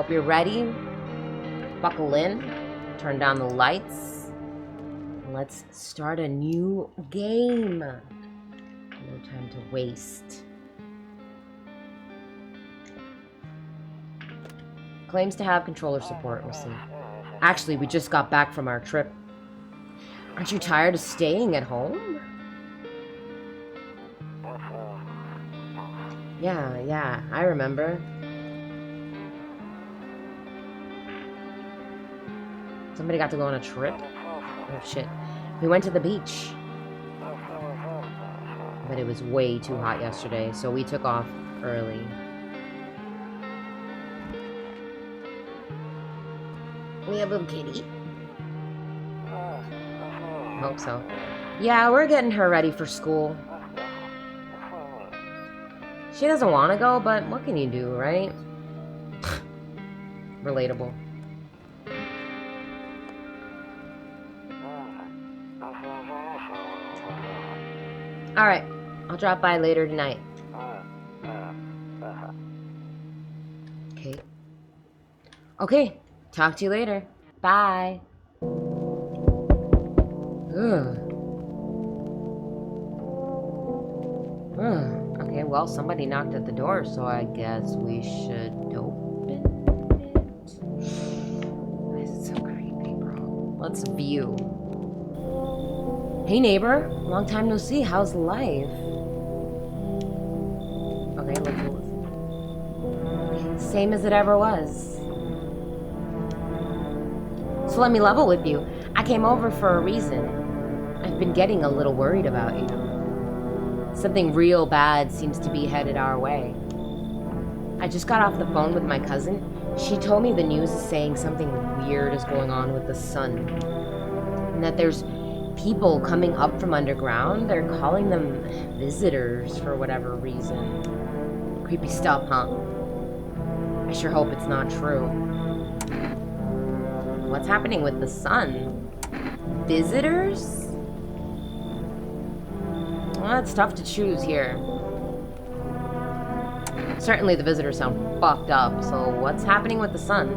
You're ready, buckle in, turn down the lights, let's start a new game. No time to waste. Claims to have controller support, we'll see. Actually, we just got back from our trip. Aren't you tired of staying at home? Yeah, I remember. Somebody got to go on a trip? Oh shit. We went to the beach. But it was way too hot yesterday, so we took off early. We have a little kitty. Hope so. Yeah, we're getting her ready for school. She doesn't want to go, but what can you do, right? Relatable. Alright, I'll drop by later tonight. Okay, talk to you later. Bye. Okay, well, somebody knocked at the door, so I guess we should open it. This is so creepy, bro. Let's view. Hey neighbor, long time no see, how's life? Okay, let's listen. Same as it ever was. So let me level with you. I came over for a reason. I've been getting a little worried about you. Something real bad seems to be headed our way. I just got off the phone with my cousin. She told me the news is saying something weird is going on with the sun. And that there's people coming up from underground. They're calling them visitors for whatever reason. Creepy stuff, huh? I sure hope it's not true. What's happening with the sun? Visitors? Well, it's tough to choose here. Certainly the visitors sound fucked up, so what's happening with the sun?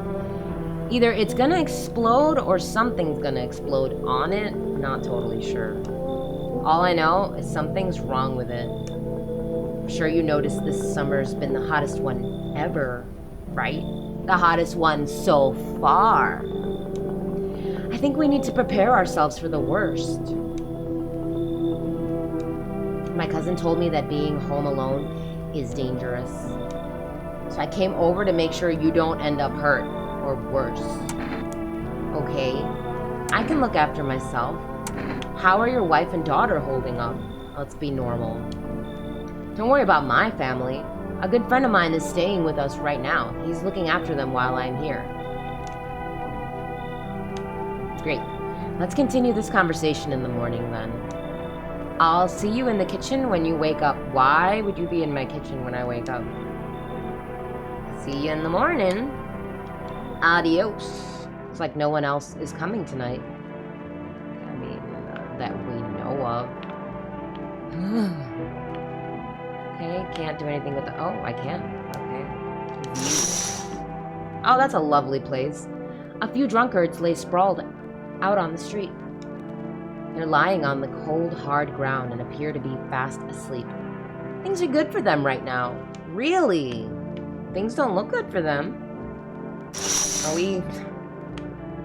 Either it's gonna explode or something's gonna explode on it. Not totally sure. All I know is something's wrong with it. I'm sure you noticed this summer's been the hottest one ever, right? The hottest one so far. I think we need to prepare ourselves for the worst. My cousin told me that being home alone is dangerous. So I came over to make sure you don't end up hurt or worse. Okay? I can look after myself. How are your wife and daughter holding up? Let's be normal. Don't worry about my family. A good friend of mine is staying with us right now. He's looking after them while I'm here. Great. Let's continue this conversation in the morning then. I'll see you in the kitchen when you wake up. Why would you be in my kitchen when I wake up? See you in the morning. Adios. Looks like no one else is coming tonight. I mean, that we know of. Okay, can't do anything with the... Oh, I can. Okay. Oh, that's a lovely place. A few drunkards lay sprawled out on the street. They're lying on the cold, hard ground and appear to be fast asleep. Things are good for them right now. Really? Things don't look good for them. Are we...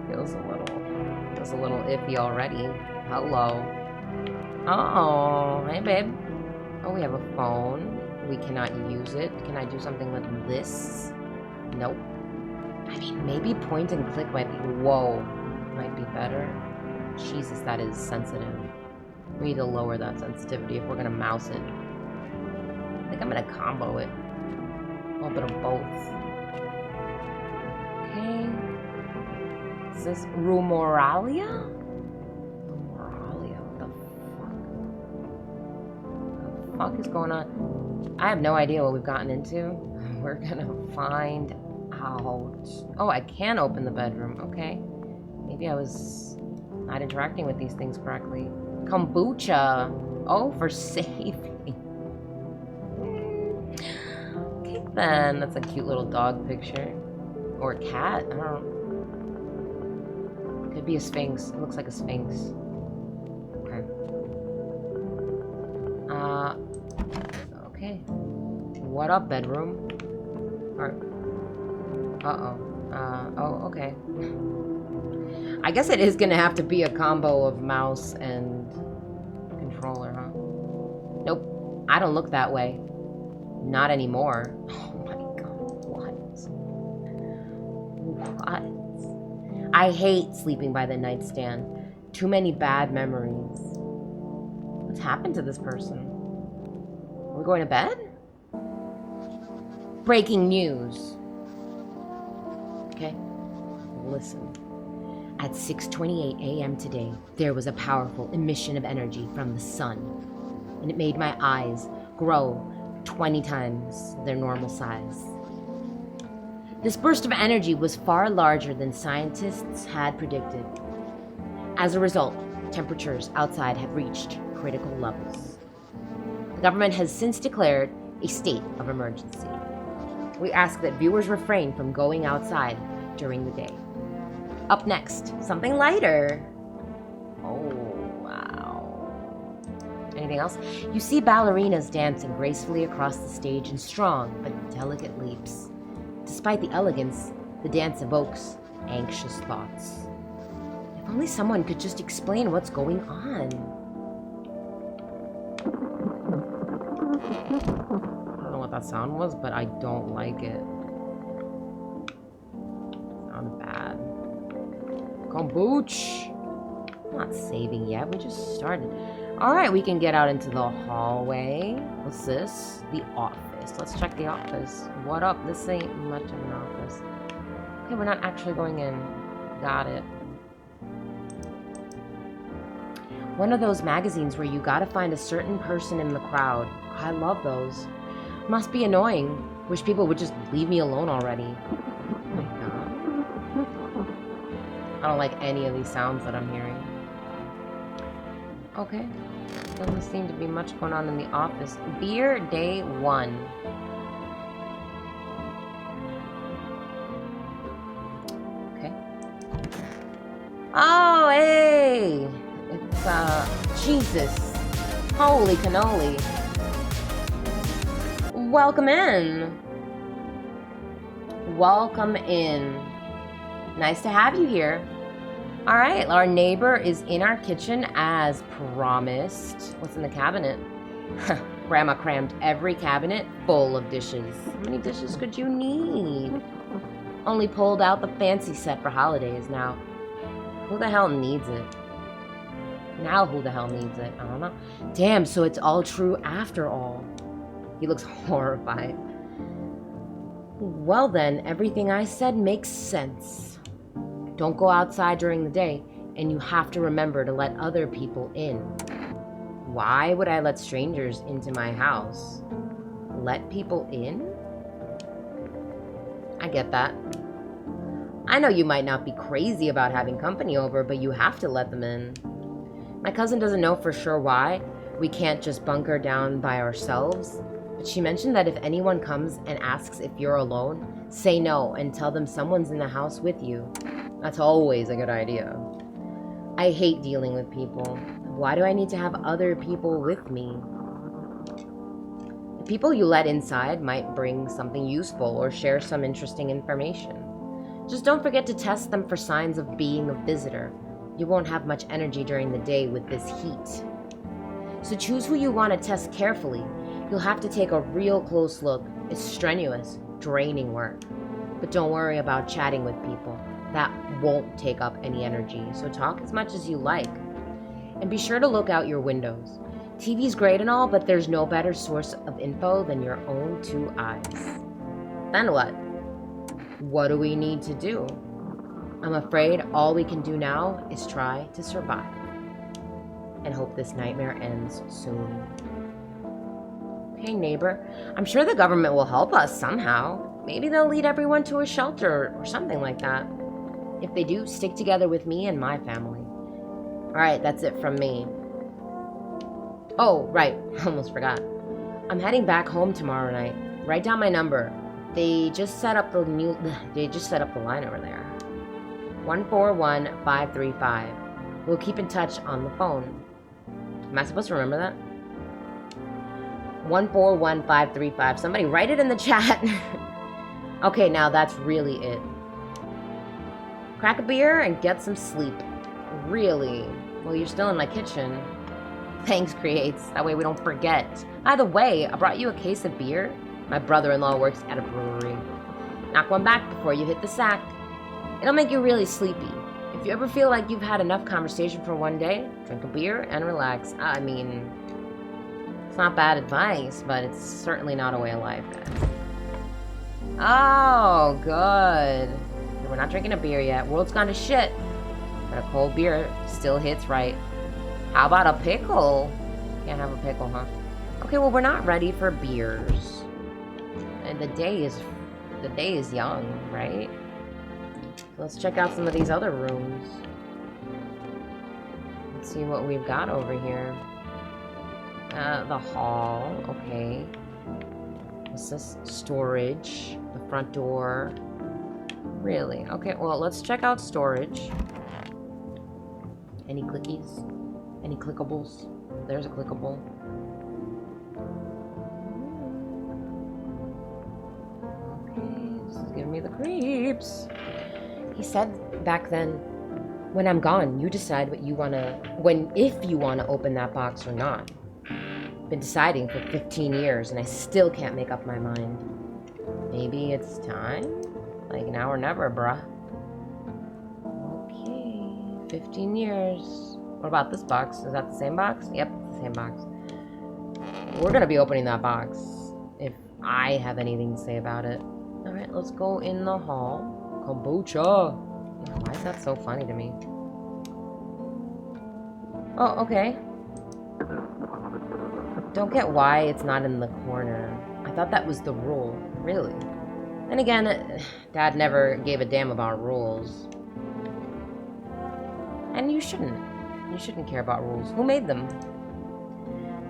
Feels a little iffy already. Hello. Oh, hey babe. Oh, we have a phone. We cannot use it. Can I do something with this? Nope. I mean, maybe point and click might be... Whoa. Might be better. Jesus, that is sensitive. We need to lower that sensitivity if we're gonna mouse it. I think I'm gonna combo it. A little bit of both. Okay. Is this Rumoralia? Rumoralia, what the fuck? What the fuck is going on? I have no idea what we've gotten into. We're gonna find out. Oh, I can open the bedroom. Okay. Maybe I was not interacting with these things correctly. Kombucha. Oh, for saving. Okay, then. That's a cute little dog picture. Or a cat. I don't know. Could be a sphinx. It looks like a sphinx. Okay. Okay. What up, bedroom? Oh, okay. I guess it is gonna have to be a combo of mouse and controller, huh? Nope. I don't look that way. Not anymore. Oh my god, what? I hate sleeping by the nightstand. Too many bad memories. What's happened to this person? Are we going to bed? Breaking news. Okay, listen. At 6:28 a.m. today, there was a powerful emission of energy from the sun, and it made my eyes grow 20 times their normal size. This burst of energy was far larger than scientists had predicted. As a result, temperatures outside have reached critical levels. The government has since declared a state of emergency. We ask that viewers refrain from going outside during the day. Up next, something lighter. Oh, wow. Anything else? You see ballerinas dancing gracefully across the stage in strong but delicate leaps. Despite the elegance, the dance evokes anxious thoughts. If only someone could just explain what's going on. I don't know what that sound was, but I don't like it. Sounds bad. Kombucha. I'm not saving yet. We just started. Alright, we can get out into the hallway. What's this? The office. Let's check the office. What up? This ain't much of an office. Okay, we're not actually going in. Got it. One of those magazines where you gotta find a certain person in the crowd. I love those. Must be annoying. Wish people would just leave me alone already. Oh my god. I don't like any of these sounds that I'm hearing. Okay. Doesn't seem to be much going on in the office. Beer day 1. Okay. Oh, hey! It's, Jesus. Holy cannoli. Welcome in. Welcome in. Nice to have you here. All right, our neighbor is in our kitchen as promised. What's in the cabinet? Grandma crammed every cabinet full of dishes. How many dishes could you need? Only pulled out the fancy set for holidays. Now, who the hell needs it? Now who the hell needs it? I don't know. Damn, so it's all true after all. He looks horrified. Well then, everything I said makes sense. Don't go outside during the day, and you have to remember to let other people in. Why would I let strangers into my house? Let people in? I get that. I know you might not be crazy about having company over, but you have to let them in. My cousin doesn't know for sure why we can't just bunker down by ourselves, but she mentioned that if anyone comes and asks if you're alone, say no and tell them someone's in the house with you. That's always a good idea. I hate dealing with people. Why do I need to have other people with me? The people you let inside might bring something useful or share some interesting information. Just don't forget to test them for signs of being a visitor. You won't have much energy during the day with this heat. So choose who you want to test carefully. You'll have to take a real close look. It's strenuous, draining work. But don't worry about chatting with people. That won't take up any energy, so talk as much as you like. And be sure to look out your windows. TV's great and all, but there's no better source of info than your own 2 eyes. Then what? What do we need to do? I'm afraid all we can do now is try to survive. And hope this nightmare ends soon. Hey, neighbor. I'm sure the government will help us somehow. Maybe they'll lead everyone to a shelter or something like that. If they do, stick together with me and my family. Alright, that's it from me. Oh, right. I almost forgot. I'm heading back home tomorrow night. Write down my number. They just set up the line over there. 141535. We'll keep in touch on the phone. Am I supposed to remember that? 141535. Somebody write it in the chat. Okay, now that's really it. Crack a beer and get some sleep. Really? Well, you're still in my kitchen. Thanks, Creates. That way we don't forget. By the way, I brought you a case of beer. My brother-in-law works at a brewery. Knock one back before you hit the sack. It'll make you really sleepy. If you ever feel like you've had enough conversation for one day, drink a beer and relax. I mean, it's not bad advice, but it's certainly not a way of life, guys. Oh, good. We're not drinking a beer yet. World's gone to shit. But a cold beer still hits right. How about a pickle? Can't have a pickle, huh? Okay, well, we're not ready for beers. And the day is young, right? Let's check out some of these other rooms. Let's see what we've got over here. The hall, okay. What's this? Storage. The front door. Really? Okay, well, let's check out storage. Any clickies? Any clickables? There's a clickable. Okay, this is giving me the creeps. He said back then, when I'm gone, you decide if you wanna open that box or not. Been deciding for 15 years and I still can't make up my mind. Maybe it's time? Like now or never, bruh. Okay, 15 years. What about this box? Is that the same box? Yep, it's the same box. We're gonna be opening that box if I have anything to say about it. Alright, let's go in the hall. Kombucha. Why is that so funny to me? Oh, okay. Don't get why it's not in the corner. I thought that was the rule. Really? Then again, Dad never gave a damn about rules. And you shouldn't. You shouldn't care about rules. Who made them?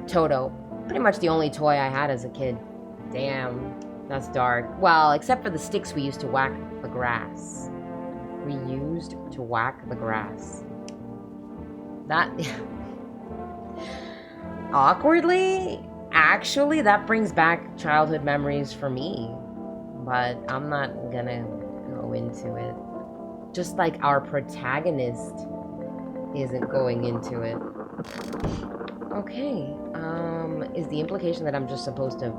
Toto. Pretty much the only toy I had as a kid. Damn. That's dark. Well, except for the sticks we used to whack the grass. We used to whack the grass. That... Awkwardly, actually, that brings back childhood memories for me. But I'm not gonna go into it. Just like our protagonist isn't going into it. Okay, is the implication that I'm just supposed to...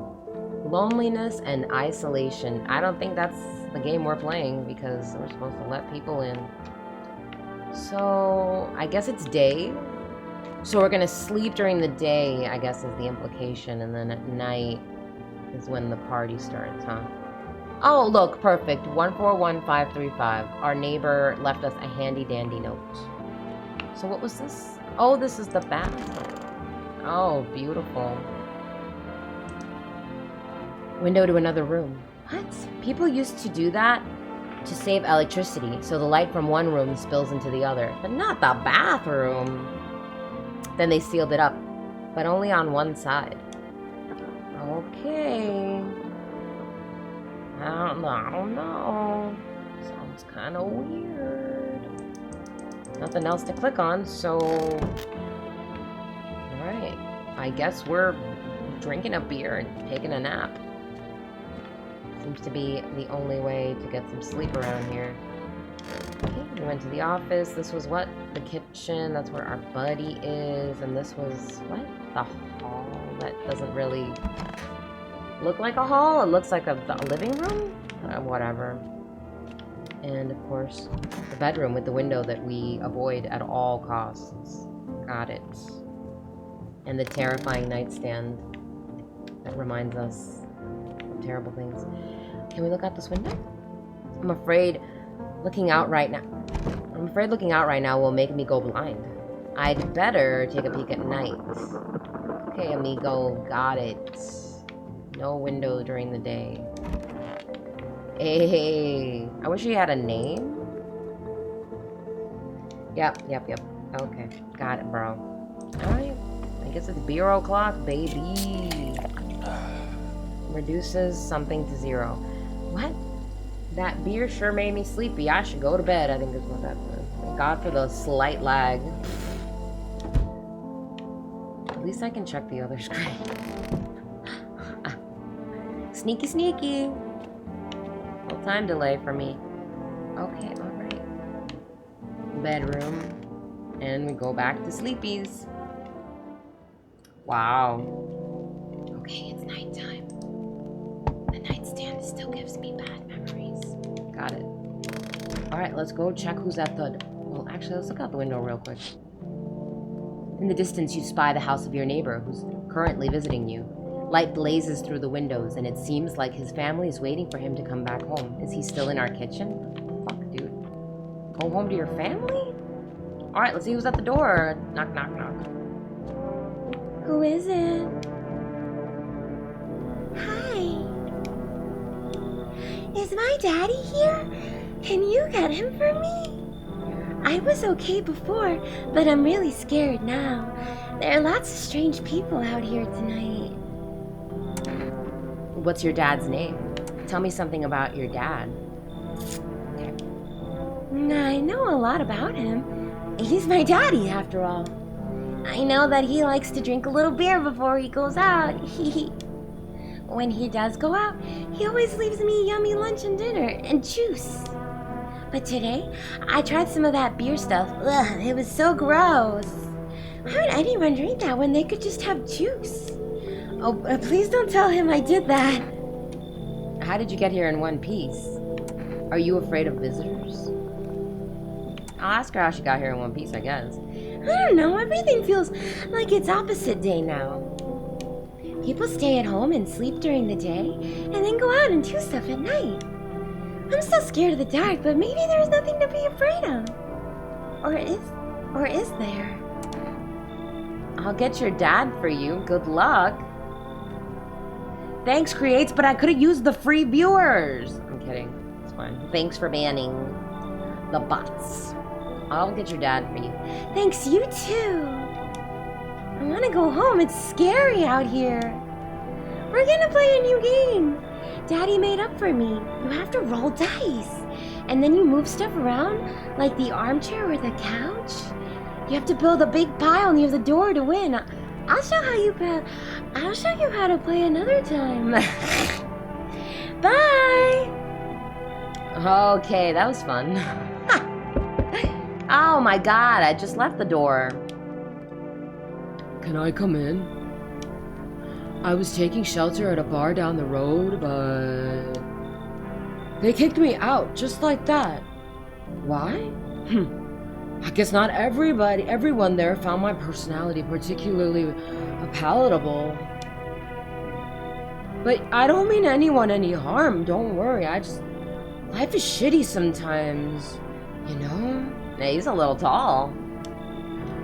Loneliness and isolation. I don't think that's the game we're playing because we're supposed to let people in. So, I guess it's day. So we're gonna sleep during the day, I guess is the implication, and then at night is when the party starts, huh? Oh, look, perfect. 141535. Our neighbor left us a handy-dandy note. So what was this? Oh, this is the bathroom. Oh, beautiful. Window to another room. What? People used to do that to save electricity, so the light from one room spills into the other. But not the bathroom. Then they sealed it up, but only on one side. Okay. I don't know. Sounds kind of weird. Nothing else to click on, so... Alright. I guess we're drinking a beer and taking a nap. Seems to be the only way to get some sleep around here. Okay, we went to the office. This was what? The kitchen. That's where our buddy is. And this was, what? The hall. That doesn't really look like a hall. It looks like a living room? Whatever. And, of course, the bedroom with the window that we avoid at all costs. Got it. And the terrifying nightstand that reminds us of terrible things. Can we look out this window? I'm afraid looking out right now will make me go blind. I'd better take a peek at night. Okay, amigo, got it. No window during the day. Hey, I wish he had a name. Yep. Okay, got it, bro. Alright, I guess it's bureau clock, baby. Reduces something to 0. What? That beer sure made me sleepy. I should go to bed, I think is what that says. Thank God for the slight lag. At least I can check the other screen. Sneaky, sneaky. Little time delay for me. Okay, alright. Bedroom. And we go back to sleepies. Wow. Okay, it's nighttime. The nightstand still gives me bad memories. Got it. Alright, let's go check who's at the... Well, actually, let's look out the window real quick. In the distance, you spy the house of your neighbor, who's currently visiting you. Light blazes through the windows, and it seems like his family is waiting for him to come back home. Is he still in our kitchen? Fuck, dude. Go home to your family? Alright, let's see who's at the door. Knock, knock, knock. Who is it? Hi. Is my daddy here? Can you get him for me? I was okay before, but I'm really scared now. There are lots of strange people out here tonight. What's your dad's name? Tell me something about your dad. Okay. I know a lot about him. He's my daddy, after all. I know that he likes to drink a little beer before he goes out. When he does go out, he always leaves me yummy lunch and dinner and juice. But today, I tried some of that beer stuff. Ugh, it was so gross. Why would anyone drink that when they could just have juice? Oh, please don't tell him I did that. How did you get here in one piece? Are you afraid of visitors? I'll ask her how she got here in one piece, I guess. I don't know, everything feels like it's opposite day now. People stay at home and sleep during the day, and then go out and do stuff at night. I'm still scared of the dark, but maybe there's nothing to be afraid of. Or is there? I'll get your dad for you. Good luck. Thanks, Creates, but I could have used the free viewers. I'm kidding. It's fine. Thanks for banning the bots. I'll get your dad for you. Thanks, you too. I want to go home. It's scary out here. We're gonna play a new game. Daddy made up for me. You have to roll dice. And then you move stuff around, like the armchair or the couch. You have to build a big pile near the door to win. I'll show you how to play another time. Bye! Okay, that was fun. Oh my god, I just left the door. Can I come in? I was taking shelter at a bar down the road, but... they kicked me out, just like that. Why? I guess not everyone there found my personality particularly palatable. But I don't mean anyone any harm, don't worry, life is shitty sometimes, you know? Yeah, he's a little tall.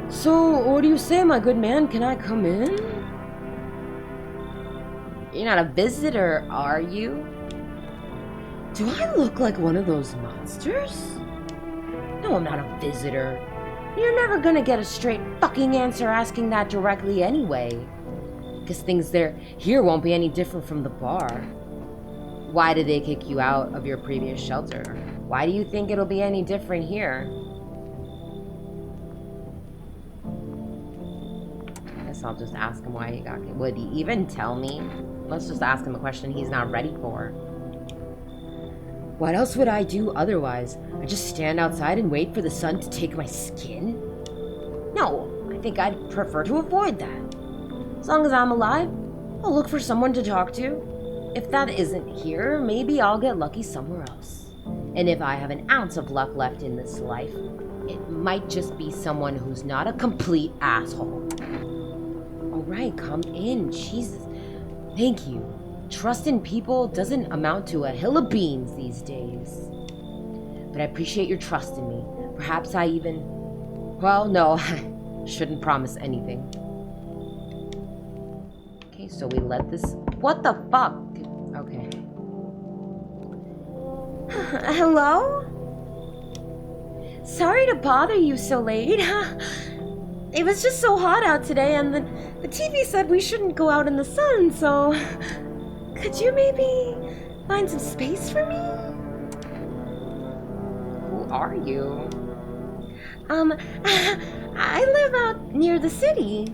So, what do you say, my good man? Can I come in? You're not a visitor, are you? Do I look like one of those monsters? No, I'm not a visitor. You're never gonna get a straight fucking answer asking that directly anyway. Because things here won't be any different from the bar. Why did they kick you out of your previous shelter? Why do you think it'll be any different here? I guess I'll just ask him why he got kicked. Would he even tell me? Let's just ask him a question he's not ready for. What else would I do otherwise? I just stand outside and wait for the sun to take my skin? No, I think I'd prefer to avoid that. As long as I'm alive, I'll look for someone to talk to. If that isn't here, maybe I'll get lucky somewhere else. And if I have an ounce of luck left in this life, it might just be someone who's not a complete asshole. Alright, come in, Jesus. Thank you. Trust in people doesn't amount to a hill of beans these days. But I appreciate your trust in me. Perhaps I even... well, no, I shouldn't promise anything. Okay, so we let this What the fuck? Okay. Hello? Sorry to bother you so late. It was just so hot out today, and the TV said we shouldn't go out in the sun, so... Could you maybe find some space for me? Who are you? I live out near the city.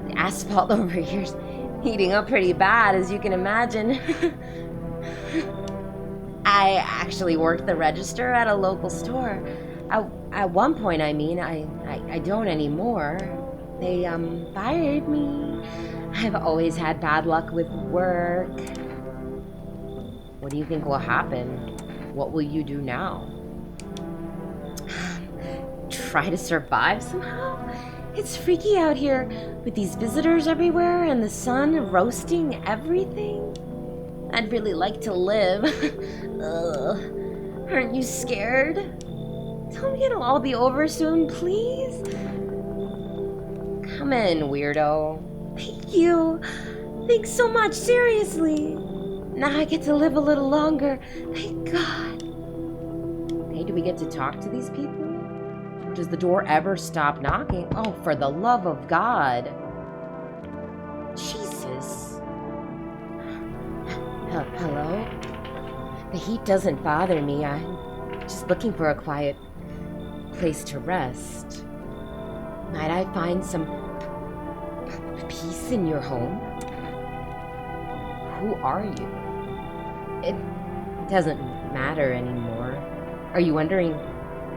The asphalt over here's heating up pretty bad, as you can imagine. I actually worked the register at a local store. At one point, I mean, I don't anymore. They, fired me. I've always had bad luck with work. What do you think will happen? What will you do now? Try to survive somehow? It's freaky out here with these visitors everywhere and the sun roasting everything. I'd really like to live. Ugh. Aren't you scared? Tell me it'll all be over soon, please. Come in, weirdo. Thank you. Thanks so much, seriously. Now I get to live a little longer. Thank God. Hey, do we get to talk to these people? Does the door ever stop knocking? Oh, for the love of God. Jesus. Hello? The heat doesn't bother me. I'm just looking for a quiet place to rest. Might I find some peace in your home? Who are you? It doesn't matter anymore. Are you wondering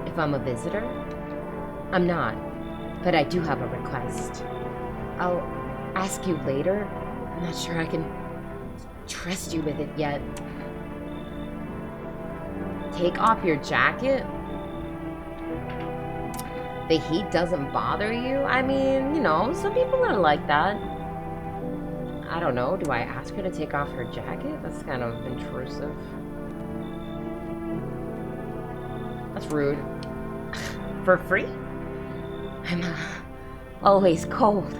if I'm a visitor? I'm not, but I do have a request. I'll ask you later. I'm not sure I can trust you with it yet. Take off your jacket? The heat doesn't bother you? I mean, you know, some people are like that. I don't know, do I ask her to take off her jacket? That's kind of intrusive. That's rude. For free? I'm always cold.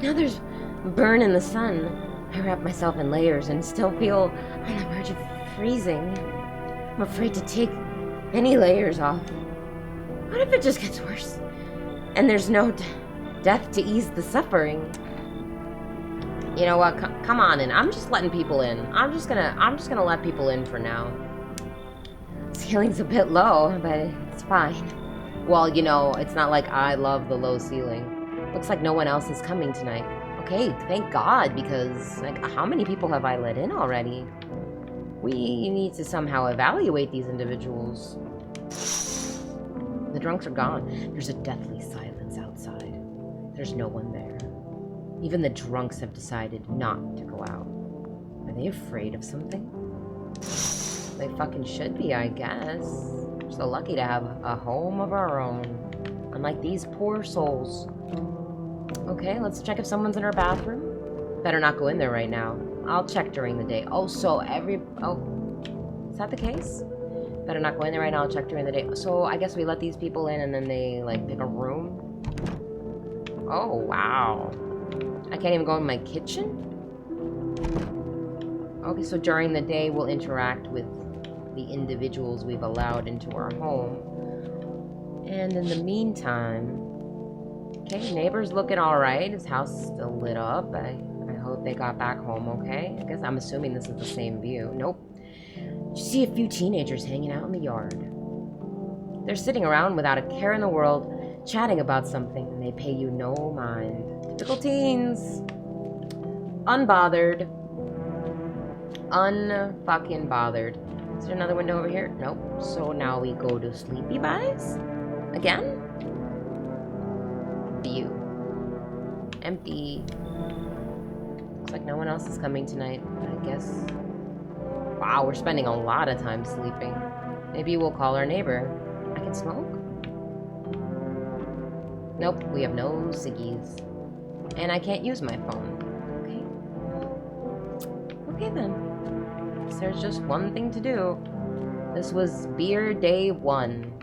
Now there's burn in the sun. I wrap myself in layers and still feel on the verge of freezing. I'm afraid to take any layers off. What if it just gets worse? And there's no death to ease the suffering? You know what? Come on in. I'm just letting people in. I'm just gonna let people in for now. Ceiling's a bit low, but it's fine. Well, you know, it's not like I love the low ceiling. Looks like no one else is coming tonight. Okay, thank God, because, like, how many people have I let in already? We need to somehow evaluate these individuals. The drunks are gone. There's a deathly silence outside. There's no one there. Even the drunks have decided not to go out. Are they afraid of something? They fucking should be, I guess. We're so lucky to have a home of our own. Unlike these poor souls. Okay, let's check if someone's in our bathroom. Better not go in there right now. I'll check during the day. Oh, so is that the case? Better not go in there right now. I'll check during the day. So I guess we let these people in and then they, like, pick a room. Oh, wow. I can't even go in my kitchen? Okay, so during the day we'll interact with the individuals we've allowed into our home. And in the meantime... Okay, neighbor's looking alright. His house is still lit up. I hope they got back home okay. I guess I'm assuming this is the same view. Nope. You see a few teenagers hanging out in the yard. They're sitting around without a care in the world, chatting about something, and they pay you no mind. Typical teens. Unbothered. Unfucking bothered. Is there another window over here? Nope. So now we go to Sleepy Buys? Again? View. Empty. Looks like no one else is coming tonight, I guess. Wow, we're spending a lot of time sleeping. Maybe we'll call our neighbor. I can smoke? Nope, we have no ciggies. And I can't use my phone. Okay. Okay then. Guess there's just one thing to do. This was beer day 1.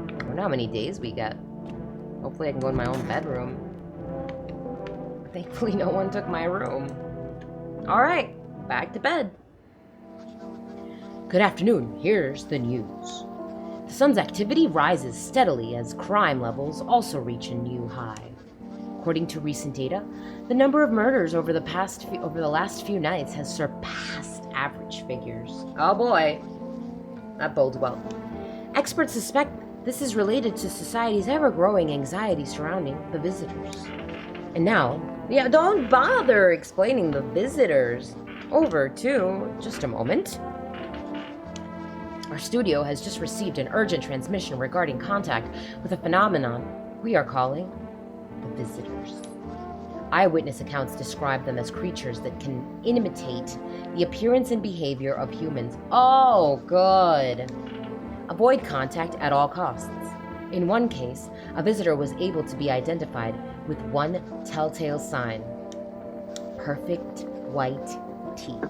I don't know how many days we get. Hopefully I can go in my own bedroom. Thankfully no one took my room. Alright, back to bed. Good afternoon, here's the news. The sun's activity rises steadily as crime levels also reach a new high. According to recent data, the number of murders over the last few nights has surpassed average figures. Oh boy, that bodes well. Experts suspect this is related to society's ever-growing anxiety surrounding the visitors. And now, yeah, don't bother explaining the visitors. Over to just a moment. Our studio has just received an urgent transmission regarding contact with a phenomenon we are calling the visitors. Eyewitness accounts describe them as creatures that can imitate the appearance and behavior of humans. Oh, good. Avoid contact at all costs. In one case, a visitor was able to be identified with one telltale sign: perfect white teeth.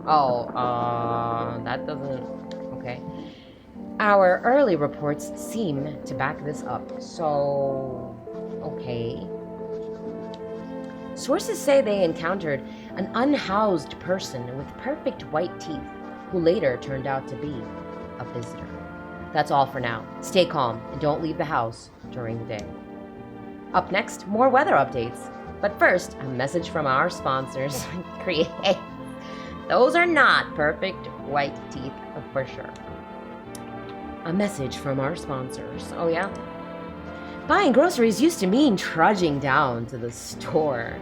Oh, that doesn't... Okay. Our early reports seem to back this up, so... Okay. Sources say they encountered an unhoused person with perfect white teeth who later turned out to be a visitor. That's all for now. Stay calm and don't leave the house during the day. Up next, more weather updates. But first, a message from our sponsors. Those are not perfect white teeth for sure. A message from our sponsors. Oh yeah? Buying groceries used to mean trudging down to the store.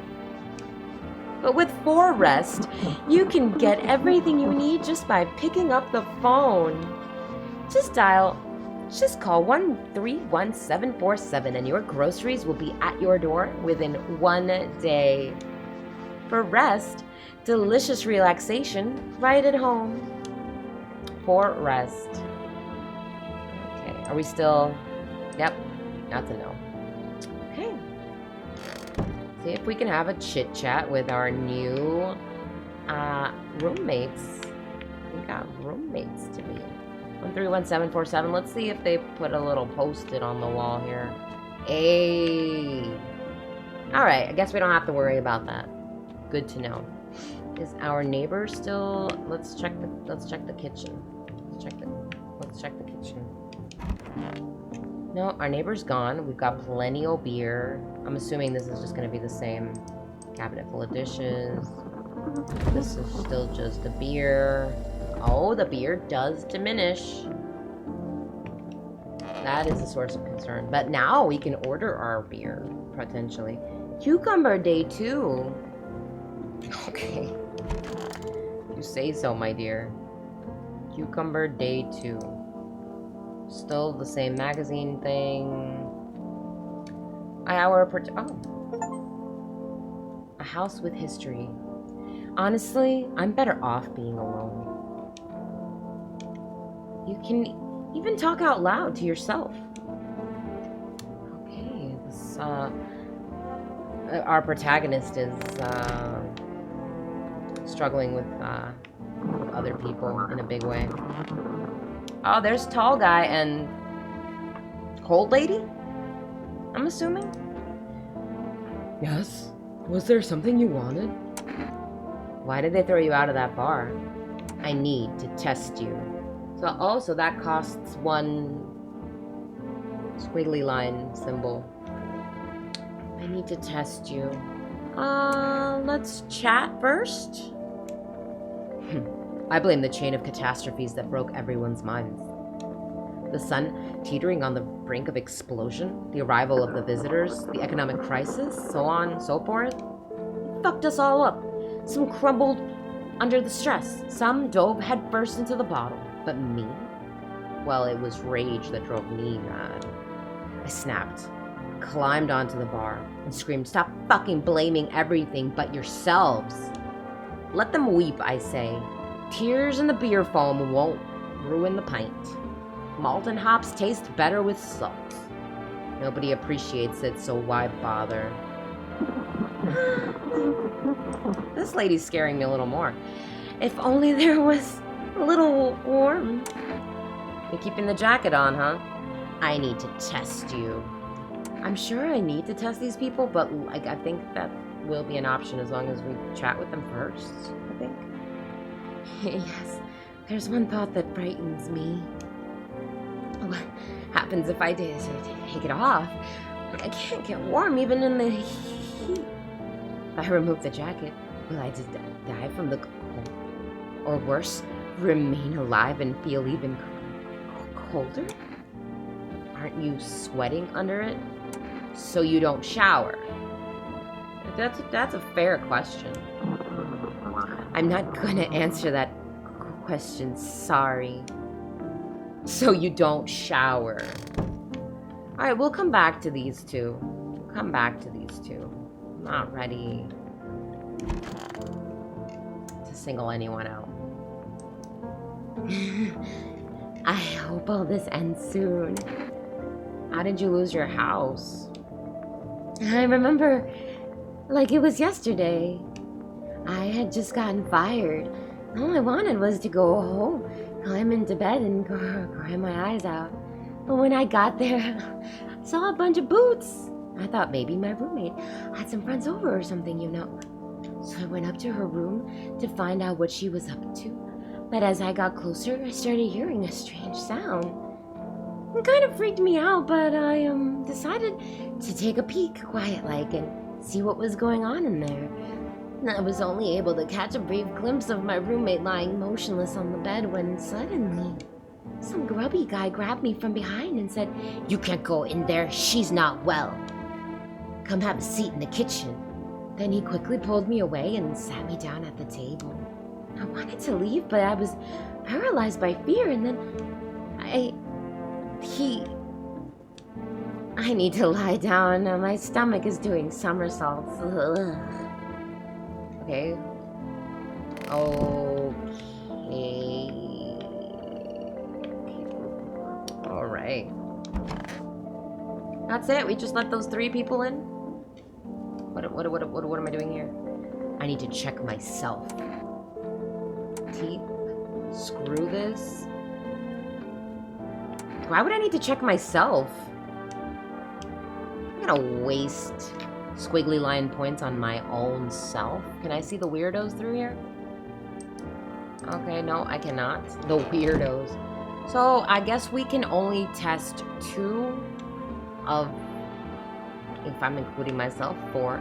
But with 4Rest, you can get everything you need just by picking up the phone. Just call 131747 and your groceries will be at your door within 1 day. For rest, delicious relaxation right at home. 4Rest. Okay, are we still... Yep, not to know. Okay. See if we can have a chit chat with our new roommates. We got roommates to be. 131747. Let's see if they put a little post-it on the wall here. Hey. All right. I guess we don't have to worry about that. Good to know. Is our neighbor still? Let's check the kitchen. Let's check the kitchen. No, our neighbor's gone. We've got plenty of beer. I'm assuming this is just going to be the same cabinet full of dishes. This is still just the beer. Oh, the beer does diminish. That is a source of concern. But now we can order our beer, potentially. Cucumber day 2. Okay. You say so, my dear. Cucumber day 2. Still the same magazine thing. A house with history. Honestly, I'm better off being alone. You can even talk out loud to yourself. Okay, this, our protagonist is struggling with other people in a big way. Oh, there's tall guy and cold lady? I'm assuming? Yes? Was there something you wanted? Why did they throw you out of that bar? I need to test you. So that costs 1 squiggly line symbol. I need to test you. Let's chat first. I blame the chain of catastrophes that broke everyone's minds. The sun teetering on the brink of explosion, the arrival of the visitors, the economic crisis, so on and so forth. It fucked us all up. Some crumbled under the stress. Some dove headfirst into the bottle. But me? Well, it was rage that drove me mad. I snapped, climbed onto the bar, and screamed, "Stop fucking blaming everything but yourselves! Let them weep, I say. Tears in the beer foam won't ruin the pint. Malt and hops taste better with salt. Nobody appreciates it, so why bother?" This lady's scaring me a little more. If only there was a little warm. You're keeping the jacket on, huh? I need to test you. I'm sure I need to test these people, but like I think that will be an option as long as we chat with them first, I think. Yes, there's one thought that frightens me. What happens if I take it off? I can't get warm even in the heat. If I remove the jacket, will I just die from the cold? Or worse, remain alive and feel even colder? Aren't you sweating under it? So you don't shower? That's a fair question. I'm not gonna answer that question, sorry. So you don't shower. Alright, we'll come back to these two. I'm not ready to single anyone out. I hope all this ends soon. How did you lose your house? I remember like it was yesterday. I had just gotten fired. All I wanted was to go home, climb into bed, and cry my eyes out. But when I got there, I saw a bunch of boots. I thought maybe my roommate had some friends over or something, you know. So I went up to her room to find out what she was up to. But as I got closer, I started hearing a strange sound. It kind of freaked me out, but I decided to take a peek quiet-like and see what was going on in there. I was only able to catch a brief glimpse of my roommate lying motionless on the bed when suddenly some grubby guy grabbed me from behind and said, "You can't go in there, she's not well. Come have a seat in the kitchen." Then he quickly pulled me away and sat me down at the table. I wanted to leave, but I was paralyzed by fear, and then I need to lie down. My stomach is doing somersaults. Ugh. Okay. Alright. That's it? We just let those 3 people in? What am I doing here? I need to check myself. Teeth. Screw this. Why would I need to check myself? I'm gonna waste squiggly line points on my own self. Can I see the weirdos through here? Okay, no, I cannot. The weirdos. So, I guess we can only test 2 of, if I'm including myself, 4.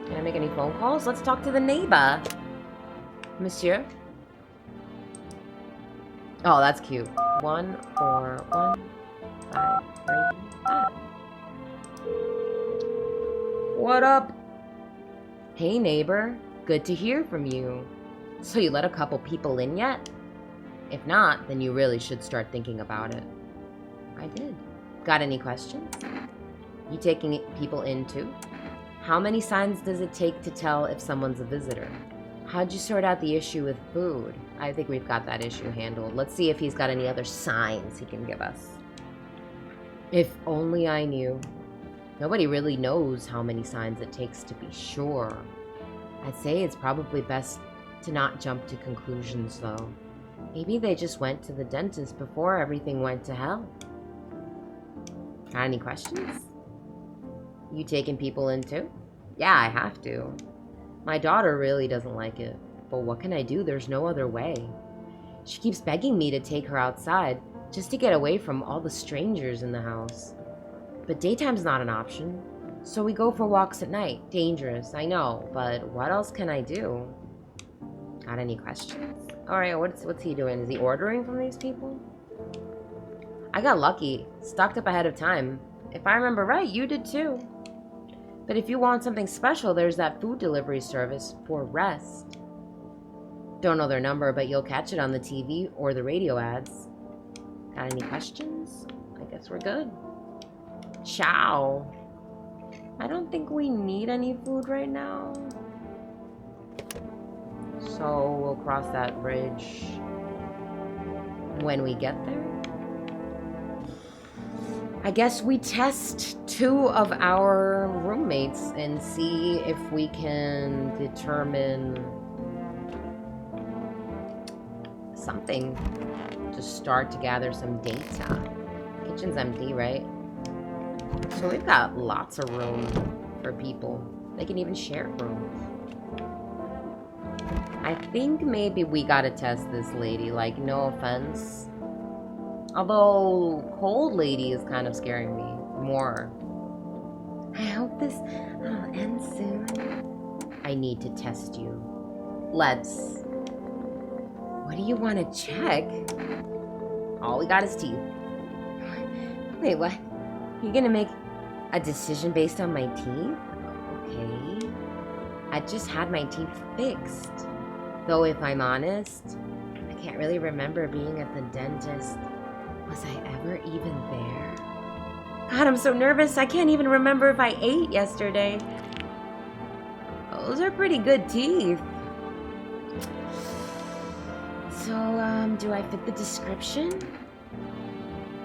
Can I make any phone calls? Let's talk to the neighbor. Monsieur? Oh, that's cute. 1, 4, 1, 5, 3, 5. What up? Hey, neighbor. Good to hear from you. So you let a couple people in yet? If not, then you really should start thinking about it. I did. Got any questions? You taking people in too? How many signs does it take to tell if someone's a visitor? How'd you sort out the issue with food? I think we've got that issue handled. Let's see if he's got any other signs he can give us. If only I knew. Nobody really knows how many signs it takes to be sure. I'd say it's probably best to not jump to conclusions, though. Maybe they just went to the dentist before everything went to hell. Got any questions? You taking people in too? Yeah, I have to. My daughter really doesn't like it, but what can I do? There's no other way. She keeps begging me to take her outside, just to get away from all the strangers in the house. But daytime's not an option, so we go for walks at night. Dangerous, I know, but what else can I do? Got any questions? Alright, what's he doing? Is he ordering from these people? I got lucky. Stocked up ahead of time. If I remember right, you did too. But if you want something special, there's that food delivery service for rest. Don't know their number, but you'll catch it on the TV or the radio ads. Got any questions? I guess we're good. Ciao. I don't think we need any food right now. So we'll cross that bridge when we get there. I guess we test 2 of our roommates and see if we can determine something to start to gather some data. Kitchen's empty, right? So we've got lots of room for people. They can even share rooms. I think maybe we gotta test this lady, like, no offense. Although, cold lady is kind of scaring me more. I hope this will end soon. I need to test you. Let's. What do you want to check? All we got is teeth. Wait, what? You're gonna make a decision based on my teeth? Okay. I just had my teeth fixed. Though if I'm honest, I can't really remember being at the dentist. Was I ever even there? God, I'm so nervous. I can't even remember if I ate yesterday. Those are pretty good teeth. So, do I fit the description?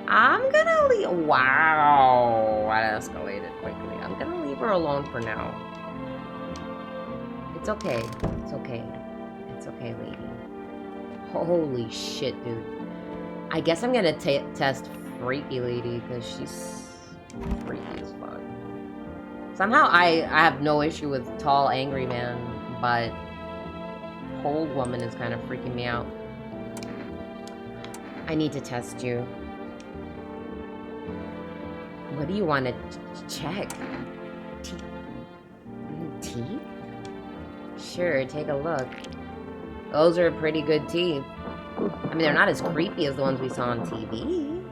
I'm gonna leave. Wow, that escalated quickly. I'm gonna leave her alone for now. It's okay. It's okay. It's okay, lady. Holy shit, dude. I guess I'm gonna test Freaky Lady because she's freaky as fuck. Somehow I have no issue with tall, angry man, but cold woman is kind of freaking me out. I need to test you. What do you want to check? Teeth? Sure, take a look. Those are pretty good teeth. I mean, they're not as creepy as the ones we saw on TV.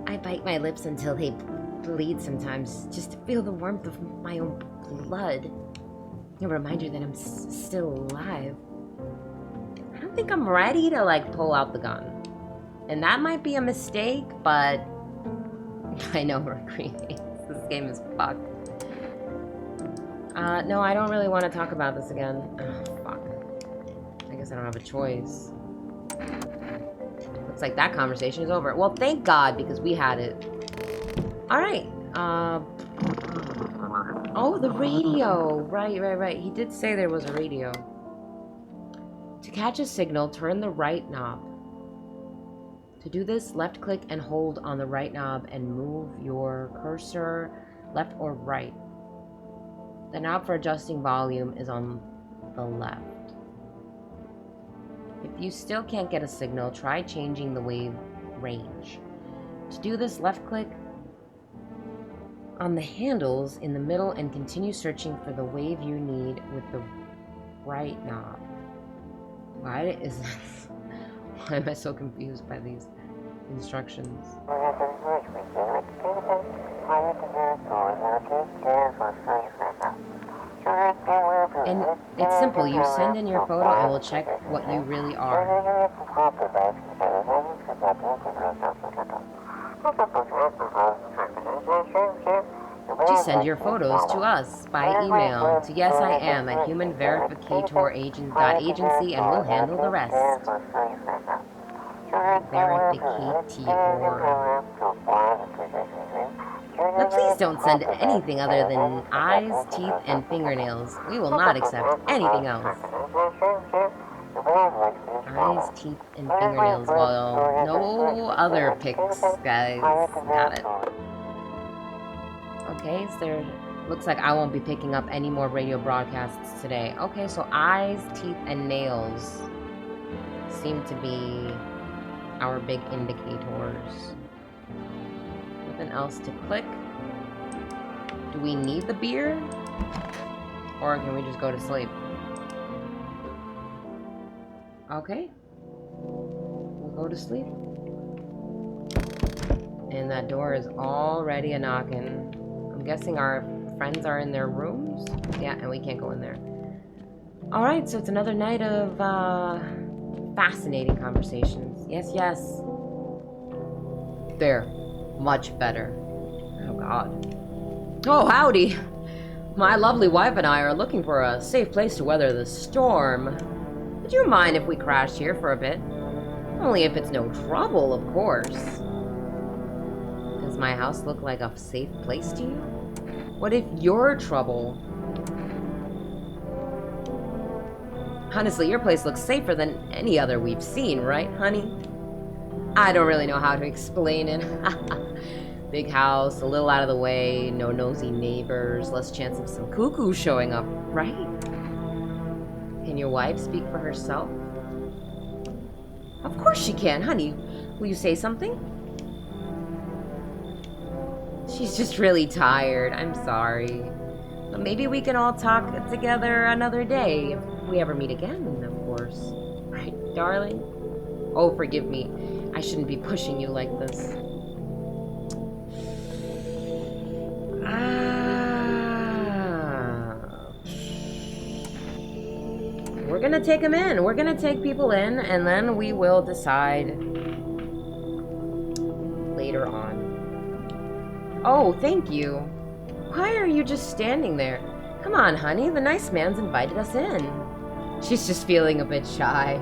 I bite my lips until they bleed sometimes, just to feel the warmth of my own blood. A reminder that I'm still alive. I don't think I'm ready to, like, pull out the gun. And that might be a mistake, but I know we're creepy. This game is fucked. No, I don't really want to talk about this again. Oh, fuck. I guess I don't have a choice. Looks like that conversation is over. Well, thank God, because we had it. Alright. Oh, the radio. Right. He did say there was a radio. To catch a signal, turn the right knob. To do this, left click and hold on the right knob and move your cursor left or right. The knob for adjusting volume is on the left. If you still can't get a signal, try changing the wave range. To do this, left click on the handles in the middle and continue searching for the wave you need with the right knob. Why am I so confused by these instructions? And it's simple. You send in your photo and we'll check what you really are. Just send your photos to us by email to yesiam@humanverificatoragent.agency and we'll handle the rest. Verificator. But please don't send anything other than eyes, teeth, and fingernails. We will not accept anything else. Eyes, teeth, and fingernails. Well, no other pics, guys. Got it. Okay, so there looks like I won't be picking up any more radio broadcasts today. Okay, so eyes, teeth, and nails seem to be our big indicators. Nothing else to click. Do we need the beer? Or can we just go to sleep? Okay. We'll go to sleep. And that door is already a knocking. I'm guessing our friends are in their rooms? Yeah, and we can't go in there. Alright, so it's another night of fascinating conversations. Yes. There. Much better. Oh, God. Oh, howdy. My lovely wife and I are looking for a safe place to weather the storm. Would you mind if we crashed here for a bit? Only if it's no trouble, of course. Does my house look like a safe place to you? What if you're trouble? Honestly, your place looks safer than any other we've seen, right, honey? I don't really know how to explain it. Big house, a little out of the way, no nosy neighbors, less chance of some cuckoo showing up, right? Can your wife speak for herself? Of course she can, honey. Will you say something? She's just really tired. I'm sorry. But maybe we can all talk together another day if we ever meet again, of course. Right, darling? Oh, forgive me. I shouldn't be pushing you like this. We're gonna take them in. We're gonna take people in, and then we will decide later on. Oh, thank you. Why are you just standing there? Come on, honey. The nice man's invited us in. She's just feeling a bit shy.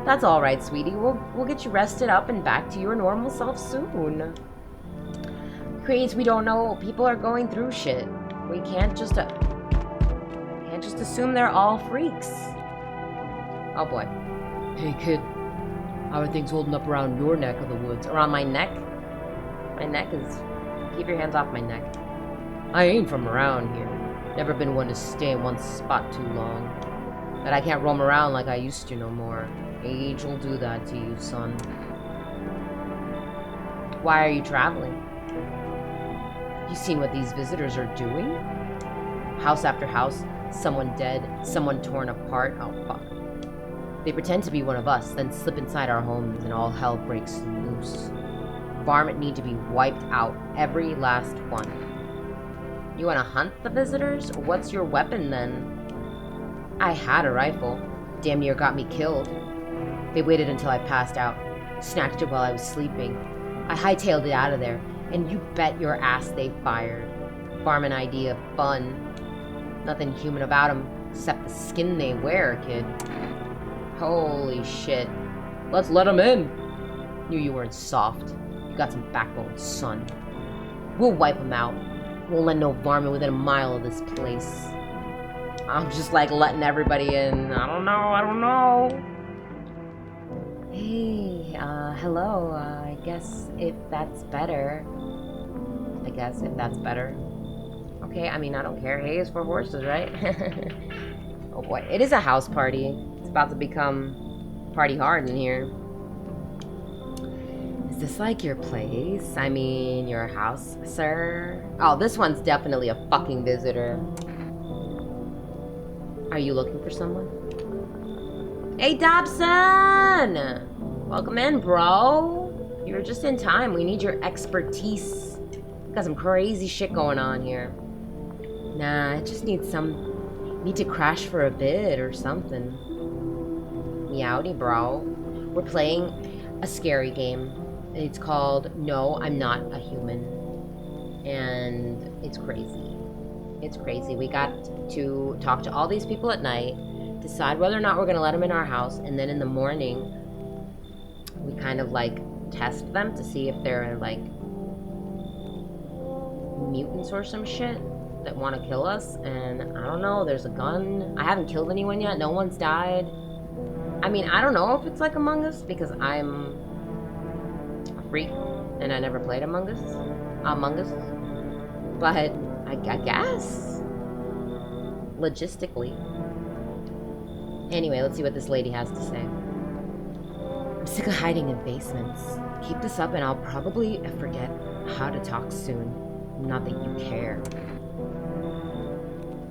That's all right, sweetie. We'll get you rested up and back to your normal self soon. Creates we don't know. People are going through shit. We can't just assume they're all freaks. Oh boy. Hey kid, how are things holding up around your neck of the woods? Around my neck? My neck is... Keep your hands off my neck. I ain't from around here. Never been one to stay in one spot too long. But I can't roam around like I used to no more. Age will do that to you, son. Why are you traveling? You seen what these visitors are doing? House after house, someone dead, someone torn apart. Oh, fuck. They pretend to be one of us, then slip inside our homes and all hell breaks loose. Varmint need to be wiped out, every last one. You wanna hunt the visitors? What's your weapon then? I had a rifle. Damn near got me killed. They waited until I passed out, snatched it while I was sleeping. I hightailed it out of there, and you bet your ass they fired. Varmint idea of fun. Nothing human about them, except the skin they wear, kid. Holy shit. Let's let them in. Knew you weren't soft. You got some backbone, son. We'll wipe them out. Won't let no varmint within a mile of this place. I'm just like letting everybody in. I don't know. Hey, hello. I guess if that's better. Okay, I mean, I don't care. Hay is for horses, right? Oh boy, it is a house party. It's about to become party hard in here. Is this like your place? I mean, your house, sir? Oh, this one's definitely a fucking visitor. Are you looking for someone? Hey, Dobson! Welcome in, bro. You're just in time. We need your expertise. Got some crazy shit going on here. Nah, I just need to crash for a bit or something. Meowdy, bro. We're playing a scary game. It's called No, I'm Not a Human. And it's crazy. It's crazy. We got to talk to all these people at night, decide whether or not we're going to let them in our house, and then in the morning, we kind of like test them to see if they're like mutants or some shit that want to kill us. And I don't know, there's a gun. I haven't killed anyone yet. No one's died. I mean, I don't know if it's like Among Us because I'm a freak and I never played Among Us. But I guess logistically. Anyway, let's see what this lady has to say. I'm sick of hiding in basements. Keep this up and I'll probably forget how to talk soon. Not that you care.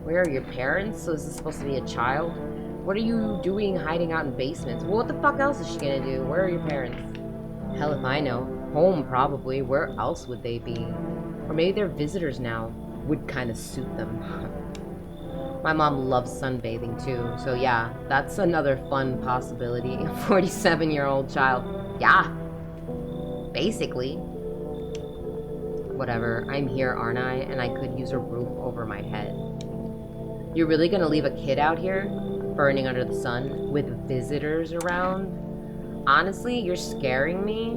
Where are your parents? So is this supposed to be a child? What are you doing hiding out in basements? Well, what the fuck else is she gonna do? Where are your parents? Hell if I know. Home, probably. Where else would they be? Or maybe they're visitors now. Would kind of suit them. My mom loves sunbathing too. So yeah, that's another fun possibility. A 47-year-old child. Yeah. Basically. Whatever. I'm here, aren't I? And I could use a roof over my head. You're really gonna leave a kid out here? Burning under the sun with visitors around? Honestly, you're scaring me.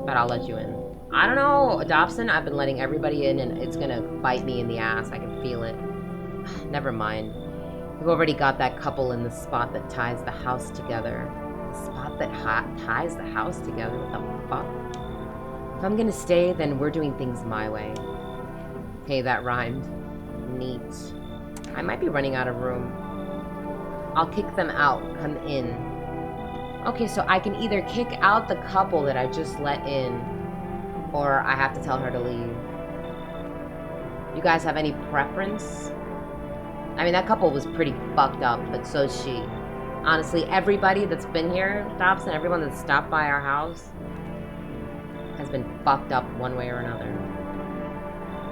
But I'll let you in. I don't know, Dobson, I've been letting everybody in and it's gonna bite me in the ass. I can feel it. Never mind. We've already got that couple in the spot that ties the house together. The spot that ties the house together? What the fuck? If I'm gonna stay, then we're doing things my way. Hey, that rhymed. Neat. I might be running out of room. I'll kick them out. Come in. Okay, so I can either kick out the couple that I just let in, or I have to tell her to leave. You guys have any preference? I mean, that couple was pretty fucked up, but so's she. Honestly, everybody that's been here, Dobson, everyone that's stopped by our house, has been fucked up one way or another.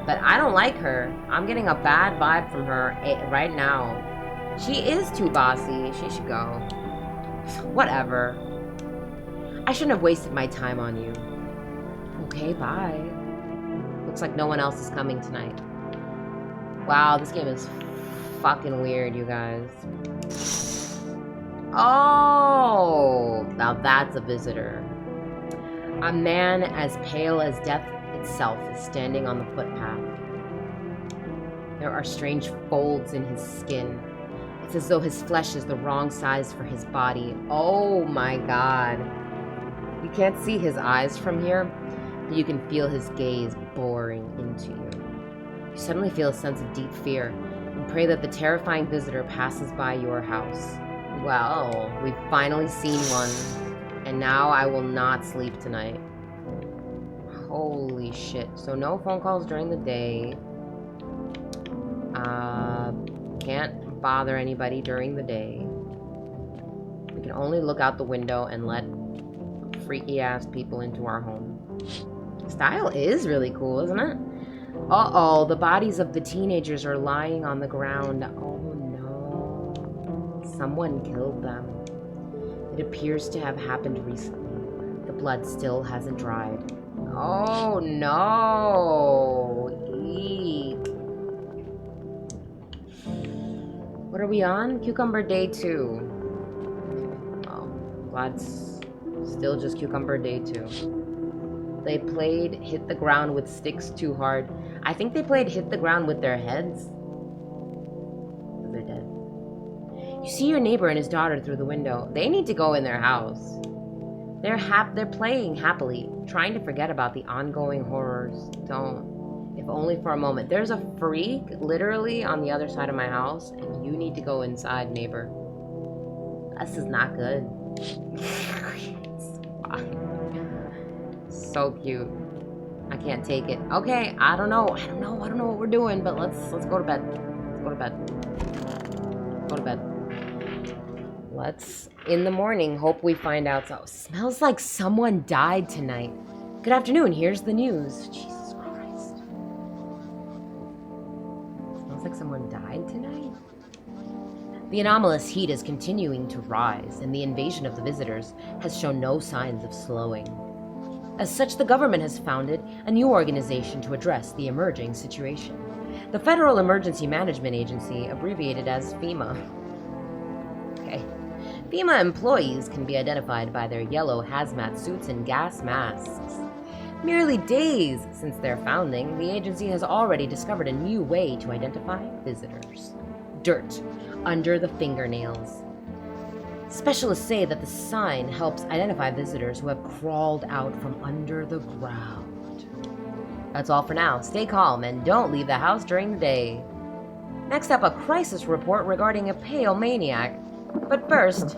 But I don't like her. I'm getting a bad vibe from her right now. She is too bossy. She should go. Whatever. I shouldn't have wasted my time on you. Okay, bye. Looks like no one else is coming tonight. Wow, this game is fucking weird, you guys. Oh! Now that's a visitor. A man as pale as death itself is standing on the footpath. There are strange folds in his skin. It's as though his flesh is the wrong size for his body. Oh my god. You can't see his eyes from here, but you can feel his gaze boring into you. You suddenly feel a sense of deep fear and pray that the terrifying visitor passes by your house. Well, we've finally seen one, and now I will not sleep tonight. Holy shit. So no phone calls during the day. Can't bother anybody during the day. We can only look out the window and let freaky ass people into our home. Style is really cool, isn't it? Uh-oh, the bodies of the teenagers are lying on the ground. Oh no. Someone killed them. It appears to have happened recently. The blood still hasn't dried. Oh no. Eek. What are we on? Cucumber day 2. Oh, that's still just cucumber day 2. They played hit the ground with sticks too hard. I think they played hit the ground with their heads. They're dead. You see your neighbor and his daughter through the window. They need to go in their house. They're playing happily, trying to forget about the ongoing horrors. Don't. If only for a moment. There's a freak literally on the other side of my house, and you need to go inside, neighbor. This is not good. So cute. I can't take it. Okay, I don't know what we're doing, but let's go to bed. Let's go to bed. Go to bed. Let's, in the morning, hope we find out. So, smells like someone died tonight. Good afternoon, here's the news. Jesus Christ. Smells like someone died tonight? The anomalous heat is continuing to rise, and the invasion of the visitors has shown no signs of slowing. As such, the government has founded a new organization to address the emerging situation. The Federal Emergency Management Agency, abbreviated as FEMA. Okay. FEMA employees can be identified by their yellow hazmat suits and gas masks. Merely days since their founding, the agency has already discovered a new way to identify visitors. Dirt under the fingernails. Specialists say that the sign helps identify visitors who have crawled out from under the ground. That's all for now. Stay calm and don't leave the house during the day. Next up, a crisis report regarding a pale maniac. But first,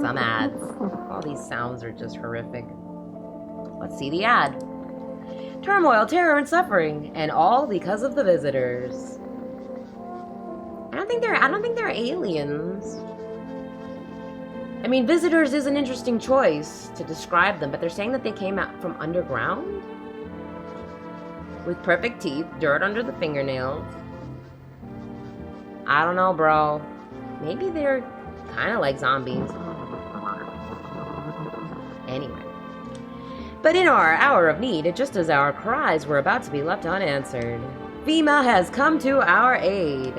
some ads. All these sounds are just horrific. Let's see the ad. Turmoil, terror, and suffering, and all because of the visitors. I don't think they're aliens. I mean, visitors is an interesting choice to describe them, but they're saying that they came out from underground? With perfect teeth, dirt under the fingernails. I don't know, bro. Maybe they're kind of like zombies. Anyway. But in our hour of need, just as our cries were about to be left unanswered, FEMA has come to our aid.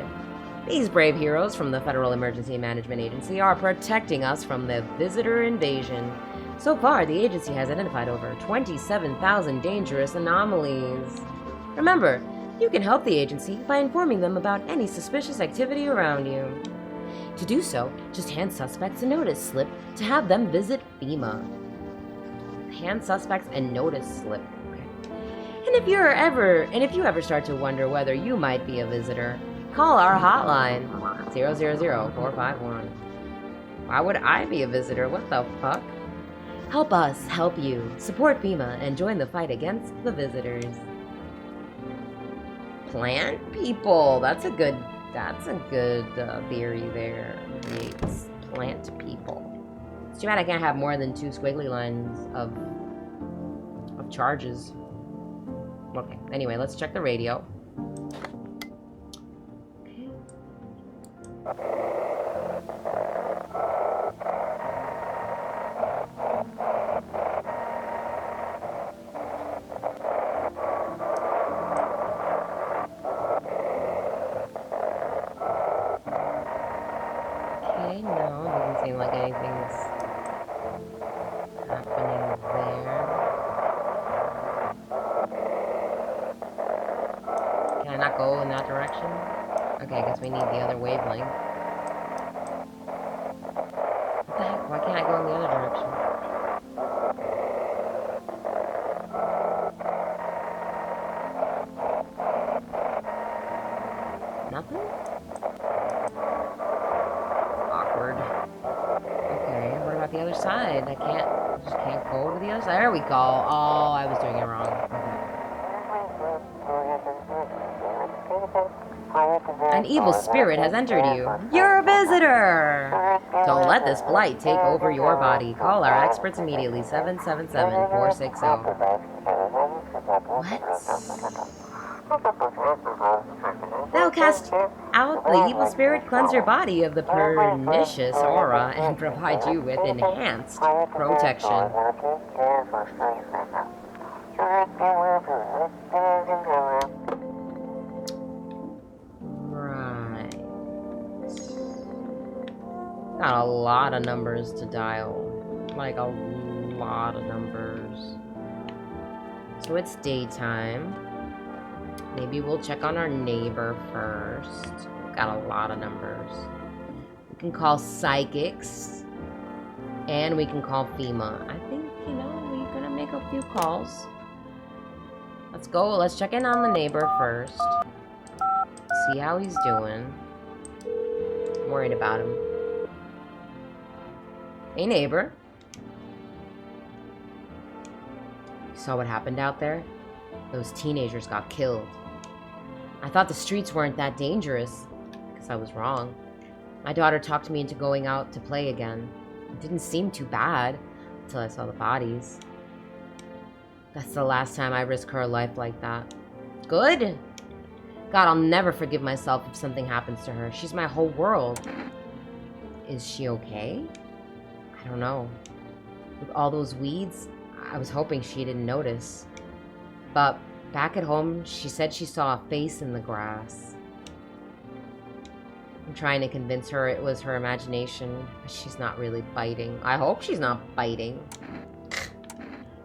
These brave heroes from the Federal Emergency Management Agency are protecting us from the visitor invasion. So far, the agency has identified over 27,000 dangerous anomalies. Remember, you can help the agency by informing them about any suspicious activity around you. To do so, just hand suspects a notice slip to have them visit FEMA. Hand suspects a notice slip. Okay. if you ever start to wonder whether you might be a visitor, call our hotline, 000-451. Why would I be a visitor? What the fuck? Help us help you. Support FEMA and join the fight against the visitors. Plant people. That's a good theory there. Creates plant people. It's too bad I can't have more than 2 squiggly lines of charges. Okay, anyway, let's check the radio. Okay, no, doesn't seem like anything's happening there. Can I not go in that direction? Okay, I guess we need the other wavelength. What the heck? Why can't I go in the other direction? Nothing? Awkward. Okay, what about the other side? I just can't go to the other side. There we go. Oh, I was doing it wrong. Okay. An evil spirit has entered you. You're a visitor! Don't let this blight take over your body. Call our experts immediately. 777-460. What? Thou cast out the evil spirit, cleanse your body of the pernicious aura, and provide you with enhanced protection. Right. Got a lot of numbers to dial. Like a lot of numbers. So it's daytime. Maybe we'll check on our neighbor first. We've got a lot of numbers. We can call psychics. And we can call FEMA. I think, we're gonna make a few calls. Let's go. Let's check in on the neighbor first. See how he's doing. I'm worried about him. Hey, neighbor. You saw what happened out there? Those teenagers got killed. I thought the streets weren't that dangerous. I guess I was wrong. My daughter talked me into going out to play again. It didn't seem too bad until I saw the bodies. That's the last time I risk her life like that. Good. God, I'll never forgive myself if something happens to her. She's my whole world. Is she okay? I don't know. With all those weeds, I was hoping she didn't notice. But back at home, she said she saw a face in the grass. I'm trying to convince her it was her imagination, but she's not really biting. I hope she's not biting.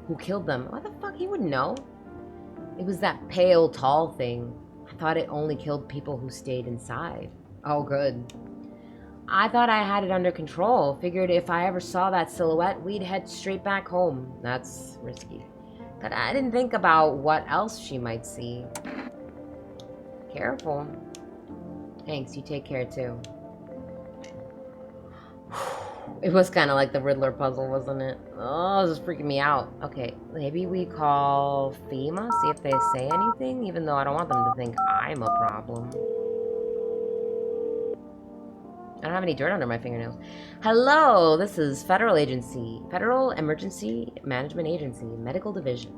Who killed them? What the fuck? He wouldn't know. It was that pale, tall thing. I thought it only killed people who stayed inside. Oh, good. I thought I had it under control. Figured if I ever saw that silhouette, we'd head straight back home. That's risky. But I didn't think about what else she might see. Careful. Thanks, you take care too. It was kind of like the Riddler puzzle, wasn't it? Oh, this is freaking me out. Okay, maybe we call FEMA, see if they say anything, even though I don't want them to think I'm a problem. I don't have any dirt under my fingernails. Hello, this is Federal Emergency Management Agency, Medical Division.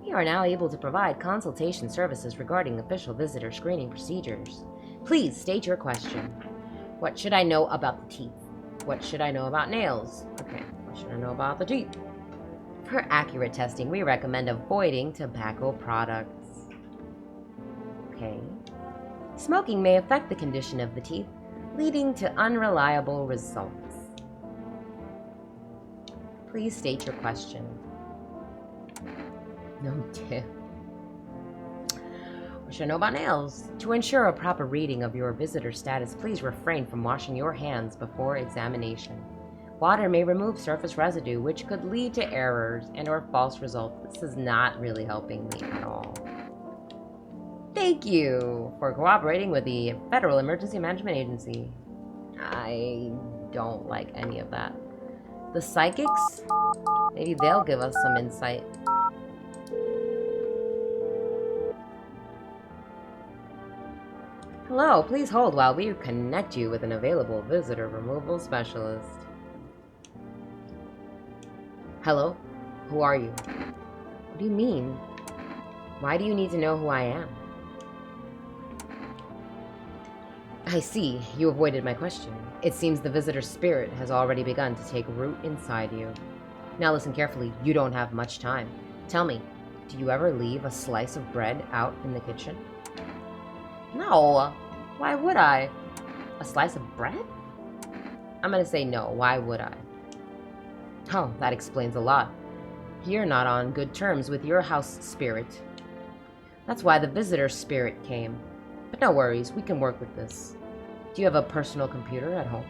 We are now able to provide consultation services regarding official visitor screening procedures. Please state your question. What should I know about the teeth? What should I know about nails? Okay, what should I know about the teeth? For accurate testing, we recommend avoiding tobacco products. Okay. Smoking may affect the condition of the teeth, leading to unreliable results. Please state your question. No tip. What should I know about nails? To ensure a proper reading of your visitor status, please refrain from washing your hands before examination. Water may remove surface residue, which could lead to errors and or false results. This is not really helping me at all. Thank you for cooperating with the Federal Emergency Management Agency. I don't like any of that. The psychics? Maybe they'll give us some insight. Hello, please hold while we connect you with an available visitor removal specialist. Hello? Who are you? What do you mean? Why do you need to know who I am? I see, you avoided my question. It seems the visitor spirit has already begun to take root inside you. Now listen carefully, you don't have much time. Tell me, do you ever leave a slice of bread out in the kitchen? No, why would I? A slice of bread? I'm gonna say no, why would I? Oh, that explains a lot. You're not on good terms with your house spirit. That's why the visitor spirit came. But no worries, we can work with this. Do you have a personal computer at home?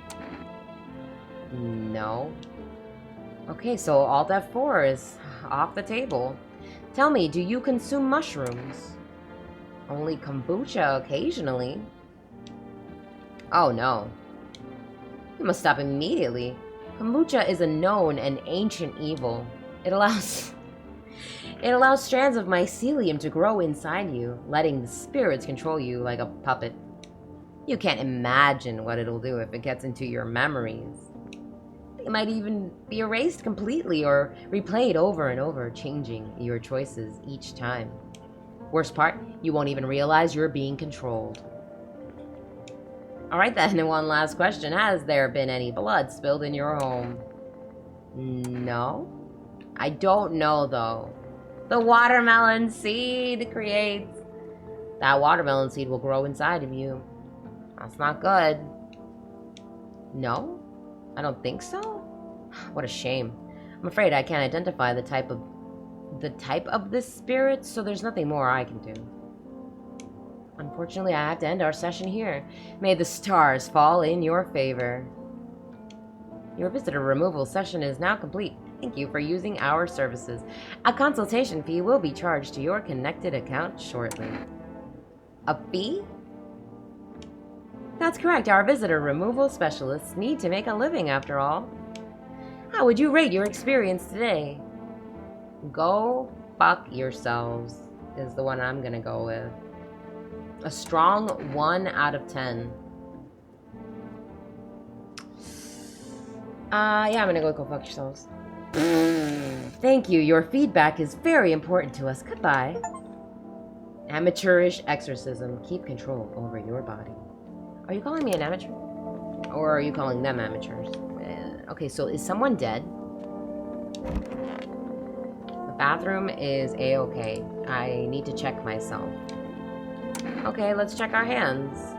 No. Okay, so Alt F4 is off the table. Tell me, do you consume mushrooms? Only kombucha occasionally. Oh no. You must stop immediately. Kombucha is a known and ancient evil. It allows strands of mycelium to grow inside you, letting the spirits control you like a puppet. You can't imagine what it'll do if it gets into your memories. They might even be erased completely or replayed over and over, changing your choices each time. Worst part, you won't even realize you're being controlled. Alright then, one last question. Has there been any blood spilled in your home? No? I don't know though. The watermelon seed creates... That watermelon seed will grow inside of you. That's not good. No? I don't think so? What a shame. I'm afraid I can't identify the type of this spirit, so there's nothing more I can do. Unfortunately, I have to end our session here. May the stars fall in your favor. Your visitor removal session is now complete. Thank you for using our services. A consultation fee will be charged to your connected account shortly. A fee? That's correct. Our visitor removal specialists need to make a living after all. How would you rate your experience today? Go fuck yourselves is the one I'm gonna go with. A strong 1 out of 10. Yeah, I'm gonna go fuck yourselves. Thank you. Your feedback is very important to us. Goodbye. Amateurish exorcism. Keep control over your body. Are you calling me an amateur? Or are you calling them amateurs? Okay, so is someone dead? The bathroom is A-okay. I need to check myself. Okay, let's check our hands.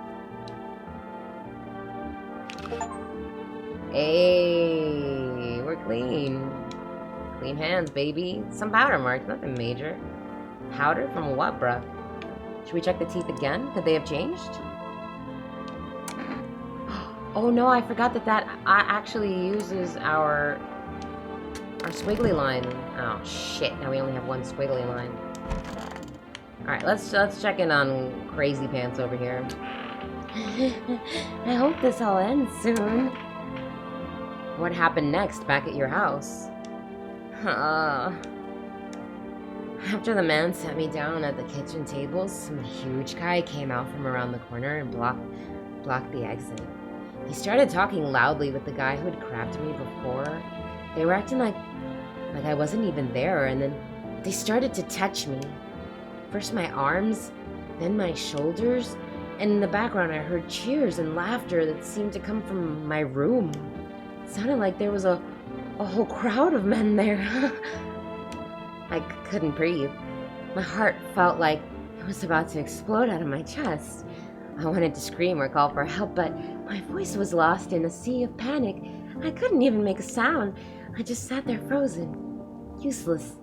Hey, we're clean. Clean hands, baby. Some powder marks, nothing major. Powder from what, bruh? Should we check the teeth again? Could they have changed? Oh no, I forgot that actually uses our squiggly line. Oh shit, now we only have one squiggly line. Alright, let's check in on Crazy Pants over here. I hope this all ends soon. What happened next back at your house? After the man set me down at the kitchen table, some huge guy came out from around the corner and blocked the exit. He started talking loudly with the guy who had crapped me before. They were acting like I wasn't even there, and then they started to touch me. First my arms, then my shoulders, and in the background I heard cheers and laughter that seemed to come from my room. It sounded like there was a whole crowd of men there. I couldn't breathe. My heart felt like it was about to explode out of my chest. I wanted to scream or call for help, but my voice was lost in a sea of panic. I couldn't even make a sound. I just sat there frozen, useless,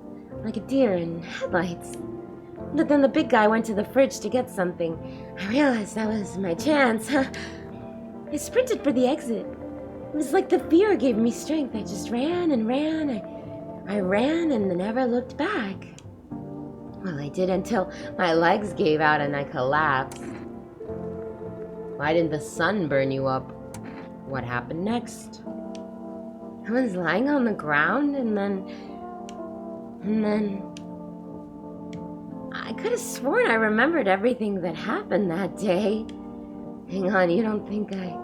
like a deer in headlights. But then the big guy went to the fridge to get something. I realized that was my chance. I sprinted for the exit. It was like the fear gave me strength. I just ran and ran. I ran and never looked back. Well, I did until my legs gave out and I collapsed. Why didn't the sun burn you up? What happened next? I was lying on the ground and then I could have sworn I remembered everything that happened that day. Hang on, you don't think I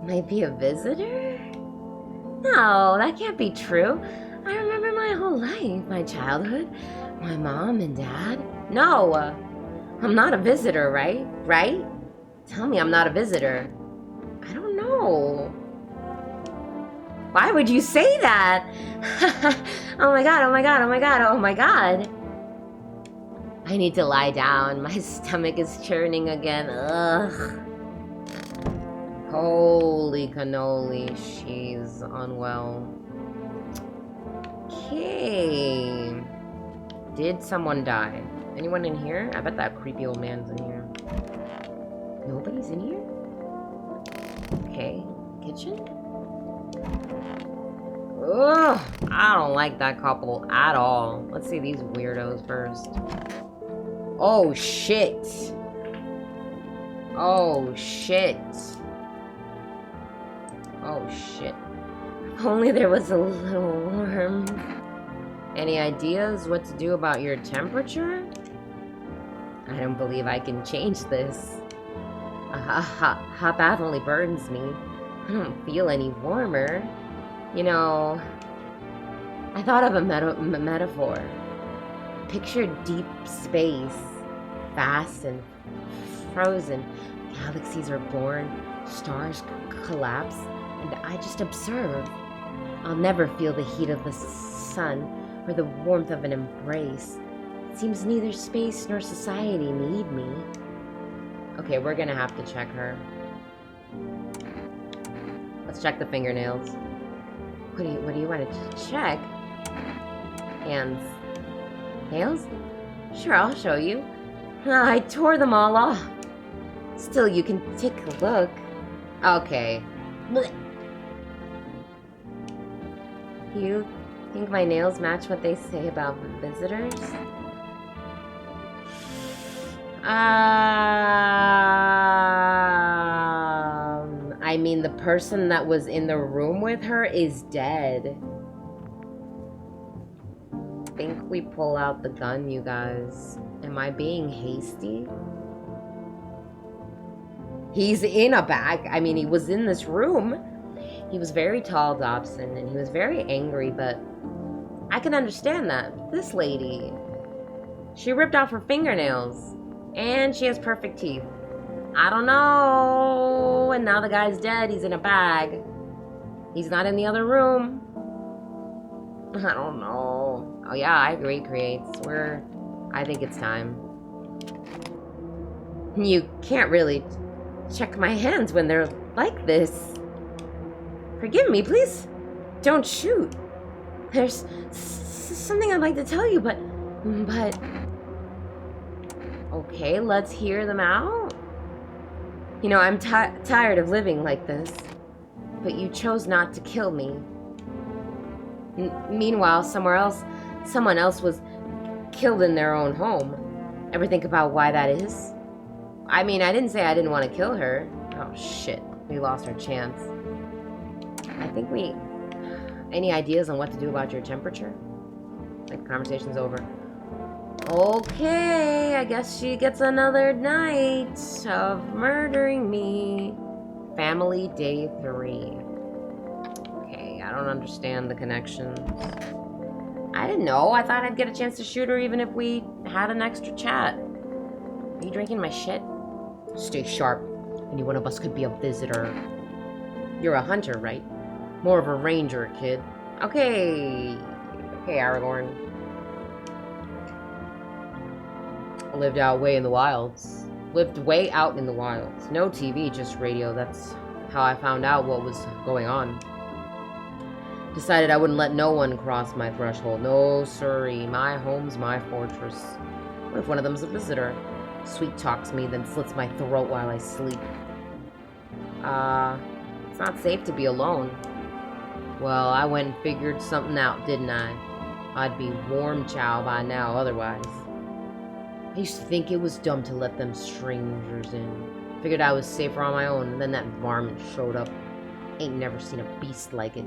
might be a visitor? No, that can't be true. I remember my whole life, my childhood, my mom and dad. No, I'm not a visitor, right? Right? Tell me I'm not a visitor. I don't know. Why would you say that? Oh my god, oh my god, oh my god, oh my god. I need to lie down. My stomach is churning again. Ugh. Holy cannoli, she's unwell. Okay. Did someone die? Anyone in here? I bet that creepy old man's in here. Nobody's in here? Okay. Kitchen? Ugh, I don't like that couple at all. Let's see these weirdos first. Oh, shit. Oh, shit. Oh, shit. If only there was a little warm. Any ideas what to do about your temperature? I don't believe I can change this. A hot bath only burns me. I don't feel any warmer. You know, I thought of a metaphor. Picture deep space, vast and frozen. Galaxies are born, stars collapse, and I just observe. I'll never feel the heat of the sun or the warmth of an embrace. It seems neither space nor society need me. Okay, we're gonna have to check her. Let's check the fingernails. What do you want to check? Hands. Nails? Sure, I'll show you. I tore them all off. Still, you can take a look. Okay. You think my nails match what they say about visitors? I mean, the person that was in the room with her is dead. Think we pull out the gun, you guys. Am I being hasty? He's in a bag. I mean, he was in this room. He was very tall, Dobson, and he was very angry, but I can understand that. This lady, she ripped off her fingernails, and she has perfect teeth. I don't know. And now the guy's dead. He's in a bag. He's not in the other room. I don't know. Oh yeah, I agree, Creates. I think it's time. You can't really check my hands when they're like this. Forgive me, please. Don't shoot. There's something I'd like to tell you, but... Okay, let's hear them out. You know, I'm tired of living like this. But you chose not to kill me. Meanwhile, someone else was killed in their own home. Ever think about why that is? I mean, I didn't say I didn't want to kill her. Oh, shit. We lost our chance. I think we... Any ideas on what to do about your temperature? Like, the conversation's over. Okay, I guess she gets another night of murdering me. Family day 3. Okay, I don't understand the connections. I didn't know. I thought I'd get a chance to shoot her even if we had an extra chat. Are you drinking my shit? Stay sharp. Any one of us could be a visitor. You're a hunter, right? More of a ranger, kid. Okay. Okay, Aragorn. Lived way out in the wilds. No TV, just radio. That's how I found out what was going on. Decided I wouldn't let no one cross my threshold. No, sirree. My home's my fortress. What if one of them's a visitor? Sweet talks me, then slits my throat while I sleep. not safe to be alone. Well, I went and figured something out, didn't I? I'd be warm chow by now otherwise. I used to think it was dumb to let them strangers in. Figured I was safer on my own, and then that varmint showed up. Ain't never seen a beast like it.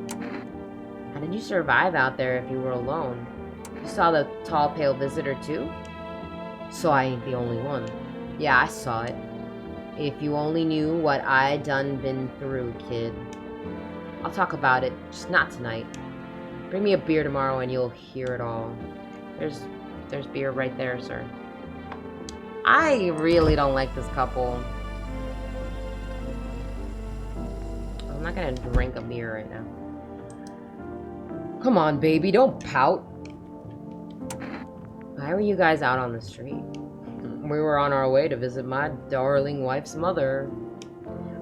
How did you survive out there if you were alone? You saw the tall, pale visitor too? So I ain't the only one. Yeah, I saw it. If you only knew what I done been through, kid. I'll talk about it, just not tonight. Bring me a beer tomorrow and you'll hear it all. There's beer right there, sir. I really don't like this couple. I'm not gonna drink a beer right now. Come on, baby, don't pout. Why were you guys out on the street? We were on our way to visit my darling wife's mother.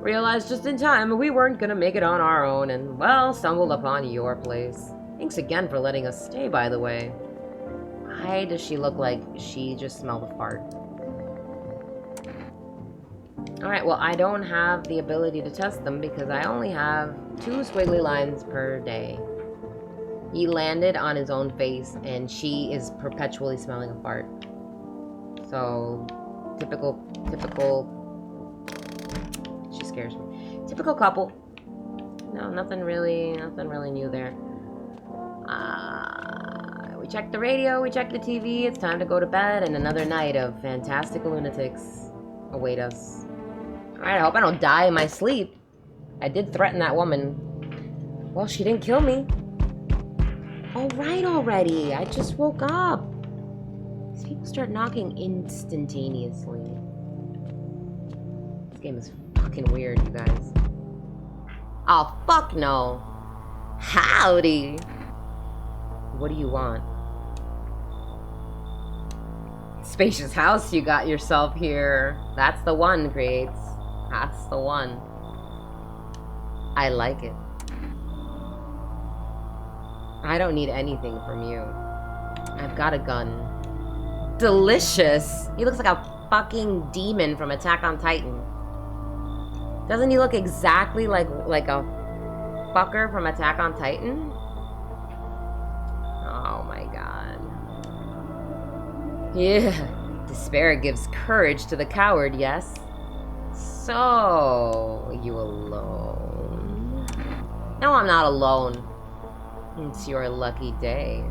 Realized just in time we weren't gonna make it on our own and, well, stumbled upon your place. Thanks again for letting us stay, by the way. Why does she look like she just smelled a fart? Alright, well, I don't have the ability to test them because I only have 2 squiggly lines per day. He landed on his own face, and she is perpetually smelling a fart. So, typical, she scares me. Typical couple. No, nothing really new there. We checked the radio, we checked the TV, it's time to go to bed, and another night of fantastic lunatics await us. Alright, I hope I don't die in my sleep. I did threaten that woman. Well, she didn't kill me. Alright already, I just woke up. These people start knocking instantaneously. This game is fucking weird, you guys. Oh, fuck no. Howdy. What do you want? Spacious house you got yourself here. That's the one, Creates. That's the one. I like it. I don't need anything from you. I've got a gun. Delicious! He looks like a fucking demon from Attack on Titan. Doesn't he look exactly like a fucker from Attack on Titan? Oh my god. Yeah. Despair gives courage to the coward, yes? So, you alone? No, I'm not alone. It's your lucky day.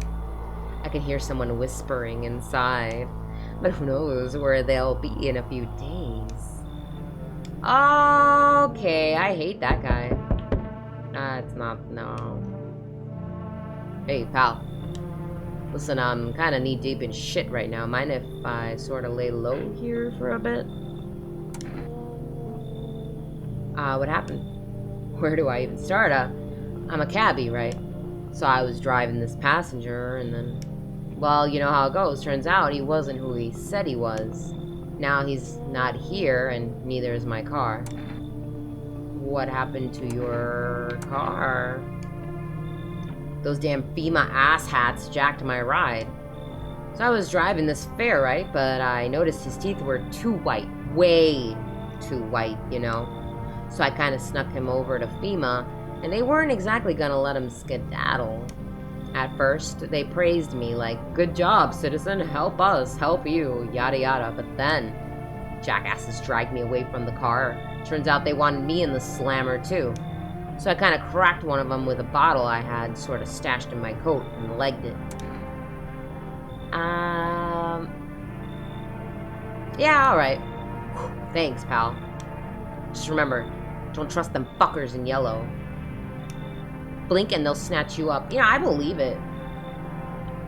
I can hear someone whispering inside, but who knows where they'll be in a few days. Okay, I hate that guy. It's not, no. Hey, pal. Listen, I'm kinda knee-deep in shit right now. Mind if I sorta lay low here for a bit? What happened? Where do I even start? I'm a cabbie, right? So I was driving this passenger, and then, well, you know how it goes. Turns out he wasn't who he said he was. Now he's not here, and neither is my car. What happened to your car? Those damn FEMA asshats jacked my ride. So I was driving this fair, right? But I noticed his teeth were too white. Way too white, you know? So I kind of snuck him over to FEMA, and they weren't exactly gonna let him skedaddle. At first, they praised me like, good job, citizen, help us, help you, yada yada. But then, jackasses dragged me away from the car. Turns out they wanted me in the slammer too. So I kind of cracked one of them with a bottle I had sort of stashed in my coat and legged it. Yeah, alright. Thanks, pal. Just remember, don't trust them fuckers in yellow. Blink and they'll snatch you up. Yeah, I believe it.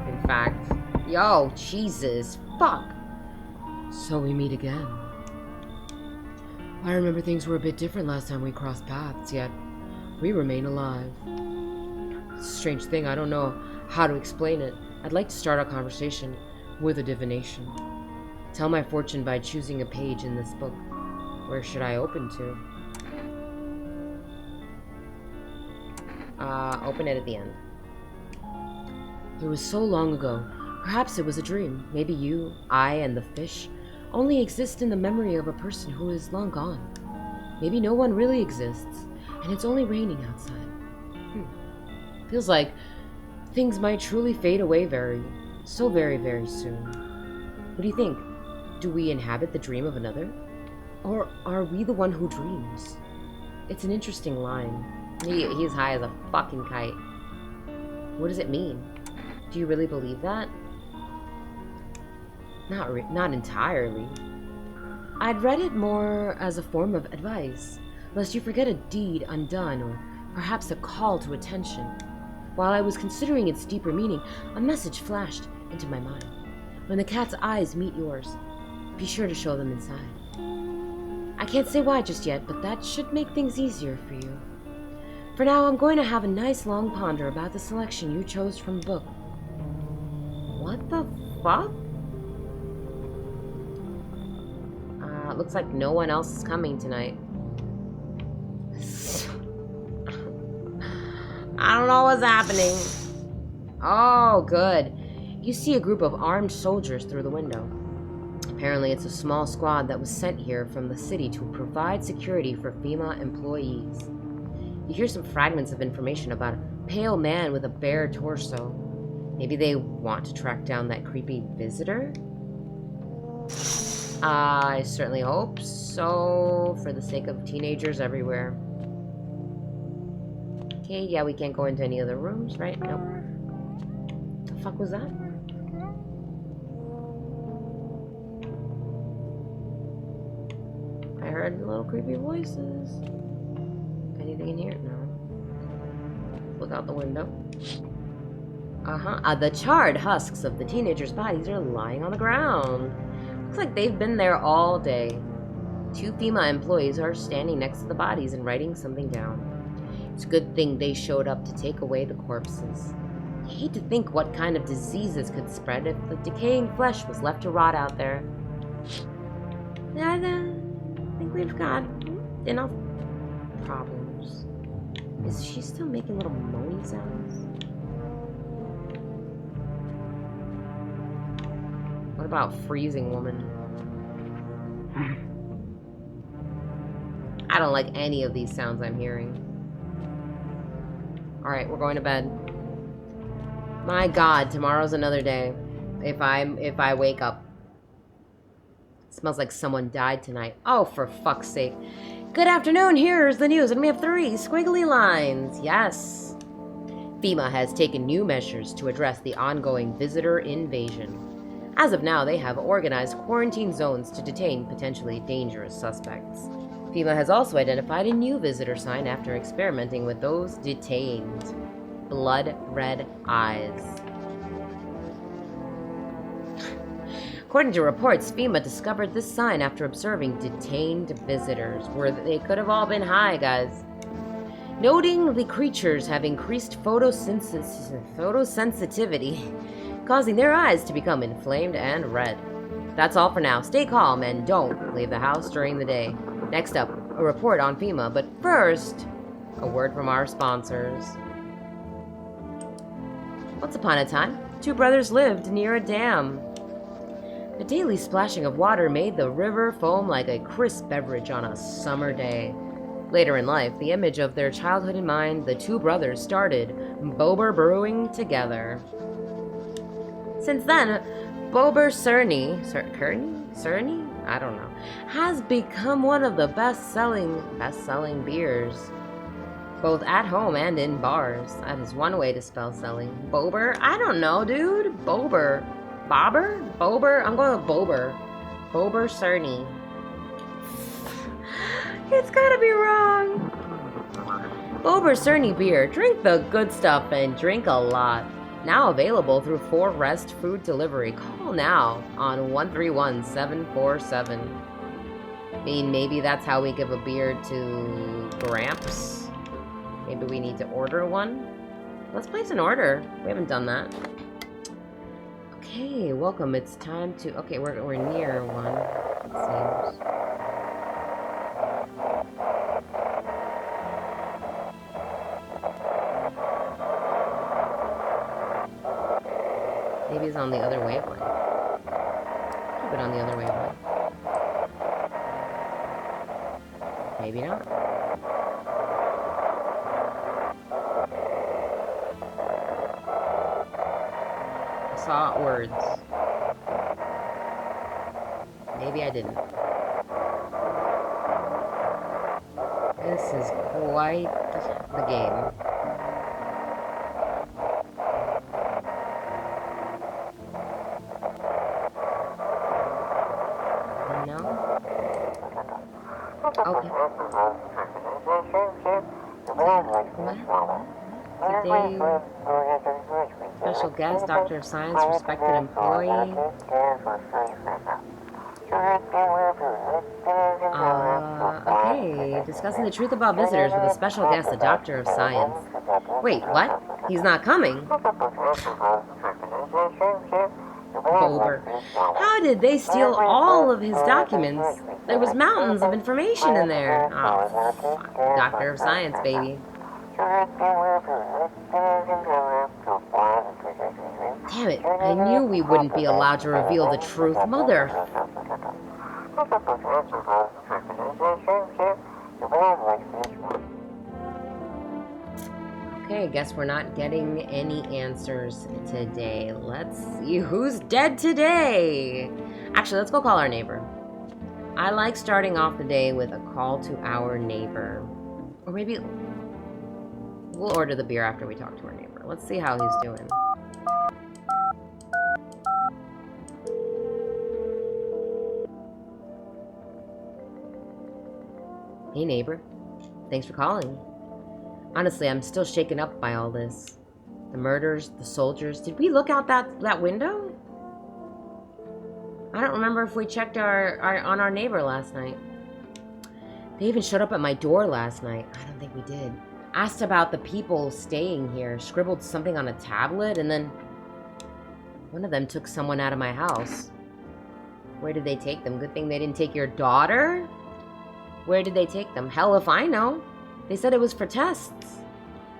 In fact. Yo, Jesus. Fuck. So we meet again. I remember things were a bit different last time we crossed paths, yet we remain alive. It's a strange thing, I don't know how to explain it. I'd like to start our conversation with a divination. Tell my fortune by choosing a page in this book. Where should I open to? Open it at the end. It was so long ago. Perhaps it was a dream. Maybe you, I, and the fish only exist in the memory of a person who is long gone. Maybe no one really exists, And it's only raining outside. Feels like things might truly fade away so very, very soon. What do you think? Do we inhabit the dream of another? Or are we the one who dreams? It's an interesting line. He's high as a fucking kite. What does it mean? Do you really believe that? Not entirely. I'd read it more as a form of advice, lest you forget a deed undone, or perhaps a call to attention. While I was considering its deeper meaning, a message flashed into my mind. When the cat's eyes meet yours, be sure to show them inside. I can't say why just yet, but that should make things easier for you. For now, I'm going to have a nice long ponder about the selection you chose from the book. What the fuck? Looks like no one else is coming tonight. I don't know what's happening. Oh, good. You see a group of armed soldiers through the window. Apparently, it's a small squad that was sent here from the city to provide security for FEMA employees. You hear some fragments of information about a pale man with a bare torso. Maybe they want to track down that creepy visitor? I certainly hope so, for the sake of teenagers everywhere. Okay, yeah, we can't go into any other rooms, right? Nope. What the fuck was that? I heard little creepy voices. Anything in here? No. Look out the window. The charred husks of the teenagers' bodies are lying on the ground. Looks like they've been there all day. 2 FEMA employees are standing next to the bodies and writing something down. It's a good thing they showed up to take away the corpses. I hate to think what kind of diseases could spread if the decaying flesh was left to rot out there. I think we've got enough problems. Is she still making little moaning sounds? What about freezing woman? I don't like any of these sounds I'm hearing. Alright, we're going to bed. My God, tomorrow's another day. If I wake up. It smells like someone died tonight. Oh, for fuck's sake. Good afternoon, here's the news, and we have 3 squiggly lines. Yes. FEMA has taken new measures to address the ongoing visitor invasion. As of now, they have organized quarantine zones to detain potentially dangerous suspects. FEMA has also identified a new visitor sign after experimenting with those detained. Blood red eyes. According to reports, FEMA discovered this sign after observing detained visitors, where they could have all been high, guys. Noting the creatures have increased photosensitivity, causing their eyes to become inflamed and red. That's all for now. Stay calm and don't leave the house during the day. Next up, a report on FEMA, but first, a word from our sponsors. Once upon a time, 2 brothers lived near a dam. A daily splashing of water made the river foam like a crisp beverage on a summer day. Later in life, the image of their childhood in mind, the 2 brothers started Bober Brewing together. Since then, Bober Cerny, I don't know, has become one of the best-selling beers, both at home and in bars. That is one way to spell selling. Bober? I don't know, dude. Bober. Bobber? Bober? I'm going with Bober. Bober Cerny. It's gotta be wrong. Bober Cerny beer. Drink the good stuff and drink a lot. Now available through 4 Rest Food Delivery. Call now on 131747. I mean, maybe that's how we give a beer to Gramps. Maybe we need to order one. Let's place an order. We haven't done that. Okay, welcome. It's time to... Okay, we're near one, it seems. Maybe it's on the other wavelength. Keep it on the other wavelength. Maybe not. saw words. Maybe I didn't. This is quite the game. No? Okay. What? Did they... Special guest, Doctor of Science, respected employee. Okay. Discussing the truth about visitors with a special guest, the Doctor of Science. Wait, what? He's not coming? Bober. How did they steal all of his documents? There was mountains of information in there. Oh, fuck. Doctor of Science, baby. Damn it, I knew we wouldn't be allowed to reveal the truth. Mother. Okay, I guess we're not getting any answers today. Let's see who's dead today. Actually, let's go call our neighbor. I like starting off the day with a call to our neighbor. Or maybe we'll order the beer after we talk to our neighbor. Let's see how he's doing. Hey neighbor, thanks for calling. Honestly, I'm still shaken up by all this. The murders, the soldiers. Did we look out that window? I don't remember if we checked on our neighbor last night. They even showed up at my door last night. I don't think we did. Asked about the people staying here, scribbled something on a tablet, and then one of them took someone out of my house. Where did they take them? Good thing they didn't take your daughter? Where did they take them? Hell if I know. They said it was for tests.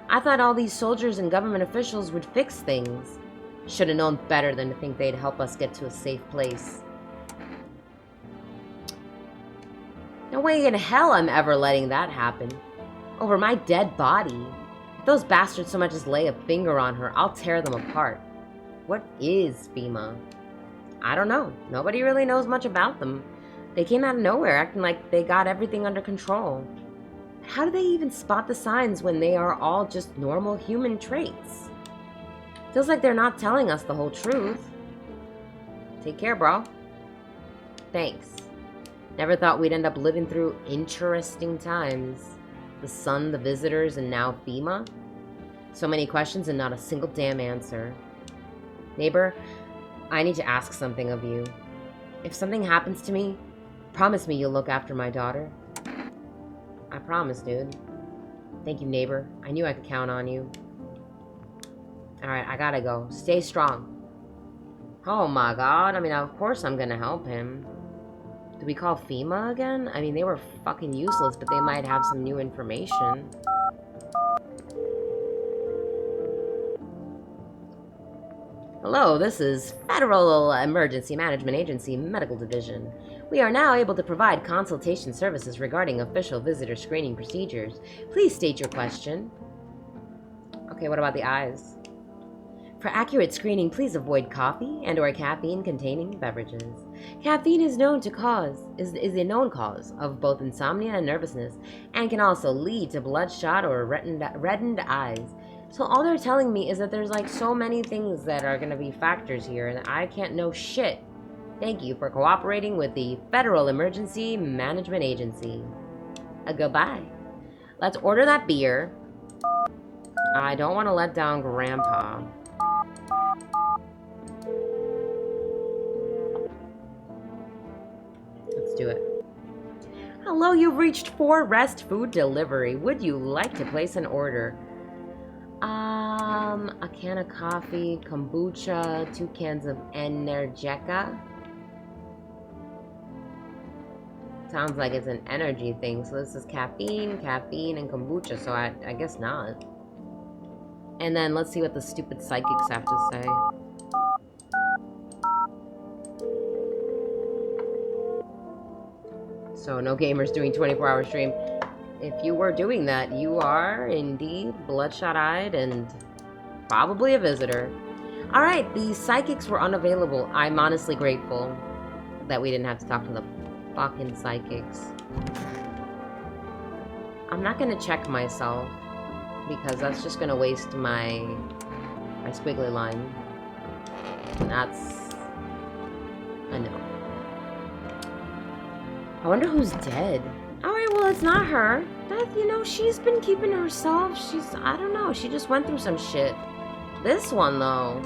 I thought all these soldiers and government officials would fix things. Should have known better than to think they'd help us get to a safe place. No way in hell I'm ever letting that happen. Over my dead body. If those bastards so much as lay a finger on her, I'll tear them apart. What is FEMA? I don't know. Nobody really knows much about them. They came out of nowhere acting like they got everything under control. How do they even spot the signs when they are all just normal human traits? Feels like they're not telling us the whole truth. Take care, bro. Thanks. Never thought we'd end up living through interesting times. The sun, the visitors, and now FEMA? So many questions and not a single damn answer. Neighbor, I need to ask something of you. If something happens to me, promise me you'll look after my daughter. I promise, dude. Thank you, neighbor. I knew I could count on you. Alright, I gotta go. Stay strong. Oh my god. I mean, of course I'm gonna help him. Do we call FEMA again? I mean, they were fucking useless, but they might have some new information. Hello, this is Federal Emergency Management Agency Medical Division. We are now able to provide consultation services regarding official visitor screening procedures. Please state your question. Okay, what about the eyes? For accurate screening, please avoid coffee and/or caffeine-containing beverages. Caffeine is a known cause of both insomnia and nervousness, and can also lead to bloodshot or reddened eyes. So all they're telling me is that there's like so many things that are going to be factors here, and I can't know shit. Thank you for cooperating with the Federal Emergency Management Agency. Goodbye. Let's order that beer. I don't want to let down Grandpa. Let's do it. Hello, you've reached 4 Rest Food Delivery. Would you like to place an order? A can of coffee, kombucha, 2 cans of Energeca. Sounds like it's an energy thing. So this is caffeine, and kombucha. So I guess not. And then let's see what the stupid psychics have to say. So no gamers doing 24-hour stream. If you were doing that, you are indeed bloodshot-eyed and probably a visitor. Alright, the psychics were unavailable. I'm honestly grateful that we didn't have to talk to the fucking psychics. I'm not gonna check myself because that's just gonna waste my squiggly line. And that's a no. I wonder who's dead. Alright, well, it's not her. That, you know, she's been keeping herself. I don't know, she just went through some shit. This one, though.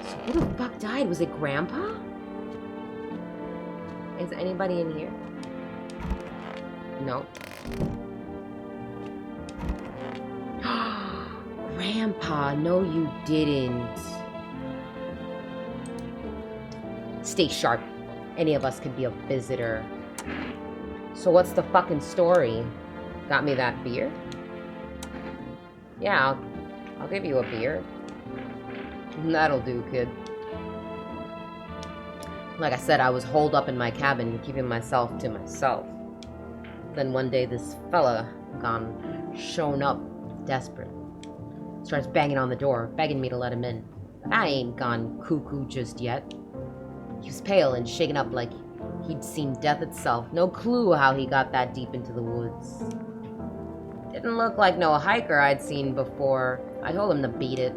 So who the fuck died? Was it Grandpa? Is anybody in here? No. Grandpa, no you didn't. Stay sharp. Any of us could be a visitor. So what's the fucking story? Got me that beer? Yeah, I'll give you a beer. That'll do, kid. Like I said, I was holed up in my cabin, keeping myself to myself. Then one day this fella shown up, desperate. Starts banging on the door, begging me to let him in. I ain't gone cuckoo just yet. He was pale and shaken up like he'd seen death itself. No clue how he got that deep into the woods. Didn't look like no hiker I'd seen before. I told him to beat it.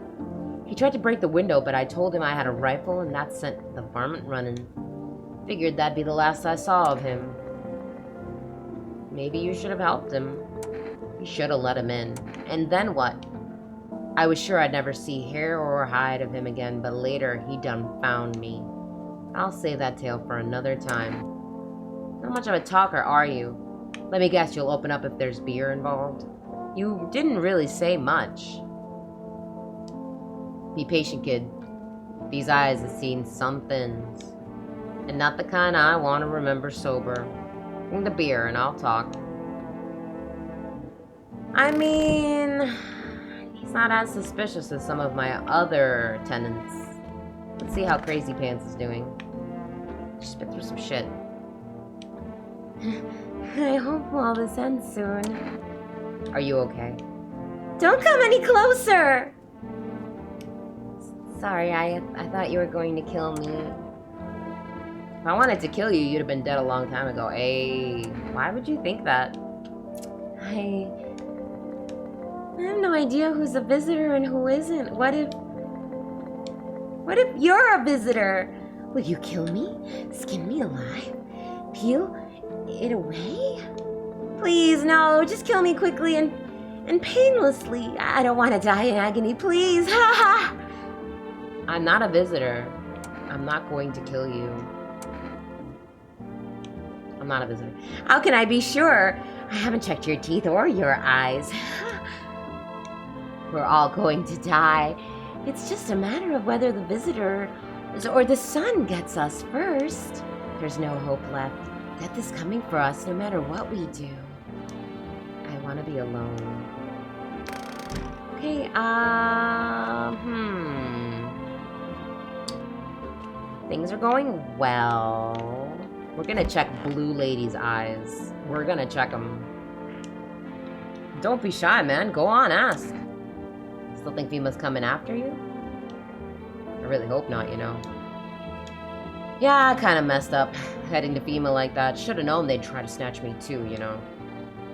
He tried to break the window, but I told him I had a rifle and that sent the varmint running. Figured that'd be the last I saw of him. Maybe you should have helped him. You should have let him in. And then what? I was sure I'd never see hair or hide of him again, but later he done found me. I'll save that tale for another time. How much of a talker are you? Let me guess, you'll open up if there's beer involved. You didn't really say much. Be patient, kid. These eyes have seen some things. And not the kind I want to remember sober. Bring the beer and I'll talk. I mean, he's not as suspicious as some of my other tenants. Let's see how Crazy Pants is doing. She's been through some shit. I hope all this ends soon. Are you okay? Don't come any closer! Sorry, I thought you were going to kill me. If I wanted to kill you, you'd have been dead a long time ago. Hey, why would you think that? I have no idea who's a visitor and who isn't. What if you're a visitor? Will you kill me? Skin me alive? Peel it away? Please, no. Just kill me quickly and painlessly. I don't want to die in agony, please. Ha ha! I'm not a visitor. I'm not going to kill you. I'm not a visitor. How can I be sure? I haven't checked your teeth or your eyes. We're all going to die. It's just a matter of whether the visitor or the sun gets us first. There's no hope left. Death is coming for us no matter what we do. I want to be alone. Okay, Things are going well. We're gonna check Blue Lady's eyes. We're gonna check them. Don't be shy, man. Go on, ask. Still think Fima's coming after you? I really hope not, you know. Yeah, I kind of messed up heading to Fima like that. Should have known they'd try to snatch me too, you know.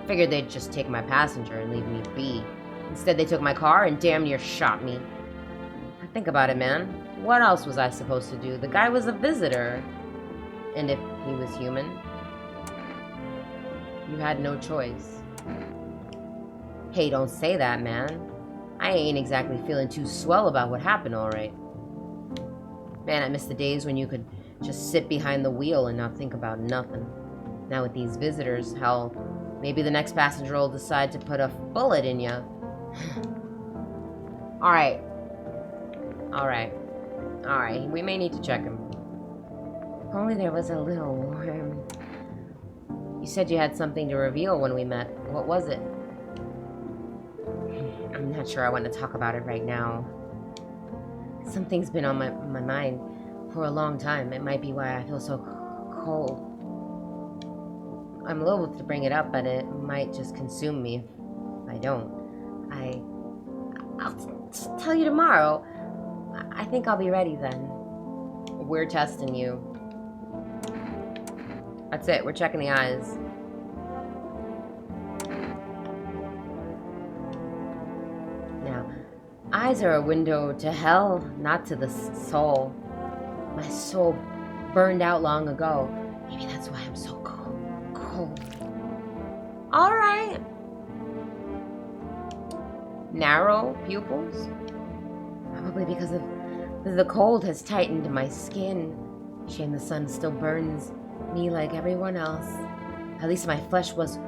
Figured they'd just take my passenger and leave me be. Instead, they took my car and damn near shot me. Think about it, man. What else was I supposed to do? The guy was a visitor. And if he was human, you had no choice. Hey, don't say that, man. I ain't exactly feeling too swell about what happened, alright. Man, I miss the days when you could just sit behind the wheel and not think about nothing. Now with these visitors, hell, maybe the next passenger will decide to put a bullet in ya. Alright. Alright, we may need to check him. If only there was a little warm. You said you had something to reveal when we met. What was it? I'm not sure I want to talk about it right now. Something's been on my mind for a long time. It might be why I feel so cold. I'm loath to bring it up, but it might just consume me if I don't. I'll tell you tomorrow. I think I'll be ready then. We're testing you. That's it. We're checking the eyes. Now, eyes are a window to hell, not to the soul. My soul burned out long ago. Maybe that's why I'm so cold. All right. Narrow pupils? Probably because of the cold has tightened my skin. Shame the sun still burns me like everyone else. At least my flesh was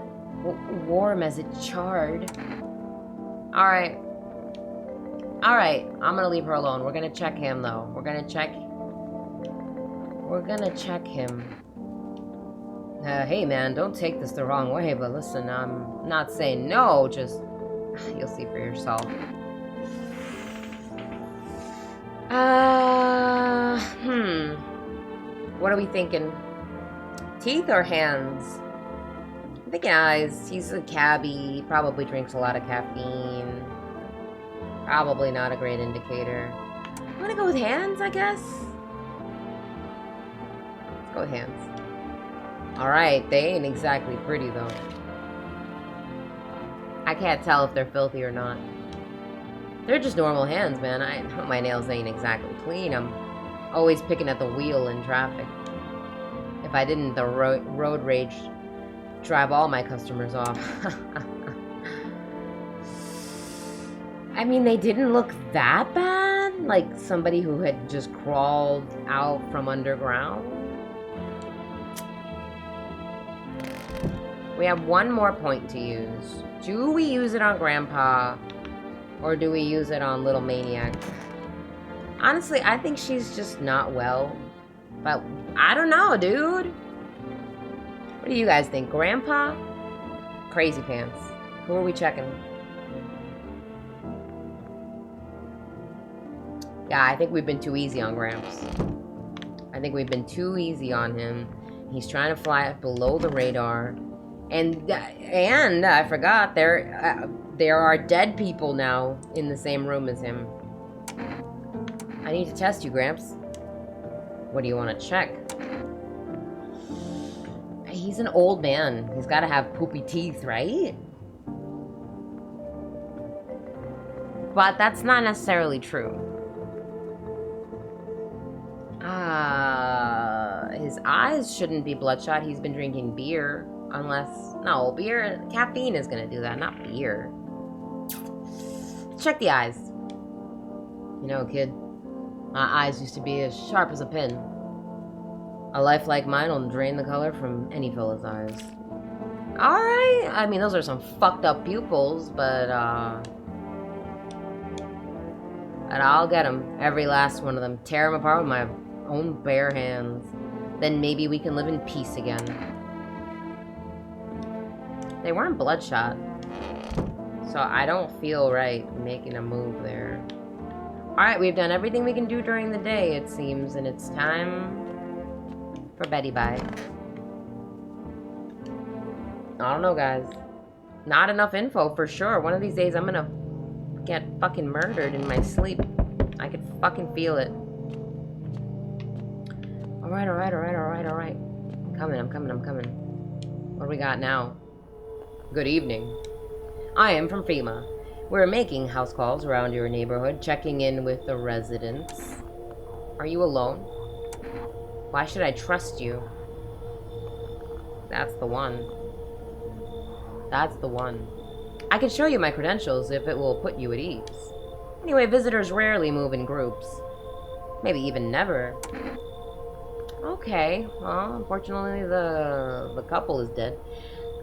warm as it charred. Alright. Alright, I'm gonna leave her alone. We're gonna check him, though. We're gonna check him. Hey, man, don't take this the wrong way, but listen, I'm not saying no, just... You'll see for yourself. What are we thinking? Teeth or hands? I'm thinking eyes. He's a cabbie. Probably drinks a lot of caffeine. Probably not a great indicator. I'm gonna go with hands, I guess. Let's go with hands. Alright, they ain't exactly pretty, though. I can't tell if they're filthy or not. They're just normal hands, man. I know my nails ain't exactly clean. I'm always picking at the wheel in traffic. If I didn't, the road rage drive all my customers off. I mean, they didn't look that bad. Like somebody who had just crawled out from underground. We have one more point to use. Do we use it on Grandpa? Or do we use it on Little Maniac? Honestly, I think she's just not well. But I don't know, dude. What do you guys think? Grandpa? Crazy Pants. Who are we checking? Yeah, I think we've been too easy on Gramps. I think we've been too easy on him. He's trying to fly below the radar. And I forgot, there are dead people now in the same room as him. I need to test you, Gramps. What do you want to check? He's an old man. He's got to have poopy teeth, right? But that's not necessarily true. His eyes shouldn't be bloodshot. He's been drinking beer. Unless... No, beer... Caffeine is gonna do that, not beer. Check the eyes. You know, kid, my eyes used to be as sharp as a pin. A life like mine will drain the color from any fella's eyes. Alright, I mean, those are some fucked up pupils, but, and I'll get them. Every last one of them. Tear them apart with my own bare hands. Then maybe we can live in peace again. They weren't bloodshot. So I don't feel right making a move there. Alright, we've done everything we can do during the day, it seems, and it's time for Betty Bye. I don't know, guys. Not enough info for sure. One of these days I'm gonna get fucking murdered in my sleep. I could fucking feel it. Alright. I'm coming. What do we got now? Good evening. I am from FEMA. We're making house calls around your neighborhood, checking in with the residents. Are you alone? Why should I trust you? That's the one. I can show you my credentials if it will put you at ease. Anyway, visitors rarely move in groups. Maybe even never. Okay, well, unfortunately the couple is dead.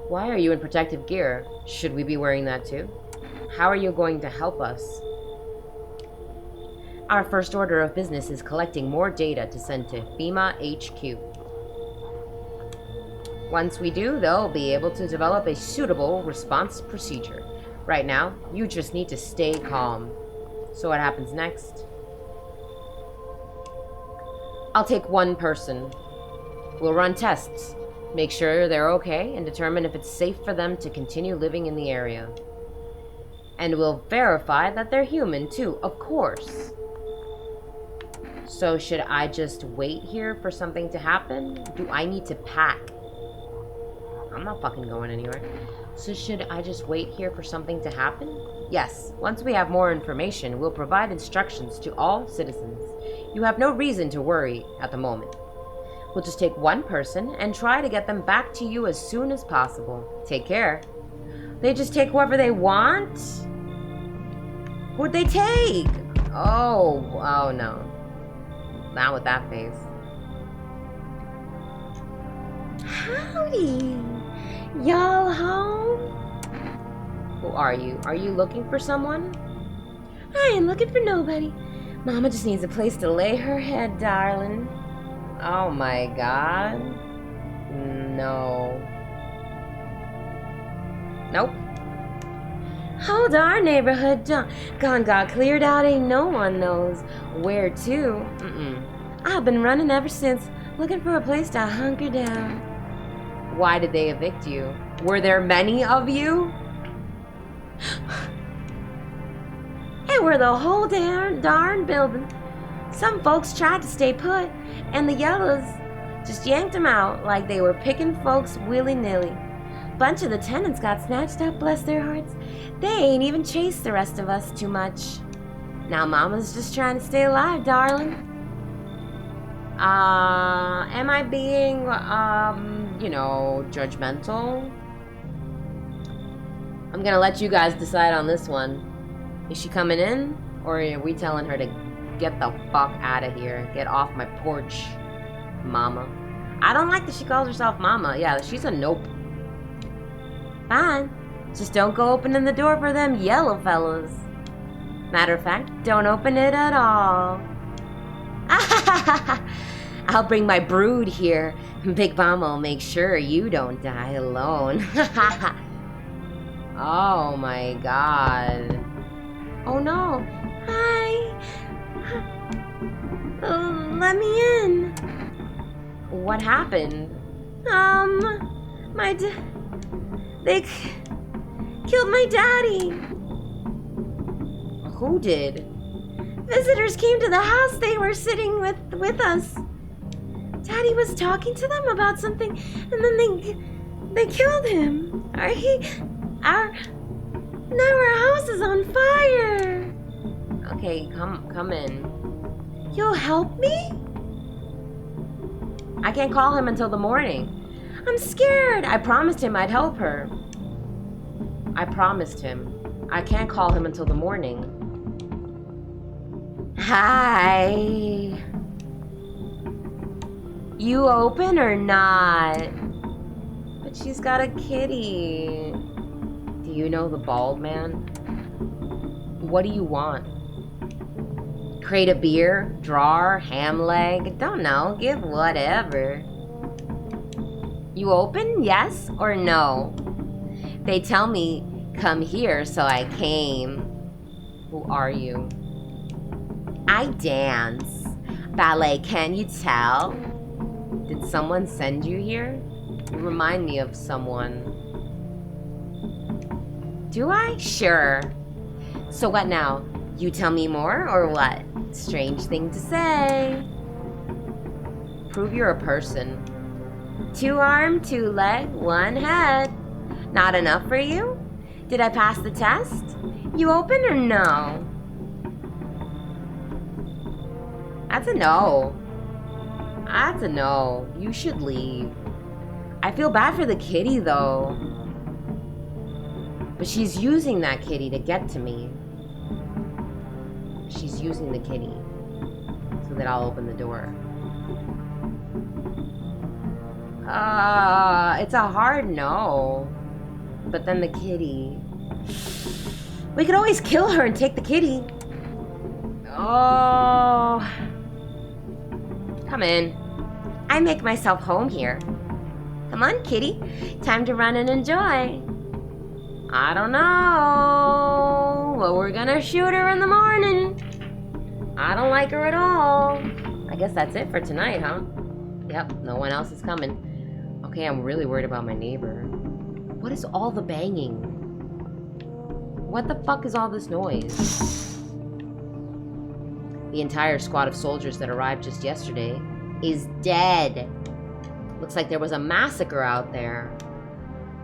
Why are you in protective gear? Should we be wearing that too? How are you going to help us? Our first order of business is collecting more data to send to FEMA HQ. Once we do, they'll be able to develop a suitable response procedure. Right now, you just need to stay calm. So what happens next? I'll take one person. We'll run tests, make sure they're okay, and determine if it's safe for them to continue living in the area. And we'll verify that they're human too, of course. So should I just wait here for something to happen? Do I need to pack? I'm not fucking going anywhere. So should I just wait here for something to happen? Yes, once we have more information, we'll provide instructions to all citizens. You have no reason to worry at the moment. We'll just take one person and try to get them back to you as soon as possible. Take care. They just take whoever they want? Who'd they take? Oh no. Not with that face. Howdy. Y'all home? Who are you? Are you looking for someone? I ain't looking for nobody. Mama just needs a place to lay her head, darling. Oh my god. No. Nope. Hold our neighborhood got cleared out, ain't no one knows where to. I've been running ever since, looking for a place to hunker down. Why did they evict you? Were there many of you? It were the whole darn building. Some folks tried to stay put, and the yellows just yanked them out like they were picking folks willy-nilly. Bunch of the tenants got snatched up, bless their hearts. They ain't even chased the rest of us too much. Now Mama's just trying to stay alive, darling. Am I being, judgmental? I'm gonna let you guys decide on this one. Is she coming in, or are we telling her to get the fuck out of here? Get off my porch, Mama. I don't like that she calls herself Mama. Yeah, she's a nope. Fine. Just don't go opening the door for them yellow fellas. Matter of fact, don't open it at all. I'll bring my brood here. Big Mama will make sure you don't die alone. Oh my god. Oh no. Hi. Let me in. What happened? They killed my daddy. Who did? Visitors came to the house. They were sitting with us. Daddy was talking to them about something, and then they killed him. Now our house is on fire. Okay, come in. You'll help me? I can't call him until the morning. I'm scared. I promised him I'd help her. I promised him. I can't call him until the morning. Hi. You open or not? But she's got a kitty. Do you know the bald man? What do you want? Crate of beer? Drawer? Ham leg? Don't know. Give whatever. You open? Yes or no? They tell me come here, so I came. Who are you? I dance. Ballet, can you tell? Did someone send you here? You remind me of someone. Do I? Sure. So what now? You tell me more or what? Strange thing to say. Prove you're a person. 2 arm, 2 leg, 1 head. Not enough for you? Did I pass the test? You open or no? That's a no. That's a no. You should leave. I feel bad for the kitty though. But she's using that kitty to get to me. She's using the kitty so that I'll open the door. It's a hard no. But then the kitty. We could always kill her and take the kitty. Oh. Come in. I make myself home here. Come on, kitty. Time to run and enjoy. I don't know. But we're gonna shoot her in the morning. I don't like her at all. I guess that's it for tonight, huh? Yep, no one else is coming. Okay, I'm really worried about my neighbor. What is all the banging? What the fuck is all this noise? The entire squad of soldiers that arrived just yesterday is dead. Looks like there was a massacre out there.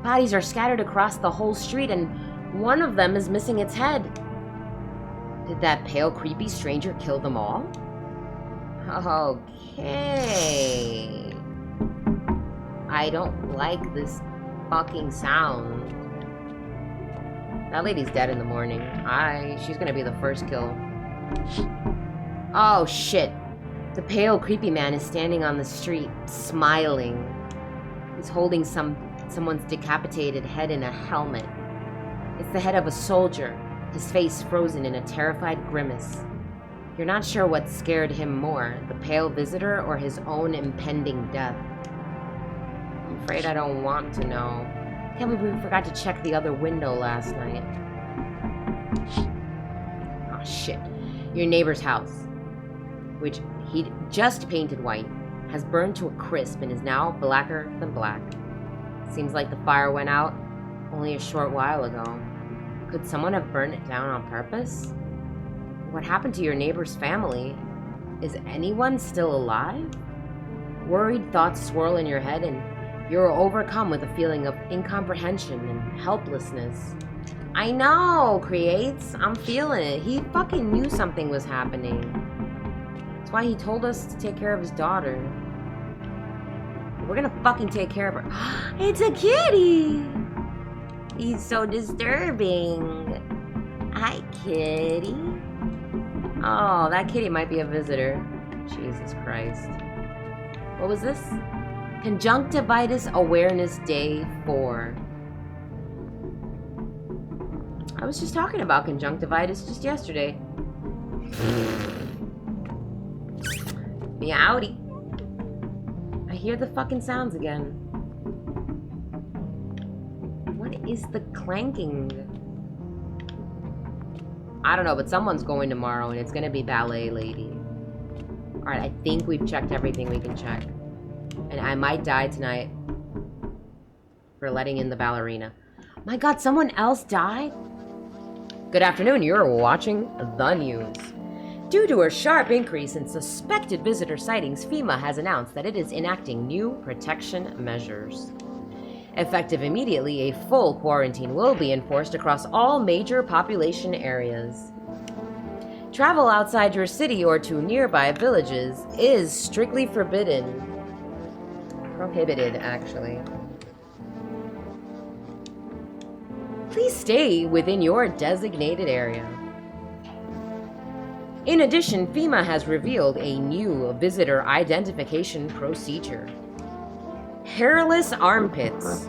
Bodies are scattered across the whole street, and one of them is missing its head. Did that pale, creepy stranger kill them all? Okay. I don't like this fucking sound. That lady's dead in the morning. She's gonna be the first kill. Oh, shit. The pale, creepy man is standing on the street, smiling. He's holding someone's decapitated head in a helmet. It's the head of a soldier, his face frozen in a terrified grimace. You're not sure what scared him more, the pale visitor or his own impending death. I'm afraid I don't want to know. Can't believe we forgot to check the other window last night. Oh, shit. Your neighbor's house, which he'd just painted white, has burned to a crisp and is now blacker than black. Seems like the fire went out only a short while ago. Could someone have burned it down on purpose? What happened to your neighbor's family? Is anyone still alive? Worried thoughts swirl in your head and you're overcome with a feeling of incomprehension and helplessness. I know, Creates. I'm feeling it. He fucking knew something was happening. That's why he told us to take care of his daughter. We're gonna fucking take care of her. It's a kitty! He's so disturbing. Hi, kitty. Oh, that kitty might be a visitor. Jesus Christ. What was this? Conjunctivitis Awareness Day 4. I was just talking about conjunctivitis just yesterday. Meowdy. I hear the fucking sounds again. What is the clanking? I don't know, but someone's going tomorrow and it's gonna be Ballet Lady. Alright, I think we've checked everything we can check. And I might die tonight for letting in the ballerina. My god, someone else died? Good afternoon, you're watching the news. Due to a sharp increase in suspected visitor sightings, FEMA has announced that it is enacting new protection measures. Effective immediately, a full quarantine will be enforced across all major population areas. Travel outside your city or to nearby villages is strictly forbidden. Prohibited, actually. Please stay within your designated area. In addition, FEMA has revealed a new visitor identification procedure. Hairless armpits.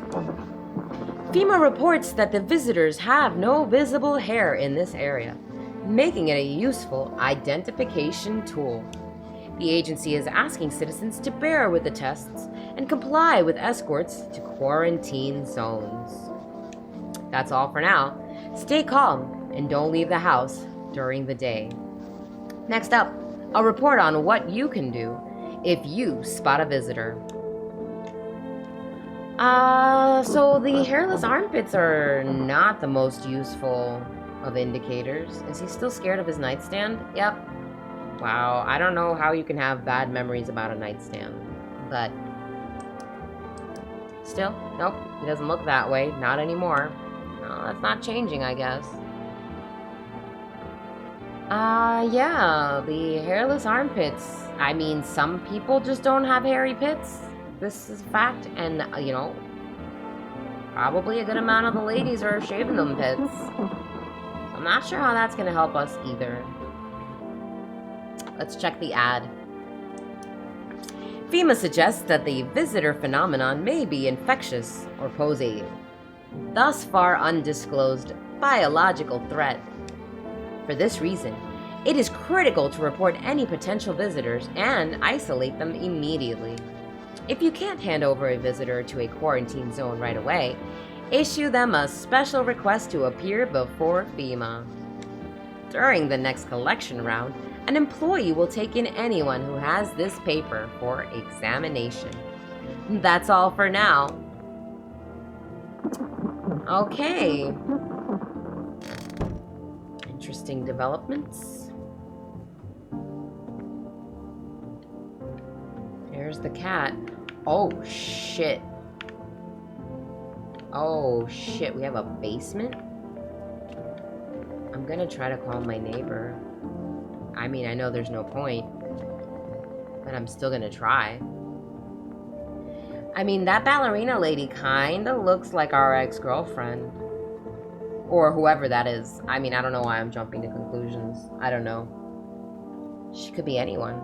FEMA reports that the visitors have no visible hair in this area, making it a useful identification tool. The agency is asking citizens to bear with the tests and comply with escorts to quarantine zones. That's all for now. Stay calm and don't leave the house during the day. Next up, a report on what you can do if you spot a visitor. So the hairless armpits are not the most useful of indicators. Is he still scared of his nightstand? Yep. Wow, I don't know how you can have bad memories about a nightstand, but still, nope, he doesn't look that way, not anymore. No, that's not changing, I guess. Yeah, the hairless armpits. I mean, some people just don't have hairy pits. This is a fact, and, you know, probably a good amount of the ladies are shaving them pits. So I'm not sure how that's gonna help us either. Let's check the ad. FEMA suggests that the visitor phenomenon may be infectious or pose a thus far undisclosed biological threat. For this reason, it is critical to report any potential visitors and isolate them immediately. If you can't hand over a visitor to a quarantine zone right away, issue them a special request to appear before FEMA. During the next collection round, an employee will take in anyone who has this paper for examination. That's all for now. Okay. Interesting developments. There's the cat. Oh, shit. Oh, shit. We have a basement? I'm gonna try to call my neighbor. I mean, I know there's no point, but I'm still gonna try. I mean, that ballerina lady kinda looks like our ex-girlfriend. Or whoever that is. I mean, I don't know why I'm jumping to conclusions. I don't know. She could be anyone.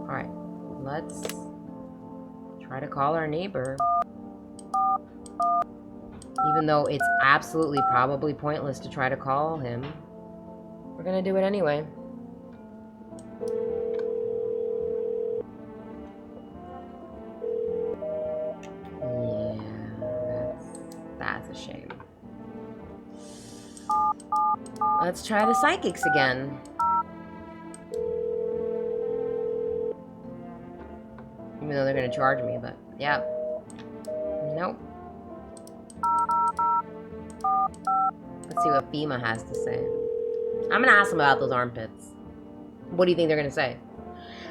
Alright, let's try to call our neighbor. Even though it's absolutely probably pointless to try to call him, we're gonna do it anyway. Yeah, that's a shame. Let's try the psychics again. Even though they're gonna charge me, but yeah. Nope. Let's see what FEMA has to say. I'm gonna ask them about those armpits. What do you think they're gonna say?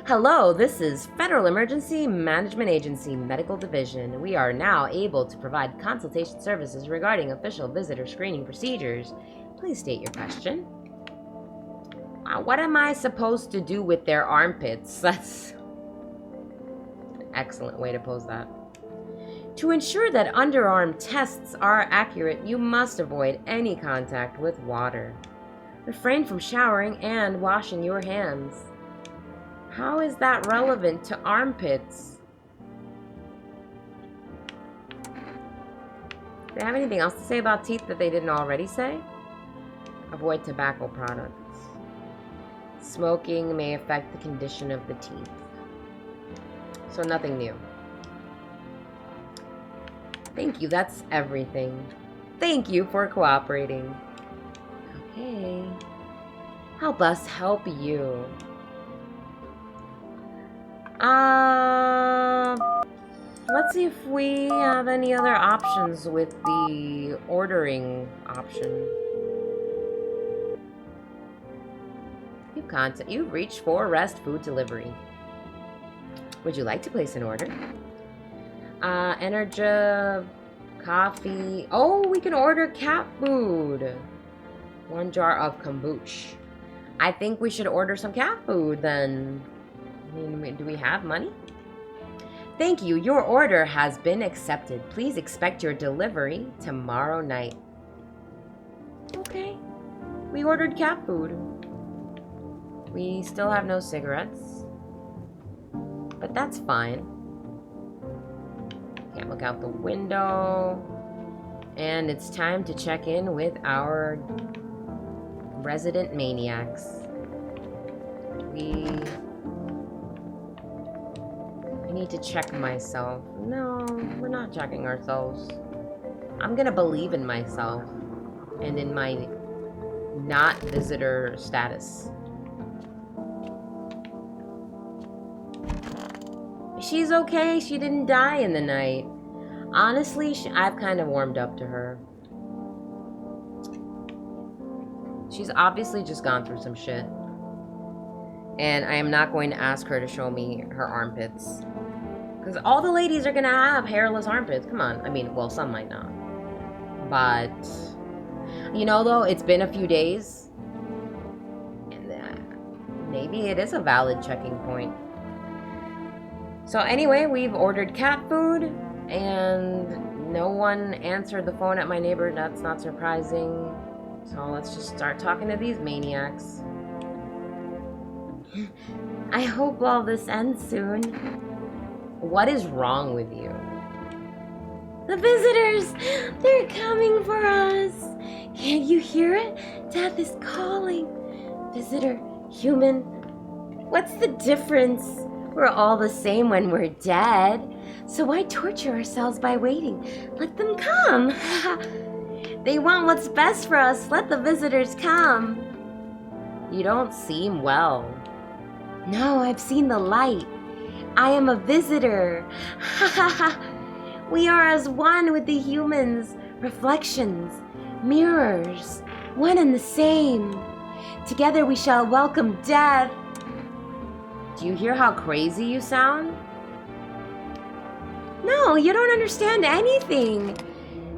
Hello, this is Federal Emergency Management Agency Medical Division. We are now able to provide consultation services regarding official visitor screening procedures. Please state your question. What am I supposed to do with their armpits? That's an excellent way to pose that. To ensure that underarm tests are accurate, you must avoid any contact with water. Refrain from showering and washing your hands. How is that relevant to armpits? Do they have anything else to say about teeth that they didn't already say? Avoid tobacco products. Smoking may affect the condition of the teeth. So nothing new. Thank you, that's everything. Thank you for cooperating. Okay. Help us help you. Let's see if we have any other options with the ordering option. You've reached for Rest Food Delivery. Would you like to place an order? Energy, coffee. Oh, we can order cat food. 1 jar of kombucha. I think we should order some cat food then. I mean, do we have money? Thank you. Your order has been accepted. Please expect your delivery tomorrow night. Okay. We ordered cat food. We still have no cigarettes. But that's fine. Can't look out the window. And it's time to check in with our resident maniacs. I need to check myself. No, we're not checking ourselves. I'm gonna believe in myself and in my not visitor status. She's okay. She didn't die in the night. Honestly, I've kind of warmed up to her. She's obviously just gone through some shit. And I am not going to ask her to show me her armpits. Because all the ladies are going to have hairless armpits. Come on. I mean, well, some might not. But, you know, though, it's been a few days. And maybe it is a valid checking point. So anyway, we've ordered cat food. And no one answered the phone at my neighbor. That's not surprising. So let's just start talking to these maniacs. I hope all this ends soon. What is wrong with you? The visitors! They're coming for us! Can't you hear it? Death is calling. Visitor, human. What's the difference? We're all the same when we're dead. So why torture ourselves by waiting? Let them come! They want what's best for us. Let the visitors come. You don't seem well. No, I've seen the light. I am a visitor. We are as one with the humans. Reflections, mirrors. one and the same. Together we shall welcome death. Do you hear how crazy you sound? No, you don't understand anything.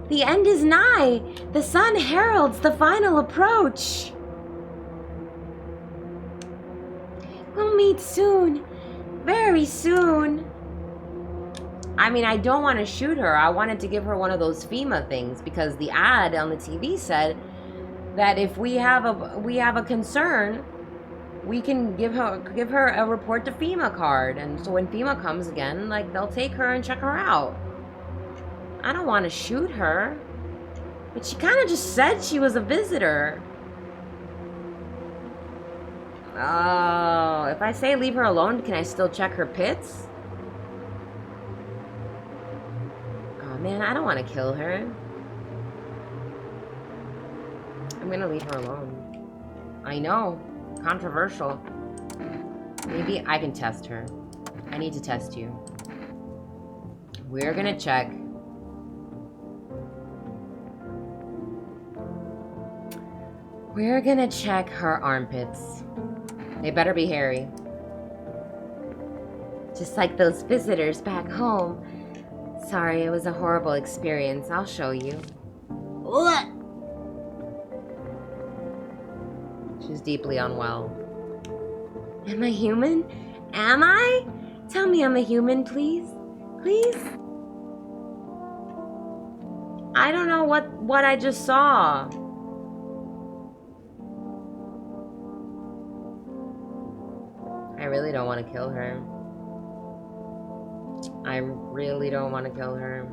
The end is nigh. The sun heralds the final approach. We'll meet soon. Very soon. I mean, I don't want to shoot her. I wanted to give her one of those FEMA things because the ad on the TV said that if we have a concern, we can give her a report to FEMA card, and so when FEMA comes again, like, they'll take her and check her out. I don't want to shoot her, but she kind of just said she was a visitor. Oh, if I say leave her alone, can I still check her pits? Oh man, I don't want to kill her. I'm gonna leave her alone. I know, controversial. Maybe I can test her. I need to test you. We're gonna check. We're gonna check her armpits. They better be hairy. Just like those visitors back home. Sorry, it was a horrible experience. I'll show you. What? She's deeply unwell. Am I human? Am I? Tell me I'm a human, please. Please? I don't know what I just saw. I really don't want to kill her. I really don't want to kill her.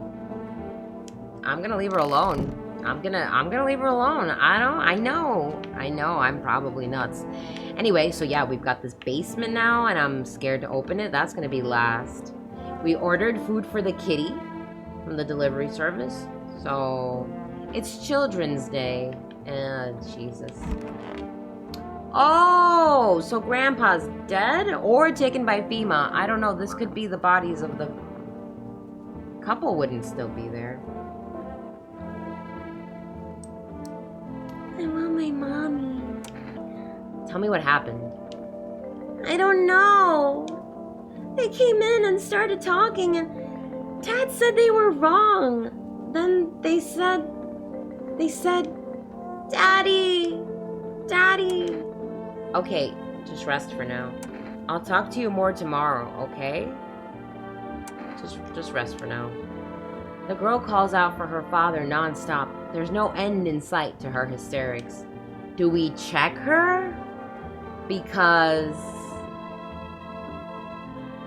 I'm gonna leave her alone. I'm gonna leave her alone. I know, I'm probably nuts. Anyway, so yeah, we've got this basement now, and I'm scared to open it. That's gonna be last. We ordered food for the kitty from the delivery service. So, it's Children's Day. Jesus. Oh, so Grandpa's dead or taken by FEMA. I don't know. This could be the bodies of the couple wouldn't still be there. I want my mommy. Tell me what happened. I don't know. They came in and started talking, and Dad said they were wrong. Then they said, Daddy, Daddy. Okay, just rest for now. I'll talk to you more tomorrow, okay? Just rest for now. The girl calls out for her father nonstop. There's no end in sight to her hysterics. Do we check her? Because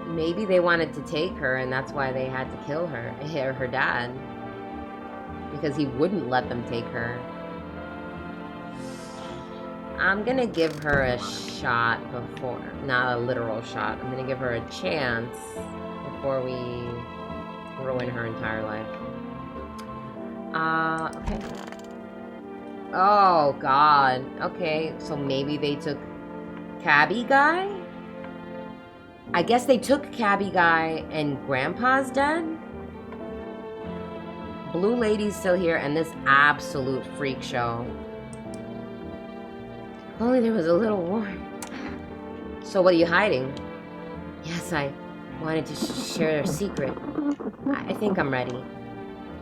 maybe they wanted to take her and that's why they had to kill her, her dad. Because he wouldn't let them take her. I'm gonna give her a shot before, not a literal shot. I'm gonna give her a chance before we ruin her entire life. Okay. Oh, God. Okay, so maybe they took Cabby Guy? I guess they took Cabby Guy and Grandpa's dead? Blue Lady's still here and this absolute freak show. If only there was a little warmth. So what are you hiding? Yes, I wanted to share a secret. I think I'm ready.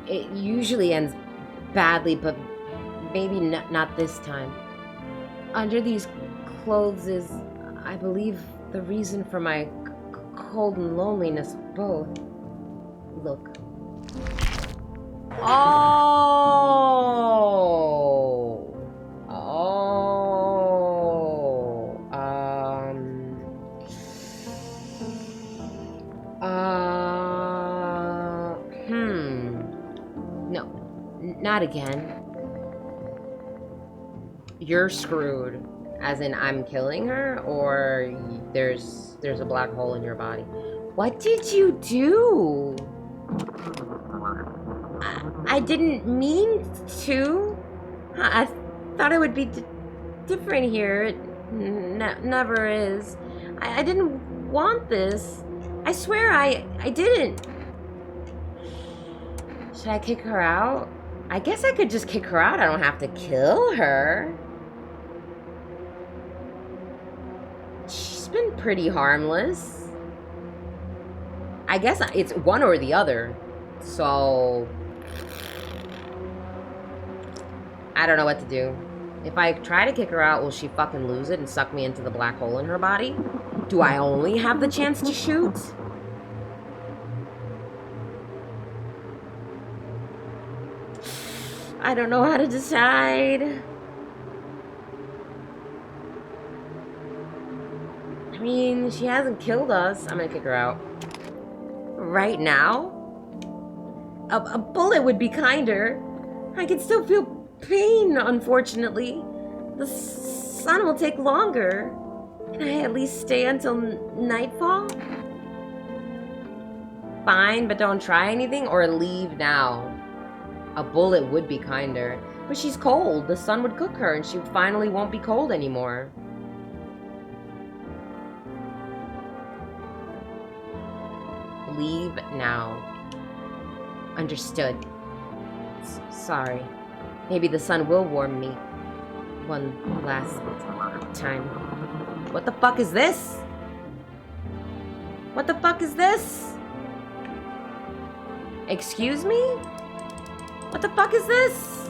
It usually ends badly, but maybe not this time. Under these clothes is, I believe, the reason for my cold and loneliness both. Look. Oh! No, not again. You're screwed. As in, I'm killing her, or there's a black hole in your body. What did you do? I didn't mean to. I thought it would be different here. It never is. I didn't want this. I swear I didn't. Should I kick her out? I guess I could just kick her out. I don't have to kill her. She's been pretty harmless. I guess it's one or the other. So... I don't know what to do. If I try to kick her out, will she fucking lose it and suck me into the black hole in her body? Do I only have the chance to shoot? I don't know how to decide. I mean, she hasn't killed us. I'm gonna kick her out. Right now? A bullet would be kinder. I can still feel pain, unfortunately. The sun will take longer. Can I at least stay until nightfall? Fine, but don't try anything or leave now. A bullet would be kinder. But she's cold. The sun would cook her and she finally won't be cold anymore. Leave now. Understood. Sorry. Maybe the sun will warm me. One last time. What the fuck is this? What the fuck is this? Excuse me? What the fuck is this?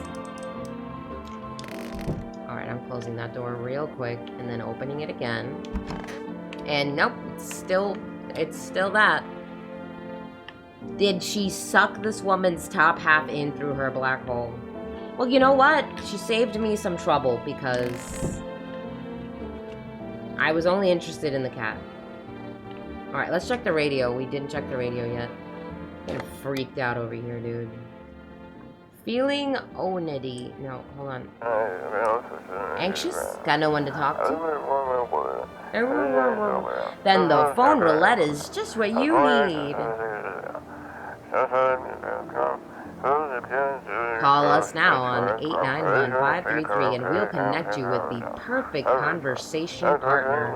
Alright, I'm closing that door real quick and then opening it again. And nope, it's still that. Did she suck this woman's top half in through her black hole? Well, you know what? She saved me some trouble because I was only interested in the cat. Alright, let's check the radio. We didn't check the radio yet. I'm getting freaked out over here, dude. Feeling onity. No, hold on. Anxious? Got no one to talk to? Then the phone roulette is just what you need. Call us now on 891-533 and we'll connect you with the perfect conversation partner.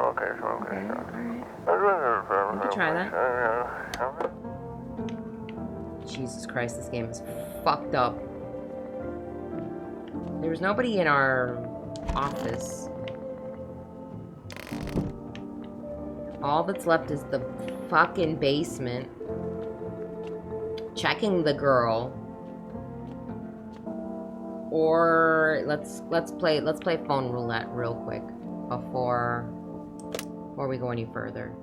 Okay, alright. We can try that. Jesus Christ, this game is fucked up. There was nobody in our office. All that's left is the fucking basement. Checking the girl. Or let's play phone roulette real quick before we go any further.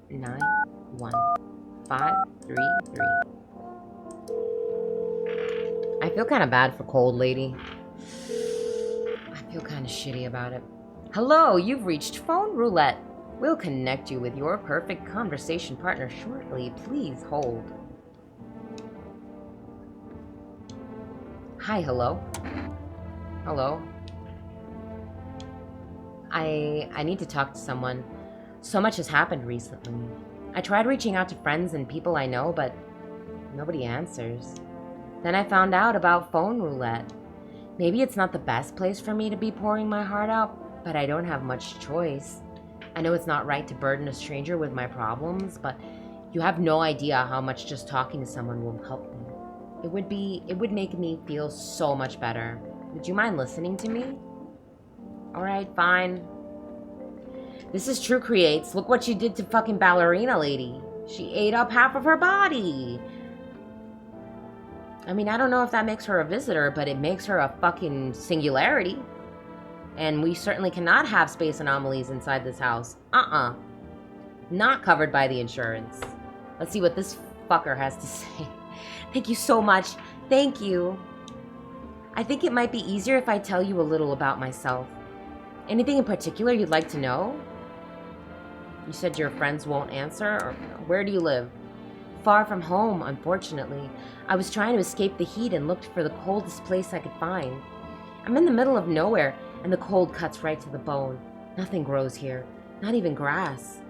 891-533. I feel kind of bad for Cold Lady. I feel kind of shitty about it. Hello, you've reached phone roulette. We'll connect you with your perfect conversation partner shortly. Please hold. Hi, hello. Hello. I need to talk to someone. So much has happened recently. I tried reaching out to friends and people I know, but nobody answers. Then I found out about phone roulette. Maybe it's not the best place for me to be pouring my heart out, but I don't have much choice. I know it's not right to burden a stranger with my problems, but you have no idea how much just talking to someone will help me. It would make me feel so much better. Would you mind listening to me? Alright, fine. This is True Creates. Look what she did to fucking ballerina lady. She ate up half of her body. I mean, I don't know if that makes her a visitor, but it makes her a fucking singularity. And we certainly cannot have space anomalies inside this house. Not covered by the insurance. Let's see what this fucker has to say. Thank you so much. Thank you. I think it might be easier if I tell you a little about myself. Anything in particular you'd like to know? You said your friends won't answer? Or where do you live? Far from home, unfortunately. I was trying to escape the heat and looked for the coldest place I could find. I'm in the middle of nowhere, and the cold cuts right to the bone. Nothing grows here, not even grass.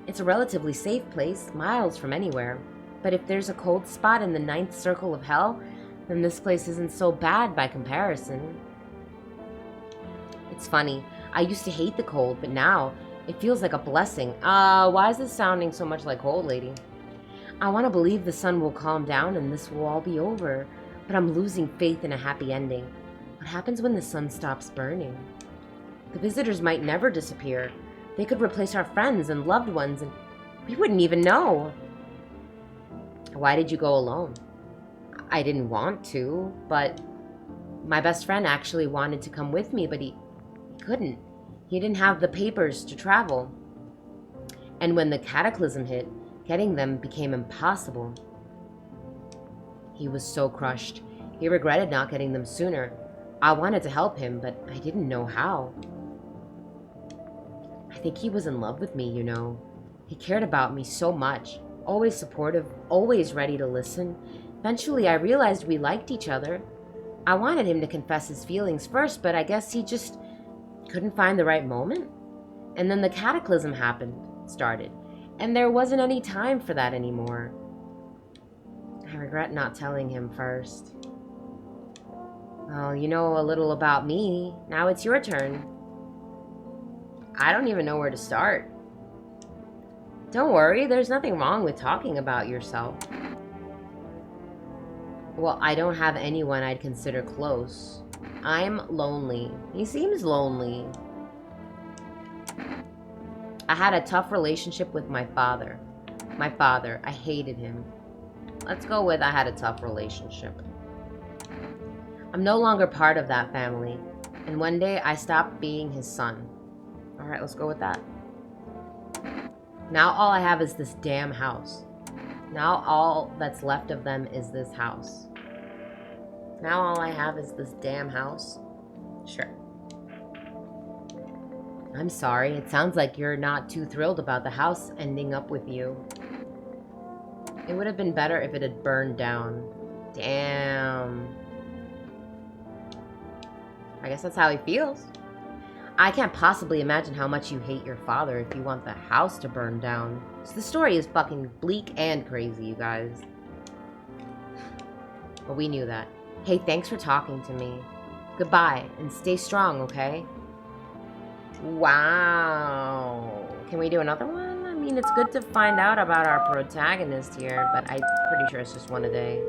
It's a relatively safe place, miles from anywhere. But if there's a cold spot in the 9th circle of hell, then this place isn't so bad by comparison. It's funny, I used to hate the cold, but now it feels like a blessing. Why is this sounding so much like Cold Lady? I want to believe the sun will calm down and this will all be over. But I'm losing faith in a happy ending. What happens when the sun stops burning? The visitors might never disappear. They could replace our friends and loved ones, and we wouldn't even know. Why did you go alone? I didn't want to, but my best friend actually wanted to come with me, but he couldn't. He didn't have the papers to travel. And when the cataclysm hit, getting them became impossible. He was so crushed. He regretted not getting them sooner. I wanted to help him, but I didn't know how. I think he was in love with me, you know. He cared about me so much. Always supportive, always ready to listen. Eventually, I realized we liked each other. I wanted him to confess his feelings first, but I guess he just couldn't find the right moment. And then the cataclysm started, and there wasn't any time for that anymore. I regret not telling him first. Well, you know a little about me. Now it's your turn. I don't even know where to start. Don't worry, there's nothing wrong with talking about yourself. Well, I don't have anyone I'd consider close. I'm lonely. He seems lonely. I had a tough relationship with my father. I hated him. Let's go with I had a tough relationship. I'm no longer part of that family. And one day I stopped being his son. Alright, let's go with that. Now all I have is this damn house. Now all that's left of them is this house. Now all I have is this damn house. Sure. I'm sorry, it sounds like you're not too thrilled about the house ending up with you. It would have been better if it had burned down. Damn. I guess that's how he feels. I can't possibly imagine how much you hate your father if you want the house to burn down. So the story is fucking bleak and crazy, you guys. But we knew that. Hey, thanks for talking to me. Goodbye, and stay strong, okay? Wow. Can we do another one? I mean, it's good to find out about our protagonist here, but I'm pretty sure it's just one a day.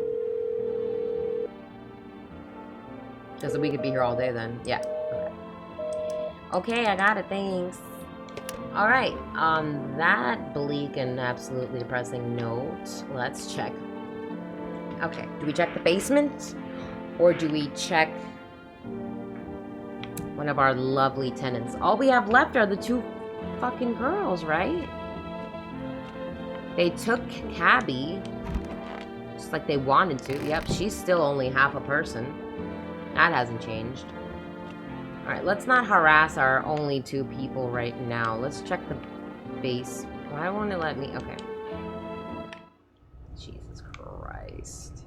Because we could be here all day then. Yeah. Okay, I got it, thanks. Alright, on that bleak and absolutely depressing note, let's check. Okay, do we check the basement? Or do we check one of our lovely tenants? All we have left are the two fucking girls, right? They took Cabby, just like they wanted to. Yep, she's still only half a person. That hasn't changed. Alright, let's not harass our only two people right now. Let's check the base. Why won't it let me? Okay. Jesus Christ.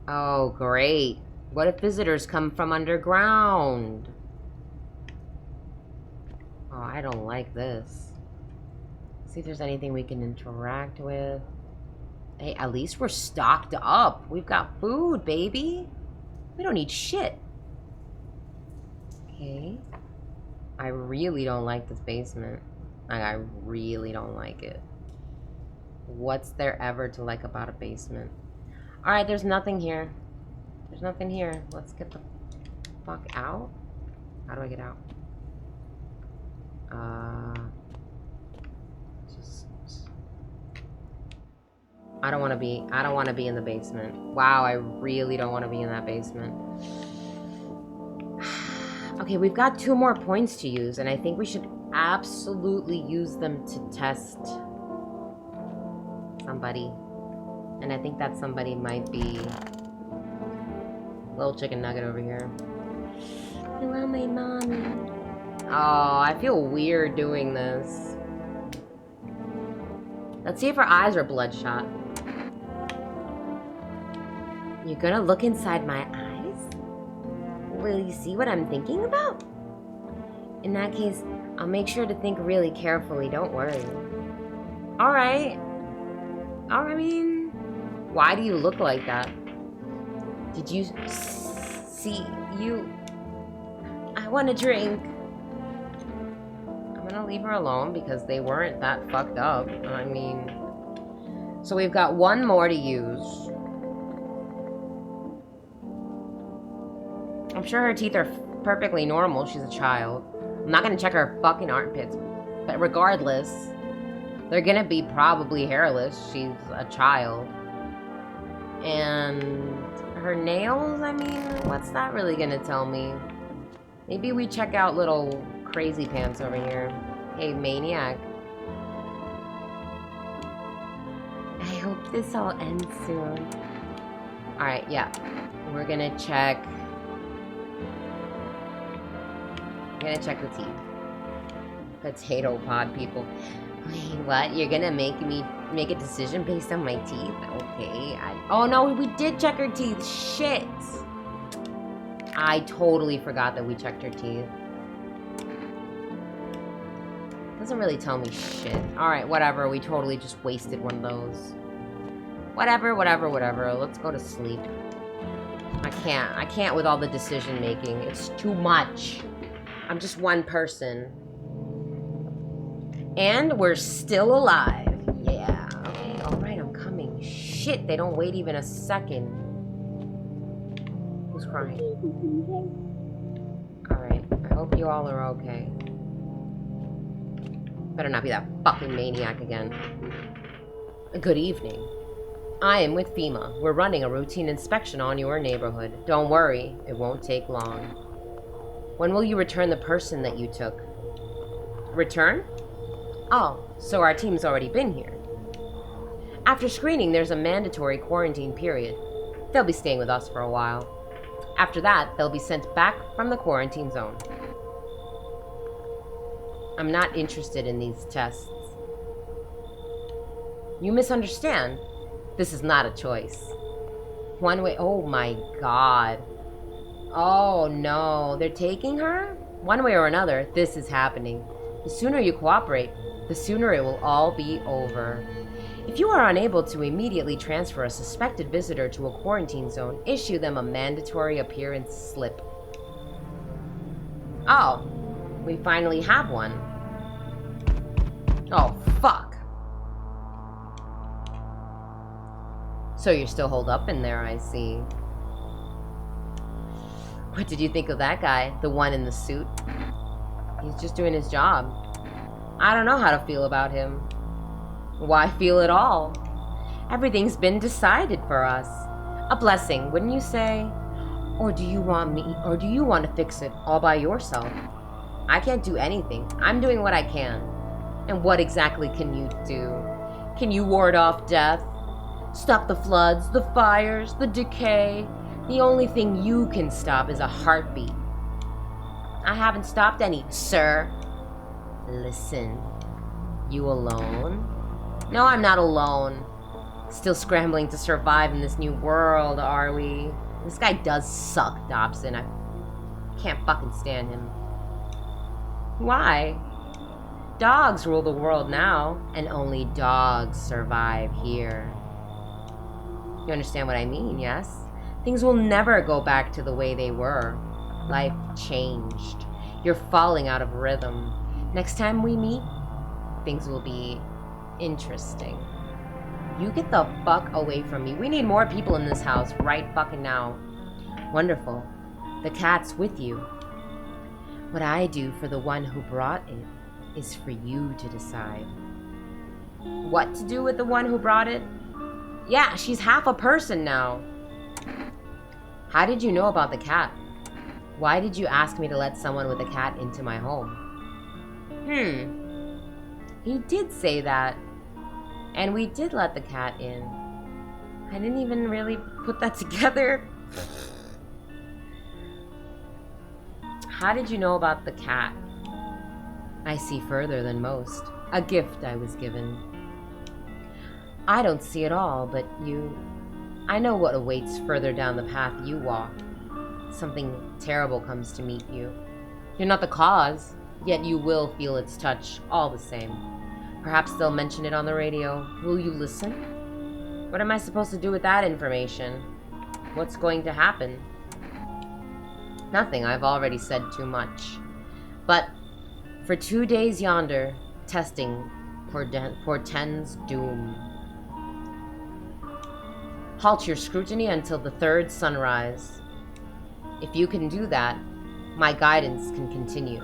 Oh, great. What if visitors come from underground? Oh, I don't like this. See if there's anything we can interact with. Hey, at least we're stocked up. We've got food, baby. We don't need shit. Okay. I really don't like this basement. Like, I really don't like it. What's there ever to like about a basement? Alright, there's nothing here. There's nothing here. Let's get the fuck out. How do I get out? I don't want to be in the basement. Wow, I really don't want to be in that basement. Okay, we've got 2 more points to use, and I think we should absolutely use them to test somebody. And I think that somebody might be little chicken nugget over here. I love my mommy. Oh, I feel weird doing this. Let's see if her eyes are bloodshot. You're gonna look inside my eyes? Will you see what I'm thinking about? In that case, I'll make sure to think really carefully, don't worry. Alright. I mean, why do you look like that? Did you see you? I want a drink. I'm gonna leave her alone because they weren't that fucked up. I mean, so we've got 1 more to use. I'm sure her teeth are perfectly normal. She's a child. I'm not gonna check her fucking armpits. But regardless, they're gonna be probably hairless. She's a child. And her nails, I mean, what's that really gonna tell me? Maybe we check out little crazy pants over here. Hey, maniac. I hope this all ends soon. Alright, yeah. We're gonna check... the teeth. Potato pod people. Wait, what? You're gonna make me make a decision based on my teeth? Okay. Oh no, we did check her teeth. Shit. I totally forgot that we checked her teeth. Doesn't really tell me shit. Alright, whatever. We totally just wasted one of those. Whatever. Let's go to sleep. I can't with all the decision making. It's too much. I'm just one person. And we're still alive. Yeah. Okay, alright, I'm coming. Shit, they don't wait even a second. Who's crying? Alright, I hope you all are okay. Better not be that fucking maniac again. Good evening. I am with FEMA. We're running a routine inspection on your neighborhood. Don't worry, it won't take long. When will you return the person that you took? Return? Oh, so our team's already been here. After screening, there's a mandatory quarantine period. They'll be staying with us for a while. After that, they'll be sent back from the quarantine zone. I'm not interested in these tests. You misunderstand. This is not a choice. One way. Oh my god. Oh no. They're taking her? One way or another, this is happening. The sooner you cooperate, the sooner it will all be over. If you are unable to immediately transfer a suspected visitor to a quarantine zone, issue them a mandatory appearance slip. Oh, we finally have one. Oh, fuck. So you're still holed up in there, I see. What did you think of that guy? The one in the suit? He's just doing his job. I don't know how to feel about him. Why feel at all? Everything's been decided for us. A blessing, wouldn't you say? Or do you want to fix it all by yourself? I can't do anything. I'm doing what I can. And what exactly can you do? Can you ward off death? Stop the floods, the fires, the decay? The only thing you can stop is a heartbeat. I haven't stopped any, sir. Listen, you alone? No, I'm not alone. Still scrambling to survive in this new world, are we? This guy does suck, Dobson. I can't fucking stand him. Why? Dogs rule the world now, and only dogs survive here. You understand what I mean, yes? Things will never go back to the way they were. Life changed. You're falling out of rhythm. Next time we meet, things will be interesting. You get the fuck away from me. We need more people in this house right fucking now. Wonderful. The cat's with you. What I do for the one who brought it is for you to decide. What to do with the one who brought it? Yeah, she's half a person now. How did you know about the cat? Why did you ask me to let someone with a cat into my home? He did say that. And we did let the cat in. I didn't even really put that together. How did you know about the cat? I see further than most. A gift I was given. I don't see it all, but I know what awaits further down the path you walk. Something terrible comes to meet you. You're not the cause, yet you will feel its touch all the same. Perhaps they'll mention it on the radio. Will you listen? What am I supposed to do with that information? What's going to happen? Nothing, I've already said too much. But for 2 days yonder, testing portends doom. Halt your scrutiny until the third sunrise. If you can do that, my guidance can continue.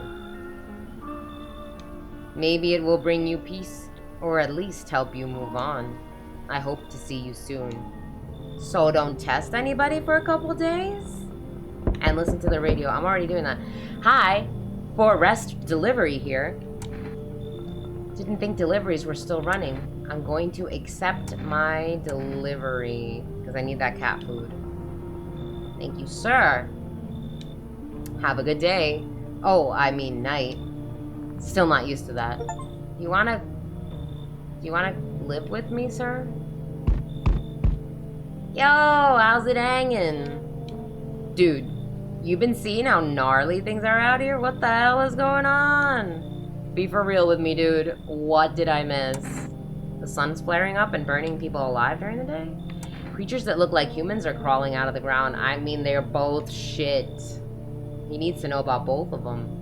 Maybe it will bring you peace, or at least help you move on. I hope to see you soon. So don't test anybody for a couple days? And listen to the radio. I'm already doing that. Hi, for rest delivery here. Didn't think deliveries were still running. I'm going to accept my delivery because I need that cat food. Thank you, sir. Have a good day. Oh, I mean night. Still not used to that. You wanna live with me, sir? Yo, how's it hanging? Dude, you've been seeing how gnarly things are out here? What the hell is going on? Be for real with me, dude. What did I miss? The sun's flaring up and burning people alive during the day? Creatures that look like humans are crawling out of the ground. I mean, they're both shit. He needs to know about both of them.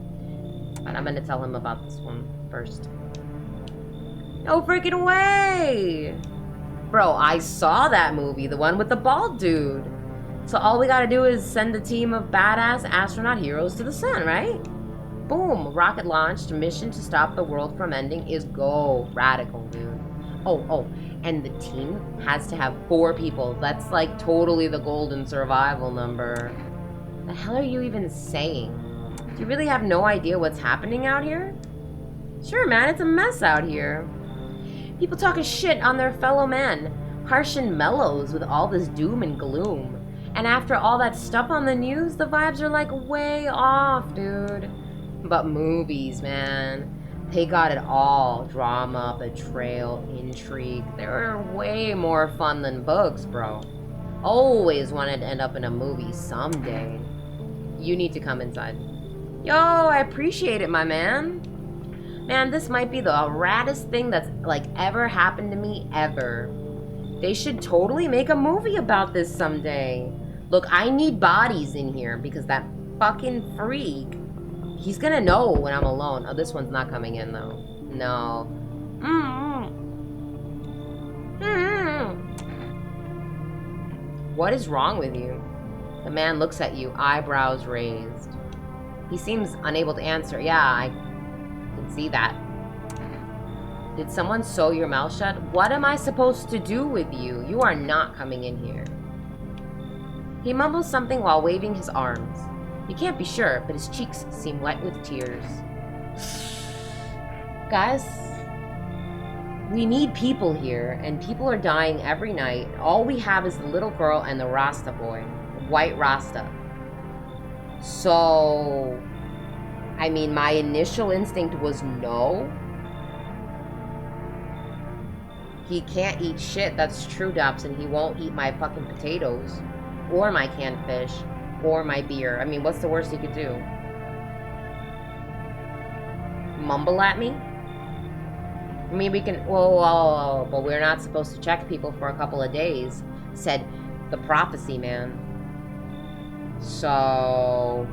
But I'm gonna tell him about this one first. No freaking way! Bro, I saw that movie, the one with the bald dude. So all we gotta do is send a team of badass astronaut heroes to the sun, right? Boom, rocket launched, mission to stop the world from ending is go. Radical, dude. Oh, and the team has to have 4 people. That's like totally the golden survival number. The hell are you even saying? Do you really have no idea what's happening out here? Sure, man, it's a mess out here. People talking shit on their fellow men, harsh and mellows with all this doom and gloom. And after all that stuff on the news, the vibes are like way off, dude. But movies, man, they got it all. Drama, betrayal, intrigue. They're way more fun than books, bro. Always wanted to end up in a movie someday. You need to come inside. Yo, I appreciate it, my man. Man, this might be the raddest thing that's like ever happened to me ever. They should totally make a movie about this someday. Look, I need bodies in here because that fucking freak, he's gonna know when I'm alone. Oh, this one's not coming in though. No. What is wrong with you? The man looks at you, eyebrows raised. He seems unable to answer. Yeah, I can see that. Did someone sew your mouth shut? What am I supposed to do with you? You are not coming in here. He mumbles something while waving his arms. You can't be sure, but his cheeks seem wet with tears. Guys, we need people here, and people are dying every night. All we have is the little girl and the Rasta boy. White Rasta. So, I mean, my initial instinct was no. He can't eat shit, that's true, Dobson. He won't eat my fucking potatoes, or my canned fish, or my beer. I mean, what's the worst he could do? Mumble at me? I mean, we can, whoa, but we're not supposed to check people for a couple of days, said the prophecy man. So,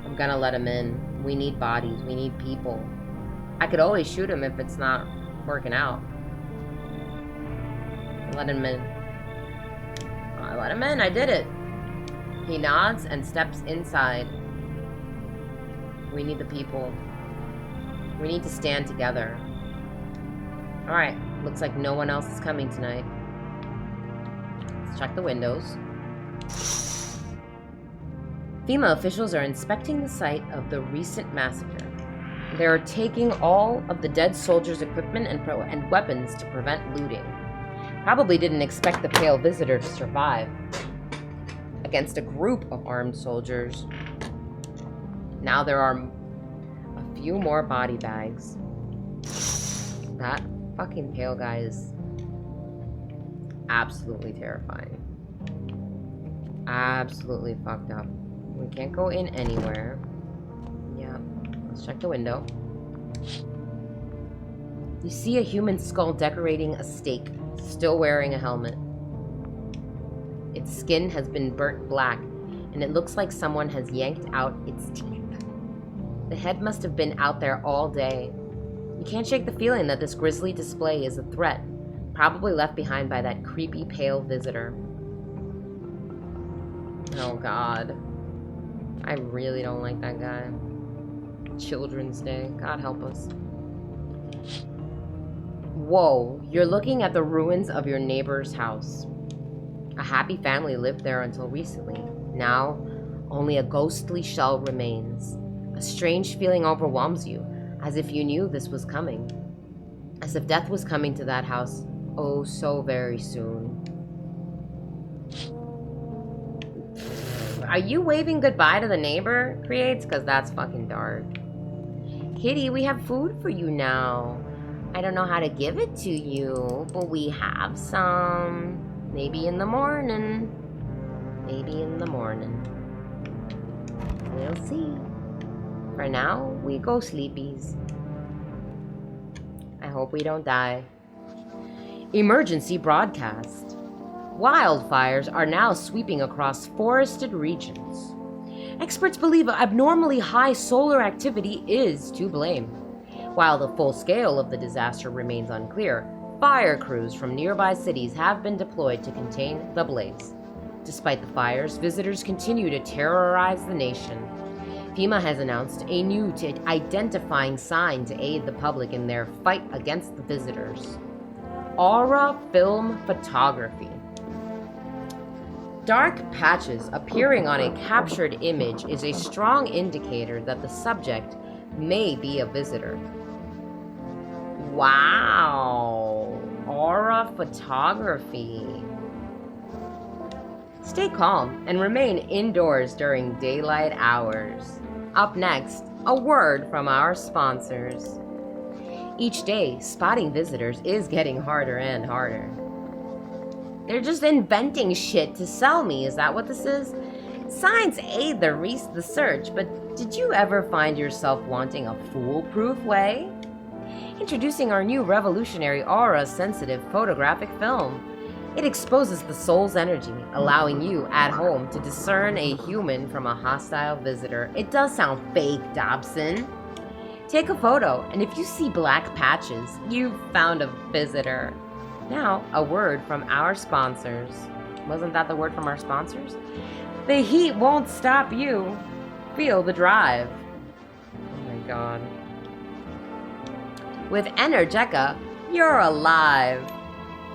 I'm gonna let him in. We need bodies, we need people. I could always shoot him if it's not working out. Let him in. I let him in, I did it. He nods and steps inside. We need the people. We need to stand together. Alright, looks like no one else is coming tonight. Let's check the windows. FEMA officials are inspecting the site of the recent massacre. They're taking all of the dead soldiers' equipment and weapons to prevent looting. Probably didn't expect the pale visitor to survive against a group of armed soldiers. Now there are a few more body bags. That fucking pale guy is absolutely terrifying. Absolutely fucked up. We can't go in anywhere. Yeah, let's check the window. You see a human skull decorating a stake, still wearing a helmet. Its skin has been burnt black, and it looks like someone has yanked out its teeth. The head must have been out there all day. You can't shake the feeling that this grisly display is a threat, Probably left behind by that creepy pale visitor. Oh god. I really don't like that guy. Children's Day. God help us. Whoa, you're looking at the ruins of your neighbor's house. A happy family lived there until recently. Now, only a ghostly shell remains. A strange feeling overwhelms you, as if you knew this was coming. As if death was coming to that house, oh so very soon. Are you waving goodbye to the neighbor, Creates? Because that's fucking dark. Kitty, we have food for you now. I don't know how to give it to you, but we have some. Maybe in the morning. Maybe in the morning. We'll see. For now, we go sleepies. I hope we don't die. Emergency broadcast. Wildfires are now sweeping across forested regions. Experts believe abnormally high solar activity is to blame. While the full scale of the disaster remains unclear, fire crews from nearby cities have been deployed to contain the blaze. Despite the fires, visitors continue to terrorize the nation. FEMA has announced a new identifying sign to aid the public in their fight against the visitors. Aura film photography. Dark patches appearing on a captured image is a strong indicator that the subject may be a visitor. Wow, aura photography. Stay calm and remain indoors during daylight hours. Up next, a word from our sponsors. Each day, spotting visitors is getting harder and harder. They're just inventing shit to sell me, is that what this is? Signs aid the search, but did you ever find yourself wanting a foolproof way? Introducing our new revolutionary aura-sensitive photographic film. It exposes the soul's energy, allowing you at home to discern a human from a hostile visitor. It does sound fake, Dobson. Take a photo, and if you see black patches, you've found a visitor. Now, a word from our sponsors. Wasn't that the word from our sponsors? The heat won't stop you. Feel the drive. Oh my god. With Energeca, you're alive.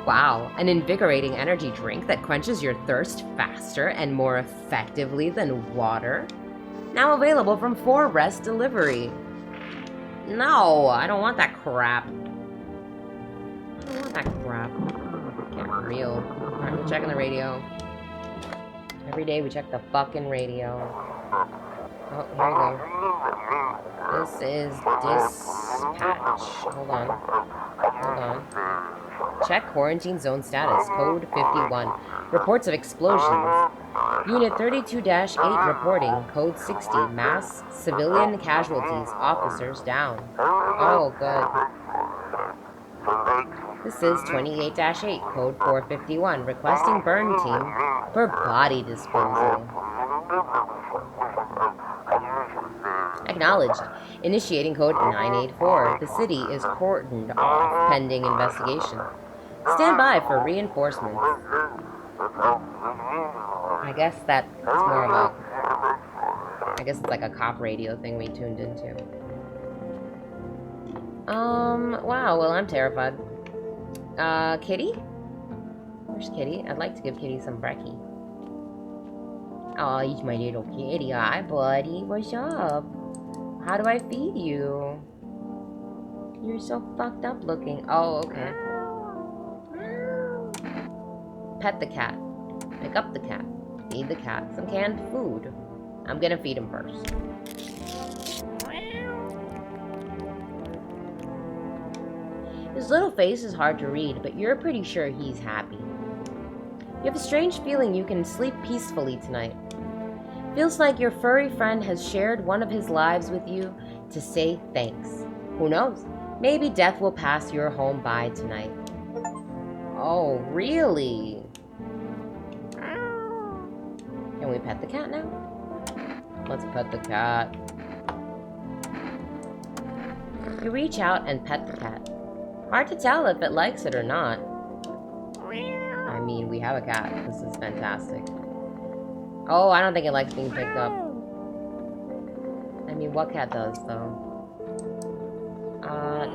Wow, an invigorating energy drink that quenches your thirst faster and more effectively than water. Now available from 4Rest Delivery. No, I don't want that crap. I don't want that crap. Get real. Alright, we're checking the radio. Every day we check the fucking radio. Oh, here we go. This is dispatch. Hold on. Hold on. Check quarantine zone status. Code 51. Reports of explosions. Unit 32-8 reporting. Code 60. Mass civilian casualties. Officers down. Oh, good. This is 28-8. Code 451. Requesting burn team for body disposal. Acknowledged. Initiating code 984. The city is cordoned off pending investigation. Stand by for reinforcements. I guess that's more of a... I guess it's like a cop radio thing we tuned into. Wow, well, I'm terrified. Kitty? Where's Kitty? I'd like to give Kitty some brekkie. Oh, he's my little kitty. Hi, buddy. What's up? How do I feed you? You're so fucked up looking. Oh, okay. Pet the cat. Pick up the cat. Feed the cat some canned food. I'm gonna feed him first. His little face is hard to read, but you're pretty sure he's happy. You have a strange feeling you can sleep peacefully tonight. Feels like your furry friend has shared one of his lives with you to say thanks. Who knows? Maybe death will pass your home by tonight. Oh, really? Can we pet the cat now? Let's pet the cat. You reach out and pet the cat. Hard to tell if it likes it or not. we have a cat. This is fantastic. Oh, I don't think it likes being picked up. I mean, what cat does, though?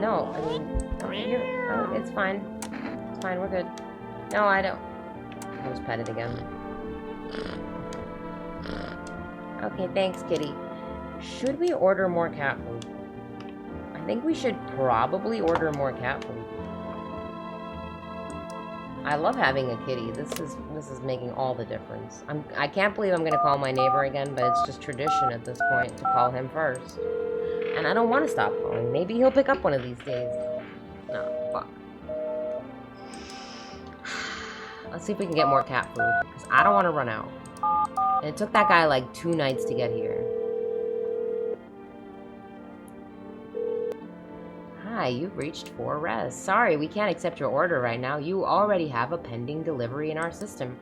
No. I mean, it's fine. It's fine, we're good. No, I don't. I'll just pet it again. Okay, thanks, kitty. Should we order more cat food? I think we should probably order more cat food. I love having a kitty. This is making all the difference. I can't believe I'm gonna call my neighbor again, but it's just tradition at this point to call him first. And I don't want to stop calling. Maybe he'll pick up one of these days. No, fuck. Let's see if we can get more cat food, because I don't want to run out. And it took that guy like 2 nights to get here. Hi, you've reached 4 res. Sorry, we can't accept your order right now. You already have a pending delivery in our system.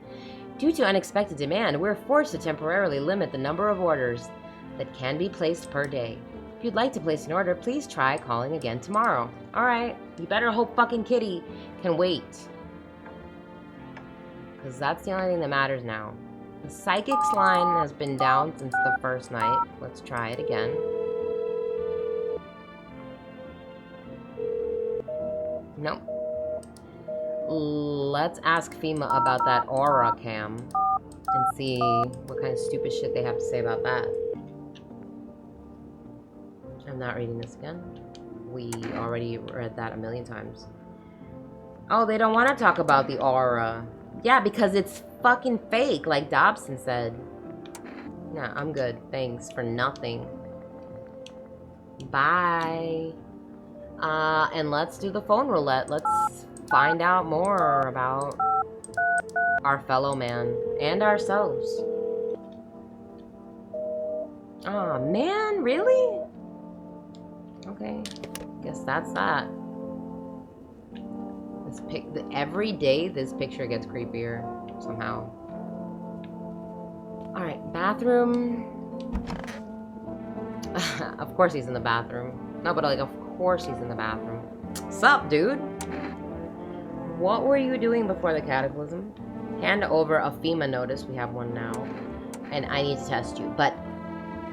Due to unexpected demand, we're forced to temporarily limit the number of orders that can be placed per day. If you'd like to place an order, please try calling again tomorrow. Alright, you better hope fucking kitty can wait. Because that's the only thing that matters now. The psychic's line has been down since the first night. Let's try it again. Nope. Let's ask FEMA about that aura cam and see what kind of stupid shit they have to say about that. I'm not reading this again. We already read that a million times. Oh, they don't want to talk about the aura. Yeah, because it's fucking fake, like Dobson said. Nah, I'm good. Thanks for nothing. Bye. And let's do the phone roulette. Let's find out more about our fellow man and ourselves. Aw, man, really? Okay, guess that's that. Every day this picture gets creepier somehow. Alright, bathroom. Of course he's in the bathroom. No, but like, of course he's in the bathroom. Sup, dude? What were you doing before the cataclysm? Hand over a FEMA notice. We have one now. And I need to test you. But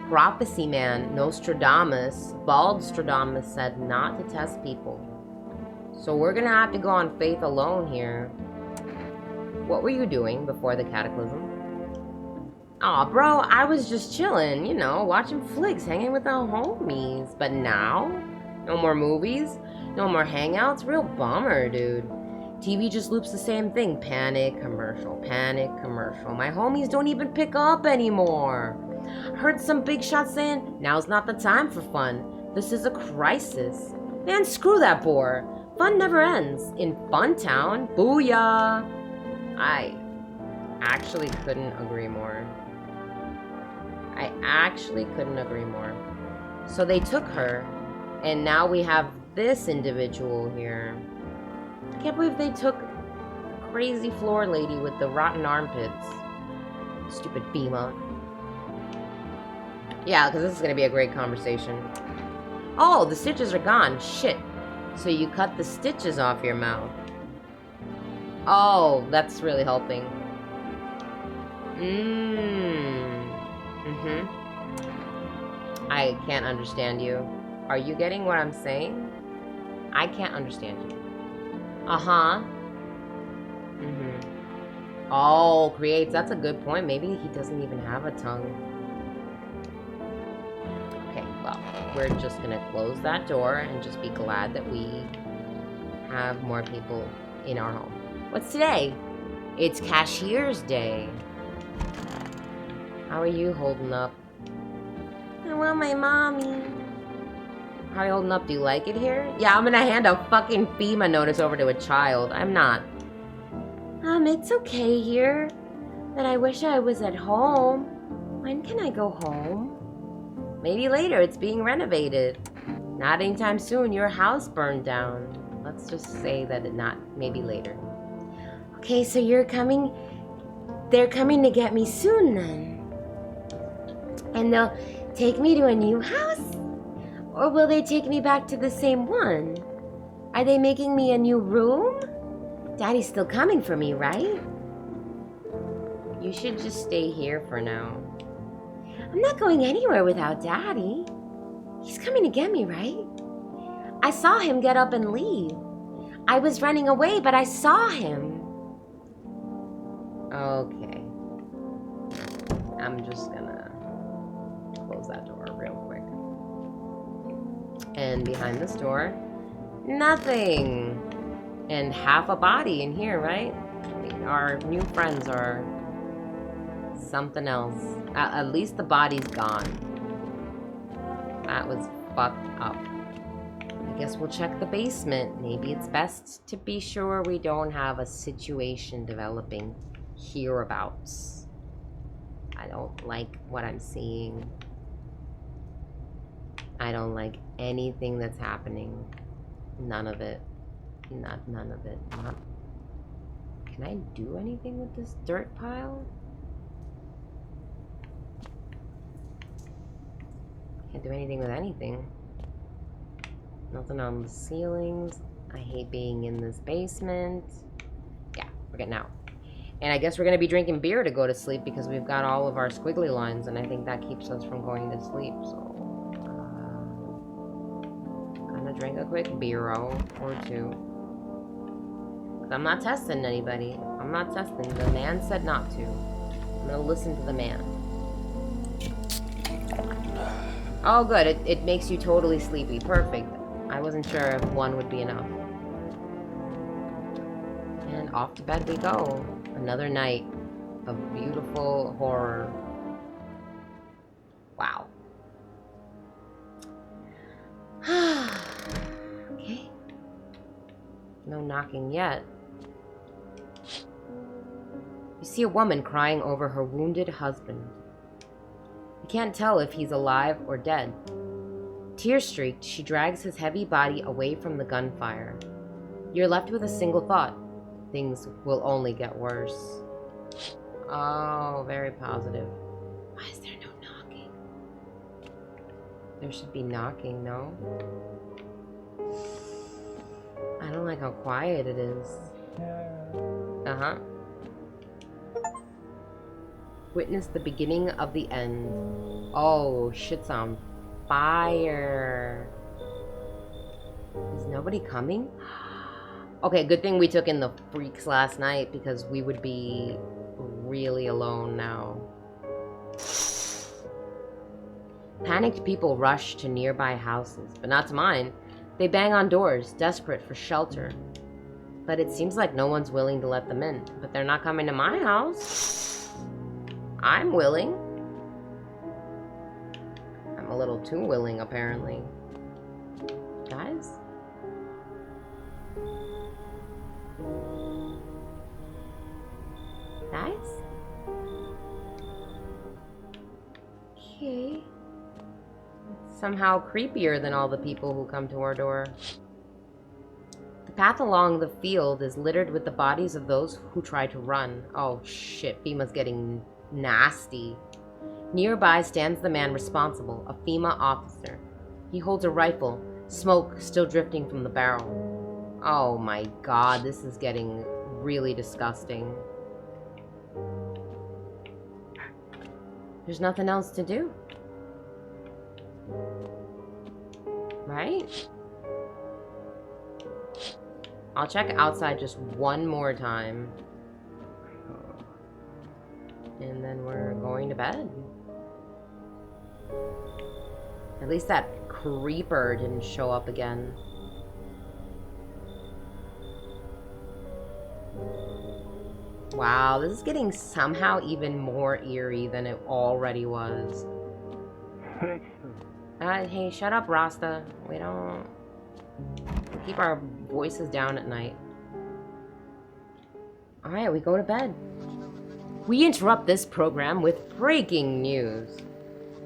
prophecy man, Nostradamus, Baldstradamus said not to test people. So we're gonna have to go on faith alone here. What were you doing before the cataclysm? Aw, bro, I was just chilling, you know, watching flicks, hanging with the homies. But now? No more movies? No more hangouts? Real bummer, dude. TV just loops the same thing. Panic, commercial, panic, commercial. My homies don't even pick up anymore. Heard some big shot saying, now's not the time for fun. This is a crisis. Man, screw that bore. Fun never ends. In Funtown, booyah! I actually couldn't agree more. I actually couldn't agree more. So they took her, and now we have this individual here. I can't believe they took crazy floor lady with the rotten armpits. Stupid FEMA. Yeah, because this is going to be a great conversation. Oh, the stitches are gone. Shit. So you cut the stitches off your mouth. Oh, that's really helping. I can't understand you. Are you getting what I'm saying? I can't understand you. Oh, creates. That's a good point. Maybe he doesn't even have a tongue. Okay, well, we're just gonna close that door and just be glad that we have more people in our home. What's today? It's Cashier's Day. How are you holding up? I want my mommy. How are you holding up? Do you like it here? Yeah, I'm gonna hand a fucking FEMA notice over to a child. I'm not. It's okay here. But I wish I was at home. When can I go home? Maybe later. It's being renovated. Not anytime soon. Your house burned down. Let's just say that maybe later. Okay, so you're coming. They're coming to get me soon then. And they'll take me to a new house? Or will they take me back to the same one? Are they making me a new room? Daddy's still coming for me, right? You should just stay here for now. I'm not going anywhere without Daddy. He's coming to get me, right? I saw him get up and leave. I was running away, but I saw him. Okay. I'm just gonna close that door real quick. And behind this door, nothing. And half a body in here, right? Our new friends are something else. At least the body's gone. That was fucked up. I guess we'll check the basement. Maybe it's best to be sure we don't have a situation developing hereabouts. I don't like what I'm seeing. I don't like anything that's happening. None of it. None of it. Can I do anything with this dirt pile? Can't do anything with anything. Nothing on the ceilings. I hate being in this basement. Yeah, we're getting out. And I guess we're gonna be drinking beer to go to sleep because we've got all of our squiggly lines, and I think that keeps us from going to sleep. So, gonna drink a quick beero or two. I'm not testing anybody. I'm not testing. The man said not to. I'm gonna listen to the man. Oh, good. It makes you totally sleepy. Perfect. I wasn't sure if one would be enough. And off to bed we go. Another night of beautiful horror. Wow. Okay. No knocking yet. You see a woman crying over her wounded husband. You can't tell if he's alive or dead. Tear-streaked, she drags his heavy body away from the gunfire. You're left with a single thought. Things will only get worse. Oh, very positive. Why is there no knocking? There should be knocking, no? I don't like how quiet it is. Uh-huh. Witness the beginning of the end. Oh, shit's on fire. Is nobody coming? Okay, good thing we took in the freaks last night because we would be really alone now. Panicked people rush to nearby houses, but not to mine. They bang on doors, desperate for shelter. But it seems like no one's willing to let them in. But they're not coming to my house. I'm willing. I'm a little too willing, apparently. Guys? Guys? Okay. It's somehow creepier than all the people who come to our door. The path along the field is littered with the bodies of those who try to run. Oh shit, FEMA's getting nasty. Nearby stands the man responsible, a FEMA officer. He holds a rifle, smoke still drifting from the barrel. Oh my god, this is getting really disgusting. There's nothing else to do. Right? I'll check outside just one more time. And then we're going to bed. At least that creeper didn't show up again. Wow, this is getting somehow even more eerie than it already was. Hey, shut up, Rasta. We keep our voices down at night. Alright, we go to bed. We interrupt this program with breaking news.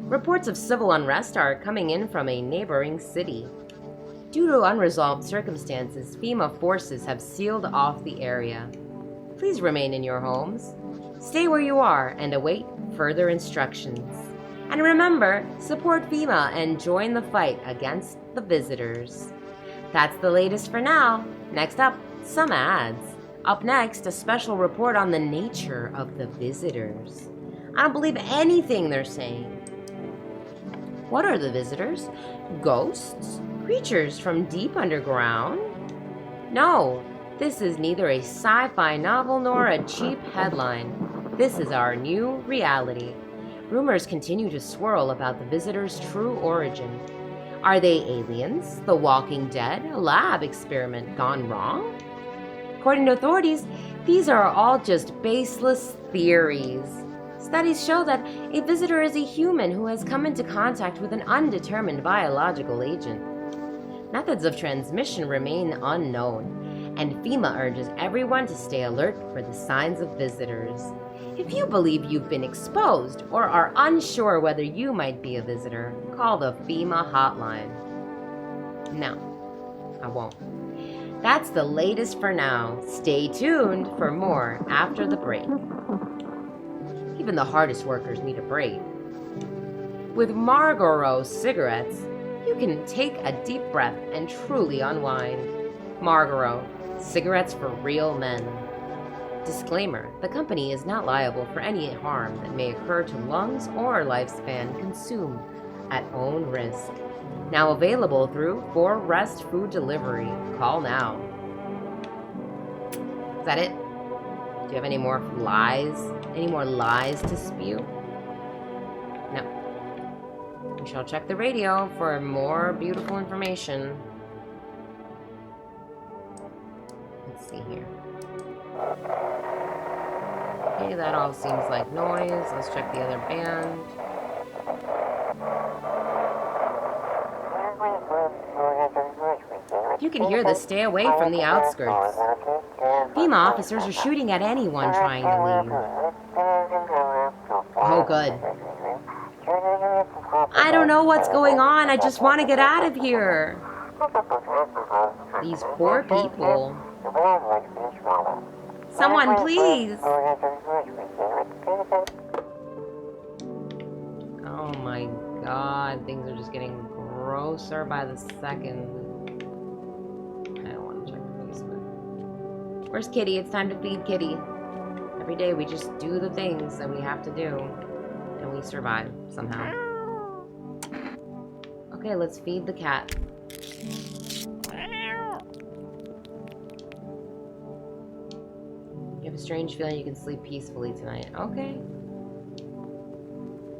Reports of civil unrest are coming in from a neighboring city. Due to unresolved circumstances, FEMA forces have sealed off the area. Please remain in your homes. Stay where you are and await further instructions. And remember, support FEMA and join the fight against the visitors. That's the latest for now. Next up, some ads. Up next, a special report on the nature of the visitors. I don't believe anything they're saying. What are the visitors? Ghosts? Creatures from deep underground? No, this is neither a sci-fi novel nor a cheap headline. This is our new reality. Rumors continue to swirl about the visitors' true origin. Are they aliens, the Walking Dead, a lab experiment gone wrong? According to authorities, these are all just baseless theories. Studies show that a visitor is a human who has come into contact with an undetermined biological agent. Methods of transmission remain unknown, and FEMA urges everyone to stay alert for the signs of visitors. If you believe you've been exposed or are unsure whether you might be a visitor, call the FEMA hotline. No, I won't. That's the latest for now. Stay tuned for more after the break. Even the hardest workers need a break. With Marlboro cigarettes, you can take a deep breath and truly unwind. Marlboro, cigarettes for real men. Disclaimer, the company is not liable for any harm that may occur to lungs or lifespan consumed at own risk. Now available through 4Rest Food Delivery. Call now. Is that it? Do you have any more lies? Any more lies to spew? No. We shall check the radio for more beautiful information. Let's see here. Okay, that all seems like noise. Let's check the other band. If you can hear this, stay away from the outskirts. FEMA officers are shooting at anyone trying to leave. Oh, good. I don't know what's going on. I just want to get out of here. These poor people. Someone, please. Oh my god, things are just getting grosser by the second. I don't want to check the basement. Where's Kitty? It's time to feed Kitty. Every day we just do the things that we have to do, and we survive somehow. Okay, let's feed the cat. You have a strange feeling you can sleep peacefully tonight. Okay.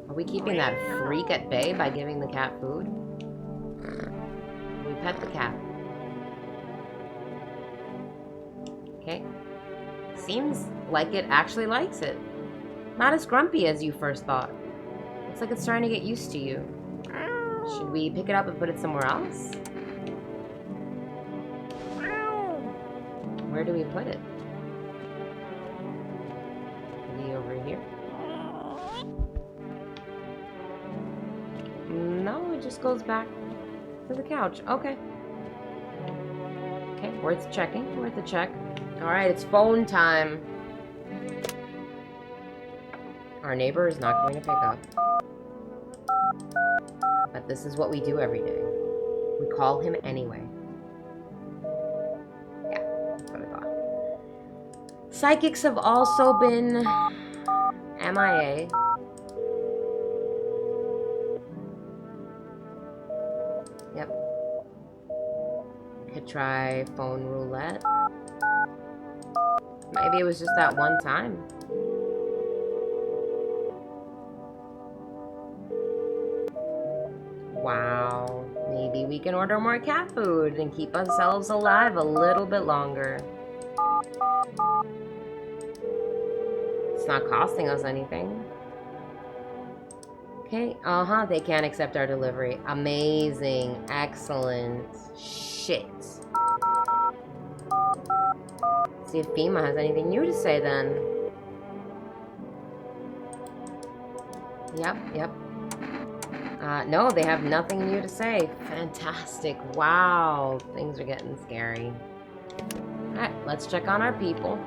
Are we keeping that freak at bay by giving the cat food? We pet the cat. Okay. Seems like it actually likes it. Not as grumpy as you first thought. Looks like it's trying to get used to you. Should we pick it up and put it somewhere else? Where do we put it? Maybe over here? No, it just goes back to the couch. Okay. Okay, worth checking. Worth a check. Alright, it's phone time. Our neighbor is not going to pick up. But this is what we do every day. We call him anyway. Yeah, that's what I thought. Psychics have also been MIA. Yep. Could try phone roulette. Maybe it was just that one time. Wow. Maybe we can order more cat food and keep ourselves alive a little bit longer. It's not costing us anything. Okay, they can't accept our delivery. Amazing. Excellent. Shit. See if FEMA has anything new to say then. Yep. No, they have nothing new to say. Fantastic. Wow. Things are getting scary. Alright, let's check on our people.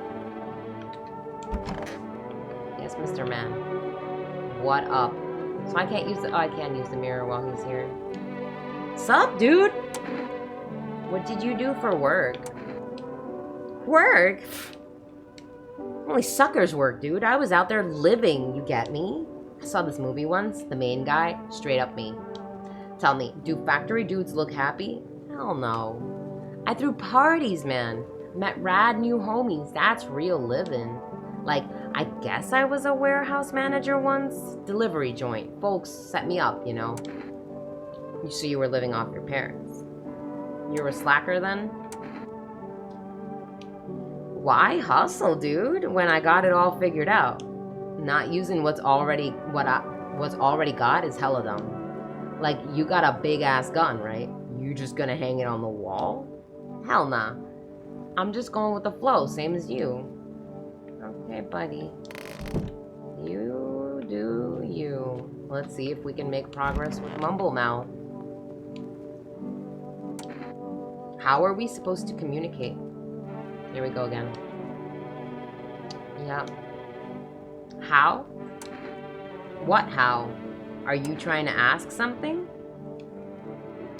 Yes, Mr. Man. What up? So I can't use the... Oh, I can use the mirror while he's here. Sup, dude? What did you do for work? Work? Only suckers work, dude. I was out there living, you get me? I saw this movie once, the main guy, straight up me. Tell me, do factory dudes look happy? Hell no. I threw parties, man. Met rad new homies. That's real living. Like, I guess I was a warehouse manager once. Delivery joint. Folks set me up, you know. So you were living off your parents. You were a slacker then? Why hustle, dude, when I got it all figured out? Not using what's already got is hella dumb. Like, you got a big ass gun, right? You just gonna hang it on the wall? Hell nah. I'm just going with the flow, same as you. Okay, buddy. You do you. Let's see if we can make progress with Mumble Mouth. How are we supposed to communicate? Here we go again. Yep. How? What how? Are you trying to ask something?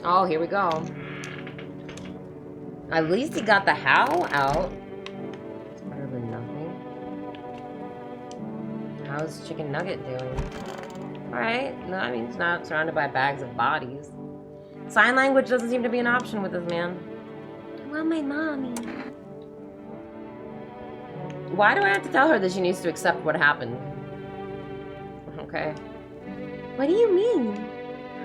Oh, here we go. At least he got the how out. It's better than nothing. How's Chicken Nugget doing? Alright. No, I mean, he's not surrounded by bags of bodies. Sign language doesn't seem to be an option with this man. Well, my mommy. Why do I have to tell her that she needs to accept what happened? Okay. What do you mean?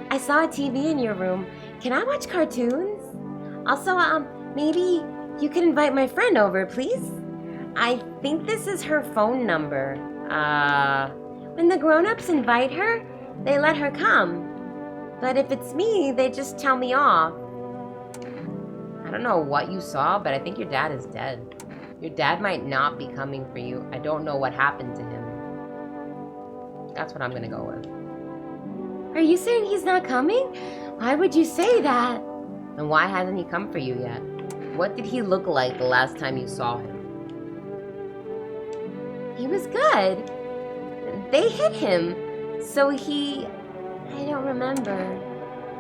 I saw a TV in your room. Can I watch cartoons? Also, maybe you could invite my friend over, please? I think this is her phone number. When the grown-ups invite her, they let her come. But if it's me, they just tell me off. I don't know what you saw, but I think your dad is dead. Your dad might not be coming for you. I don't know what happened to him. That's what I'm gonna go with. Are you saying he's not coming? Why would you say that? And why hasn't he come for you yet? What did he look like the last time you saw him? He was good. They hit him, so I don't remember.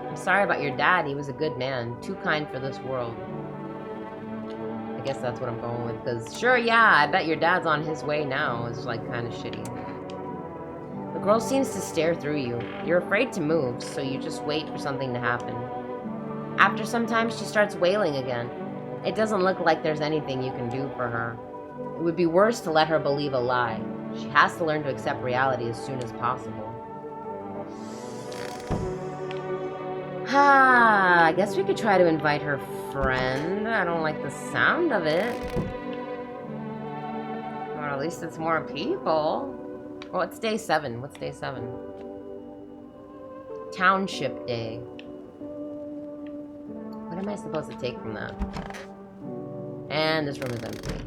I'm sorry about your dad. He was a good man. Too kind for this world. I guess that's what I'm going with. Because, sure, yeah, I bet your dad's on his way now. It's, like, kind of shitty. The girl seems to stare through you. You're afraid to move, so you just wait for something to happen. After some time, she starts wailing again. It doesn't look like there's anything you can do for her. It would be worse to let her believe a lie. She has to learn to accept reality as soon as possible. I guess we could try to invite her friend. I don't like the sound of it. Or at least it's more people. Oh, it's day 7. What's day 7? Township Day. What am I supposed to take from that? And this room is empty.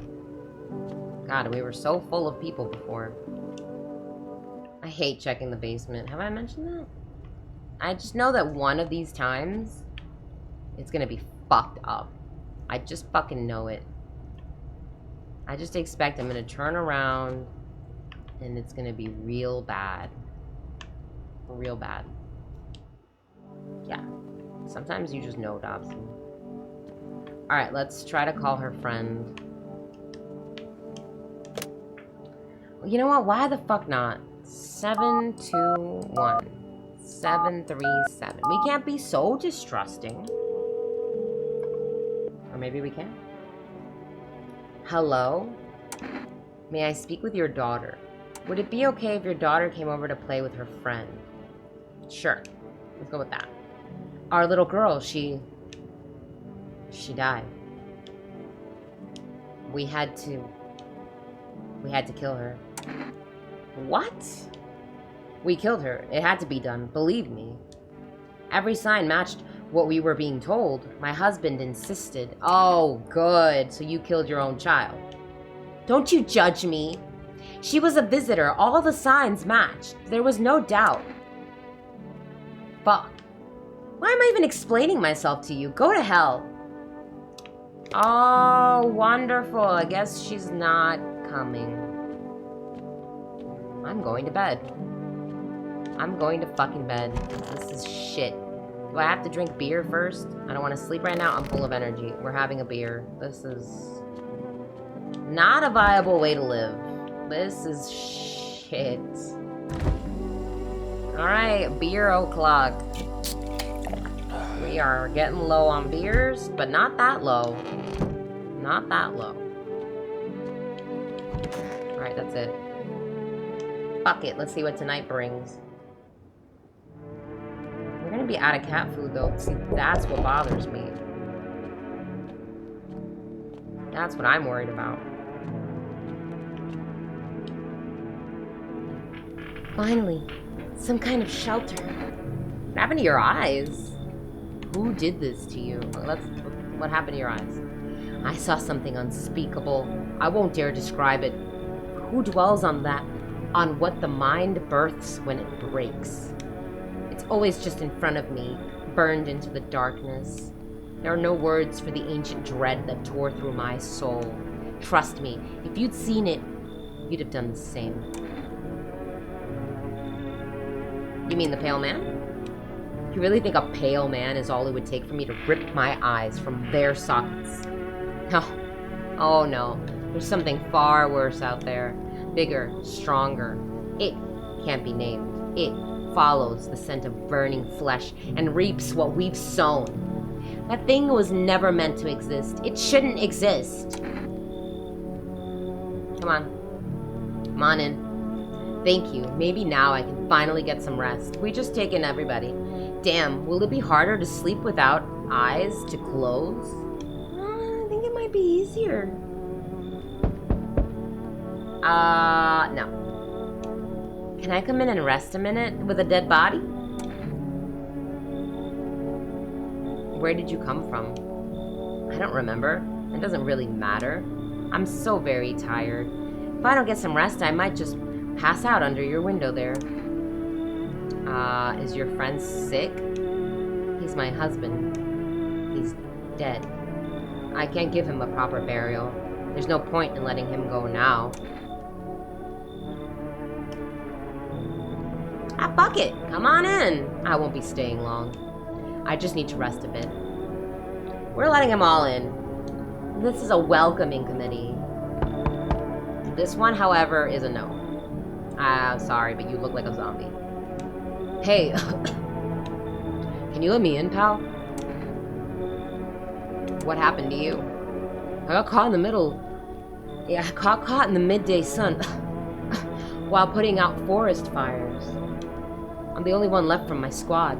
God, we were so full of people before. I hate checking the basement. Have I mentioned that? I just know that one of these times, it's gonna be fucked up. I just fucking know it. I just expect I'm gonna turn around and it's gonna be real bad. Real bad. Yeah. Sometimes you just know, Dobson. Alright, let's try to call her friend. You know what? Why the fuck not? 721. 737. We can't be so distrusting. Or maybe we can. Hello? May I speak with your daughter? Would it be okay if your daughter came over to play with her friend? Sure. Let's go with that. Our little girl, she died. We had to kill her. What? We killed her. It had to be done. Believe me. Every sign matched what we were being told. My husband insisted. Oh, good. So you killed your own child. Don't you judge me. She was a visitor. All the signs matched. There was no doubt. Fuck. Why am I even explaining myself to you? Go to hell. Oh, wonderful. I guess she's not coming. I'm going to bed. I'm going to fucking bed. This is shit. Do I have to drink beer first? I don't want to sleep right now. I'm full of energy. We're having a beer. This is not a viable way to live. This is shit. Alright, beer o'clock. We are getting low on beers, but not that low. Not that low. Alright, that's it. Fuck it, let's see what tonight brings. We're gonna be out of cat food though. See, that's what bothers me. That's what I'm worried about. Finally, some kind of shelter. What happened to your eyes? Who did this to you? What happened to your eyes? I saw something unspeakable. I won't dare describe it. Who dwells on that? On what the mind births when it breaks? It's always just in front of me, burned into the darkness. There are no words for the ancient dread that tore through my soul. Trust me, if you'd seen it, you'd have done the same. You mean the pale man? You really think a pale man is all it would take for me to rip my eyes from their sockets? Oh no, there's something far worse out there. Bigger, stronger. It can't be named. It follows the scent of burning flesh and reaps what we've sown. That thing was never meant to exist. It shouldn't exist. Come on. Come on in. Thank you. Maybe now I can finally get some rest. We just take in everybody. Damn, will it be harder to sleep without eyes to close? I think it might be easier. No. Can I come in and rest a minute with a dead body? Where did you come from? I don't remember. It doesn't really matter. I'm so very tired. If I don't get some rest, I might just pass out under your window there. Is your friend sick? He's my husband. He's dead. I can't give him a proper burial. There's no point in letting him go now. Ah, fuck it. Come on in. I won't be staying long. I just need to rest a bit. We're letting them all in. This is a welcoming committee. This one, however, is a no. Sorry, but you look like a zombie. Hey, can you let me in, pal? What happened to you? I got caught in the middle. Yeah, I got caught in the midday sun while putting out forest fires. I'm the only one left from my squad.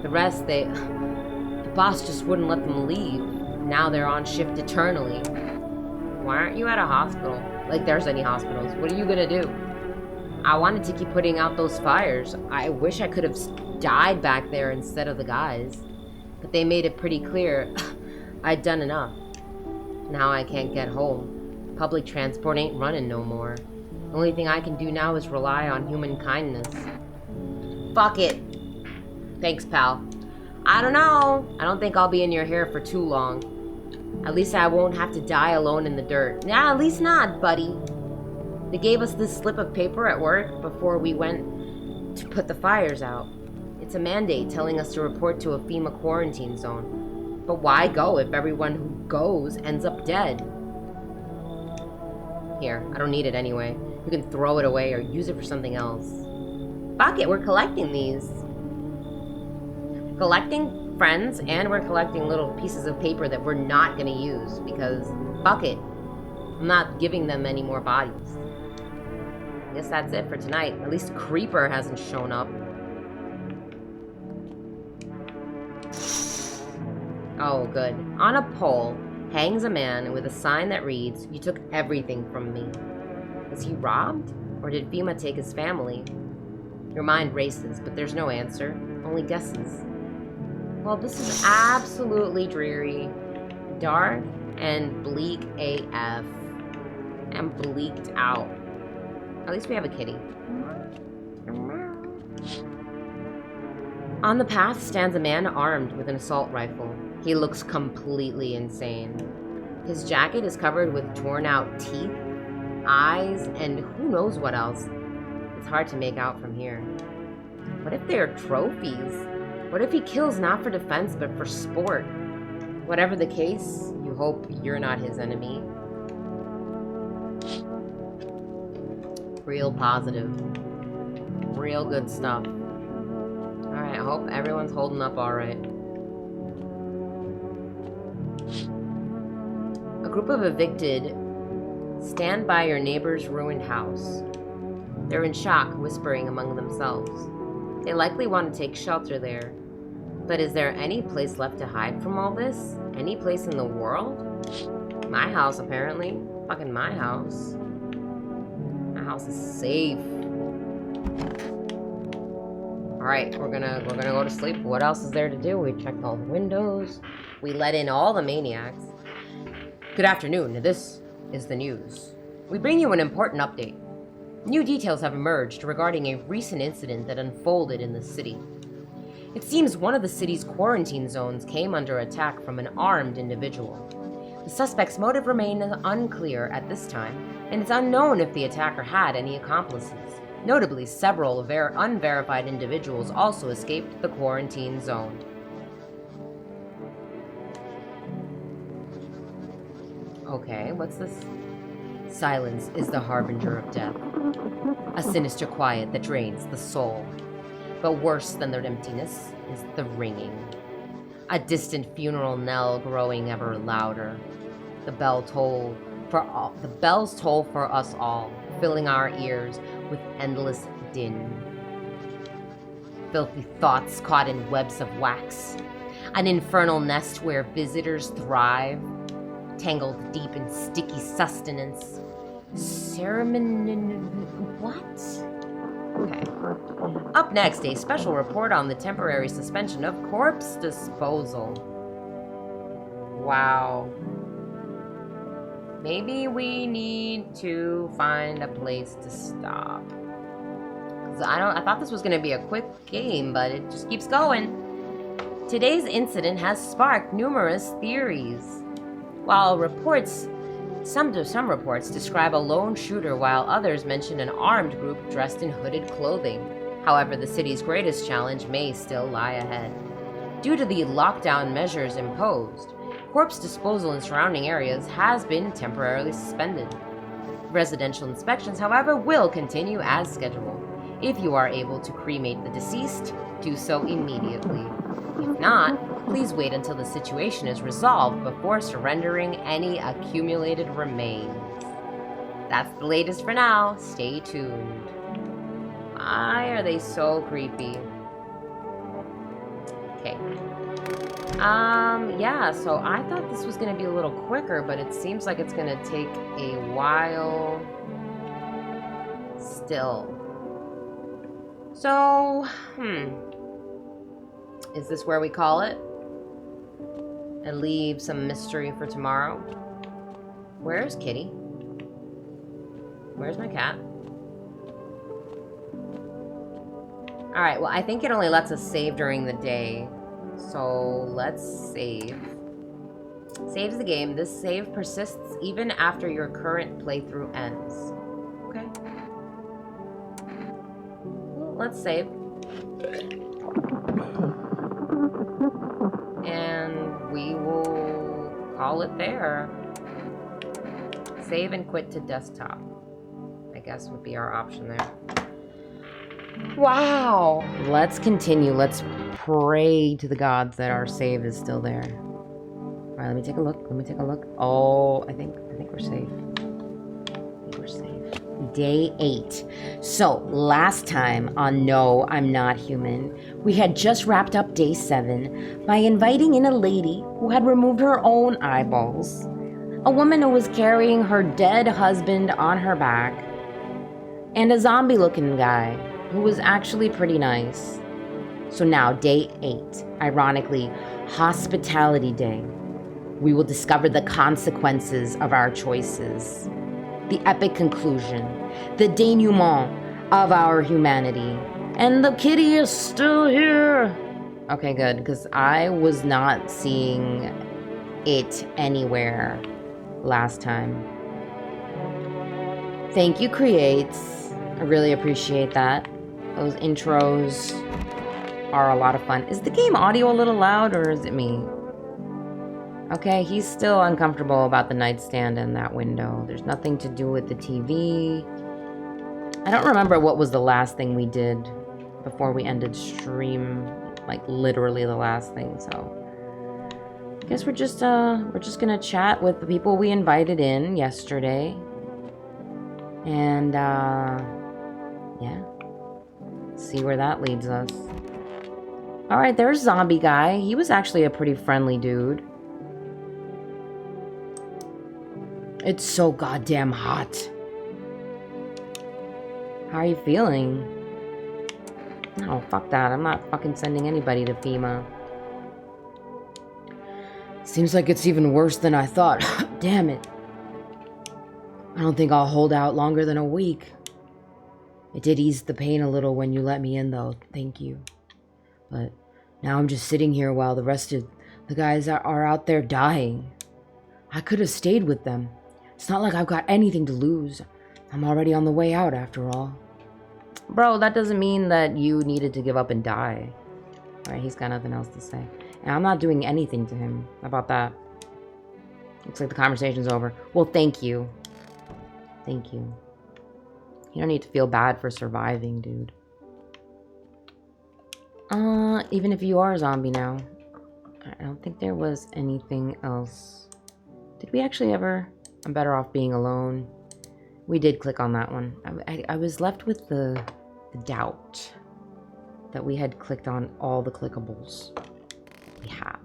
The rest, the boss just wouldn't let them leave. Now they're on shift eternally. Why aren't you at a hospital? Like there's any hospitals. What are you gonna do? I wanted to keep putting out those fires. I wish I could have died back there instead of the guys. But they made it pretty clear I'd done enough. Now I can't get home. Public transport ain't running no more. The only thing I can do now is rely on human kindness. Fuck it. Thanks, pal. I don't know. I don't think I'll be in your hair for too long. At least I won't have to die alone in the dirt. Nah, at least not, buddy. They gave us this slip of paper at work before we went to put the fires out. It's a mandate telling us to report to a FEMA quarantine zone. But why go if everyone who goes ends up dead? Here, I don't need it anyway. You can throw it away or use it for something else. Fuck it, we're collecting these. Collecting friends, and we're collecting little pieces of paper that we're not gonna use because fuck it. I'm not giving them any more bodies. I guess that's it for tonight. At least Creeper hasn't shown up. Oh, good. On a pole hangs a man with a sign that reads, "You took everything from me." Was he robbed? Or did FEMA take his family? Your mind races, but there's no answer. Only guesses. Well, this is absolutely dreary, dark, and bleak AF. I'm bleaked out. At least we have a kitty. On the path stands a man armed with an assault rifle. He looks completely insane. His jacket is covered with torn out teeth, eyes, and who knows what else. It's hard to make out from here. What if they're trophies? What if he kills not for defense but for sport? Whatever the case, you hope you're not his enemy. Real positive. Real good stuff. Alright, I hope everyone's holding up alright. A group of evicted stand by your neighbor's ruined house. They're in shock, whispering among themselves. They likely want to take shelter there. But is there any place left to hide from all this? Any place in the world? My house, apparently. Fucking my house. My house is safe. Alright, we're gonna go to sleep. What else is there to do? We checked all the windows. We let in all the maniacs. Good afternoon. This is the news. We bring you an important update. New details have emerged regarding a recent incident that unfolded in the city. It seems one of the city's quarantine zones came under attack from an armed individual. The suspect's motive remains unclear at this time, and it's unknown if the attacker had any accomplices. Notably, several unverified individuals also escaped the quarantine zone. Okay, what's this? Silence is the harbinger of death. A sinister quiet that drains the soul. But worse than the emptiness is the ringing. A distant funeral knell growing ever louder. The bells toll for us all, filling our ears with endless din. Filthy thoughts caught in webs of wax. An infernal nest where visitors thrive, tangled deep in sticky sustenance. What? Okay. Up next, a special report on the temporary suspension of corpse disposal. Wow. Maybe we need to find a place to stop. 'Cause I thought this was going to be a quick game, but it just keeps going. Today's incident has sparked numerous theories. While some reports describe a lone shooter, while others mention an armed group dressed in hooded clothing. However, the city's greatest challenge may still lie ahead. Due to the lockdown measures imposed, corpse disposal in surrounding areas has been temporarily suspended. Residential inspections, however, will continue as scheduled. If you are able to cremate the deceased, do so immediately. If not, please wait until the situation is resolved before surrendering any accumulated remains. That's the latest for now. Stay tuned. Why are they so creepy? Okay. Yeah, so I thought this was going to be a little quicker, but it seems like it's going to take a while still. So, is this where we call it? And leave some mystery for tomorrow? Where's Kitty? Where's my cat? Alright, well, I think it only lets us save during the day. So, let's save. Saves the game. This save persists even after your current playthrough ends. Okay. Well, let's save. And we will call it there. Save and quit to desktop, I guess would be our option there. Wow. Let's continue. Let's pray to the gods that our save is still there. All right, let me take a look. Oh, I think we're safe. We're safe. Day 8. So, last time on No, I'm Not Human, we had just wrapped up day 7 by inviting in a lady who had removed her own eyeballs, a woman who was carrying her dead husband on her back, and a zombie-looking guy who was actually pretty nice. So now, day 8, ironically, Hospitality Day. We will discover the consequences of our choices, the epic conclusion, the denouement of our humanity, and the kitty is still here. Okay, good, because I was not seeing it anywhere last time. Thank you, Creates. I really appreciate that. Those intros are a lot of fun. Is the game audio a little loud, or is it me? Okay, he's still uncomfortable about the nightstand and that window. There's nothing to do with the TV. I don't remember what was the last thing we did before we ended stream. Like, literally the last thing, so... I guess we're just gonna chat with the people we invited in yesterday. And, yeah. See where that leads us. Alright, there's Zombie Guy. He was actually a pretty friendly dude. It's so goddamn hot. How are you feeling? No, fuck that. I'm not fucking sending anybody to FEMA. Seems like it's even worse than I thought. Damn it. I don't think I'll hold out longer than a week. It did ease the pain a little when you let me in, though. Thank you. But now I'm just sitting here while the rest of the guys are out there dying. I could have stayed with them. It's not like I've got anything to lose. I'm already on the way out, after all. Bro, that doesn't mean that you needed to give up and die. Alright, he's got nothing else to say. And I'm not doing anything to him. How about that? Looks like the conversation's over. Well, thank you. Thank you. You don't need to feel bad for surviving, dude. Even if you are a zombie now. I don't think there was anything else. Did we actually ever... I'm better off being alone. We did click on that one. I was left with the doubt that we had clicked on all the clickables. We have.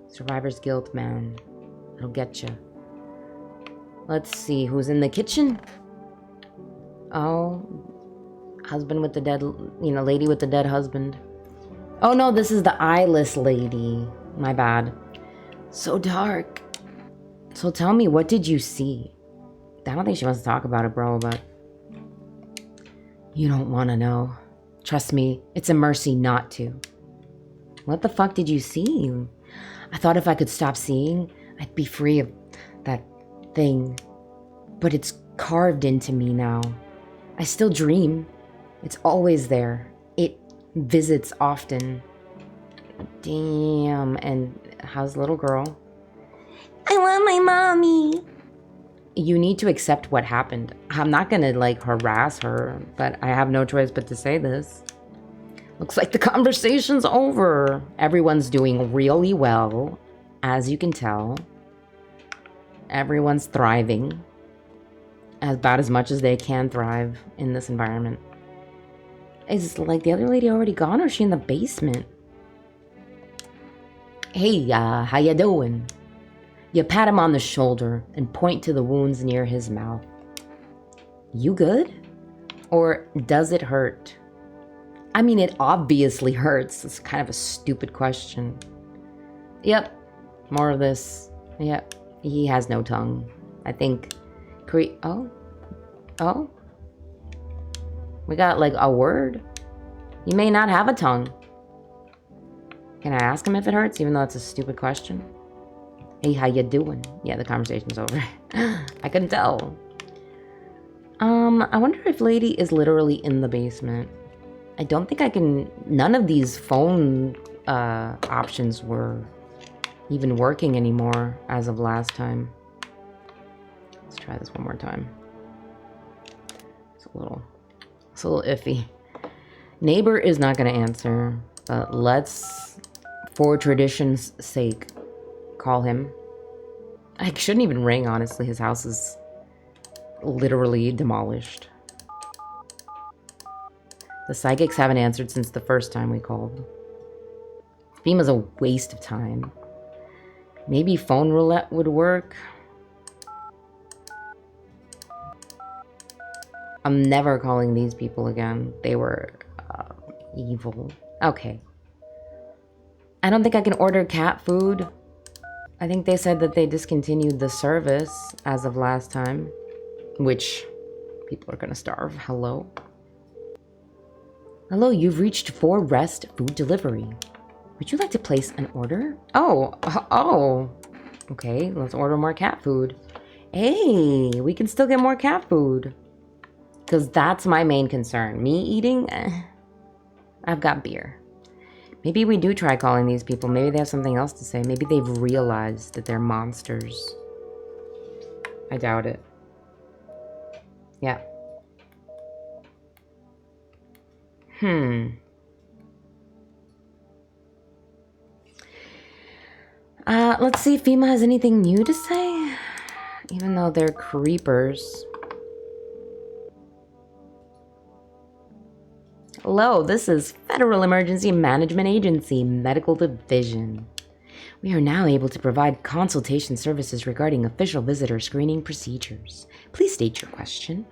Survivor's guilt, man. It'll get you. Let's see, who's in the kitchen? Oh, husband with the dead, lady with the dead husband. Oh no, this is the eyeless lady. My bad. So dark. So tell me, what did you see? I don't think she wants to talk about it, bro, but... You don't want to know. Trust me, it's a mercy not to. What the fuck did you see? I thought if I could stop seeing, I'd be free of that thing. But it's carved into me now. I still dream. It's always there. It visits often. Damn. And how's the little girl? I want my mommy. You need to accept what happened. I'm not gonna, harass her, but I have no choice but to say this. Looks like the conversation's over. Everyone's doing really well, as you can tell. Everyone's thriving. About as much as they can thrive in this environment. Is, the other lady already gone, or is she in the basement? Hey, how you doing? You pat him on the shoulder and point to the wounds near his mouth. You good? Or does it hurt? I mean, it obviously hurts. It's kind of a stupid question. Yep, more of this. Yep, he has no tongue. I think... Oh? We got, a word? You may not have a tongue. Can I ask him if it hurts, even though it's a stupid question? Hey, how you doing? Yeah, the conversation's over. I couldn't tell. I wonder if lady is literally in the basement. I don't think I can... None of these phone options were even working anymore as of last time. Let's try this one more time. It's a little iffy. Neighbor is not going to answer, but let's, for tradition's sake, call him. I shouldn't even ring, honestly. His house is literally demolished. The psychics haven't answered since the first time we called. FEMA's a waste of time. Maybe phone roulette would work. I'm never calling these people again. They were evil. Okay. I don't think I can order cat food. I think they said that they discontinued the service as of last time. Which, people are gonna starve. Hello? Hello, you've reached For Rest Food Delivery. Would you like to place an order? Oh. Okay, let's order more cat food. Hey, we can still get more cat food. Because that's my main concern. Me eating? I've got beer. Maybe we do try calling these people. Maybe they have something else to say. Maybe they've realized that they're monsters. I doubt it. Yeah. Let's see if FEMA has anything new to say. Even though they're creepers. Hello, this is Federal Emergency Management Agency, Medical Division. We are now able to provide consultation services regarding official visitor screening procedures. Please state your question.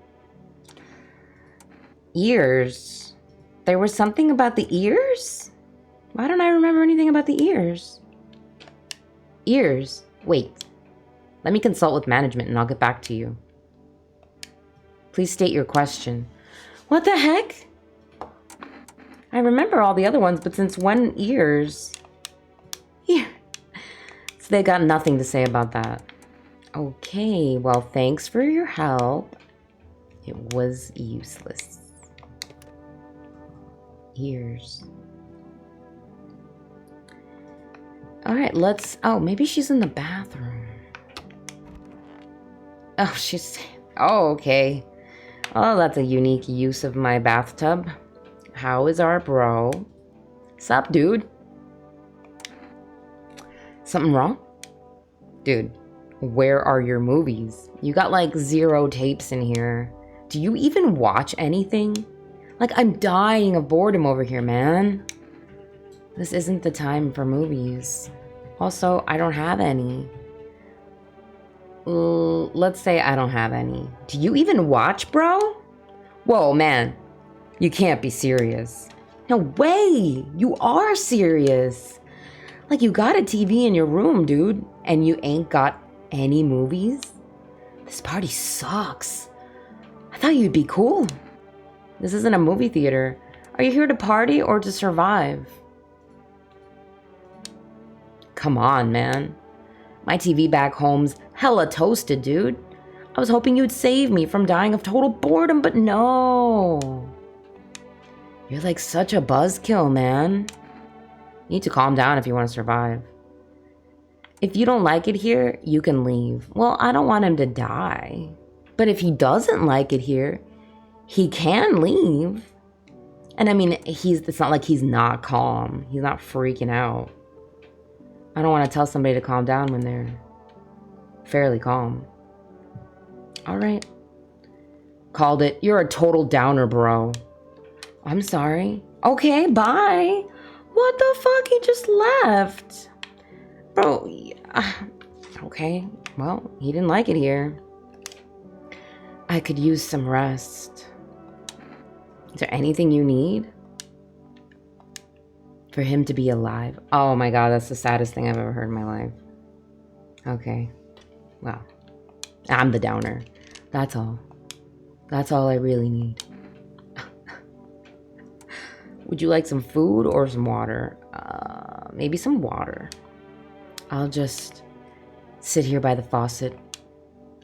Ears. There was something about the ears? Why don't I remember anything about the ears? Ears. Wait. Let me consult with management and I'll get back to you. Please state your question. What the heck? I remember all the other ones, but since when ears? Here. So they got nothing to say about that. Okay, well, thanks for your help. It was useless. Ears. Alright, let's... Oh, maybe she's in the bathroom. Oh, she's... Oh, okay. Oh, that's a unique use of my bathtub. How is our bro? Sup, dude? Something wrong? Dude, where are your movies? You got like 0 tapes in here. Do you even watch anything? Like, I'm dying of boredom over here, man. This isn't the time for movies. Also, I don't have any. Let's say I don't have any. Do you even watch, bro? Whoa, man. You can't be serious. No way! You are serious. Like, you got a TV in your room, dude, and you ain't got any movies? This party sucks. I thought you'd be cool. This isn't a movie theater. Are you here to party or to survive? Come on, man. My TV back home's hella toasted, dude. I was hoping you'd save me from dying of total boredom, but no. You're like such a buzzkill, man. You need to calm down if you want to survive. If you don't like it here, you can leave. Well, I don't want him to die. But if he doesn't like it here, he can leave. And I mean, it's not like he's not calm. He's not freaking out. I don't want to tell somebody to calm down when they're fairly calm. All right. Called it. You're a total downer, bro. I'm sorry. Okay, bye. What the fuck? He just left. Bro, okay. Well, he didn't like it here. I could use some rest. Is there anything you need? For him to be alive? Oh my god, that's the saddest thing I've ever heard in my life. Okay. Well, I'm the downer. That's all. That's all I really need. Would you like some food or some water? Maybe some water. I'll just sit here by the faucet.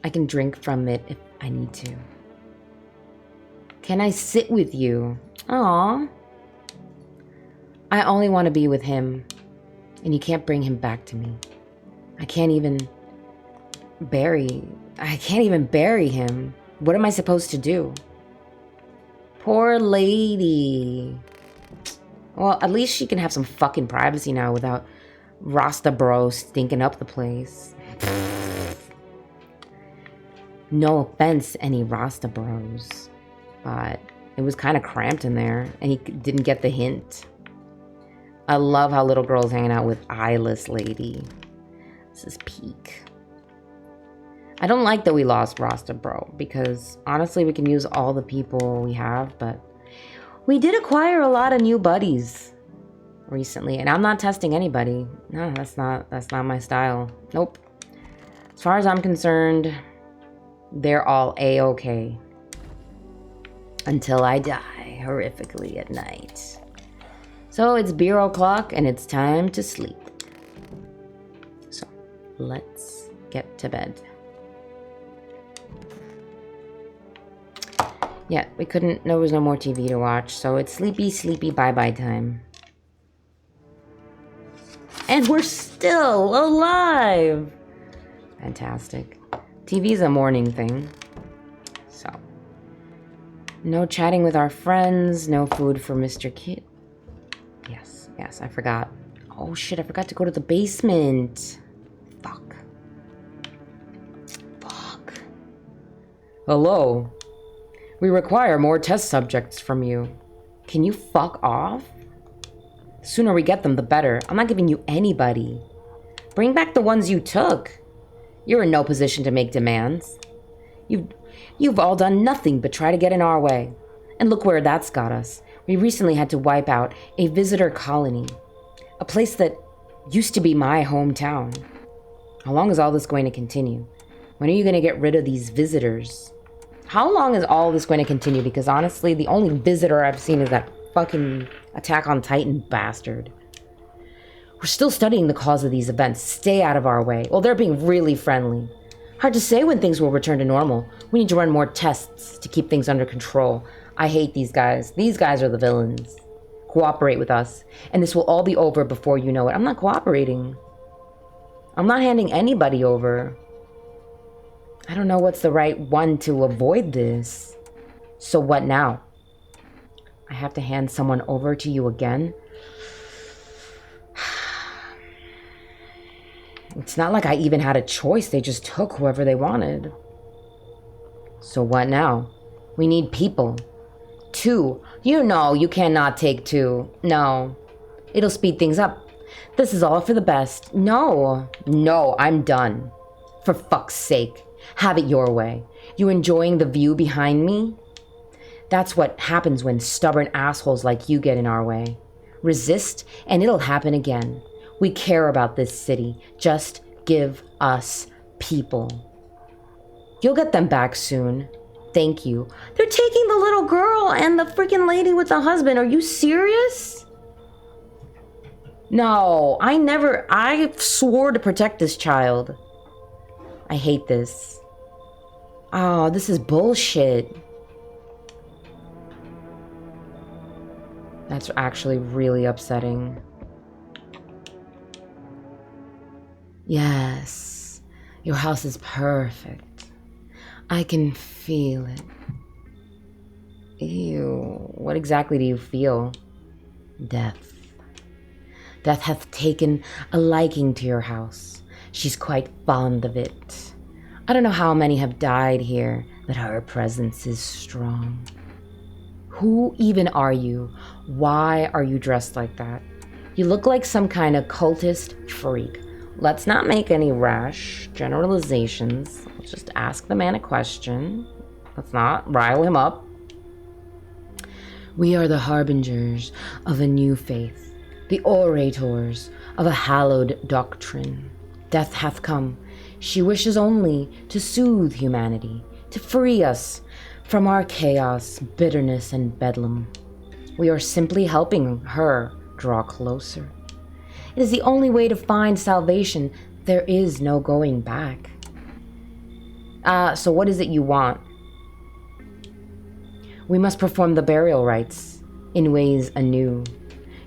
I can drink from it if I need to. Can I sit with you? Aw. I only want to be with him, and you can't bring him back to me. I can't even bury him. What am I supposed to do? Poor lady. Well, at least she can have some fucking privacy now without Rasta bro stinking up the place. No offense to any Rasta bros, but it was kind of cramped in there, and he didn't get the hint. I love how little girl's hanging out with eyeless lady. This is peak. I don't like that we lost Rasta bro, because honestly we can use all the people we have, but we did acquire a lot of new buddies recently, and I'm not testing anybody. No, that's not my style. Nope. As far as I'm concerned, they're all A-okay. Until I die horrifically at night. So it's beer o'clock and it's time to sleep. So let's get to bed. Yeah, there was no more TV to watch, so it's sleepy bye-bye time. And we're still alive! Fantastic. TV's a morning thing, so No chatting with our friends. No food for Mr. Kid. Yes, I forgot. Oh shit, I forgot to go to the basement. Fuck. Hello. We require more test subjects from you. Can you fuck off? The sooner we get them, the better. I'm not giving you anybody. Bring back the ones you took. You're in no position to make demands. You've all done nothing but try to get in our way. And look where that's got us. We recently had to wipe out a visitor colony. A place that used to be my hometown. How long is all this going to continue? When are you going to get rid of these visitors? How long is all this going to continue? Because honestly, the only visitor I've seen is that fucking Attack on Titan bastard. We're still studying the cause of these events. Stay out of our way. Well, they're being really friendly. Hard to say when things will return to normal. We need to run more tests to keep things under control. I hate these guys. These guys are the villains. Cooperate with us, and this will all be over before you know it. I'm not cooperating. I'm not handing anybody over. I don't know what's the right one to avoid this. So what now? I have to hand someone over to you again? It's not like I even had a choice. They just took whoever they wanted. So what now? We need people. 2. You know you cannot take 2. No. It'll speed things up. This is all for the best. No, I'm done. For fuck's sake. Have it your way. You enjoying the view behind me? That's what happens when stubborn assholes like you get in our way. Resist, and it'll happen again. We care about this city. Just give us people. You'll get them back soon. Thank you. They're taking the little girl and the freaking lady with the husband. Are you serious? No, I swore to protect this child. I hate this. Oh, this is bullshit. That's actually really upsetting. Yes, your house is perfect. I can feel it. Ew, what exactly do you feel? Death. Death hath taken a liking to your house. She's quite fond of it. I don't know how many have died here, but her presence is strong. Who even are you? Why are you dressed like that? You look like some kind of cultist freak. Let's not make any rash generalizations. Let's just ask the man a question. Let's not rile him up. We are the harbingers of a new faith, the orators of a hallowed doctrine. Death hath come. She wishes only to soothe humanity, to free us from our chaos, bitterness, and bedlam. We are simply helping her draw closer. It is the only way to find salvation. There is no going back. So what is it you want? We must perform the burial rites in ways anew.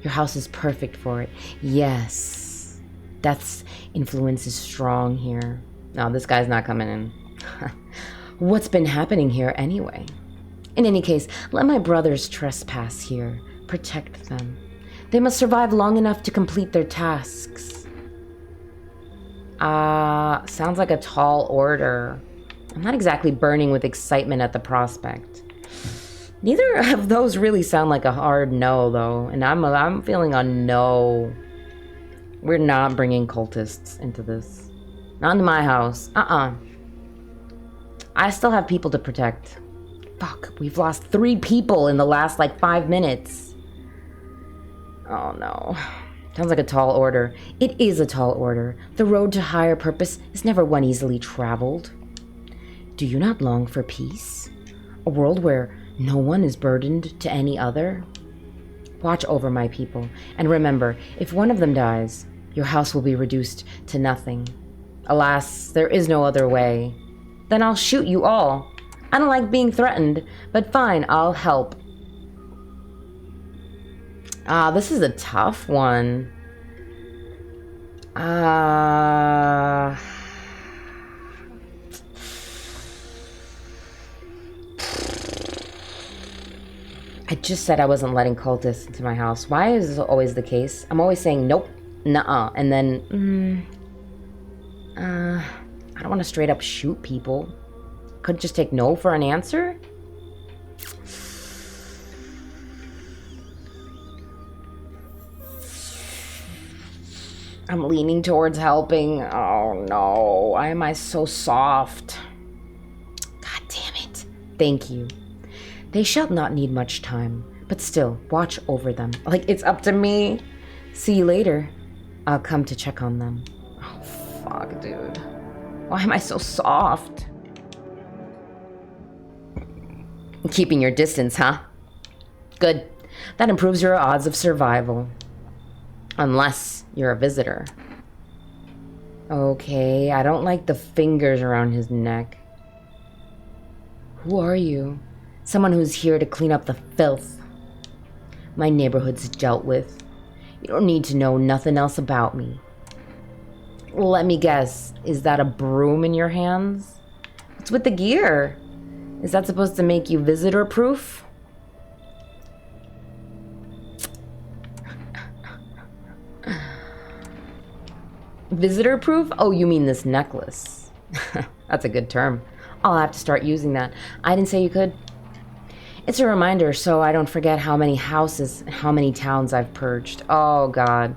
Your house is perfect for it. Yes. Death's influence is strong here. No, this guy's not coming in. What's been happening here anyway? In any case, let my brothers trespass here. Protect them. They must survive long enough to complete their tasks. Sounds like a tall order. I'm not exactly burning with excitement at the prospect. Neither of those really sound like a hard no, though. And I'm feeling a no. We're not bringing cultists into this. Not into my house. I still have people to protect. Fuck, we've lost 3 people in the last, 5 minutes. Oh, no. Sounds like a tall order. It is a tall order. The road to higher purpose is never one easily traveled. Do you not long for peace? A world where no one is burdened to any other? Watch over my people, and remember, if one of them dies, your house will be reduced to nothing. Alas, there is no other way. Then I'll shoot you all. I don't like being threatened, but fine, I'll help. This is a tough one. I just said I wasn't letting cultists into my house. Why is this always the case? I'm always saying nope, nuh-uh, and then, I don't want to straight up shoot people. Couldn't just take no for an answer? I'm leaning towards helping. Oh no, why am I so soft? God damn it. Thank you. They shall not need much time, but still, watch over them. Like, it's up to me. See you later. I'll come to check on them. Oh, fuck, dude. Why am I so soft? Keeping your distance, huh? Good. That improves your odds of survival. Unless you're a visitor. Okay, I don't like the fingers around his neck. Who are you? Someone who's here to clean up the filth. My neighborhood's dealt with. You don't need to know nothing else about me. Let me guess, is that a broom in your hands? What's with the gear? Is that supposed to make you visitor-proof? Visitor-proof? Oh, you mean this necklace. That's a good term. I'll have to start using that. I didn't say you could. It's a reminder so I don't forget how many houses and how many towns I've purged. Oh, God.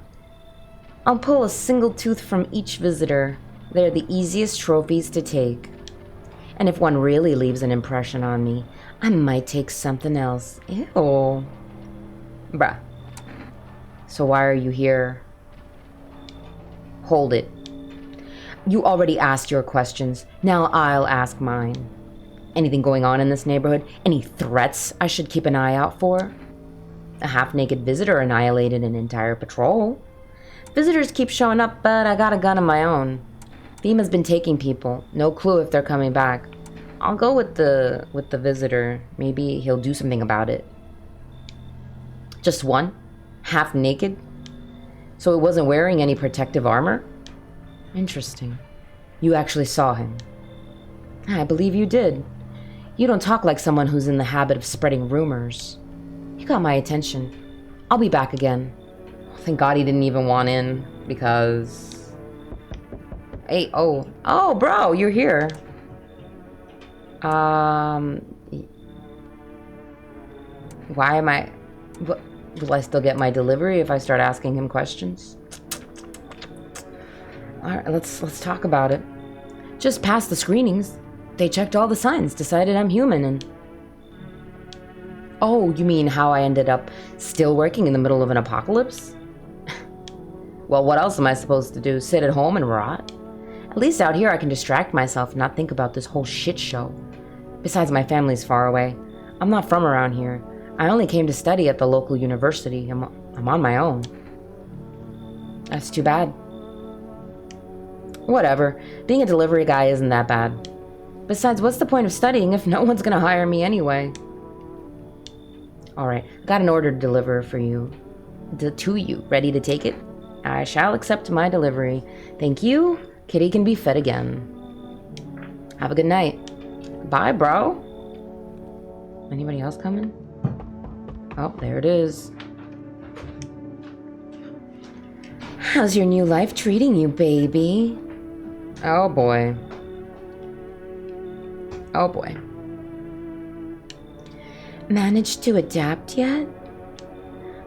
I'll pull a single tooth from each visitor. They're the easiest trophies to take. And if one really leaves an impression on me, I might take something else. Ew. Bruh. So why are you here? Hold it. You already asked your questions. Now I'll ask mine. Anything going on in this neighborhood? Any threats I should keep an eye out for? A half-naked visitor annihilated an entire patrol. Visitors keep showing up, but I got a gun of my own. Theme has been taking people. No clue if they're coming back. I'll go with the visitor. Maybe he'll do something about it. Just one? Half naked? So it wasn't wearing any protective armor? Interesting. You actually saw him. I believe you did. You don't talk like someone who's in the habit of spreading rumors. You got my attention. I'll be back again. Thank God he didn't even want in, because... Hey, oh, bro, you're here. Why am I... Will I still get my delivery if I start asking him questions? Alright, let's talk about it. Just passed the screenings. They checked all the signs, decided I'm human, and... Oh, you mean how I ended up still working in the middle of an apocalypse? Well, what else am I supposed to do? Sit at home and rot? At least out here I can distract myself and not think about this whole shit show. Besides, my family's far away. I'm not from around here. I only came to study at the local university. I'm on my own. That's too bad. Whatever. Being a delivery guy isn't that bad. Besides, what's the point of studying if no one's gonna hire me anyway? Alright, got an order to deliver for you. To you. Ready to take it? I shall accept my delivery. Thank you. Kitty can be fed again. Have a good night. Bye, bro. Anybody else coming? Oh, there it is. How's your new life treating you, baby? Oh, boy. Oh, boy. Managed to adapt yet?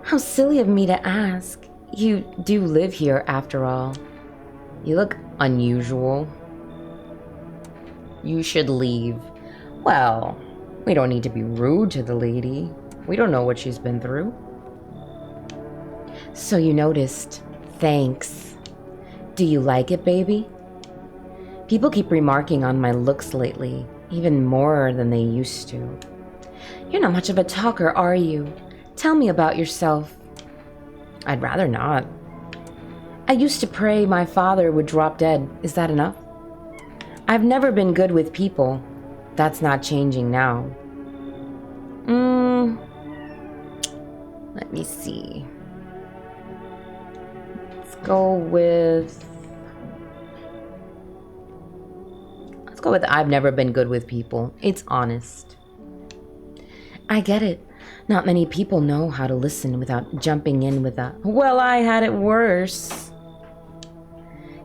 How silly of me to ask. You do live here, after all. You look unusual. You should leave. Well, we don't need to be rude to the lady. We don't know what she's been through. So you noticed. Thanks. Do you like it, baby? People keep remarking on my looks lately, even more than they used to. You're not much of a talker, are you? Tell me about yourself. I'd rather not. I used to pray my father would drop dead. Is that enough? I've never been good with people. That's not changing now. Let me see. Let's go with I've never been good with people. It's honest. I get it. Not many people know how to listen without jumping in with a, "Well, I had it worse."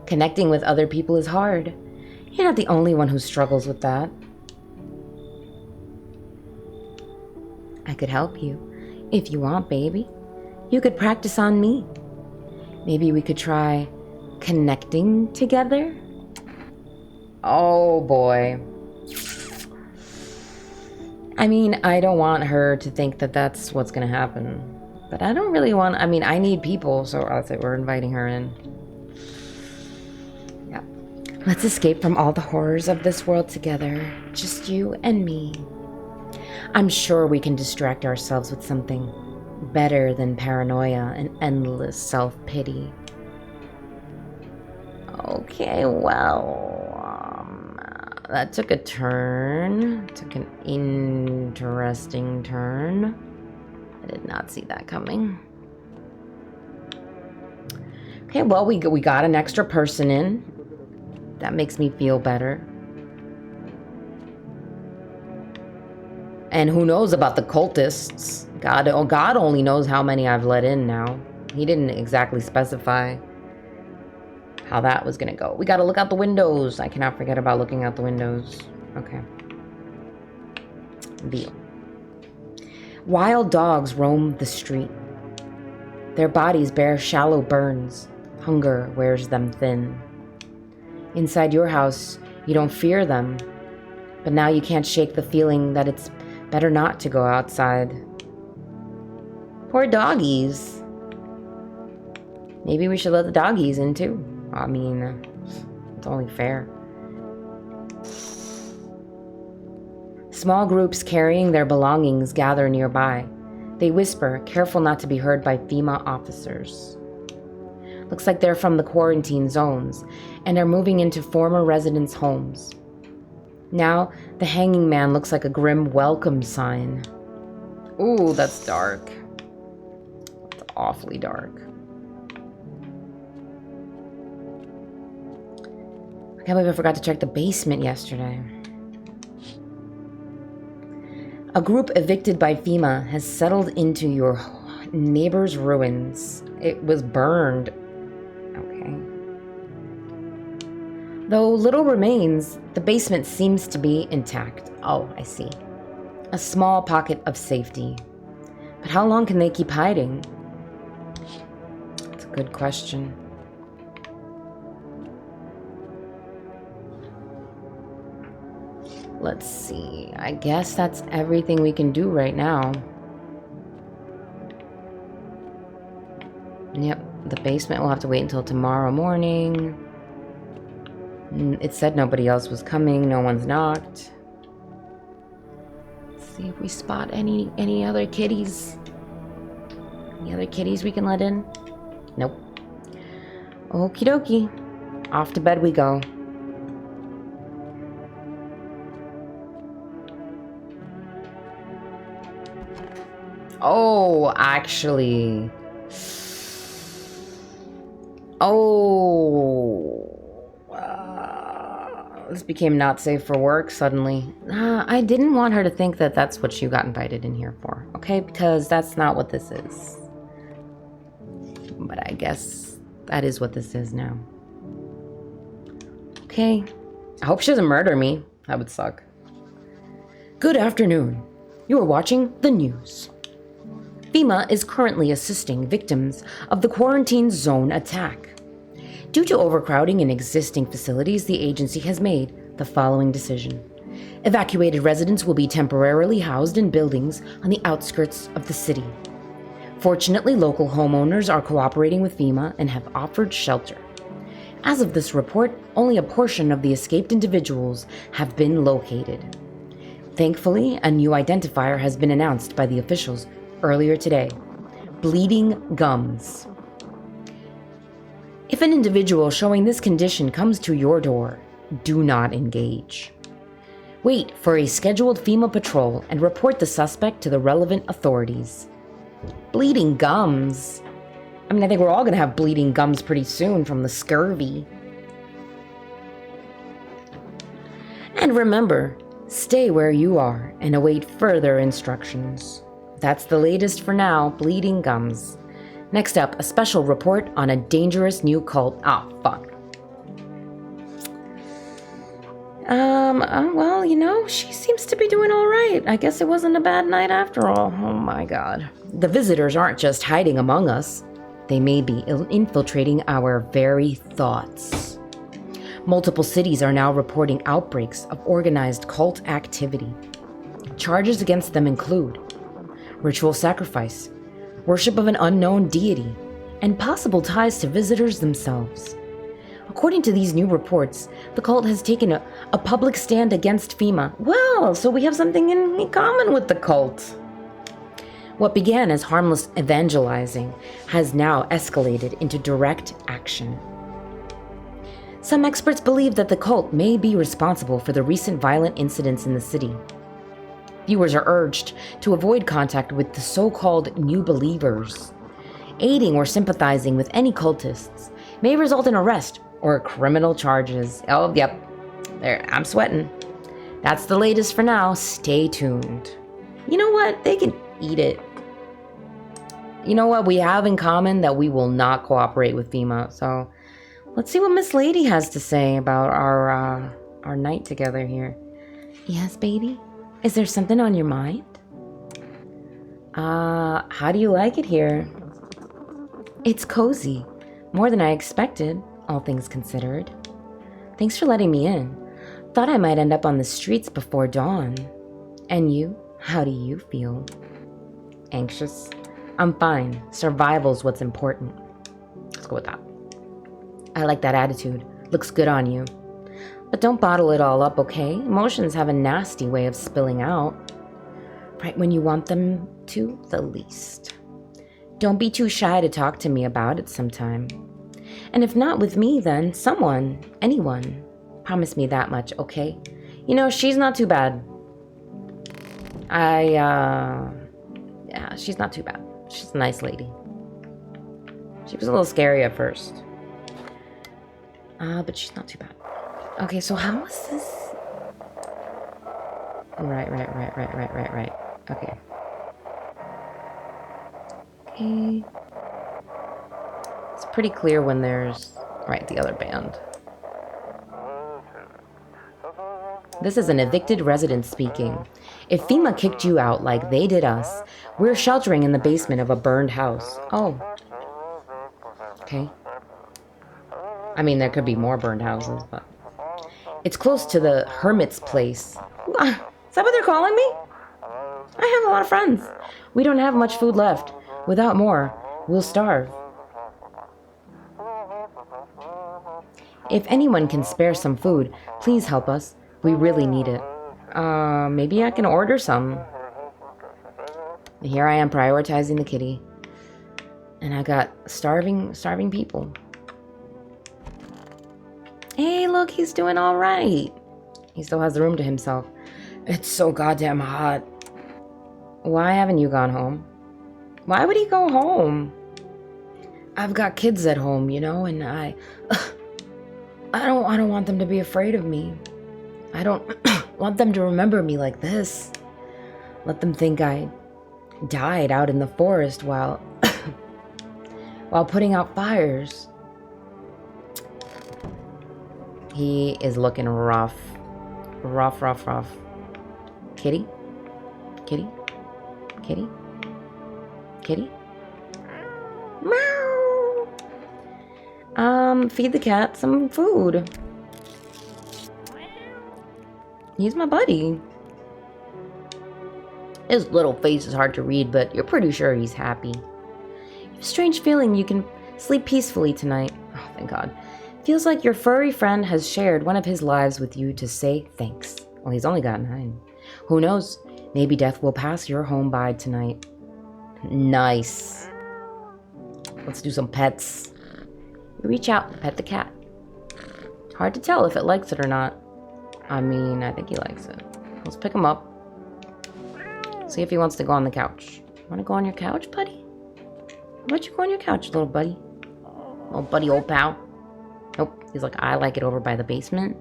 Connecting with other people is hard. You're not the only one who struggles with that. I could help you, if you want, baby. You could practice on me. Maybe we could try connecting together? Oh boy. I mean, I don't want her to think that that's what's gonna happen. But I don't really want, I mean, I need people, so I'll say we're inviting her in. Yeah. Let's escape from all the horrors of this world together. Just you and me. I'm sure we can distract ourselves with something better than paranoia and endless self-pity. Okay, well, that took a turn. Took an interesting turn. I did not see that coming. Okay, well, we got an extra person in. That makes me feel better. And who knows about the cultists? God only knows how many I've let in now. He didn't exactly specify how that was gonna go. We gotta look out the windows. I cannot forget about looking out the windows. Okay. Deal. Wild dogs roam the street. Their bodies bear shallow burns. Hunger wears them thin. Inside your house, you don't fear them. But now you can't shake the feeling that it's better not to go outside. Poor doggies. Maybe we should let the doggies in too. I mean, it's only fair. Small groups carrying their belongings gather nearby. They whisper, careful not to be heard by FEMA officers. Looks like they're from the quarantine zones and are moving into former residents' homes. Now, the hanging man looks like a grim welcome sign. Ooh, that's dark. That's awfully dark. I can't believe I forgot to check the basement yesterday. A group evicted by FEMA has settled into your neighbor's ruins. It was burned. Okay. Though little remains, the basement seems to be intact. Oh, I see. A small pocket of safety. But how long can they keep hiding? That's a good question. Let's see. I guess that's everything we can do right now. Yep, the basement will have to wait until tomorrow morning. It said nobody else was coming. No one's knocked. Let's see if we spot any other kitties. Any other kitties we can let in? Nope. Okie dokie. Off to bed we go. Oh, actually. Oh. This became not safe for work suddenly. I didn't want her to think that that's what you got invited in here for, okay? Because that's not what this is. But I guess that is what this is now. Okay. I hope she doesn't murder me. That would suck. Good afternoon. You are watching the news. FEMA is currently assisting victims of the quarantine zone attack. Due to overcrowding in existing facilities, the agency has made the following decision. Evacuated residents will be temporarily housed in buildings on the outskirts of the city. Fortunately, local homeowners are cooperating with FEMA and have offered shelter. As of this report, only a portion of the escaped individuals have been located. Thankfully, a new identifier has been announced by the officials earlier today. Bleeding gums. If an individual showing this condition comes to your door, do not engage. Wait for a scheduled FEMA patrol and report the suspect to the relevant authorities. Bleeding gums. I mean, I think we're all going to have bleeding gums pretty soon from the scurvy. And remember, stay where you are and await further instructions. That's the latest for now. Bleeding gums. Next up, a special report on a dangerous new cult. Oh, fuck. Well, you know, she seems to be doing all right. I guess it wasn't a bad night after all. Oh my god. The visitors aren't just hiding among us. They may be infiltrating our very thoughts. Multiple cities are now reporting outbreaks of organized cult activity. Charges against them include ritual sacrifice, worship of an unknown deity, and possible ties to visitors themselves. According to these new reports, the cult has taken a public stand against FEMA. Well, so we have something in common with the cult. What began as harmless evangelizing has now escalated into direct action. Some experts believe that the cult may be responsible for the recent violent incidents in the city. Viewers are urged to avoid contact with the so-called new believers. Aiding or sympathizing with any cultists may result in arrest or criminal charges. Oh, yep. There, I'm sweating. That's the latest for now. Stay tuned. You know what? They can eat it. You know what we have in common? That we will not cooperate with FEMA. So let's see what Miss Lady has to say about our night together here. Yes, baby? Is there something on your mind? How do you like it here? It's cozy. More than I expected, all things considered. Thanks for letting me in. Thought I might end up on the streets before dawn. And you? How do you feel? Anxious? I'm fine. Survival's what's important. Let's go with that. I like that attitude. Looks good on you. But don't bottle it all up, okay? Emotions have a nasty way of spilling out. Right when you want them to, the least. Don't be too shy to talk to me about it sometime. And if not with me, then someone, anyone. Promise me that much, okay? You know, she's not too bad. Yeah, she's not too bad. She's a nice lady. She was a little scary at first. But she's not too bad. Okay, so how was this? Right. Okay. Okay. It's pretty clear when there's... Right, the other band. This is an evicted resident speaking. If FEMA kicked you out like they did us, we're sheltering in the basement of a burned house. Oh. Okay. I mean, there could be more burned houses, but... It's close to the hermit's place. Is that what they're calling me? I have a lot of friends. We don't have much food left. Without more, we'll starve. If anyone can spare some food, please help us. We really need it. Maybe I can order some. Here I am prioritizing the kitty. And I got starving people. Hey, look, he's doing all right. He still has the room to himself. It's so goddamn hot. Why haven't you gone home? Why would he go home? I've got kids at home, you know, and I don't want them to be afraid of me. I don't want them to remember me like this. Let them think I died out in the forest while putting out fires. He is looking rough. Rough. Kitty? Kitty? Kitty? Kitty? Meow! Feed the cat some food. He's my buddy. His little face is hard to read, but you're pretty sure he's happy. You have a strange feeling you can sleep peacefully tonight. Oh, thank God. Feels like your furry friend has shared one of his lives with you to say thanks. Well, he's only got 9. Who knows? Maybe death will pass your home by tonight. Nice. Let's do some pets. You reach out and pet the cat. Hard to tell if it likes it or not. I mean, I think he likes it. Let's pick him up. See if he wants to go on the couch. Want to go on your couch, buddy? How about you go on your couch, little buddy? Little buddy, old pal. Nope. He's like, I like it over by the basement.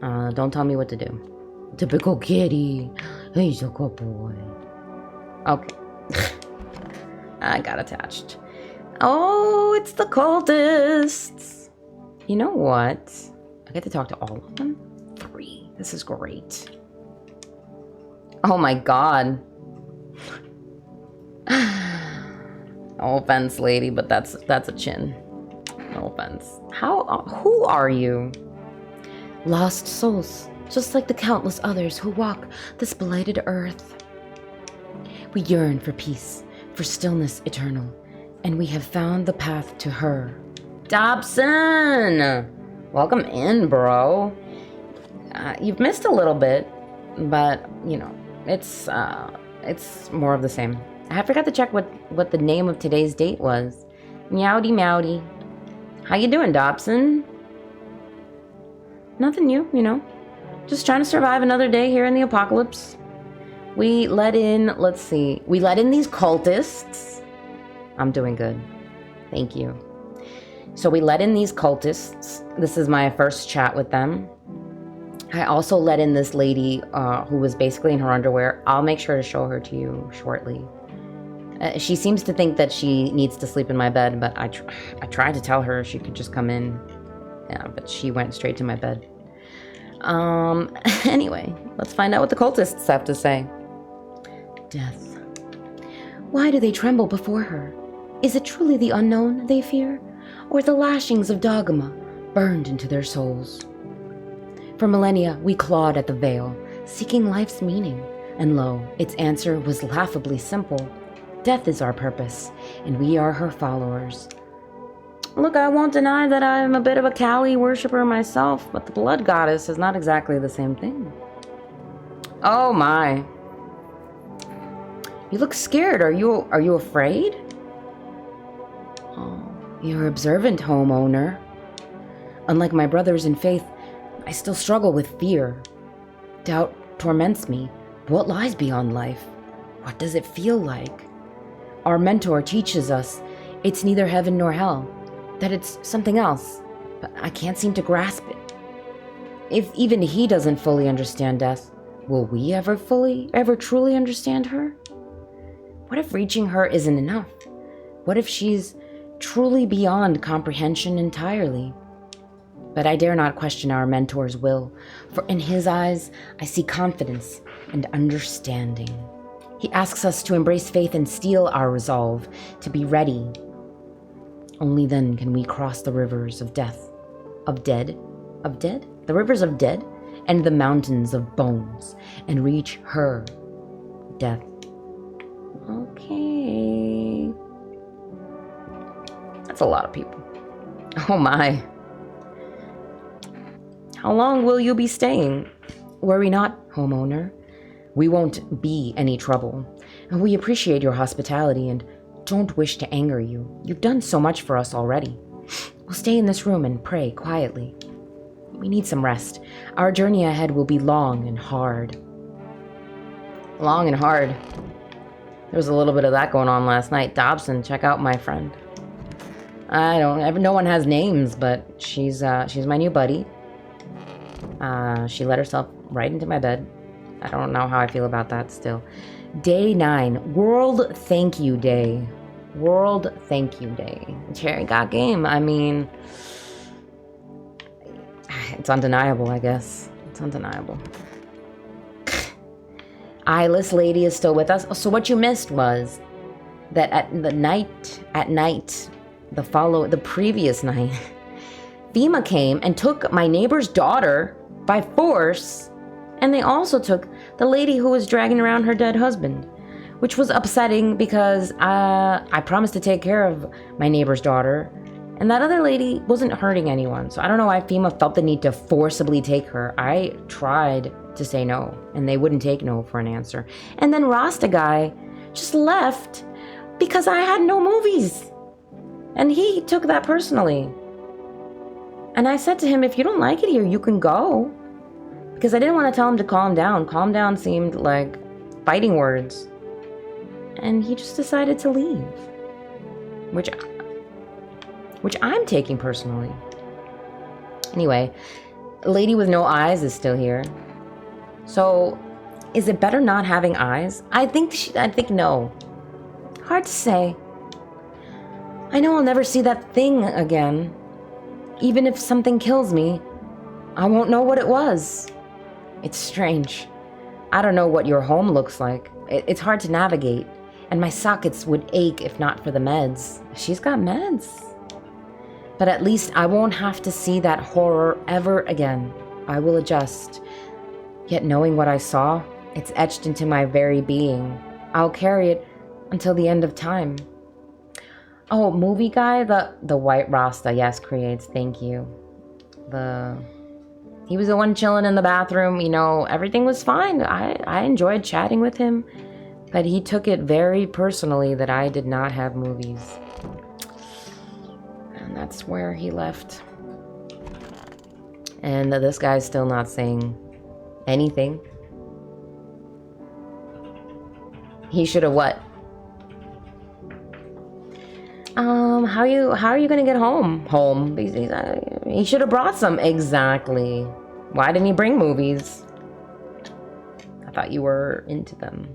Don't tell me what to do. Typical kitty. He's a good boy. Okay. I got attached. Oh, it's the cultists. You know what? I get to talk to all of them? 3. This is great. Oh my god. No offense, lady, but that's a chin. No offense. Who are you? Lost souls, just like the countless others who walk this blighted earth. We yearn for peace, for stillness eternal, and we have found the path to her. Dobson! Welcome in, bro. You've missed a little bit, but, you know, it's more of the same. I forgot to check what the name of today's date was. Meowdy Meowdy. How you doing, Dobson? Nothing new, you know. Just trying to survive another day here in the apocalypse. We let in, let's see. We let in these cultists. I'm doing good. Thank you. So we let in these cultists. This is my first chat with them. I also let in this lady who was basically in her underwear. I'll make sure to show her to you shortly. She seems to think that she needs to sleep in my bed, but I tried to tell her she could just come in. Yeah, but she went straight to my bed. Anyway, let's find out what the cultists have to say. Death. Why do they tremble before her? Is it truly the unknown they fear, or the lashings of dogma burned into their souls? For millennia, we clawed at the veil, seeking life's meaning, and lo, its answer was laughably simple. Death is our purpose, and we are her followers. Look, I won't deny that I'm a bit of a Kali worshiper myself, but the blood goddess is not exactly the same thing. Oh my. You look scared. Are you afraid? Oh, you're observant, homeowner. Unlike my brothers in faith, I still struggle with fear. Doubt torments me. What lies beyond life? What does it feel like? Our mentor teaches us it's neither heaven nor hell, that it's something else, but I can't seem to grasp it. If even he doesn't fully understand death, will we ever truly understand her? What if reaching her isn't enough? What if she's truly beyond comprehension entirely? But I dare not question our mentor's will, for in his eyes I see confidence and understanding. He asks us to embrace faith and steel our resolve, to be ready. Only then can we cross the rivers of death, of dead? The rivers of dead, and the mountains of bones, and reach her, death. Okay. That's a lot of people. Oh my. How long will you be staying? Worry not, homeowner. We won't be any trouble. We appreciate your hospitality and don't wish to anger you. You've done so much for us already. We'll stay in this room and pray quietly. We need some rest. Our journey ahead will be long and hard. Long and hard. There was a little bit of that going on last night. Dobson, check out my friend. No one has names, but she's my new buddy. She let herself right into my bed. I don't know how I feel about that still. Day 9, World Thank You Day. World Thank You Day. Cherry got game. I mean, it's undeniable, I guess. It's undeniable. Eyeless lady is still with us. So what you missed was that the previous night, FEMA came and took my neighbor's daughter by force. And they also took the lady who was dragging around her dead husband, which was upsetting because I promised to take care of my neighbor's daughter, and that other lady wasn't hurting anyone. So I don't know why FEMA felt the need to forcibly take her. I tried to say no, and they wouldn't take no for an answer. And then Rasta guy just left because I had no movies. And he took that personally. And I said to him, if you don't like it here, you can go. Because I didn't want to tell him to calm down. Calm down seemed like fighting words. And he just decided to leave. Which I'm taking personally. Anyway, lady with no eyes is still here. So, is it better not having eyes? I think no. Hard to say. I know I'll never see that thing again. Even if something kills me, I won't know what it was. It's strange. I don't know what your home looks like. It's hard to navigate, and my sockets would ache if not for the meds. She's got meds. But at least I won't have to see that horror ever again. I will adjust. Yet knowing what I saw, it's etched into my very being. I'll carry it until the end of time. Oh, movie guy, the white Rasta, yes, creates, thank you. He was the one chilling in the bathroom, you know, everything was fine. I enjoyed chatting with him, but he took it very personally that I did not have movies. And that's where he left. And this guy's still not saying anything. He should have what? How are you gonna get home? He should have brought some. Exactly. Why didn't he bring movies? I thought you were into them.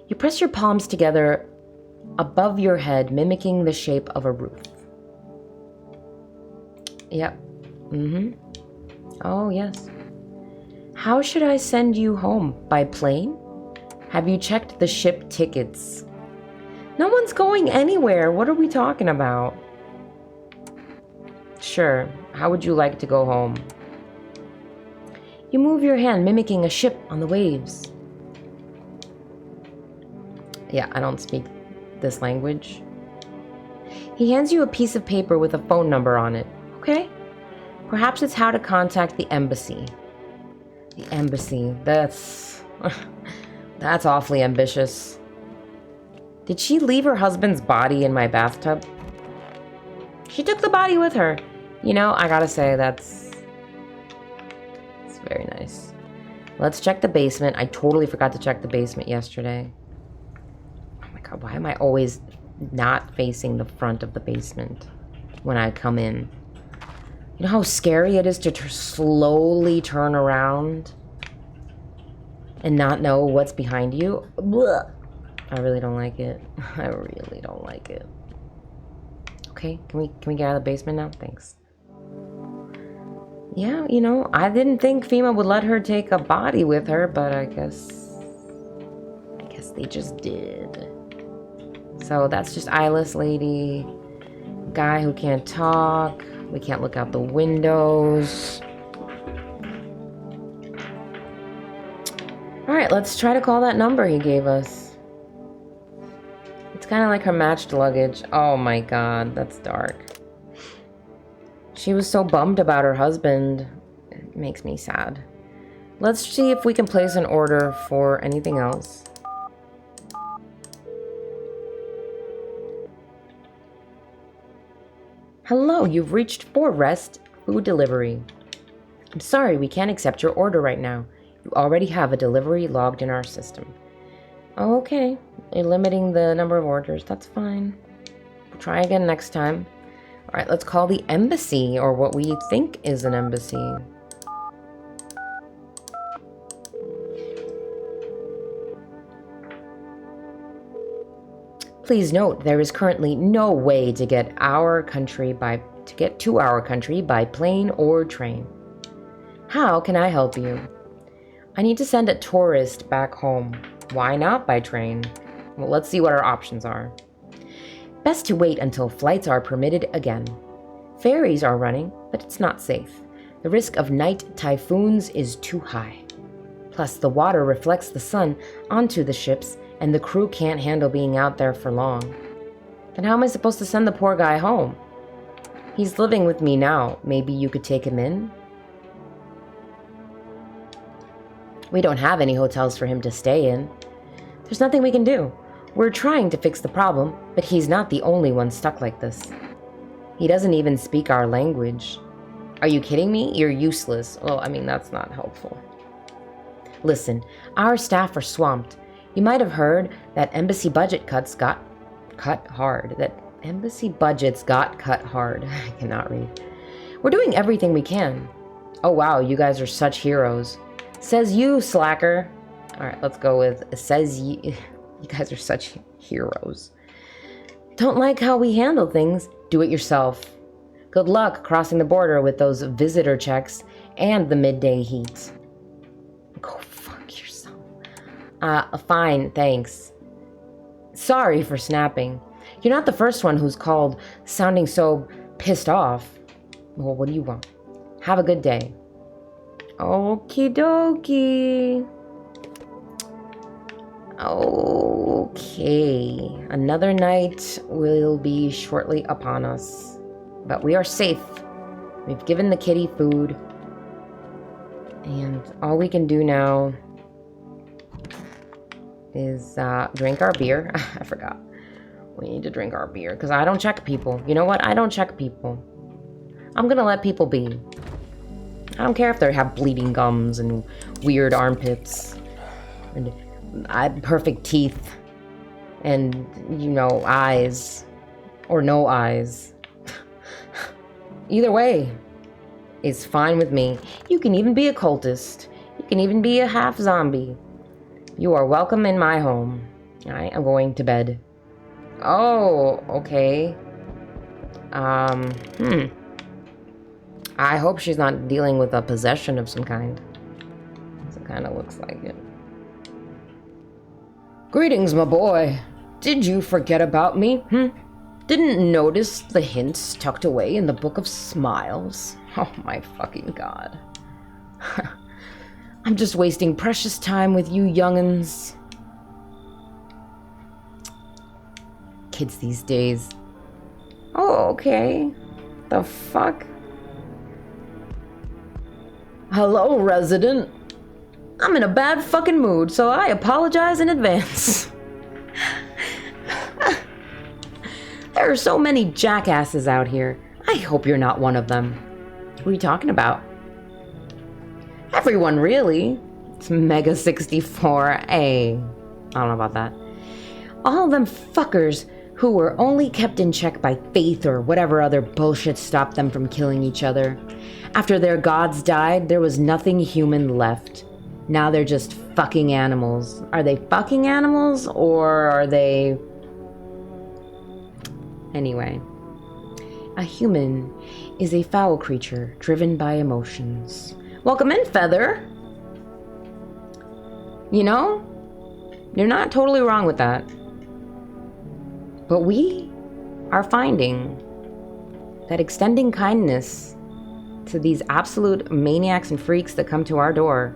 You press your palms together above your head, mimicking the shape of a roof. Yep. Oh, yes. How should I send you home? By plane? Have you checked the ship tickets? No one's going anywhere. What are we talking about? Sure. How would you like to go home? You move your hand, mimicking a ship on the waves. Yeah, I don't speak this language. He hands you a piece of paper with a phone number on it. Okay. Perhaps it's how to contact the embassy. The embassy. That's awfully ambitious. Did she leave her husband's body in my bathtub? She took the body with her. You know, I gotta say, it's very nice. Let's check the basement. I totally forgot to check the basement yesterday. Oh my god, why am I always not facing the front of the basement when I come in? You know how scary it is to slowly turn around and not know what's behind you? Blah. I really don't like it. I really don't like it. Okay, can we get out of the basement now? Thanks. Yeah, you know, I didn't think FEMA would let her take a body with her, but I guess they just did. So that's just eyeless lady, guy who can't talk. We can't look out the windows. All right, let's try to call that number he gave us. It's kind of like her matched luggage. Oh my god, that's dark. She was so bummed about her husband. It makes me sad. Let's see if we can place an order for anything else. Hello, you've reached Forrest Food Delivery. I'm sorry, we can't accept your order right now. You already have a delivery logged in our system. Okay, you're limiting the number of orders. That's fine. We'll try again next time. All right, let's call the embassy, or what we think is an embassy. Please note, there is currently no way to get to our country by plane or train. How can I help you? I need to send a tourist back home. Why not by train? Well, let's see what our options are. Best to wait until flights are permitted again. Ferries are running, but it's not safe. The risk of night typhoons is too high. Plus, the water reflects the sun onto the ships, and the crew can't handle being out there for long. Then how am I supposed to send the poor guy home? He's living with me now. Maybe you could take him in? We don't have any hotels for him to stay in. There's nothing we can do. We're trying to fix the problem, but he's not the only one stuck like this. He doesn't even speak our language. Are you kidding me? You're useless. Well, I mean, that's not helpful. Listen, our staff are swamped. You might have heard that embassy budget cuts got cut hard. I cannot read. We're doing everything we can. Oh wow, you guys are such heroes. Says you, slacker. All right, let's go with says you. You guys are such heroes. Don't like how we handle things? Do it yourself. Good luck crossing the border with those visitor checks and the midday heat. Go fuck yourself. Fine, thanks. Sorry for snapping. You're not the first one who's called sounding so pissed off. Well, what do you want? Have a good day. Okie dokie. Okay. Another night will be shortly upon us. But we are safe. We've given the kitty food. And all we can do now is drink our beer. I forgot. We need to drink our beer because I don't check people. You know what? I don't check people. I'm gonna let people be. I don't care if they have bleeding gums and weird armpits and perfect teeth and, you know, eyes or no eyes. Either way is fine with me. You can even be a cultist. You can even be a half zombie. You are welcome in my home. I am going to bed. Oh, okay. I hope she's not dealing with a possession of some kind. It kind of looks like it. Greetings, my boy. Did you forget about me? Didn't notice the hints tucked away in the Book of Smiles? Oh my fucking god. I'm just wasting precious time with you young'uns. Kids these days. Oh, okay. The fuck? Hello, resident. I'm in a bad fucking mood, so I apologize in advance. There are so many jackasses out here. I hope you're not one of them. What are you talking about? Everyone, really. It's Mega 64A. I don't know about that. All them fuckers who were only kept in check by faith or whatever other bullshit stopped them from killing each other. After their gods died, there was nothing human left. Now they're just fucking animals. Are they fucking animals or are they... Anyway. A human is a foul creature driven by emotions. Welcome in, Feather. You know, you're not totally wrong with that. But we are finding that extending kindness to these absolute maniacs and freaks that come to our door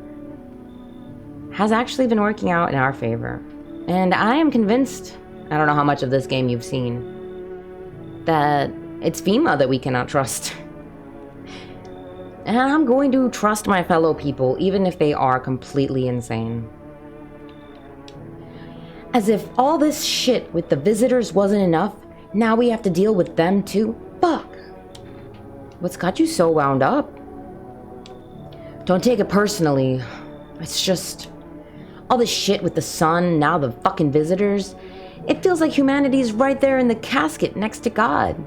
has actually been working out in our favor. And I am convinced, I don't know how much of this game you've seen, that it's FEMA that we cannot trust. And I'm going to trust my fellow people, even if they are completely insane. As if all this shit with the visitors wasn't enough, now we have to deal with them too? Fuck. What's got you so wound up? Don't take it personally. It's just... all this shit with the sun, now the fucking visitors. It feels like humanity's right there in the casket next to God.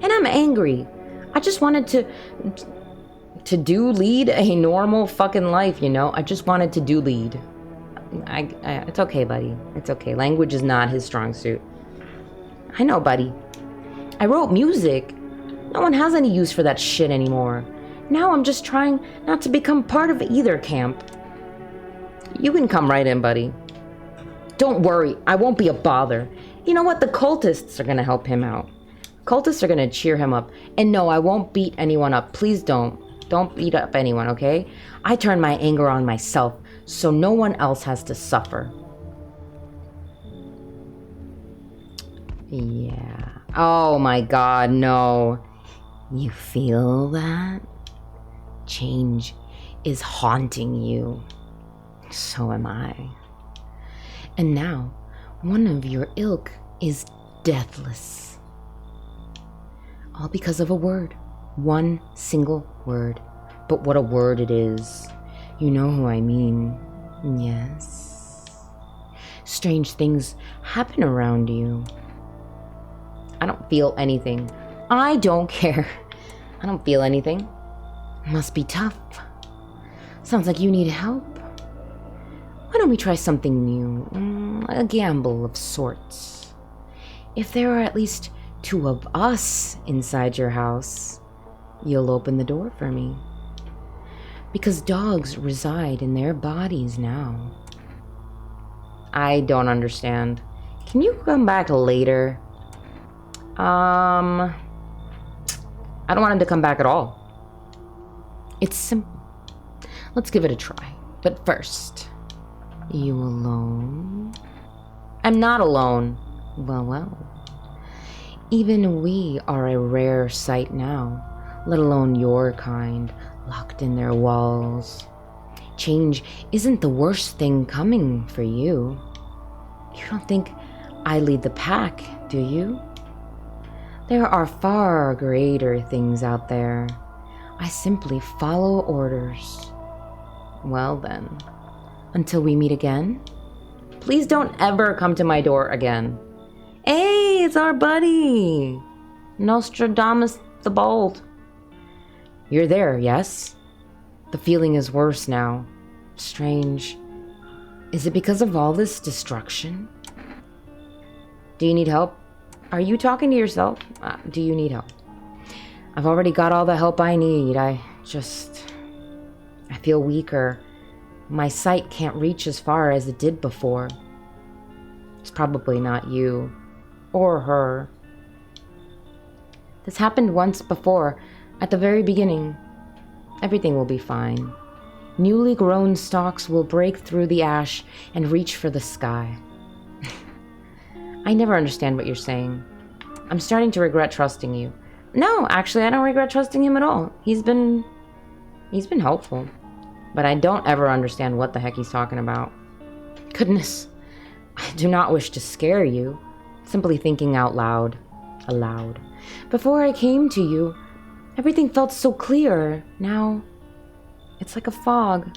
And I'm angry. I just wanted to lead a normal fucking life, you know? I just wanted to lead. It's okay, buddy. It's okay. Language is not his strong suit. I know, buddy. I wrote music. No one has any use for that shit anymore. Now I'm just trying not to become part of either camp. You can come right in, buddy. Don't worry, I won't be a bother. You know what? The cultists are gonna help him out. Cultists are gonna cheer him up. And no, I won't beat anyone up. Please don't. Don't beat up anyone, okay? I turn my anger on myself, so no one else has to suffer. Yeah. Oh my god, no. You feel that? Change is haunting you. So am I. And now, one of your ilk is deathless. All because of a word. One single word. But what a word it is. You know who I mean. Yes. Strange things happen around you. I don't feel anything. I don't care. I don't feel anything. Must be tough. Sounds like you need help. Why don't we try something new? A gamble of sorts. If there are at least 2 of us inside your house, you'll open the door for me. Because dogs reside in their bodies now. I don't understand. Can you come back later? I don't want him to come back at all. It's simple. Let's give it a try. But first, you alone? I'm not alone. Well, well. Even we are a rare sight now, let alone your kind, locked in their walls. Change isn't the worst thing coming for you. You don't think I lead the pack, do you? There are far greater things out there. I simply follow orders. Well then, until we meet again, please don't ever come to my door again. Hey, it's our buddy, Nostradamus the Bold. You're there, yes? The feeling is worse now. Strange. Is it because of all this destruction? Do you need help? Are you talking to yourself? Do you need help? I've already got all the help I need. I feel weaker. My sight can't reach as far as it did before. It's probably not you. Or her. This happened once before, at the very beginning. Everything will be fine. Newly grown stalks will break through the ash and reach for the sky. I never understand what you're saying. I'm starting to regret trusting you. No, actually, I don't regret trusting him at all. He's been helpful. But I don't ever understand what the heck he's talking about. Goodness, I do not wish to scare you. Simply thinking out loud. Aloud. Before I came to you, everything felt so clear. Now, it's like a fog.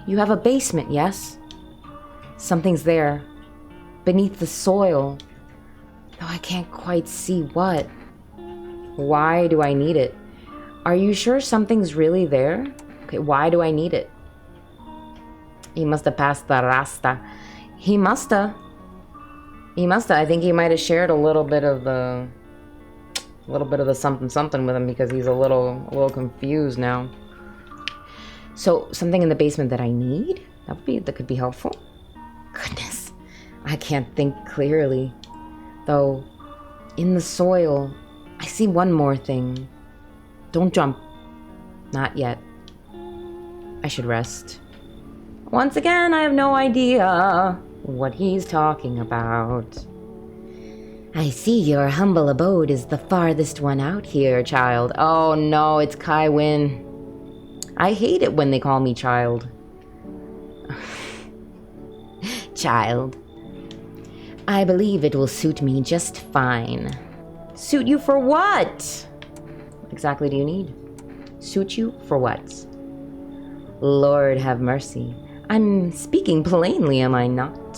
You have a basement, yes? Something's there. Beneath the soil. Though I can't quite see what. Why do I need it? Are you sure something's really there? Okay, why do I need it? He must have passed the rasta. He must have. I think he might have shared a little bit of the something something with him because he's a little confused now. So something in the basement that I need? That could be helpful. Goodness, I can't think clearly. Though, in the soil, I see one more thing. Don't jump. Not yet. I should rest. Once again, I have no idea what he's talking about. I see your humble abode is the farthest one out here, child. Oh no, it's Kai Wynn. I hate it when they call me child. Child. I believe it will suit me just fine. Suit you for what? What exactly do you need? Suit you for what? Lord have mercy. I'm speaking plainly, am I not?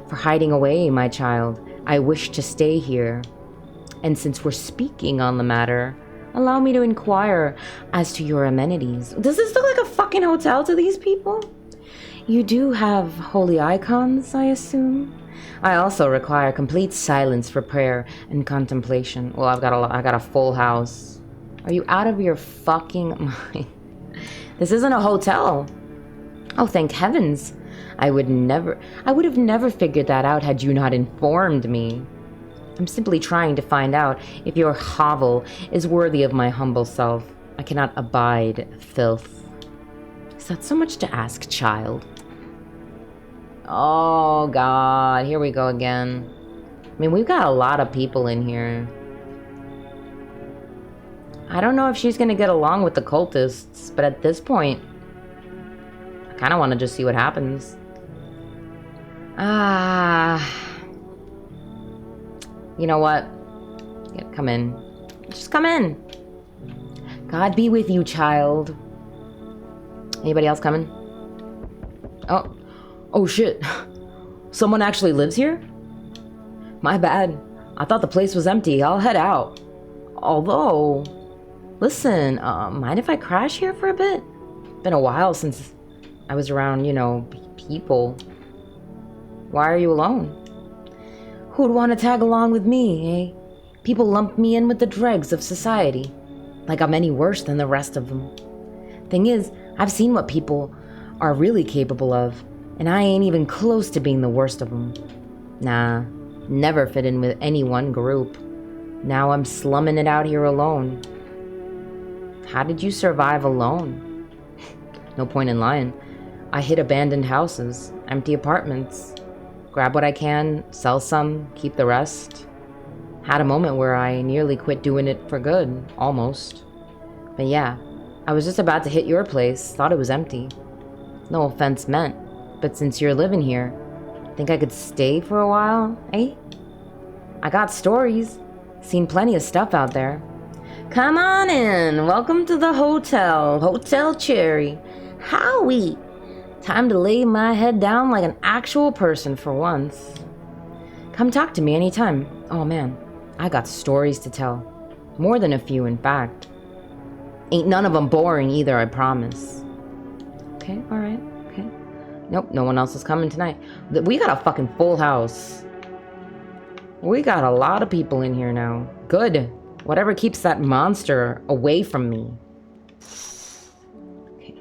For hiding away, my child, I wish to stay here. And since we're speaking on the matter, allow me to inquire as to your amenities. Does this look like a fucking hotel to these people? You do have holy icons, I assume? I also require complete silence for prayer and contemplation. Well, I got a full house. Are you out of your fucking mind? This isn't a hotel. Oh, thank heavens. I would have never figured that out had you not informed me. I'm simply trying to find out if your hovel is worthy of my humble self. I cannot abide filth. Is that so much to ask, child? Oh, God. Here we go again. I mean, we've got a lot of people in here. I don't know if she's going to get along with the cultists, but at this point, I kind of want to just see what happens. You know what? Yeah, come in. Just come in. God be with you, child. Anybody else coming? Oh shit. Someone actually lives here? My bad. I thought the place was empty. I'll head out. Although, listen, mind if I crash here for a bit? Been a while since I was around, people. Why are you alone? Who'd want to tag along with me, eh? People lump me in with the dregs of society, like I'm any worse than the rest of them. Thing is, I've seen what people are really capable of, and I ain't even close to being the worst of them. Nah, never fit in with any one group. Now I'm slumming it out here alone. How did you survive alone? No point in lying. I hit abandoned houses, empty apartments. Grab what I can, sell some, keep the rest. Had a moment where I nearly quit doing it for good, almost. But yeah, I was just about to hit your place, thought it was empty. No offense meant, but since you're living here, think I could stay for a while, eh? I got stories, seen plenty of stuff out there. Come on in, welcome to the hotel, Hotel Cherry. Howie! Time to lay my head down like an actual person for once. Come talk to me anytime. Oh man, I got stories to tell. More than a few, in fact. Ain't none of them boring either, I promise. Okay, alright, okay. Nope, no one else is coming tonight. We got a fucking full house. We got a lot of people in here now. Good. Whatever keeps that monster away from me. Okay.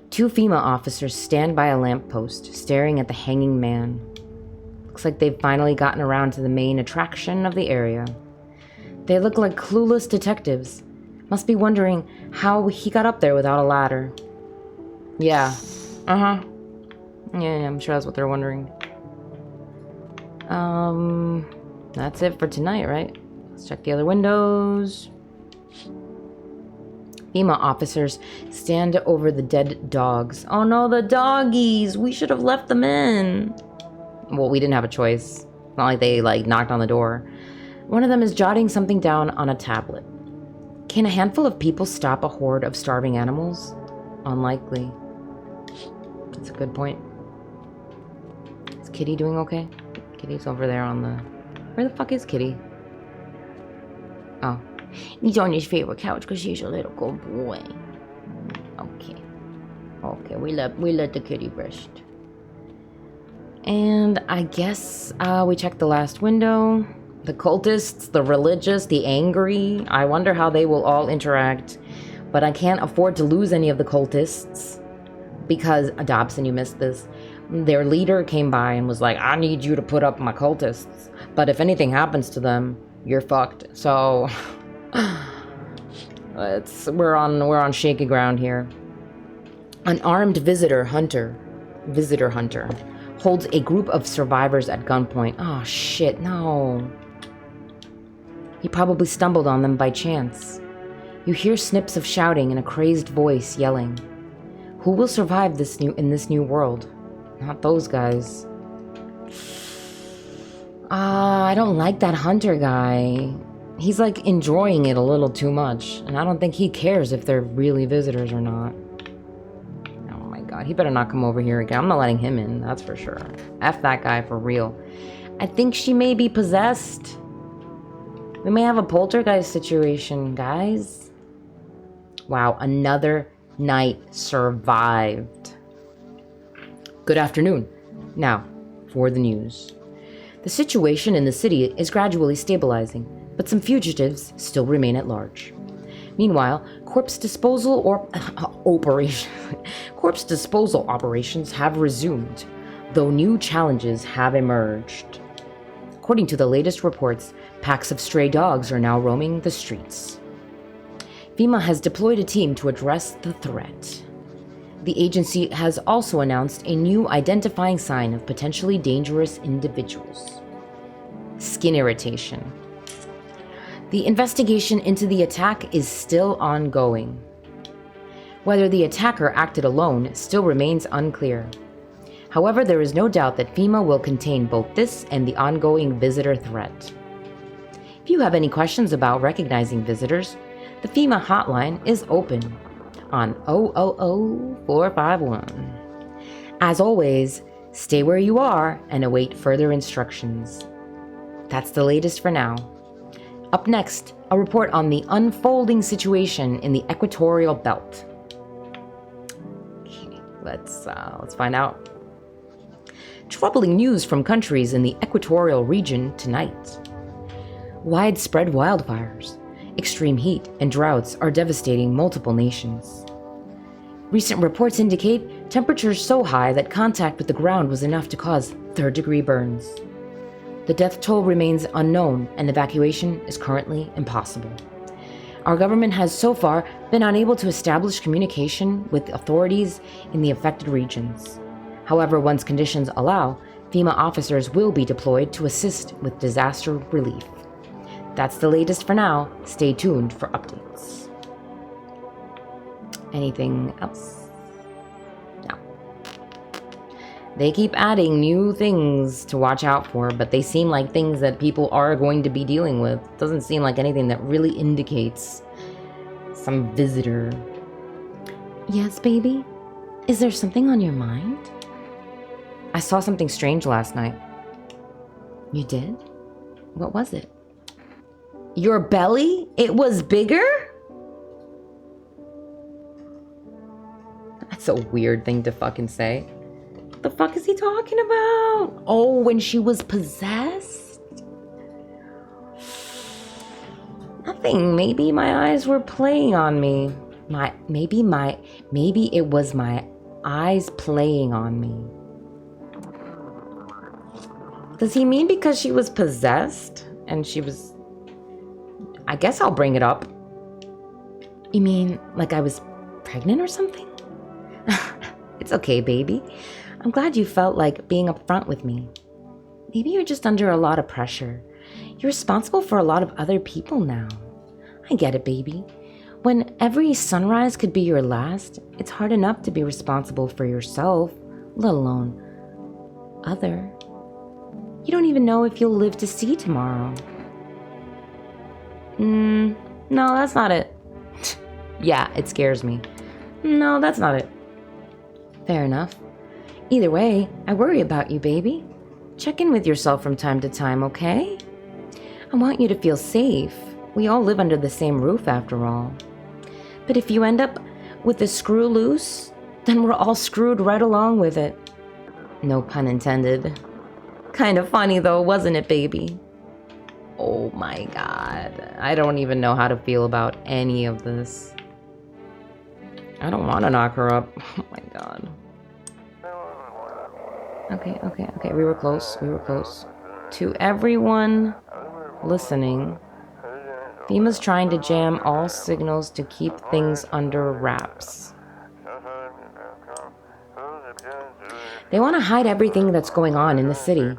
2 FEMA officers stand by a lamppost, staring at the hanging man. Looks like they've finally gotten around to the main attraction of the area. They look like clueless detectives. Must be wondering how he got up there without a ladder. Yeah. Uh-huh. Yeah, I'm sure that's what they're wondering. That's it for tonight, right? Let's check the other windows. FEMA officers stand over the dead dogs. Oh no, the doggies! We should have left them in. Well, we didn't have a choice. It's not like they, knocked on the door. One of them is jotting something down on a tablet. Can a handful of people stop a horde of starving animals? Unlikely. That's a good point. Is Kitty doing okay? Kitty's over there on the... Where the fuck is Kitty? Oh. He's on his favorite couch because he's a little good boy. Okay. Okay, we let the kitty rest. And I guess we checked the last window. The cultists, the religious, the angry. I wonder how they will all interact. But I can't afford to lose any of the cultists. Because, Dobson, you missed this. Their leader came by and was like, I need you to put up my cultists. But if anything happens to them, you're fucked. So, we're on shaky ground here. An armed visitor hunter holds a group of survivors at gunpoint. Oh shit, no. He probably stumbled on them by chance. You hear snips of shouting and a crazed voice yelling. Who will survive in this new world? Not those guys. I don't like that hunter guy. He's enjoying it a little too much, and I don't think he cares if they're really visitors or not. Oh my god, he better not come over here again. I'm not letting him in, that's for sure. F that guy for real. I think she may be possessed. We may have a poltergeist situation, guys. Wow, another night survived. Good afternoon. Now, for the news. The situation in the city is gradually stabilizing, but some fugitives still remain at large. Meanwhile, corpse disposal operations have resumed, though new challenges have emerged. According to the latest reports, packs of stray dogs are now roaming the streets. FEMA has deployed a team to address the threat. The agency has also announced a new identifying sign of potentially dangerous individuals. Skin irritation. The investigation into the attack is still ongoing. Whether the attacker acted alone still remains unclear. However, there is no doubt that FEMA will contain both this and the ongoing visitor threat. If you have any questions about recognizing visitors, the FEMA hotline is open on 000-451. As always, stay where you are and await further instructions. That's the latest for now. Up next, a report on the unfolding situation in the equatorial belt. Okay, let's find out. Troubling news from countries in the equatorial region tonight. Widespread wildfires, extreme heat, and droughts are devastating multiple nations. Recent reports indicate temperatures so high that contact with the ground was enough to cause third-degree burns. The death toll remains unknown, and evacuation is currently impossible. Our government has so far been unable to establish communication with authorities in the affected regions. However, once conditions allow, FEMA officers will be deployed to assist with disaster relief. That's the latest for now. Stay tuned for updates. Anything else? No. They keep adding new things to watch out for, but they seem like things that people are going to be dealing with. Doesn't seem like anything that really indicates some visitor. Yes, baby? Is there something on your mind? I saw something strange last night. You did? What was it? Your belly? It was bigger? That's a weird thing to fucking say. What the fuck is he talking about? Oh, when she was possessed? Nothing. Maybe my eyes were playing on me. Maybe it was my eyes playing on me. Does he mean because she was possessed? And she was... I guess I'll bring it up. You mean like I was pregnant or something? It's okay, baby. I'm glad you felt like being upfront with me. Maybe you're just under a lot of pressure. You're responsible for a lot of other people now. I get it, baby. When every sunrise could be your last, it's hard enough to be responsible for yourself, let alone other. You don't even know if you'll live to see tomorrow. No, that's not it. Yeah, it scares me. No, that's not it. Fair enough. Either way, I worry about you, baby. Check in with yourself from time to time, okay? I want you to feel safe. We all live under the same roof, after all. But if you end up with the screw loose, then we're all screwed right along with it. No pun intended. Kind of funny though, wasn't it, baby? Oh my god. I don't even know how to feel about any of this. I don't want to knock her up. Oh my god. Okay. We were close. To everyone listening, FEMA's trying to jam all signals to keep things under wraps. They want to hide everything that's going on in the city.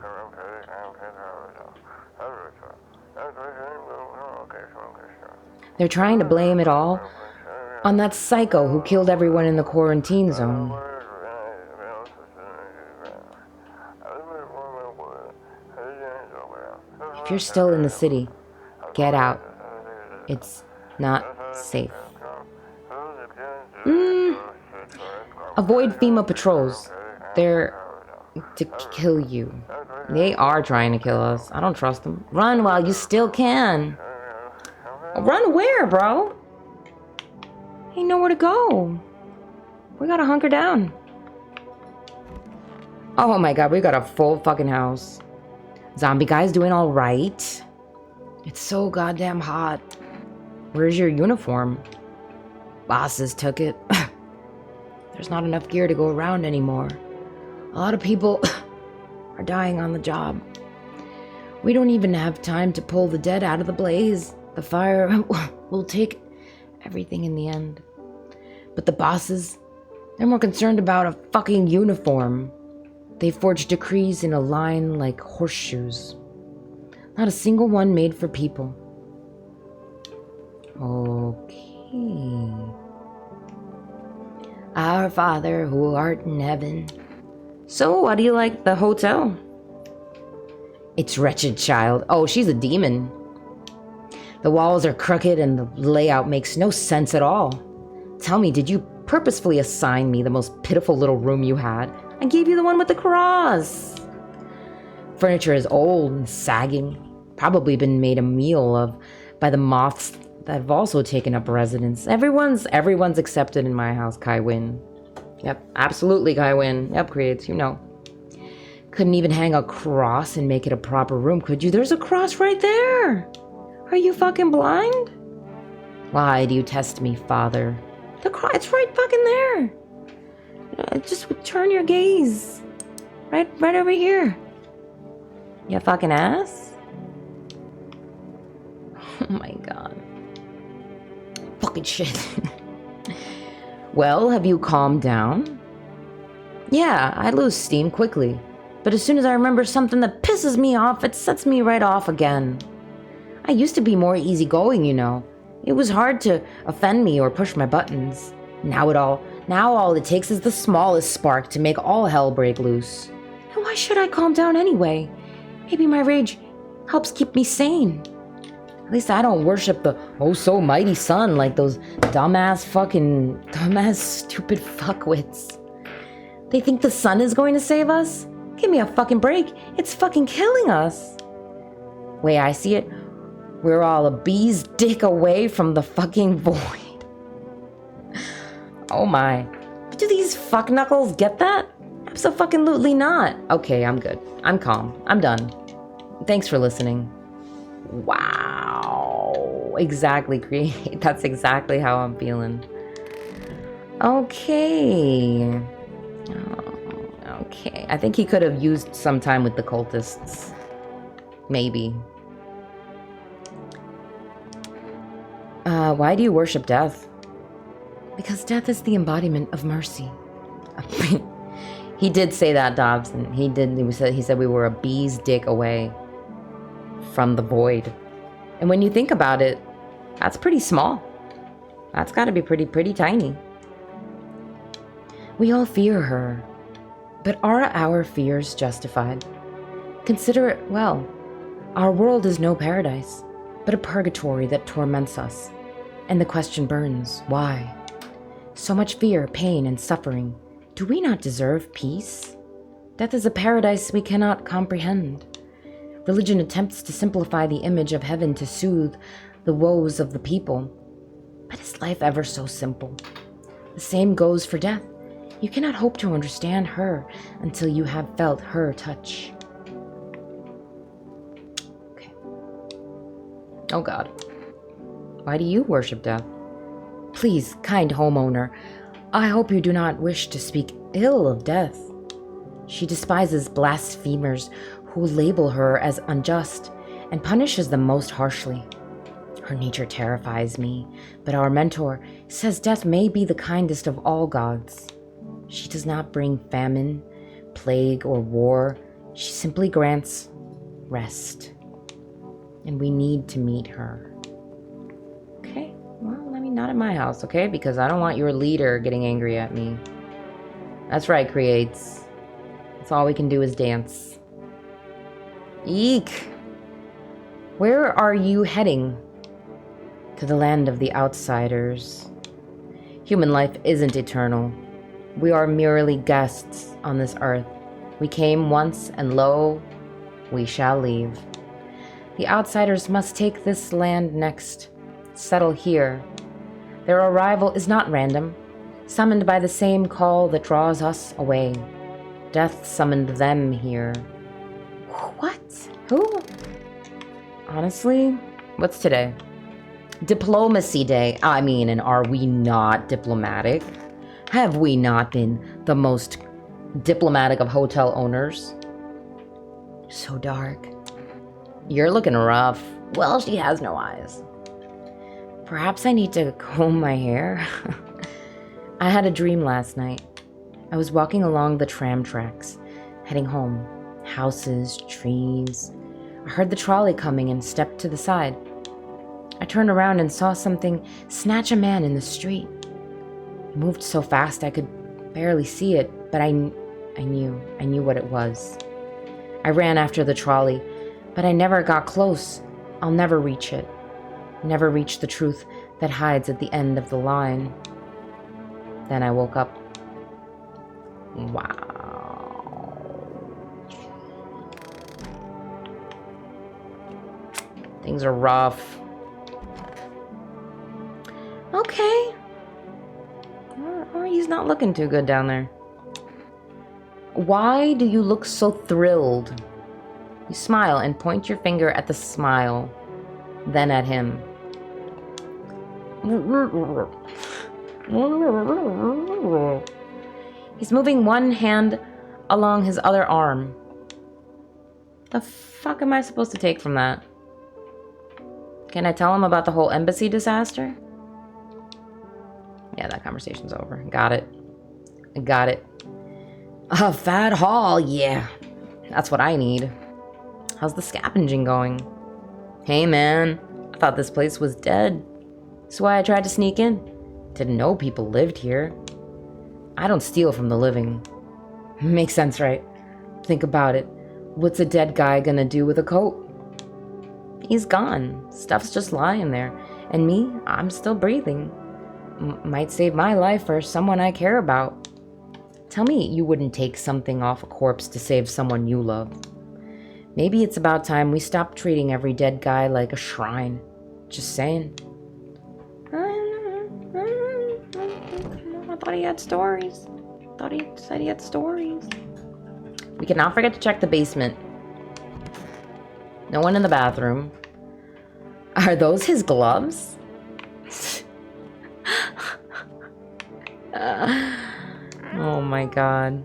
They're trying to blame it all on that psycho who killed everyone in the quarantine zone. If you're still in the city, get out. It's not safe. Avoid FEMA patrols. They're to kill you. They are trying to kill us. I don't trust them. Run while you still can. Run where, bro? Ain't nowhere to go. We gotta hunker down. Oh my god, we got a full fucking house. Zombie guy's doing all right. It's so goddamn hot. Where's your uniform? Bosses took it. There's not enough gear to go around anymore. A lot of people are dying on the job. We don't even have time to pull the dead out of the blaze. The fire will take everything in the end. But the bosses, they're more concerned about a fucking uniform. They forged decrees in a line like horseshoes. Not a single one made for people. Okay. Our Father who art in heaven. So, how do you like the hotel? It's wretched, child. Oh, she's a demon. The walls are crooked and the layout makes no sense at all. Tell me, did you purposefully assign me the most pitiful little room you had? I gave you the one with the cross. Furniture is old and sagging. Probably been made a meal of by the moths that have also taken up residence. Everyone's accepted in my house, Kai Wynn. Yep, absolutely, Kai Wynn. Yep, creates, you know. Couldn't even hang a cross and make it a proper room, could you? There's a cross right there! Are you fucking blind? Why do you test me, Father? The cross, it's right fucking there! Just turn your gaze. Right over here. You fucking ass? Oh my god. Fucking shit. Well, have you calmed down? Yeah, I lose steam quickly. But as soon as I remember something that pisses me off, it sets me right off again. I used to be more easygoing, you know. It was hard to offend me or push my buttons. Now all it takes is the smallest spark to make all hell break loose. And why should I calm down anyway? Maybe my rage helps keep me sane. At least I don't worship the oh-so-mighty sun like those dumbass stupid fuckwits. They think the sun is going to save us? Give me a fucking break. It's fucking killing us. Way I see it, we're all a bee's dick away from the fucking void. Oh my. Do these fuck knuckles get that? Abso-fucking-lutely not. Okay, I'm good. I'm calm. I'm done. Thanks for listening. Wow. Exactly, Create. That's exactly how I'm feeling. Okay. Okay. I think he could have used some time with the cultists. Maybe. Why do you worship death? Because death is the embodiment of mercy. He did say that, Dobson. He said we were a bee's dick away from the void. And when you think about it, that's pretty small. That's got to be pretty tiny. We all fear her. But are our fears justified? Consider it well. Our world is no paradise, but a purgatory that torments us. And the question burns, why? So much fear, pain, and suffering. Do we not deserve peace? Death is a paradise we cannot comprehend. Religion attempts to simplify the image of heaven to soothe the woes of the people. But is life ever so simple? The same goes for death. You cannot hope to understand her until you have felt her touch. Okay. Oh God. Why do you worship death? Please, kind homeowner, I hope you do not wish to speak ill of death. She despises blasphemers who label her as unjust and punishes them most harshly. Her nature terrifies me, but our mentor says death may be the kindest of all gods. She does not bring famine, plague, or war. She simply grants rest. And we need to meet her. Okay, well, I mean, not at my house, okay? Because I don't want your leader getting angry at me. That's right, Creates. That's all we can do is dance. Eek! Where are you heading? To the land of the outsiders. Human life isn't eternal. We are merely guests on this earth. We came once, and lo, we shall leave. The outsiders must take this land next, settle here. Their arrival is not random, summoned by the same call that draws us away. Death summoned them here. What? Who? Honestly, what's today? Diplomacy Day. I mean, and are we not diplomatic? Have we not been the most diplomatic of hotel owners? So dark. You're looking rough. Well, she has no eyes. Perhaps I need to comb my hair. I had a dream last night. I was walking along the tram tracks, heading home. Houses, trees. I heard the trolley coming and stepped to the side. I turned around and saw something snatch a man in the street. It moved so fast I could barely see it, but I knew what it was. I ran after the trolley, but I never got close. I'll never reach it. Never reach the truth that hides at the end of the line. Then I woke up. Wow. Things are rough. Okay. Or he's not looking too good down there. why do you look so thrilled? You smile and point your finger at the smile, then at him. He's moving one hand along his other arm. The fuck am I supposed to take from that? Can I tell him about the whole embassy disaster? Yeah, that conversation's over. Got it. Got it. A fat haul, yeah. That's what I need. How's the scavenging going? Hey, man. I thought this place was dead. That's why I tried to sneak in. Didn't know people lived here. I don't steal from the living. Makes sense, right? Think about it. What's a dead guy gonna do with a coat? He's gone. Stuff's just lying there. And me, I'm still breathing. Might save my life or someone I care about. Tell me you wouldn't take something off a corpse to save someone you love. Maybe it's about time we stop treating every dead guy like a shrine. Just saying. I thought he had stories. Thought he said he had stories. We cannot forget to check the basement. No one in the bathroom. Are those his gloves? Oh my god.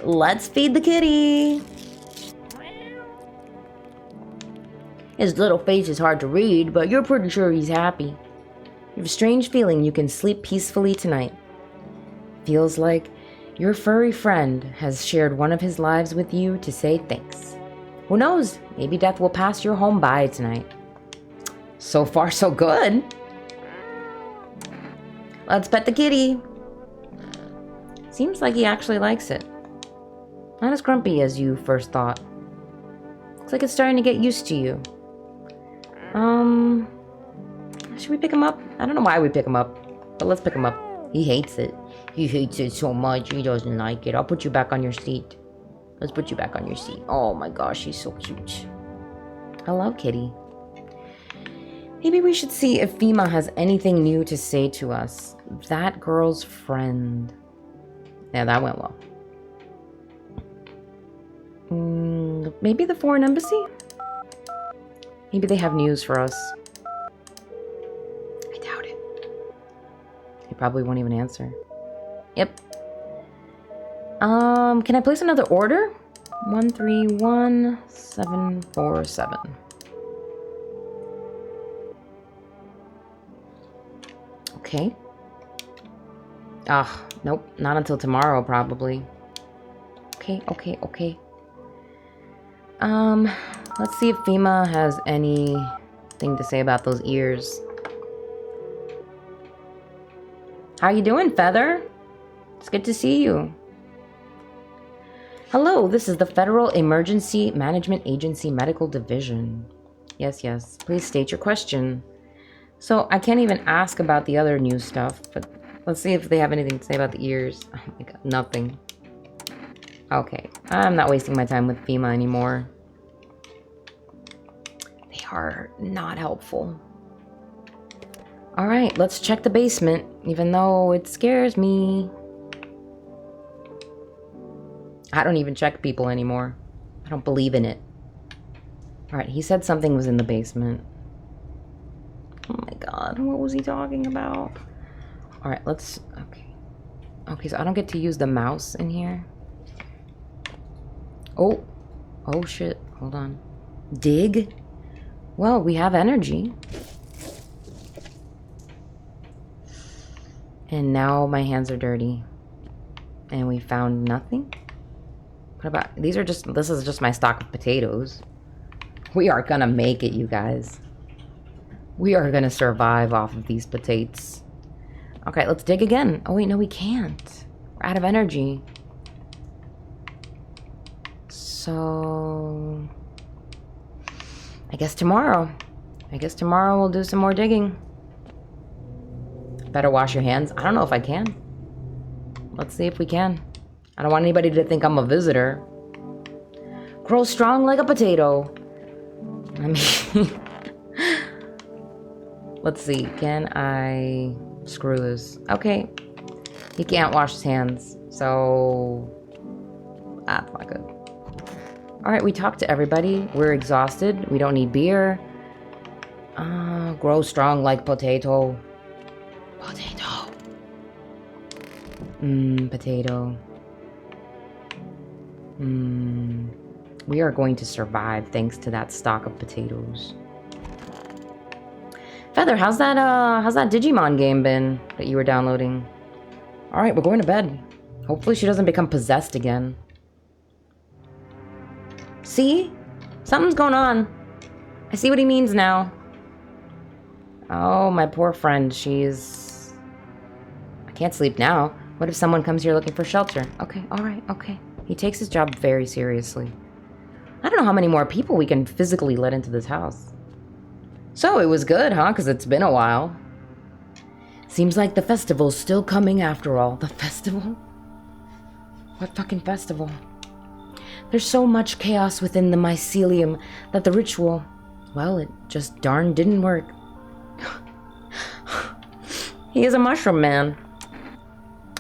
Let's feed the kitty. His little face is hard to read, but you're pretty sure he's happy. You have a strange feeling you can sleep peacefully tonight. Feels like your furry friend has shared one of his lives with you to say thanks. Who knows? Maybe death will pass your home by tonight. So far, so good. Let's pet the kitty. Seems like he actually likes it. Not as grumpy as you first thought. Looks like it's starting to get used to you. Should we pick him up? I don't know why we pick him up, but let's pick him up. He hates it. He hates it so much. He doesn't like it. I'll put you back on your seat. Let's put you back on your seat. Oh my gosh, he's so cute. I love Kitty. Maybe we should see if Fima has anything new to say to us. That girl's friend. Yeah, that went well. Maybe the foreign embassy? Maybe they have news for us. I doubt it. They probably won't even answer. Yep. Can I place another order? 131747. Okay. Ah, nope. Not until tomorrow, probably. Okay. Let's see if Fima has anything to say about those ears. How you doing, Feather? It's good to see you. Hello, this is the Federal Emergency Management Agency Medical Division. Yes. Please state your question. So, I can't even ask about the other new stuff, but let's see if they have anything to say about the ears. Oh my god, nothing. Okay, I'm not wasting my time with Fima anymore. They are not helpful. Alright, let's check the basement, even though it scares me. I don't even check people anymore. I don't believe in it. Alright, he said something was in the basement. Oh my god, what was he talking about? Alright, let's... Okay, so I don't get to use the mouse in here. Oh shit, hold on. Dig? Well, we have energy. And now my hands are dirty. And we found nothing? What about... This is just my stock of potatoes. We are gonna make it, you guys. We are gonna survive off of these potatoes. Okay, let's dig again. Oh wait, no we can't. We're out of energy. So... I guess tomorrow we'll do some more digging. Better wash your hands. I don't know if I can. Let's see if we can. I don't want anybody to think I'm a visitor. Grow strong like a potato. I mean... Let's see. Can I screw this? Okay. He can't wash his hands. So that's not good. Alright, we talked to everybody. We're exhausted. We don't need beer. Grow strong like potato. Potato. Potato. We are going to survive thanks to that stock of potatoes. Feather, how's that Digimon game been that you were downloading? Alright, we're going to bed. Hopefully she doesn't become possessed again. See? Something's going on. I see what he means now. Oh, my poor friend. She's... I can't sleep now. What if someone comes here looking for shelter? Okay, alright, okay. He takes his job very seriously. I don't know how many more people we can physically let into this house. So, it was good, huh? Because it's been a while. Seems like the festival's still coming after all. The festival? What fucking festival? There's so much chaos within the mycelium that the ritual, well, it just darn didn't work. He is a mushroom man.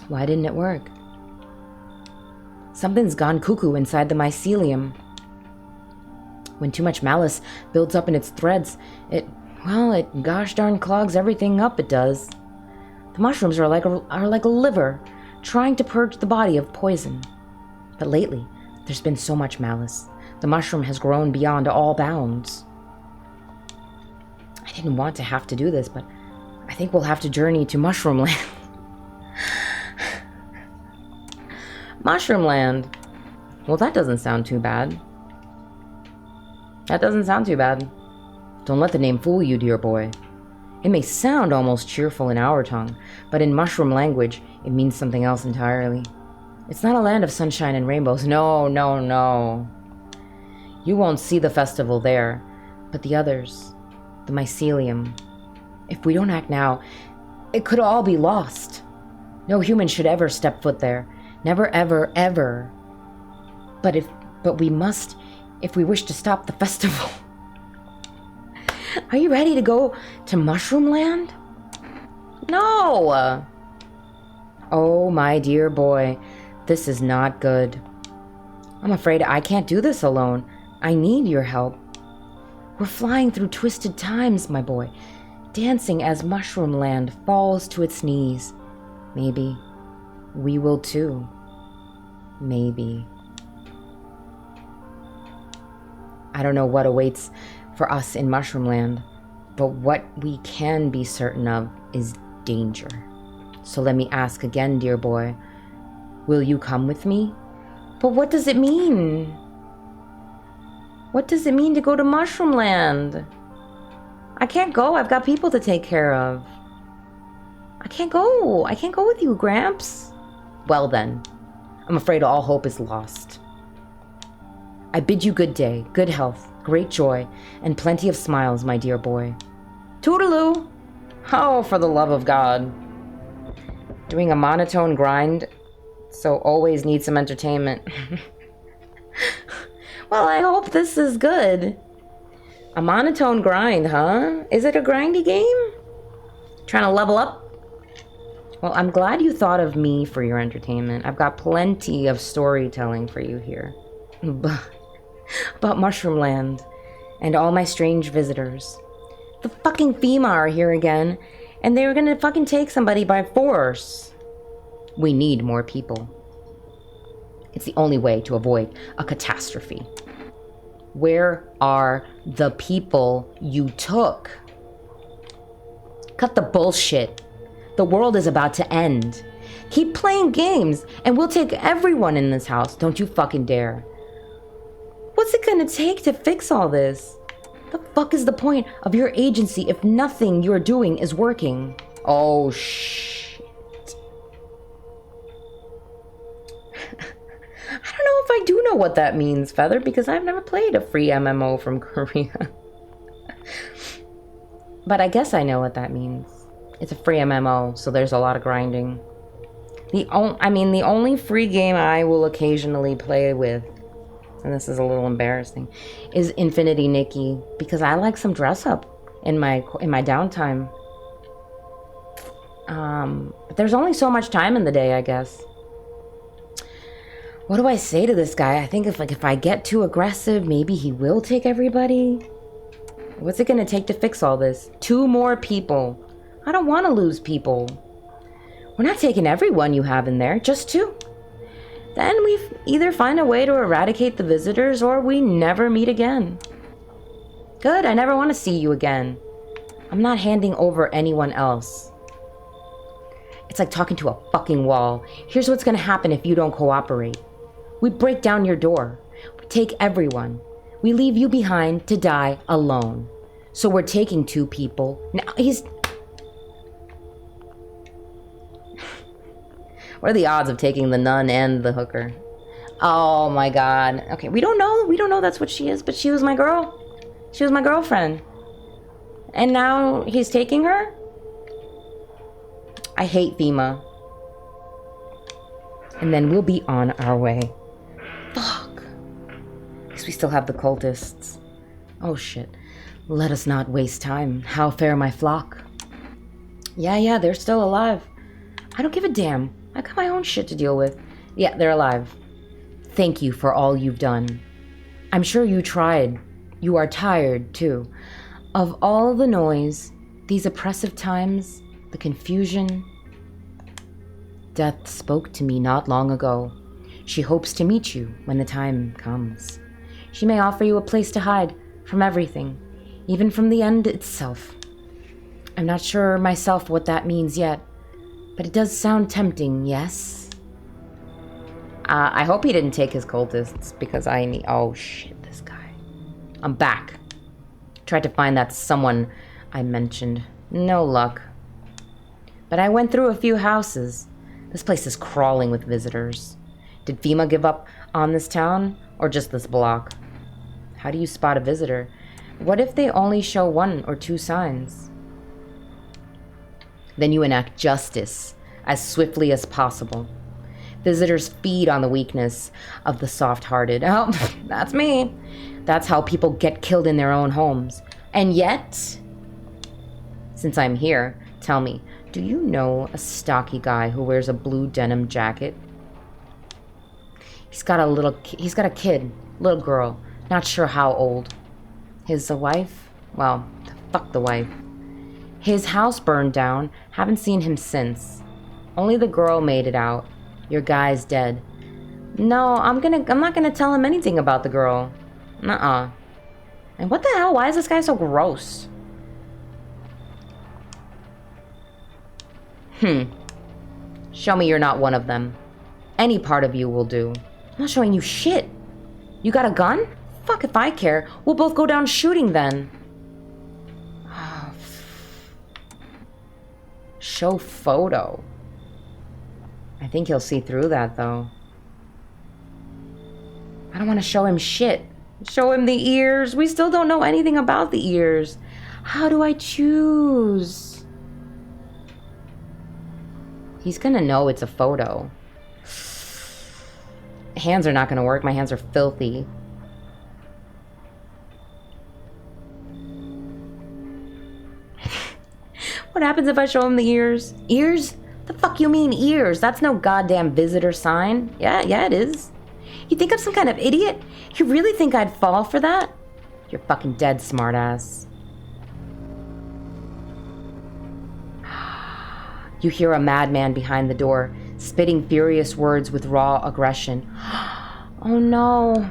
Why didn't it work? Something's gone cuckoo inside the mycelium. When too much malice builds up in its threads, it gosh darn clogs everything up, it does. The mushrooms are like a liver, trying to purge the body of poison. But lately, there's been so much malice. The mushroom has grown beyond all bounds. I didn't want to have to do this, but I think we'll have to journey to Mushroom Land. Mushroom Land. Well, that doesn't sound too bad. That doesn't sound too bad. Don't let the name fool you, dear boy. It may sound almost cheerful in our tongue, but in mushroom language, it means something else entirely. It's not a land of sunshine and rainbows. No, no, no. You won't see the festival there, but the others, the mycelium. If we don't act now, it could all be lost. No human should ever step foot there. Never, ever, ever. But we must, if we wish to stop the festival. Are you ready to go to Mushroom Land? No! Oh, my dear boy, this is not good. I'm afraid I can't do this alone. I need your help. We're flying through twisted times, my boy, dancing as Mushroom Land falls to its knees. Maybe we will too. Maybe. I don't know what awaits for us in Mushroom Land, but what we can be certain of is danger. So let me ask again, dear boy, will you come with me? But what does it mean? What does it mean to go to Mushroom Land? I can't go. I've got people to take care of. I can't go. I can't go with you, Gramps. Well then, I'm afraid all hope is lost. I bid you good day, good health, great joy, and plenty of smiles, my dear boy. Toodaloo! Oh, for the love of God. Doing a monotone grind, so always need some entertainment. Well, I hope this is good. A monotone grind, huh? Is it a grindy game? Trying to level up? Well, I'm glad you thought of me for your entertainment. I've got plenty of storytelling for you here. About Mushroom Land and all my strange visitors. The fucking FEMA are here again, and they were gonna fucking take somebody by force. We need more people. It's the only way to avoid a catastrophe. Where are the people you took? Cut the bullshit. The world is about to end. Keep playing games, and we'll take everyone in this house. Don't you fucking dare. What's it gonna take to fix all this? The fuck is the point of your agency if nothing you're doing is working? Oh, shit. I don't know if I do know what that means, Feather, because I've never played a free MMO from Korea. But I guess I know what that means. It's a free MMO, so there's a lot of grinding. The only free game I will occasionally play with, and this is a little embarrassing, is Infinity Nikki, because I like some dress up in my downtime. But there's only so much time in the day, I guess. What do I say to this guy? I think if I get too aggressive, maybe he will take everybody. What's it gonna take to fix all this? 2 more people. I don't want to lose people. We're not taking everyone you have in there, just 2. Then we either find a way to eradicate the visitors or we never meet again. Good, I never want to see you again. I'm not handing over anyone else. It's like talking to a fucking wall. Here's what's gonna happen if you don't cooperate. We break down your door. We take everyone. We leave you behind to die alone. So we're taking 2 people. Now he's... What are the odds of taking the nun and the hooker? Oh my god. Okay, we don't know. We don't know that's what she is, but she was my girl. She was my girlfriend. And now he's taking her? I hate FEMA. And then we'll be on our way. Fuck. Because we still have the cultists. Oh shit. Let us not waste time. How fare my flock? Yeah, they're still alive. I don't give a damn. I got my own shit to deal with. Yeah, they're alive. Thank you for all you've done. I'm sure you tried. You are tired, too. Of all the noise, these oppressive times, the confusion. Death spoke to me not long ago. She hopes to meet you when the time comes. She may offer you a place to hide from everything, even from the end itself. I'm not sure myself what that means yet, but it does sound tempting, yes? I hope he didn't take his cultists, because I need... Oh, shit, this guy. I'm back. Tried to find that someone I mentioned. No luck. But I went through a few houses. This place is crawling with visitors. Did FEMA give up on this town, or just this block? How do you spot a visitor? What if they only show 1 or 2 signs? Then you enact justice as swiftly as possible. Visitors feed on the weakness of the soft-hearted. Oh, that's me. That's how people get killed in their own homes. And yet, since I'm here, tell me, do you know a stocky guy who wears a blue denim jacket? He's got a kid, little girl, not sure how old. His wife? Well, fuck the wife. His house burned down. Haven't seen him since. Only the girl made it out. Your guy's dead. No, I'm not gonna tell him anything about the girl. Nuh-uh. And what the hell? Why is this guy so gross? Show me you're not one of them. Any part of you will do. I'm not showing you shit. You got a gun? Fuck if I care. We'll both go down shooting then. Show photo. I think he'll see through that, though. I don't want to show him shit. Show him the ears. We still don't know anything about the ears. How do I choose? He's gonna know it's a photo. Hands are not gonna work. My hands are filthy. What happens if I show him the ears? Ears? The fuck you mean ears? That's no goddamn visitor sign. Yeah, it is. You think I'm some kind of idiot? You really think I'd fall for that? You're fucking dead, smartass. You hear a madman behind the door, spitting furious words with raw aggression. Oh no.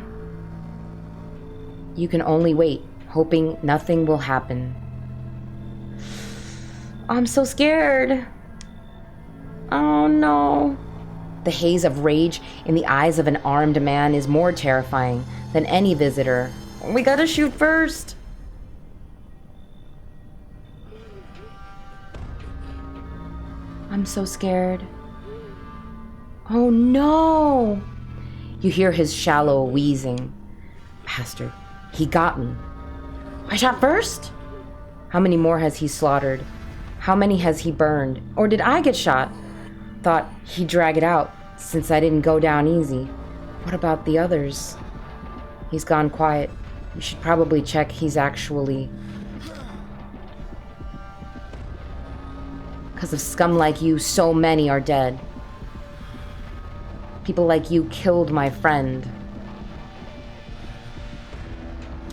You can only wait, hoping nothing will happen. I'm so scared. Oh no. The haze of rage in the eyes of an armed man is more terrifying than any visitor. We gotta shoot first. I'm so scared. Oh no. You hear his shallow wheezing. Bastard, he got me. I shot first? How many more has he slaughtered? How many has he burned? Or did I get shot? Thought he'd drag it out, since I didn't go down easy. What about the others? He's gone quiet. You should probably check he's actually... Because of scum like you, so many are dead. People like you killed my friend.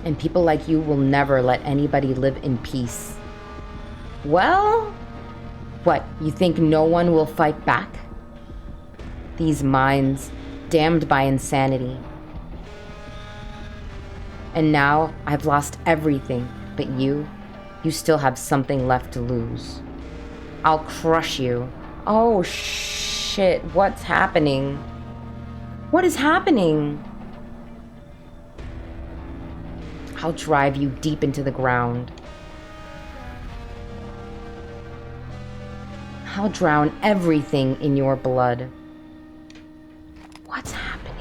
And people like you will never let anybody live in peace. Well, what, you think no one will fight back? These minds, damned by insanity. And now I've lost everything, but you still have something left to lose. I'll crush you. Oh shit, what's happening? What is happening? I'll drive you deep into the ground. I'll drown everything in your blood. What's happening?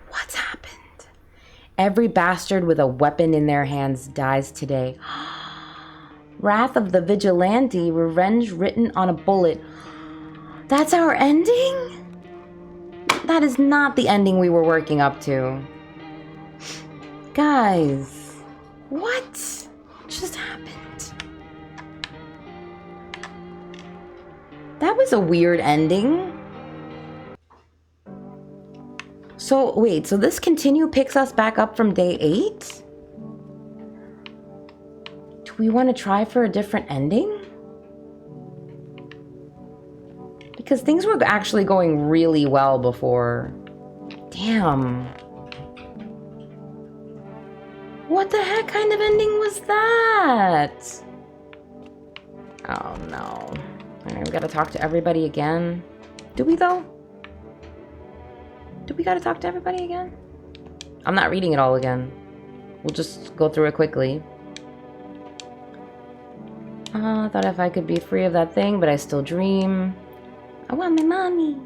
What's happened? Every bastard with a weapon in their hands dies today. Wrath of the Vigilante, revenge written on a bullet. That's our ending? That is not the ending we were working up to. Guys, what just happened? That was a weird ending. So, wait, so this continue picks us back up from day 8? Do we want to try for a different ending? Because things were actually going really well before. Damn. What the heck kind of ending was that? Oh no. Alright, we gotta talk to everybody again. Do we though? Do we gotta talk to everybody again? I'm not reading it all again. We'll just go through it quickly. I thought if I could be free of that thing, but I still dream. I want my mommy.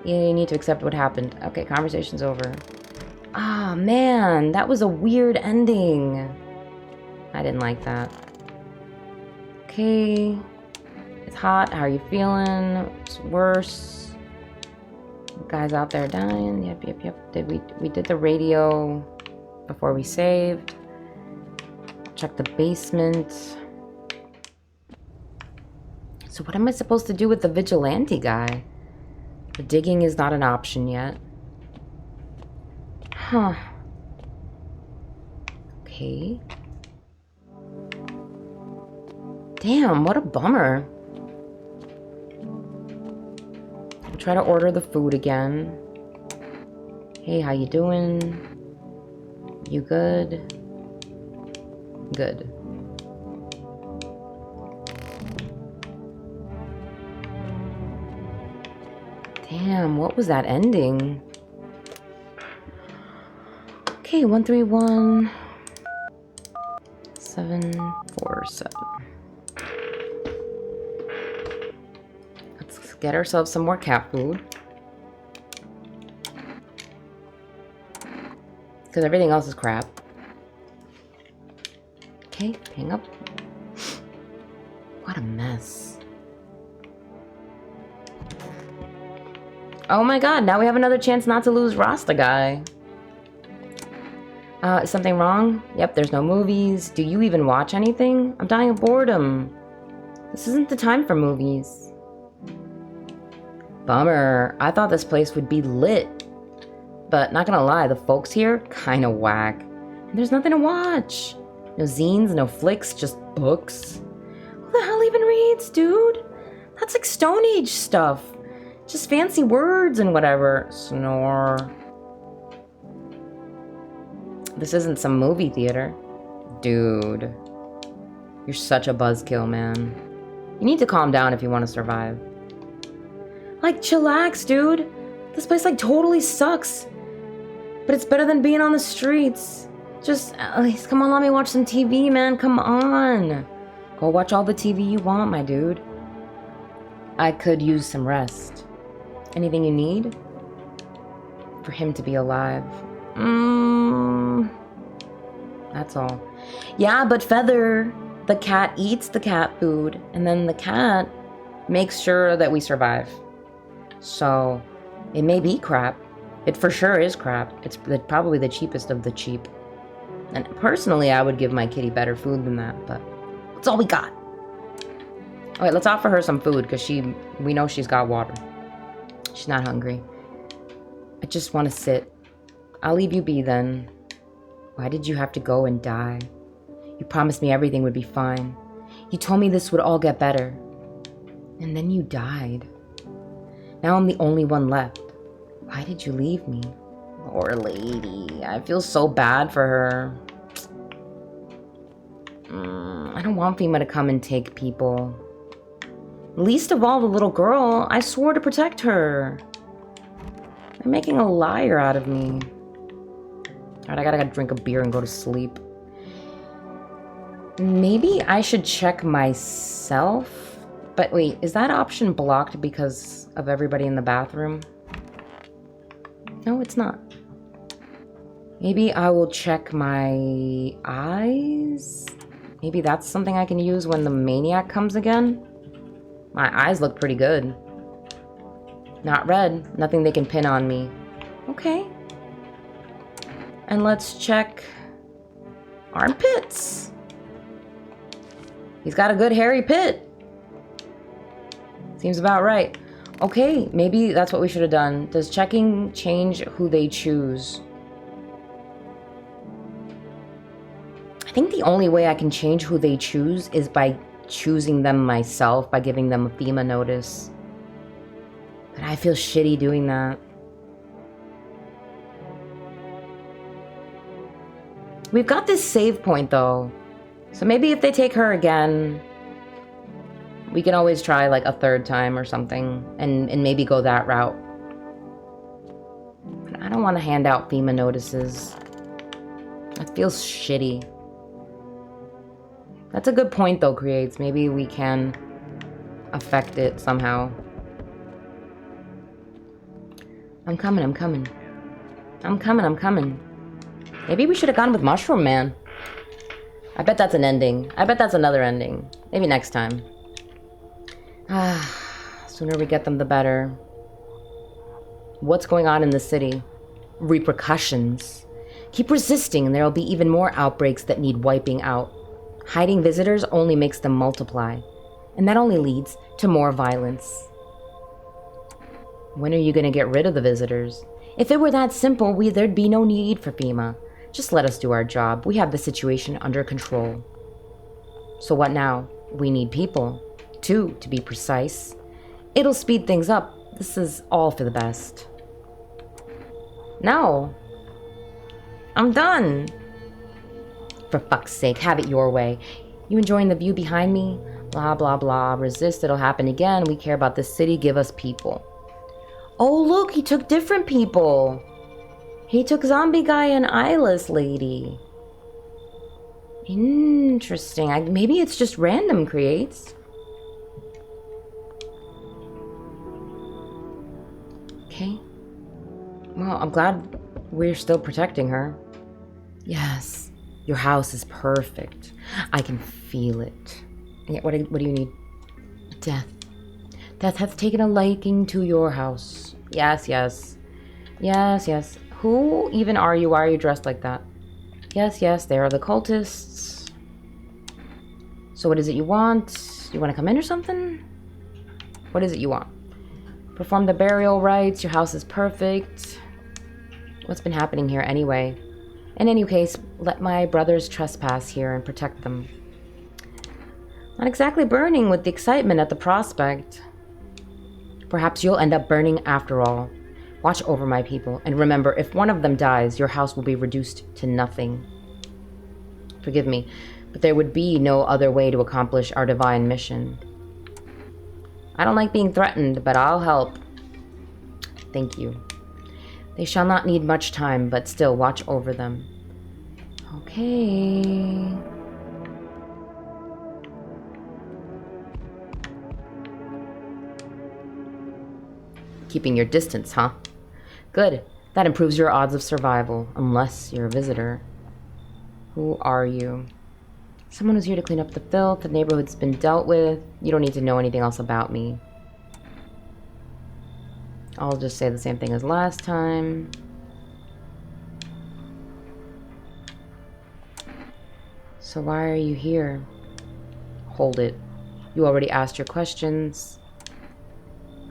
You need to accept what happened. Okay, conversation's over. Ah, man, that was a weird ending. I didn't like that. Okay. It's hot. How are you feeling? It's worse. Guys out there dying. Yep. We did the radio before we saved. Check the basement. So what am I supposed to do with the vigilante guy? The digging is not an option yet. Huh. Okay. Damn, what a bummer. I'll try to order the food again. Hey, how you doing? You good? Good. Damn, what was that ending? Okay, 131 747. Let's get ourselves some more cat food. Because everything else is crap. Okay, hang up. What a mess. Oh my god, now we have another chance not to lose Rasta guy. Is something wrong? Yep, there's no movies. Do you even watch anything? I'm dying of boredom. This isn't the time for movies. Bummer. I thought this place would be lit. But not gonna lie, the folks here, kinda whack. And there's nothing to watch. No zines, no flicks, just books. Who the hell even reads, dude? That's like Stone Age stuff. Just fancy words and whatever. Snore. This isn't some movie theater. Dude. You're such a buzzkill, man. You need to calm down if you want to survive. Like, chillax, dude. This place, like, totally sucks. But it's better than being on the streets. Just, at least, come on, let me watch some TV, man. Come on. Go watch all the TV you want, my dude. I could use some rest. Anything you need? For him to be alive. That's all. Yeah, but Feather, the cat eats the cat food, and then the cat makes sure that we survive. So, it may be crap. It for sure is crap. It's probably the cheapest of the cheap. And personally, I would give my kitty better food than that, but that's all we got. Alright, let's offer her some food, because we know she's got water. She's not hungry. I just want to sit. I'll leave you be then. Why did you have to go and die? You promised me everything would be fine. You told me this would all get better. And then you died. Now I'm the only one left. Why did you leave me? Poor lady. I feel so bad for her. I don't want FEMA to come and take people. Least of all the little girl. I swore to protect her. They're making a liar out of me. Alright, I gotta drink a beer and go to sleep. Maybe I should check myself? But wait, is that option blocked because of everybody in the bathroom? No, it's not. Maybe I will check my eyes? Maybe that's something I can use when the maniac comes again? My eyes look pretty good. Not red. Nothing they can pin on me. Okay. And let's check armpits. He's got a good hairy pit. Seems about right. Okay, maybe that's what we should have done. Does checking change who they choose? I think the only way I can change who they choose is by choosing them myself, by giving them a FEMA notice. But I feel shitty doing that. We've got this save point though. So maybe if they take her again, we can always try like a third time or something and maybe go that route. But I don't want to hand out FEMA notices. That feels shitty. That's a good point though, Creates. Maybe we can affect it somehow. I'm coming, I'm coming. I'm coming, I'm coming. Maybe we should have gone with Mushroom Man. I bet that's an ending. I bet that's another ending. Maybe next time. Sooner we get them, the better. What's going on in the city? Repercussions. Keep resisting and there will be even more outbreaks that need wiping out. Hiding visitors only makes them multiply. And that only leads to more violence. When are you going to get rid of the visitors? If it were that simple, there'd be no need for FEMA. Just let us do our job. We have the situation under control. So what now? We need people. 2, to be precise. It'll speed things up. This is all for the best. No. I'm done. For fuck's sake, have it your way. You enjoying the view behind me? Blah, blah, blah. Resist, it'll happen again. We care about this city. Give us people. Oh, look, he took different people. He took zombie guy and eyeless lady. Interesting. Maybe it's just random, Creates. Okay. Well, I'm glad we're still protecting her. Yes. Your house is perfect. I can feel it. What do you need? Death. Death has taken a liking to your house. Yes, yes. Yes, yes. Who even are you? Why are you dressed like that? Yes, yes, they are the cultists. So what is it you want? You want to come in or something? What is it you want? Perform the burial rites. Your house is perfect. What's been happening here anyway? In any case, let my brothers trespass here and protect them. Not exactly burning with the excitement at the prospect. Perhaps you'll end up burning after all. Watch over my people, and remember, if one of them dies, your house will be reduced to nothing. Forgive me, but there would be no other way to accomplish our divine mission. I don't like being threatened, but I'll help. Thank you. They shall not need much time, but still watch over them. Okay. Keeping your distance, huh? Good. That improves your odds of survival, unless you're a visitor. Who are you? Someone who's here to clean up the filth. The neighborhood's been dealt with. You don't need to know anything else about me. I'll just say the same thing as last time. So why are you here? Hold it. You already asked your questions.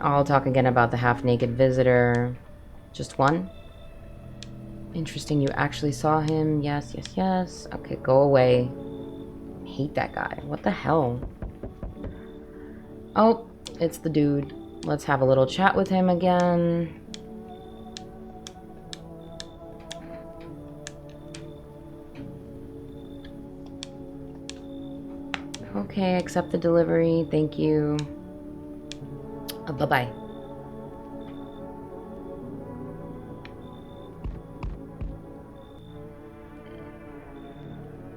I'll talk again about the half-naked visitor. Just one? Interesting, you actually saw him. Yes, yes, yes. Okay, go away. I hate that guy. What the hell? Oh, it's the dude. Let's have a little chat with him again. Okay, accept the delivery. Thank you. Bye-bye.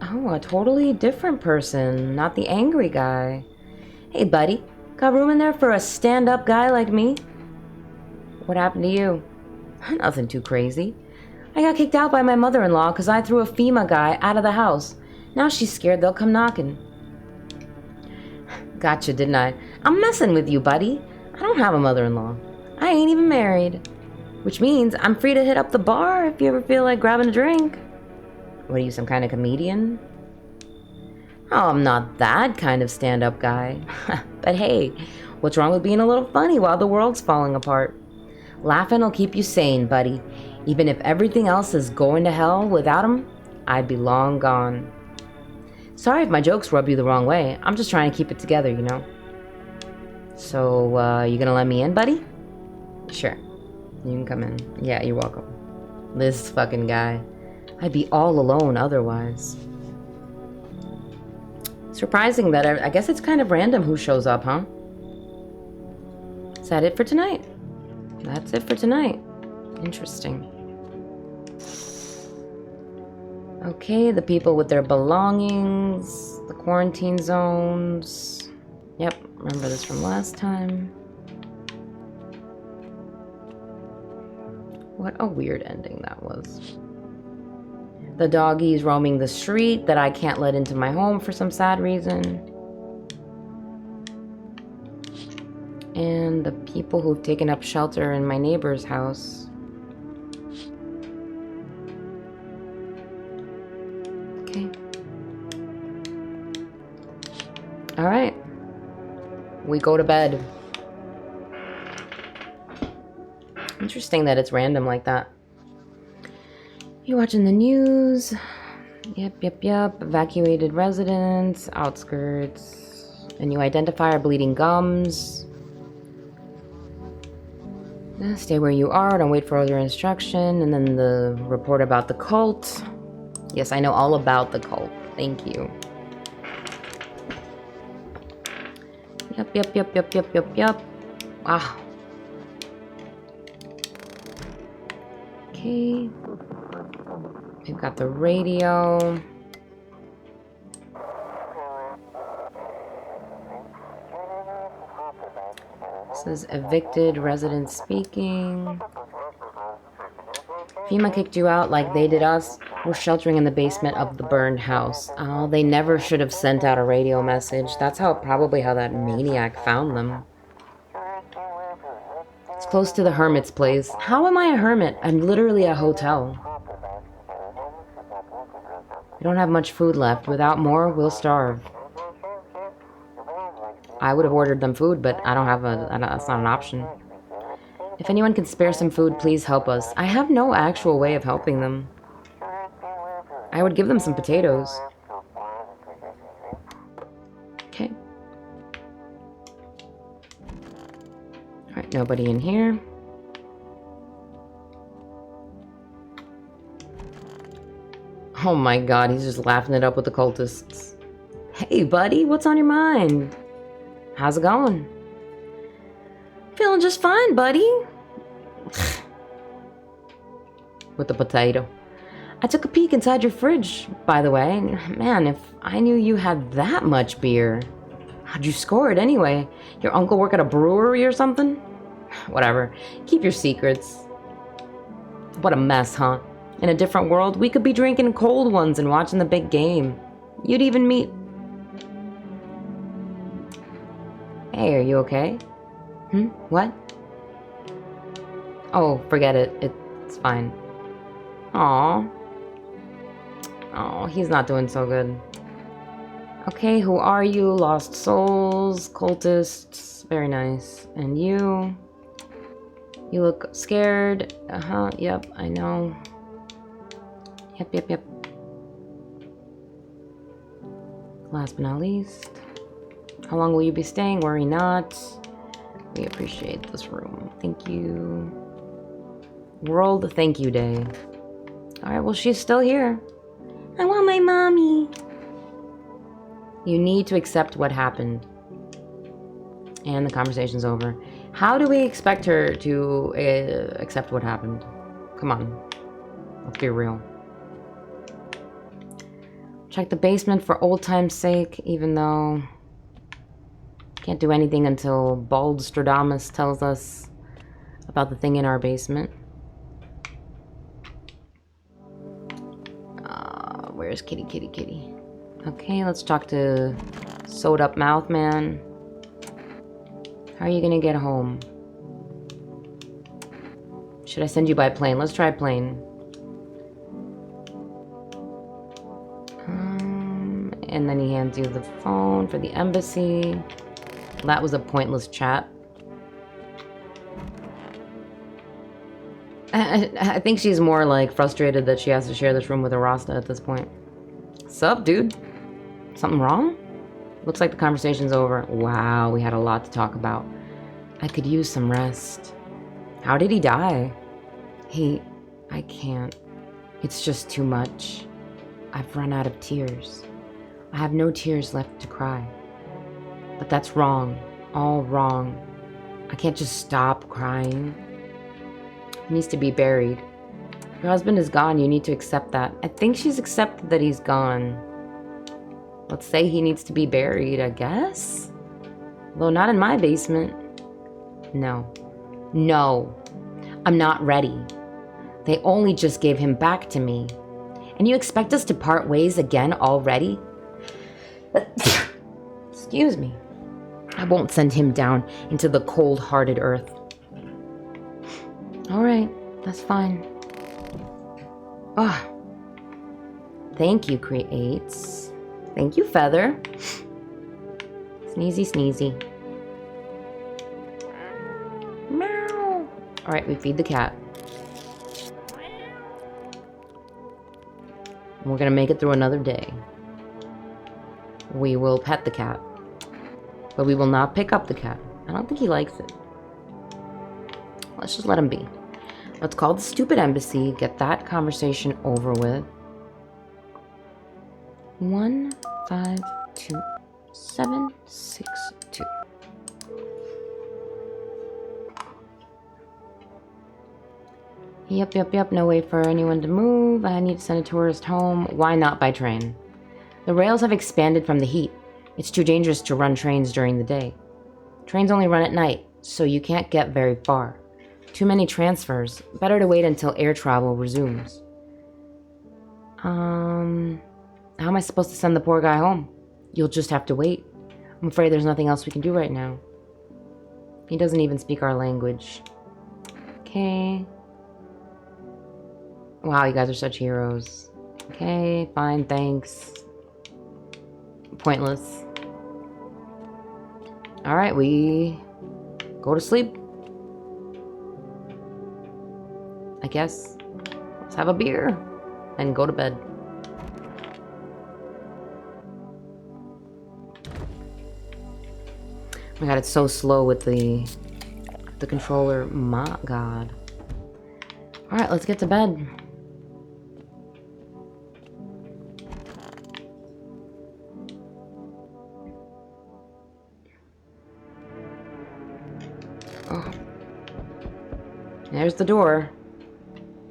Oh, a totally different person. Not the angry guy. Hey, buddy. Got room in there for a stand-up guy like me? What happened to you? Nothing too crazy. I got kicked out by my mother-in-law because I threw a FEMA guy out of the house. Now she's scared they'll come knocking. Gotcha, didn't I? I'm messing with you, buddy. I don't have a mother-in-law. I ain't even married. Which means I'm free to hit up the bar if you ever feel like grabbing a drink. What are you, some kind of comedian? Oh, I'm not that kind of stand-up guy. But hey, what's wrong with being a little funny while the world's falling apart? Laughing will keep you sane, buddy. Even if everything else is going to hell without 'em, I'd be long gone. Sorry if my jokes rub you the wrong way. I'm just trying to keep it together, you know? So, you gonna let me in, buddy? Sure. You can come in. Yeah, you're welcome. This fucking guy. I'd be all alone otherwise. Surprising that I guess it's kind of random who shows up, huh? Is that it for tonight? That's it for tonight. Interesting. Okay, the people with their belongings, the quarantine zones. Yep, remember this from last time. What a weird ending that was. The doggies roaming the street that I can't let into my home for some sad reason. And the people who've taken up shelter in my neighbor's house. Okay. All right. We go to bed. Interesting that it's random like that. You watching the news? Yep. Evacuated residents, outskirts. A new identifier, bleeding gums. Stay where you are, don't wait for other instruction. And then the report about the cult. Yes, I know all about the cult. Thank you. Yep. Wow. Okay. We've got the radio. This is evicted residents speaking. FEMA kicked you out like they did us. We're sheltering in the basement of the burned house. Oh, they never should have sent out a radio message. That's probably how that maniac found them. It's close to the hermit's place. How am I a hermit? I'm literally a hotel. We don't have much food left. Without more, we'll starve. I would have ordered them food, but I don't have that's not an option. If anyone can spare some food, please help us. I have no actual way of helping them. I would give them some potatoes. Okay. Alright, nobody in here. Oh my god, he's just laughing it up with the cultists. Hey buddy, what's on your mind? How's it going? Feeling just fine, buddy. With the potato. I took a peek inside your fridge, by the way. Man, if I knew you had that much beer. How'd you score it anyway? Your uncle work at a brewery or something? Whatever. Keep your secrets. What a mess, huh? In a different world, we could be drinking cold ones and watching the big game. You'd even meet... Hey, are you okay? What? Oh, forget it. It's fine. Aww. Oh, he's not doing so good. Okay, who are you? Lost souls, cultists. Very nice. And you? You look scared. Uh-huh, yep, I know. Yep. Last but not least. How long will you be staying? Worry not. We appreciate this room. Thank you. World Thank You Day. Alright, well, she's still here. I want my mommy. You need to accept what happened. And the conversation's over. How do we expect her to accept what happened? Come on. Let's be real. Check the basement for old time's sake, even though... Can't do anything until Bald Stradamus tells us about the thing in our basement. Where's kitty? Okay, let's talk to Sewed Up Mouth Man. How are you gonna get home? Should I send you by plane? Let's try plane. And then he hands you the phone for the embassy. That was a pointless chat. I think she's more like frustrated that she has to share this room with Arasta at this point. Sup, dude? Something wrong? Looks like the conversation's over. Wow, we had a lot to talk about. I could use some rest. How did he die? I can't. It's just too much. I've run out of tears. I have no tears left to cry. But that's wrong. All wrong. I can't just stop crying. He needs to be buried. Your husband is gone. You need to accept that. I think she's accepted that he's gone. Let's say he needs to be buried, I guess? Though not in my basement. No. I'm not ready. They only just gave him back to me. And you expect us to part ways again already? Excuse me. I won't send him down into the cold-hearted earth. Alright, that's fine. Ah. Thank you, Creates. Thank you, Feather. Sneezy. Meow. Alright, we feed the cat. We're gonna make it through another day. We will pet the cat. But we will not pick up the cat. I don't think he likes it. Let's just let him be. Let's call the stupid embassy, get that conversation over with. 152762. Yep. No way for anyone to move. I need to send a tourist home. Why not by train? The rails have expanded from the heat. It's too dangerous to run trains during the day. Trains only run at night, so you can't get very far. Too many transfers. Better to wait until air travel resumes. How am I supposed to send the poor guy home? You'll just have to wait. I'm afraid there's nothing else we can do right now. He doesn't even speak our language. Okay. Wow, you guys are such heroes. Okay, fine, thanks. Pointless. Alright, we go to sleep. I guess. Let's have a beer and go to bed. Oh my god, it's so slow with the controller. My god. Alright, let's get to bed. Oh. There's the door.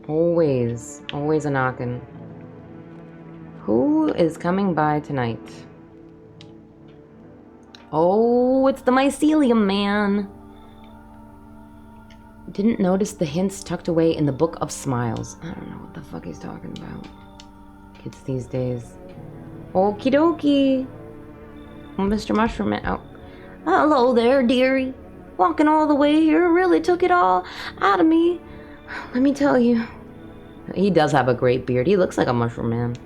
Always a knocking. Who is coming by tonight? Oh, it's the mycelium man. Didn't notice the hints tucked away in the Book of Smiles. I don't know what the fuck he's talking about. Kids these days. Okie dokie. Mr. Mushroom Man. Oh. Hello there, dearie. Walking all the way here really took it all out of me. Let me tell you. He does have a great beard. He looks like a mushroom man.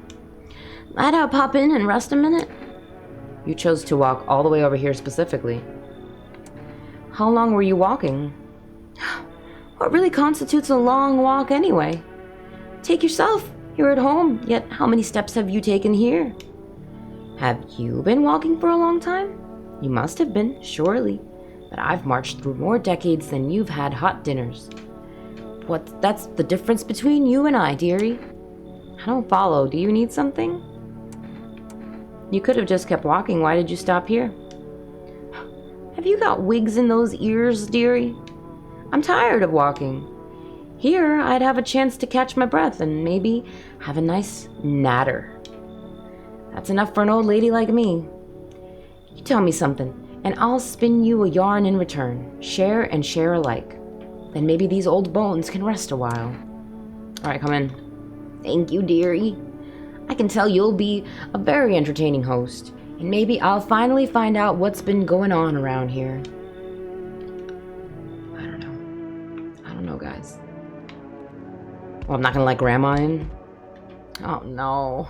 Might I pop in and rest a minute? You chose to walk all the way over here specifically. How long were you walking? What really constitutes a long walk anyway? Take yourself. You're at home, yet how many steps have you taken here? Have you been walking for a long time? You must have been, surely. But I've marched through more decades than you've had hot dinners. That's the difference between you and I, dearie. I don't follow. Do you need something? You could have just kept walking. Why did you stop here? Have you got wigs in those ears, dearie? I'm tired of walking. Here, I'd have a chance to catch my breath and maybe have a nice natter. That's enough for an old lady like me. You tell me something, and I'll spin you a yarn in return. Share and share alike. Then maybe these old bones can rest a while. Alright, come in. Thank you, dearie. I can tell you'll be a very entertaining host, and maybe I'll finally find out what's been going on around here. I don't know, guys. Well, I'm not gonna let Grandma in. Oh, no.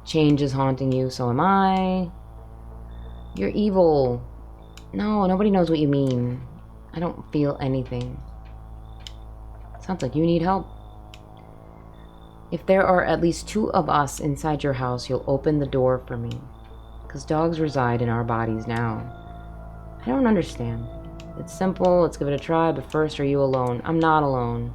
Change is haunting you, so am I. You're evil. No, nobody knows what you mean. I don't feel anything. Sounds like you need help. If there are at least 2 of us inside your house, you'll open the door for me. Because dogs reside in our bodies now. I don't understand. It's simple, let's give it a try, but first, are you alone? I'm not alone.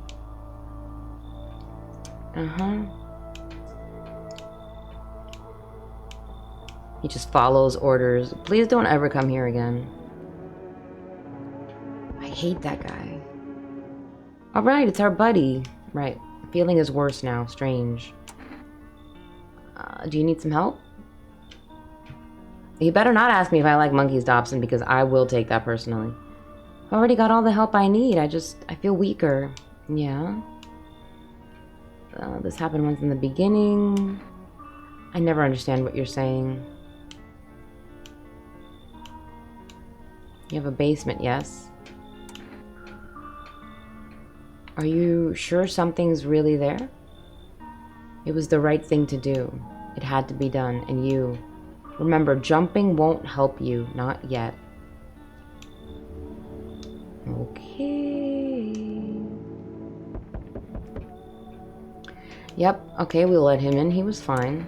He just follows orders. Please don't ever come here again. I hate that guy. Alright, it's our buddy. Right. The feeling is worse now. Strange. Do you need some help? You better not ask me if I like monkeys, Dobson, because I will take that personally. I've already got all the help I need. I feel weaker. Yeah. This happened once in the beginning. I never understand what you're saying. You have a basement, yes? Are you sure something's really there? It was the right thing to do. It had to be done, and you... Remember, jumping won't help you. Not yet. Okay. Yep, okay, we'll let him in. He was fine.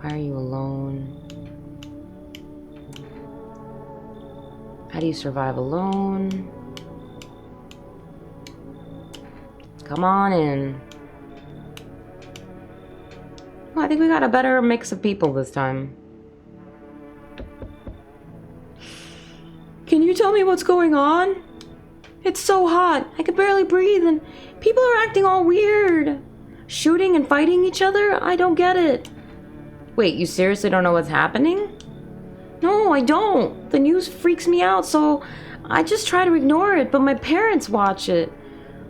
Why are you alone? How do you survive alone? Come on in. Well, I think we got a better mix of people this time. Can you tell me what's going on? It's so hot. I can barely breathe and people are acting all weird. Shooting and fighting each other? I don't get it. Wait, you seriously don't know what's happening? No, I don't. The news freaks me out, so I just try to ignore it, but my parents watch it.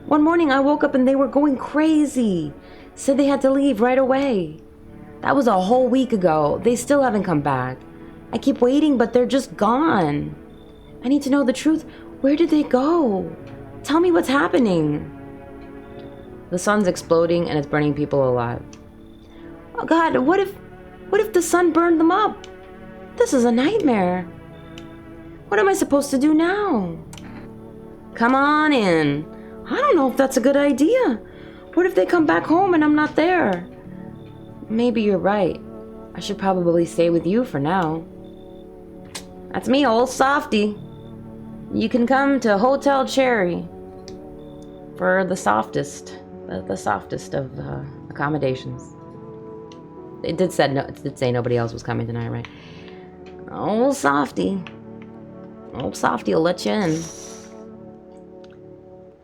One morning I woke up and they were going crazy. Said they had to leave right away. That was a whole week ago. They still haven't come back. I keep waiting, but they're just gone. I need to know the truth. Where did they go? Tell me what's happening. The sun's exploding and it's burning people alive. Oh God, what if the sun burned them up? This is a nightmare. What am I supposed to do now? Come on in. I don't know if that's a good idea. What if they come back home and I'm not there? Maybe you're right. I should probably stay with you for now. That's me, old softy. You can come to Hotel Cherry for the softest of accommodations. It did say nobody else was coming tonight, right? Old softy will let you in.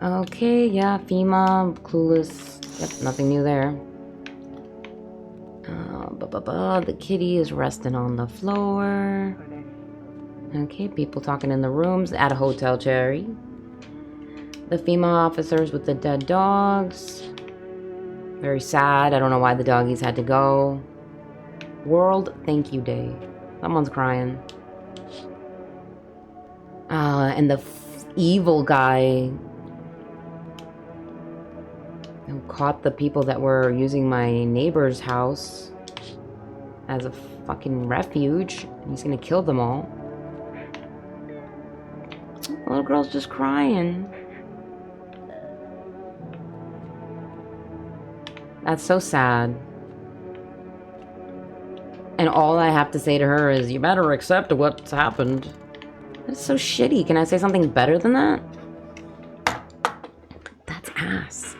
Okay, yeah, FEMA, clueless. Yep, nothing new there. The kitty is resting on the floor. Okay, people talking in the rooms at a Hotel Cherry. The FEMA officers with the dead dogs. Very sad. I don't know why the doggies had to go. World Thank You Day. Someone's crying. And the evil guy. who caught the people that were using my neighbor's house as a fucking refuge. He's gonna kill them all. The little girl's just crying. That's so sad. And all I have to say to her is, you better accept what's happened. That's so shitty. Can I say something better than that? That's ass.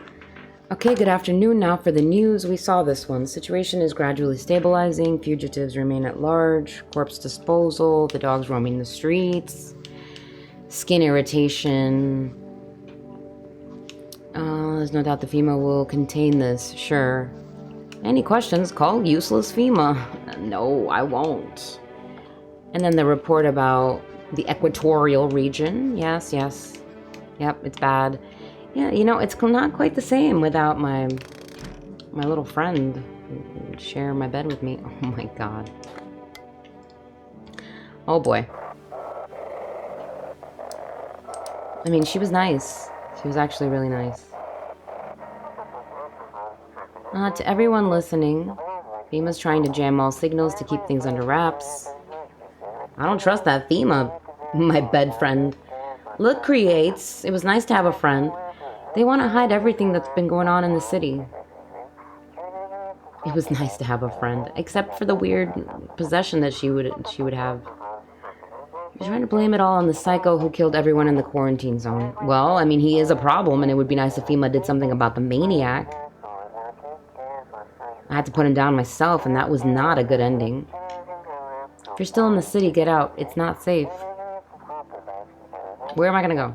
Okay, good afternoon. Now for the news. We saw this one. Situation is gradually stabilizing. Fugitives remain at large. Corpse disposal. The dogs roaming the streets. Skin irritation. There's no doubt the FEMA will contain this. Sure. Any questions? Call useless FEMA. No, I won't. And then the report about the equatorial region. Yes, yes. Yep, it's bad. Yeah, you know, it's not quite the same without my little friend who share my bed with me. Oh my god. Oh boy. I mean, she was nice. She was actually really nice. To everyone listening, FEMA's trying to jam all signals to keep things under wraps. I don't trust that FEMA, my bed friend. Look, creates. It was nice to have a friend. They want to hide everything that's been going on in the city. It was nice to have a friend, except for the weird possession that she would have. She's trying to blame it all on the psycho who killed everyone in the quarantine zone. Well, I mean, he is a problem, and it would be nice if FEMA did something about the maniac. I had to put him down myself, and that was not a good ending. If you're still in the city, get out. It's not safe. Where am I gonna go?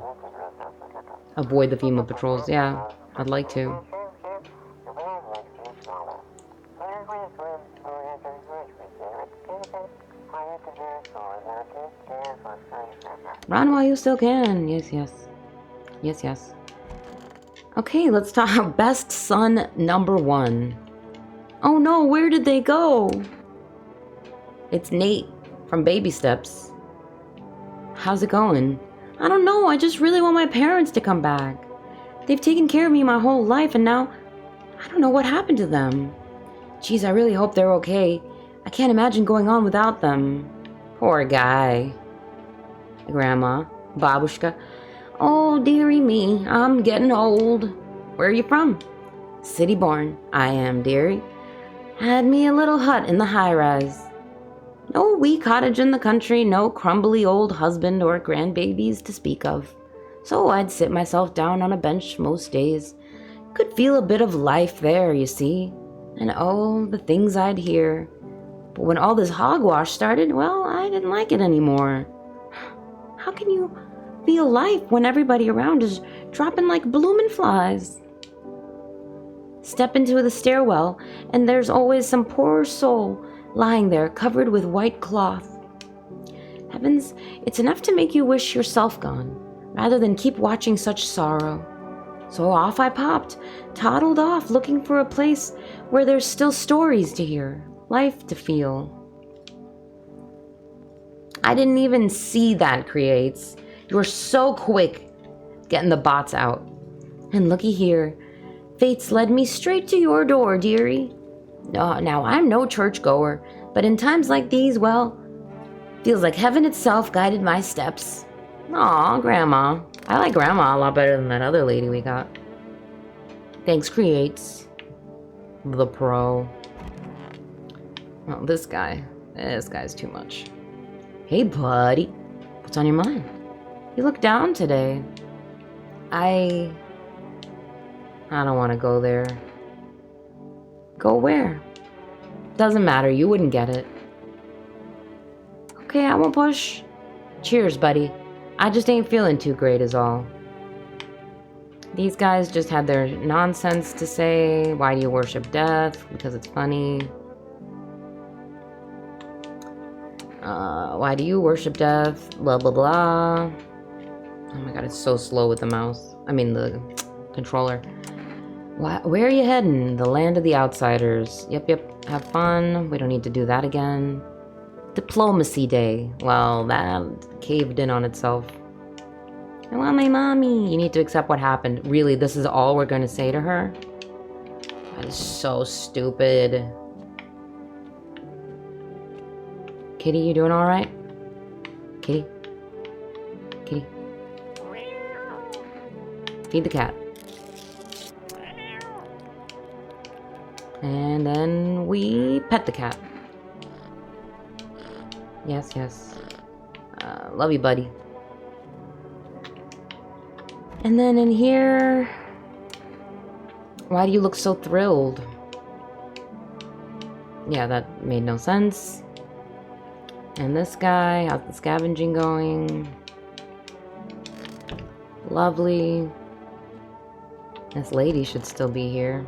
Avoid the FEMA patrols. Yeah, I'd like to. Run while you still can. Yes, yes. Yes, yes. Okay, let's talk best son number 1. Oh no, where did they go? It's Nate from Baby Steps. How's it going? I don't know, I just really want my parents to come back. They've taken care of me my whole life and now I don't know what happened to them. Geez, I really hope they're okay. I can't imagine going on without them. Poor guy. Grandma, Babushka. Oh, dearie me, I'm getting old. Where are you from? City born. I am, dearie. Had me a little hut in the high-rise. No wee cottage in the country, no crumbly old husband or grandbabies to speak of. So I'd sit myself down on a bench most days. Could feel a bit of life there, you see. And oh, the things I'd hear. But when all this hogwash started, well, I didn't like it anymore. How can you feel life when everybody around is dropping like bloomin' flies? Step into the stairwell, and there's always some poor soul lying there covered with white cloth. Heavens, it's enough to make you wish yourself gone, rather than keep watching such sorrow. So off I popped, toddled off looking for a place where there's still stories to hear, life to feel. I didn't even see that, Creates. You were so quick getting the bots out. And looky here, fate's led me straight to your door, dearie. Now, I'm no churchgoer, but in times like these, well, feels like heaven itself guided my steps. Aw, Grandma. I like Grandma a lot better than that other lady we got. Thanks, Creates. The pro. Oh, this guy's too much. Hey, buddy. What's on your mind? You look down today. I don't want to go there. Go where? Doesn't matter, you wouldn't get it. Okay, I won't push. Cheers, buddy. I just ain't feeling too great is all. These guys just had their nonsense to say. Why do you worship death? Because it's funny. Why do you worship death? Blah, blah, blah. Oh my god, it's so slow with the mouse. I mean, the controller. Where are you heading? The land of the outsiders. Yep. Have fun. We don't need to do that again. Diplomacy day. Well, that caved in on itself. I want my mommy. You need to accept what happened. Really, this is all we're going to say to her? That is so stupid. Kitty, you doing alright? Kitty? Kitty? Feed the cat. And then we pet the cat. Yes, yes. Love you, buddy. And then in here... Why do you look so thrilled? Yeah, that made no sense. And this guy, how's the scavenging going? Lovely. This lady should still be here.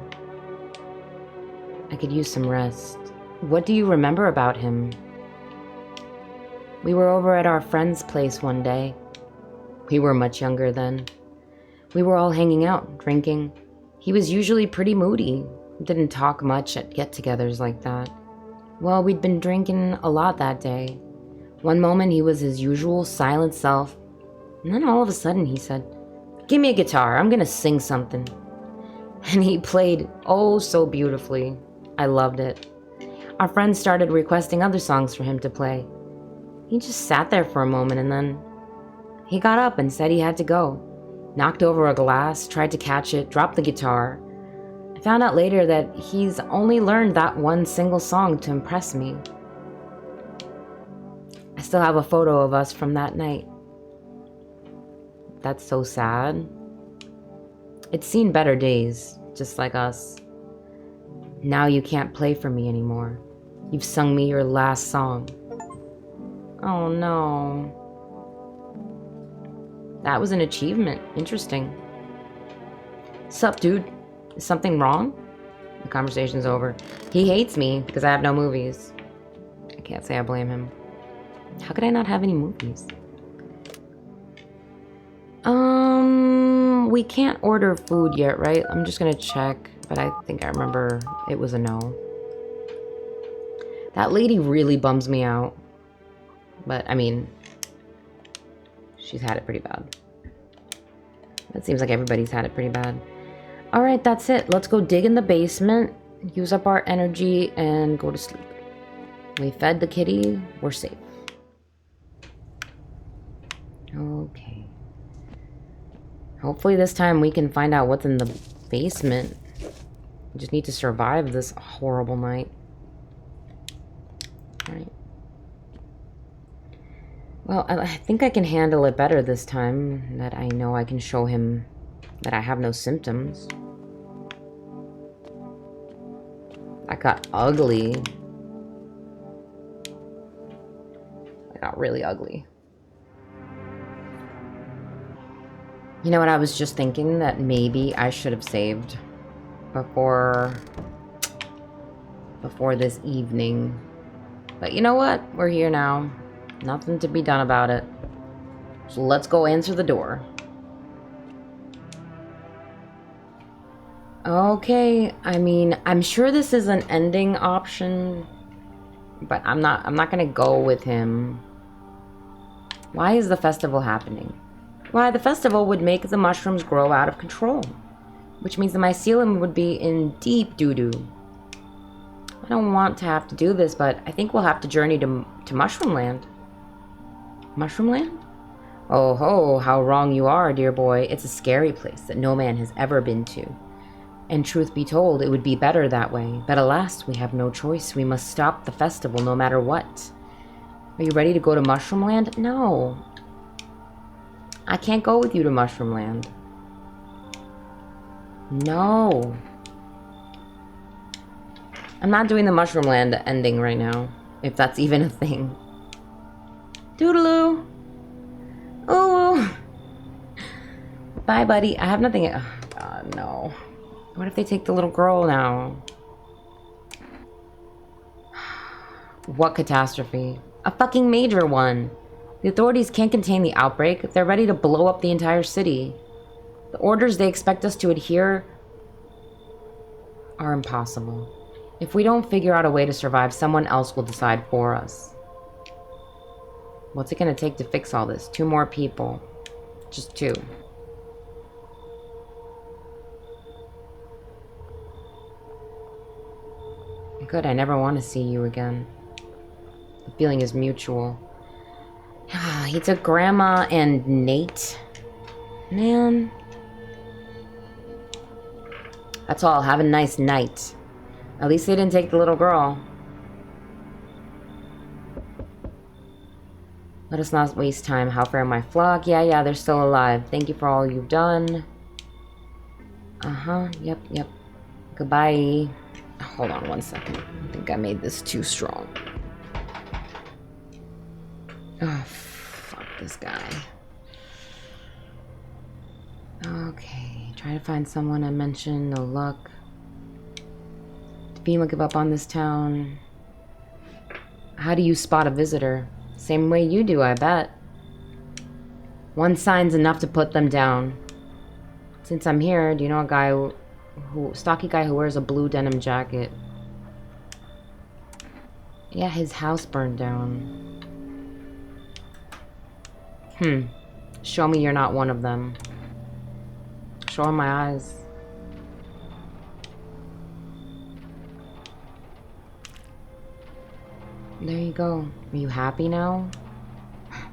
I could use some rest. What do you remember about him? We were over at our friend's place one day. We were much younger then. We were all hanging out, drinking. He was usually pretty moody. Didn't talk much at get-togethers like that. Well, we'd been drinking a lot that day. One moment he was his usual silent self, and then all of a sudden he said, "Give me a guitar, I'm gonna sing something." And he played oh so beautifully. I loved it. Our friends started requesting other songs for him to play. He just sat there for a moment and then he got up and said he had to go. Knocked over a glass, tried to catch it, dropped the guitar. I found out later that he's only learned that one single song to impress me. I still have a photo of us from that night. That's so sad. It's seen better days, just like us. Now you can't play for me anymore. You've sung me your last song. Oh no. That was an achievement. Interesting. Sup, dude? Is something wrong? The conversation's over. He hates me because I have no movies. I can't say I blame him. How could I not have any movies? We can't order food yet, right? I'm just gonna check, but I think I remember it was a no. That lady really bums me out. But, I mean, she's had it pretty bad. It seems like everybody's had it pretty bad. Alright, that's it. Let's go dig in the basement, use up our energy, and go to sleep. We fed the kitty. We're safe. Okay. Hopefully this time we can find out what's in the basement. We just need to survive this horrible night. Alright. Well, I think I can handle it better this time, that I know I can show him that I have no symptoms. I got ugly. I got really ugly. You know what, I was just thinking that maybe I should have saved before this evening. But you know what? We're here now. Nothing to be done about it. So let's go answer the door. Okay, I mean, I'm sure this is an ending option, but I'm not gonna go with him. Why is the festival happening? Why, the festival would make the mushrooms grow out of control, which means the mycelium would be in deep doo-doo. I don't want to have to do this, but I think we'll have to journey to Mushroomland. Mushroomland? Oh ho, how wrong you are, dear boy. It's a scary place that no man has ever been to. And truth be told, it would be better that way. But alas, we have no choice. We must stop the festival no matter what. Are you ready to go to Mushroomland? No. I can't go with you to Mushroomland. No. I'm not doing the Mushroomland ending right now, if that's even a thing. Toodaloo. Ooh. Bye, buddy. I have nothing. Oh, God, no. What if they take the little girl now? What catastrophe? A fucking major one. The authorities can't contain the outbreak. They're ready to blow up the entire city. The orders they expect us to adhere are impossible. If we don't figure out a way to survive, someone else will decide for us. What's it gonna take to fix all this? 2 more people. Just 2. Good, I never want to see you again. The feeling is mutual. He took Grandma and Nate. Man. That's all. Have a nice night. At least they didn't take the little girl. Let us not waste time. How fare my flock? Yeah, they're still alive. Thank you for all you've done. Yep. Goodbye. Hold on one second. I think I made this too strong. Oh, fuck this guy. Okay, try to find someone I mentioned. No luck. Did FEMA give up on this town? How do you spot a visitor? Same way you do, I bet. One sign's enough to put them down. Since I'm here, do you know a guy stocky guy who wears a blue denim jacket? Yeah, his house burned down. Show me you're not one of them. Show him my eyes. There you go. Are you happy now?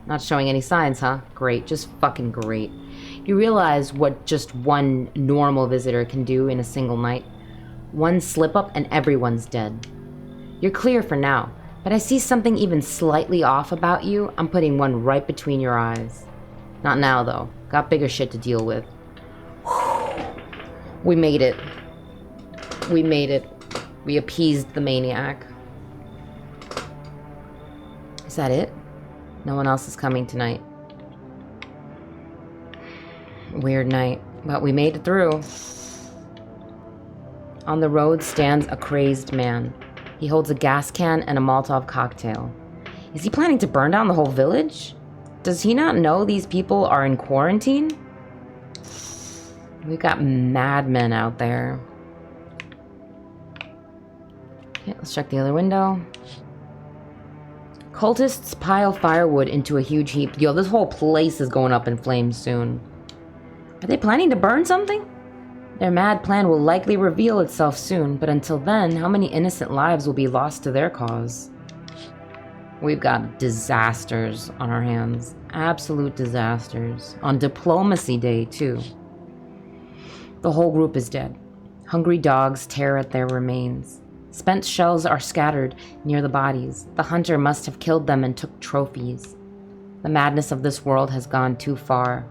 Not showing any signs, huh? Great. Just fucking great. You realize what just one normal visitor can do in a single night? One slip up and everyone's dead. You're clear for now, but I see something even slightly off about you. I'm putting one right between your eyes. Not now, though. Got bigger shit to deal with. We made it. We made it. We appeased the maniac. Is that it? No one else is coming tonight. Weird night, but we made it through. On the road stands a crazed man. He holds a gas can and a Molotov cocktail. Is he planning to burn down the whole village? Does he not know these people are in quarantine? We've got madmen out there. Okay, let's check the other window. Cultists pile firewood into a huge heap. Yo, this whole place is going up in flames soon. Are they planning to burn something? Their mad plan will likely reveal itself soon, but until then, how many innocent lives will be lost to their cause? We've got disasters on our hands. Absolute disasters. On Diplomacy Day, too. The whole group is dead. Hungry dogs tear at their remains. Spent shells are scattered near the bodies. The hunter must have killed them and took trophies. The madness of this world has gone too far.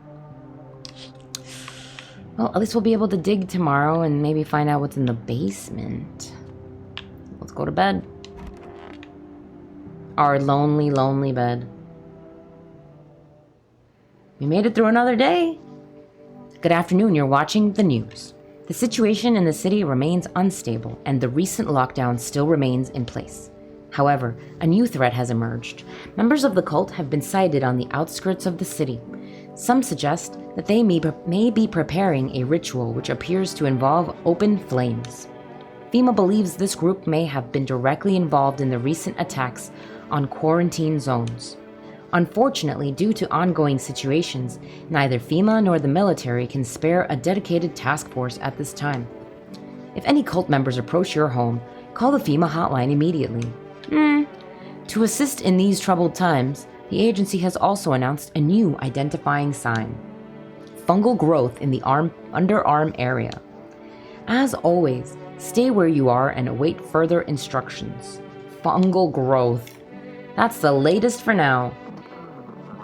Well, at least we'll be able to dig tomorrow and maybe find out what's in the basement. Let's go to bed. Our lonely, lonely bed. We made it through another day. Good afternoon, you're watching the news. The situation in the city remains unstable, and the recent lockdown still remains in place. However, a new threat has emerged. Members of the cult have been sighted on the outskirts of the city. Some suggest that they may be preparing a ritual which appears to involve open flames. FEMA believes this group may have been directly involved in the recent attacks on quarantine zones. Unfortunately, due to ongoing situations, neither FEMA nor the military can spare a dedicated task force at this time. If any cult members approach your home, call the FEMA hotline immediately. To assist in these troubled times, the agency has also announced a new identifying sign: fungal growth in the underarm area. As always, stay where you are and await further instructions. Fungal growth. That's the latest for now.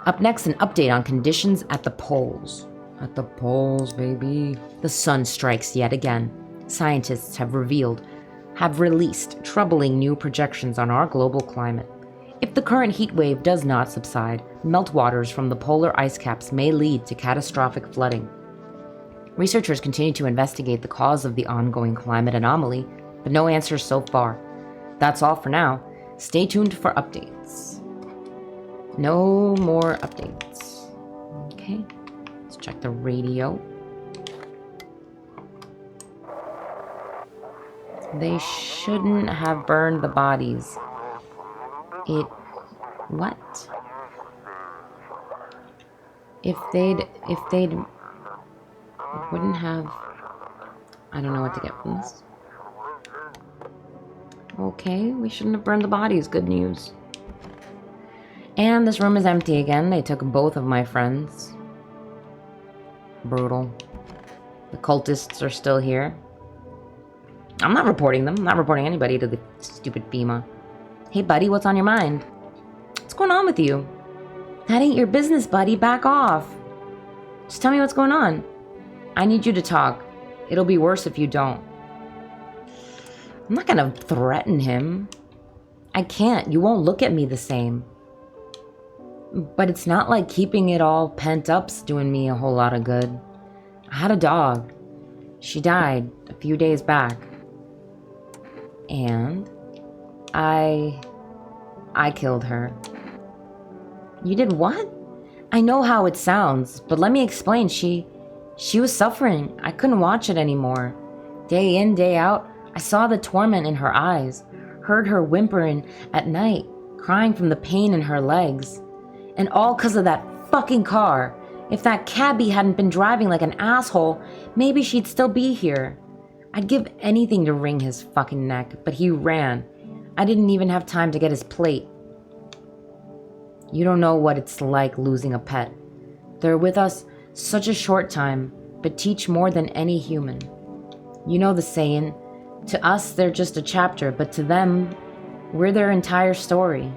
Up next, an update on conditions at the poles. At the poles, baby. The sun strikes yet again. Scientists have released troubling new projections on our global climate. If the current heat wave does not subside, meltwaters from the polar ice caps may lead to catastrophic flooding. Researchers continue to investigate the cause of the ongoing climate anomaly, but no answers so far. That's all for now. Stay tuned for updates. No more updates. Okay, let's check the radio. They shouldn't have burned the bodies. What? If they'd wouldn't have, I don't know what to get from this. Okay, we shouldn't have burned the bodies. Good news. And this room is empty again. They took both of my friends. Brutal. The cultists are still here. I'm not reporting them. I'm not reporting anybody to the stupid FEMA. Hey, buddy, what's on your mind? What's going on with you? That ain't your business, buddy. Back off. Just tell me what's going on. I need you to talk. It'll be worse if you don't. I'm not gonna threaten him. I can't. You won't look at me the same. But it's not like keeping it all pent up's doing me a whole lot of good. I had a dog. She died a few days back. And I killed her. You did what? I know how it sounds, but let me explain. She was suffering. I couldn't watch it anymore. Day in, day out, I saw the torment in her eyes, heard her whimpering at night, crying from the pain in her legs. And all because of that fucking car. If that cabbie hadn't been driving like an asshole, maybe she'd still be here. I'd give anything to wring his fucking neck, but he ran. I didn't even have time to get his plate. You don't know what it's like losing a pet. They're with us such a short time, but teach more than any human. You know the saying, to us they're just a chapter, but to them, we're their entire story.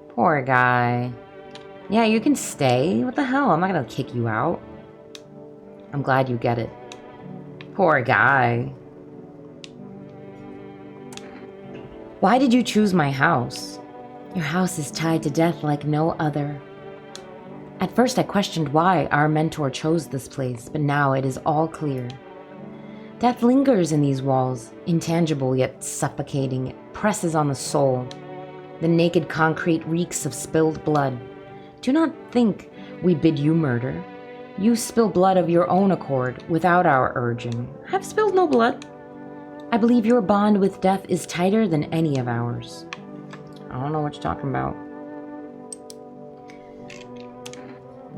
Poor guy. Yeah, you can stay. What the hell? I'm not gonna kick you out. I'm glad you get it. Poor guy. Why did you choose my house? Your house is tied to death like no other. At first I questioned why our mentor chose this place, but now it is all clear. Death lingers in these walls, intangible yet suffocating. It presses on the soul. The naked concrete reeks of spilled blood. Do not think we bid you murder. You spill blood of your own accord, without our urging. I've spilled no blood. I believe your bond with death is tighter than any of ours. I don't know what you're talking about.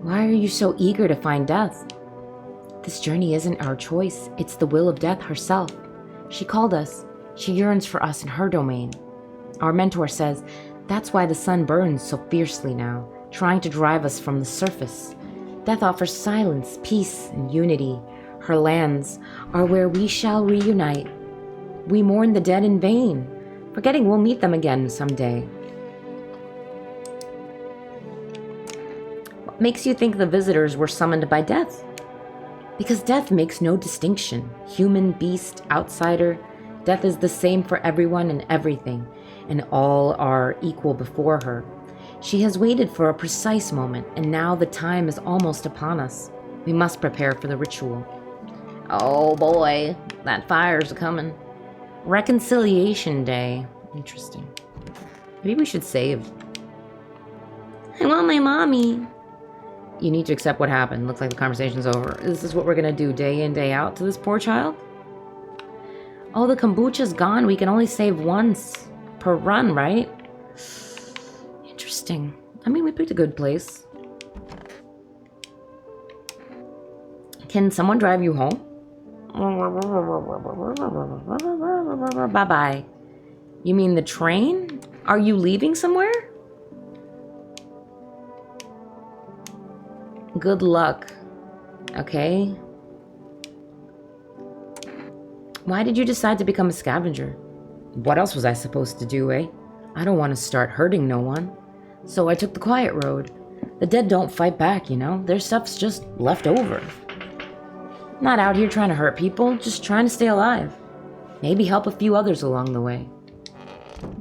Why are you so eager to find death? This journey isn't our choice. It's the will of death herself. She called us. She yearns for us in her domain. Our mentor says that's why the sun burns so fiercely now, trying to drive us from the surface. Death offers silence, peace, and unity. Her lands are where we shall reunite. We mourn the dead in vain, forgetting we'll meet them again someday. What makes you think the visitors were summoned by death? Because death makes no distinction. Human, beast, outsider. Death is the same for everyone and everything, and all are equal before her. She has waited for a precise moment, and now the time is almost upon us. We must prepare for the ritual. Oh boy, that fire's coming. Reconciliation Day. Interesting. Maybe we should save. I want my mommy. You need to accept what happened. Looks like the conversation's over. This is what we're gonna do day in, day out to this poor child? Oh, the kombucha's gone. We can only save once per run, right? Interesting. I mean, we picked a good place. Can someone drive you home? Bye-bye. You mean the train? Are you leaving somewhere? Good luck. Okay. Why did you decide to become a scavenger? What else was I supposed to do, eh? I don't want to start hurting no one. So I took the quiet road. The dead don't fight back, you know? Their stuff's just left over. Not out here trying to hurt people, just trying to stay alive. Maybe help a few others along the way.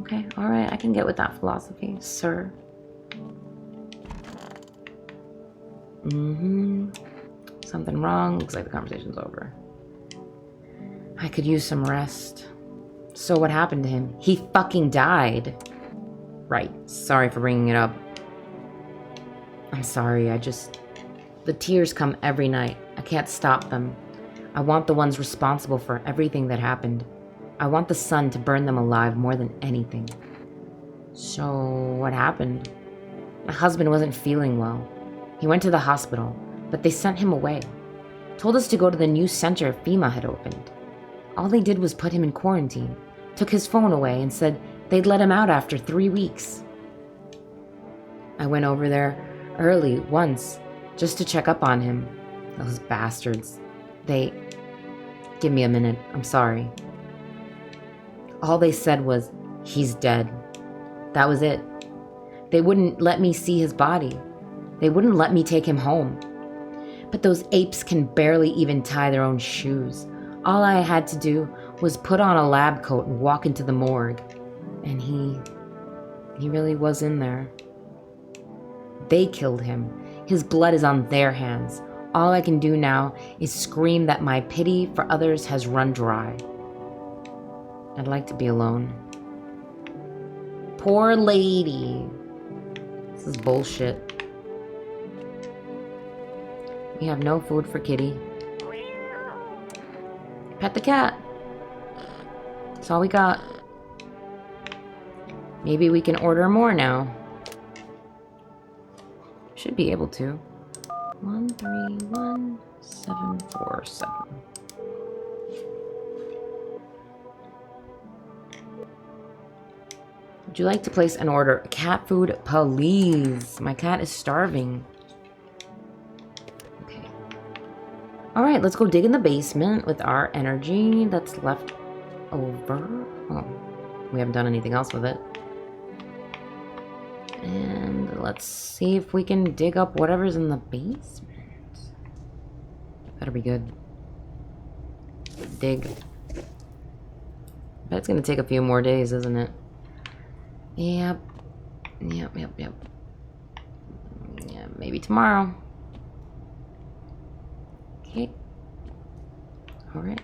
Okay, alright, I can get with that philosophy, sir. Something wrong. Looks like the conversation's over. I could use some rest. So what happened to him? He fucking died. Right. Sorry for bringing it up. I'm sorry, the tears come every night. I can't stop them. I want the ones responsible for everything that happened. I want the sun to burn them alive more than anything. So, what happened? My husband wasn't feeling well. He went to the hospital, but they sent him away. Told us to go to the new center FEMA had opened. All they did was put him in quarantine. took his phone away and said they'd let him out after 3 weeks. I went over there early once just to check up on him. Those bastards. They... Give me a minute. I'm sorry. All they said was, he's dead. That was it. They wouldn't let me see his body. They wouldn't let me take him home. But those apes can barely even tie their own shoes. All I had to do was put on a lab coat and walk into the morgue. And he really was in there. They killed him. His blood is on their hands. All I can do now is scream that my pity for others has run dry. I'd like to be alone. Poor lady. This is bullshit. We have no food for Kitty. Pet the cat. That's all we got. Maybe we can order more now. Should be able to. 131747. Would you like to place an order? Cat food, please. My cat is starving. Okay. Alright, let's go dig in the basement with our energy that's left over. Oh, we haven't done anything else with it. And let's see if we can dig up whatever's in the basement. Better be good. Dig. Bet it's gonna take a few more days, isn't it? Yep. Yeah, maybe tomorrow. Okay. Alright.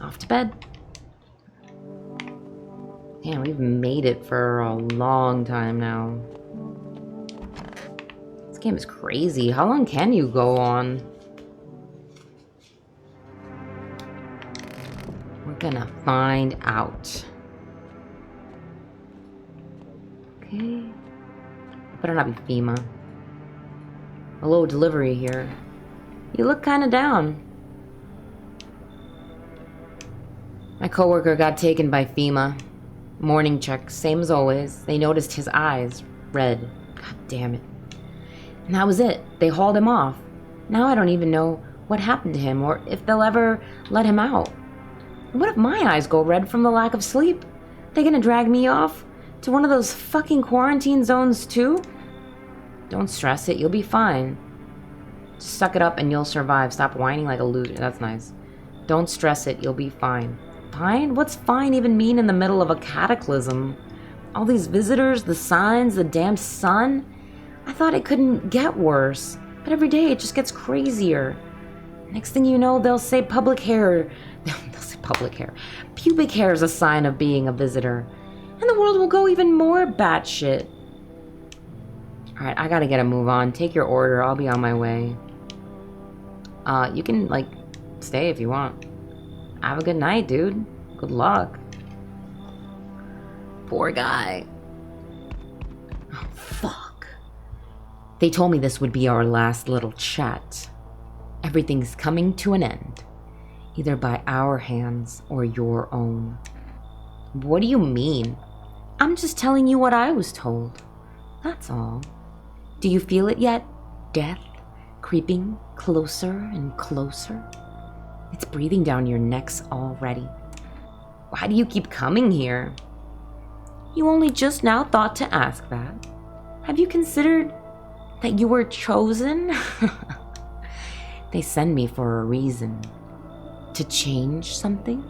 Off to bed. Damn, we've made it for a long time now. This game is crazy. How long can you go on? We're gonna find out. Okay. Better not be FEMA. Hello, delivery here. You look kind of down. My coworker got taken by FEMA. Morning check, same as always. They noticed his eyes, red. God damn it. And that was it. They hauled him off. Now I don't even know what happened to him or if they'll ever let him out. And what if my eyes go red from the lack of sleep? They gonna drag me off to one of those fucking quarantine zones too? Don't stress it, you'll be fine. Just suck it up and you'll survive. Stop whining like a loser. That's nice. Don't stress it, you'll be fine. Fine? What's fine even mean in the middle of a cataclysm? All these visitors, the signs, the damn sun? I thought it couldn't get worse. But every day it just gets crazier. Next thing you know, they'll say public hair. They'll say public hair. Pubic hair is a sign of being a visitor. And the world will go even more batshit. Alright, I gotta get a move on. Take your order. I'll be on my way. You can, like, stay if you want. Have a good night, dude. Good luck. Poor guy. Oh, fuck. They told me this would be our last little chat. Everything's coming to an end. Either by our hands or your own. What do you mean? I'm just telling you what I was told. That's all. Do you feel it yet? Death creeping closer and closer? It's breathing down your necks already. Why do you keep coming here? You only just now thought to ask that. Have you considered that you were chosen? They send me for a reason. To change something?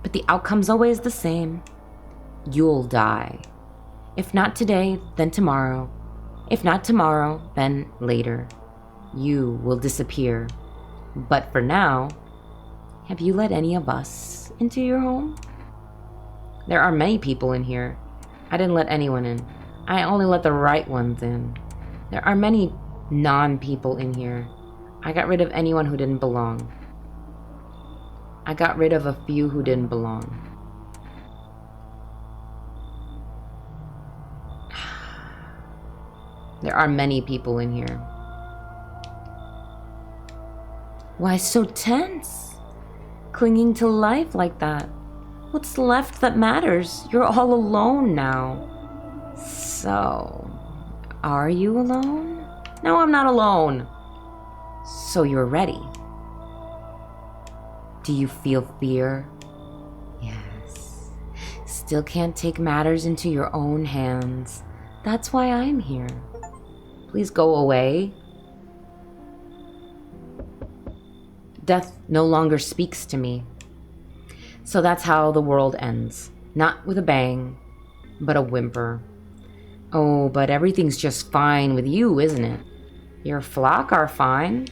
But the outcome's always the same. You'll die. If not today, then tomorrow. If not tomorrow, then later. You will disappear. But for now, have you let any of us into your home? There are many people in here. I didn't let anyone in. I only let the right ones in. There are many non-people in here. I got rid of anyone who didn't belong. I got rid of a few who didn't belong. There are many people in here. Why so tense? Clinging to life like that? What's left that matters? You're all alone now. So, are you alone? No, I'm not alone. So you're ready. Do you feel fear? Yes. Still can't take matters into your own hands. That's why I'm here. Please go away. Death no longer speaks to me. So that's how the world ends. Not with a bang, but a whimper. Oh, but everything's just fine with you, isn't it? Your flock are fine.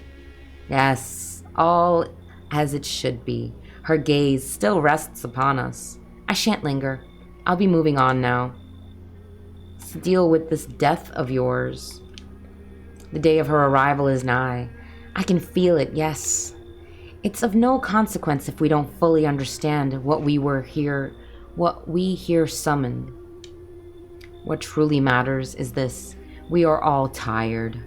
Yes, all as it should be. Her gaze still rests upon us. I shan't linger. I'll be moving on now. Let's deal with this death of yours. The day of her arrival is nigh. I can feel it, yes. It's of no consequence if we don't fully understand what we here summoned. What truly matters is this: we are all tired.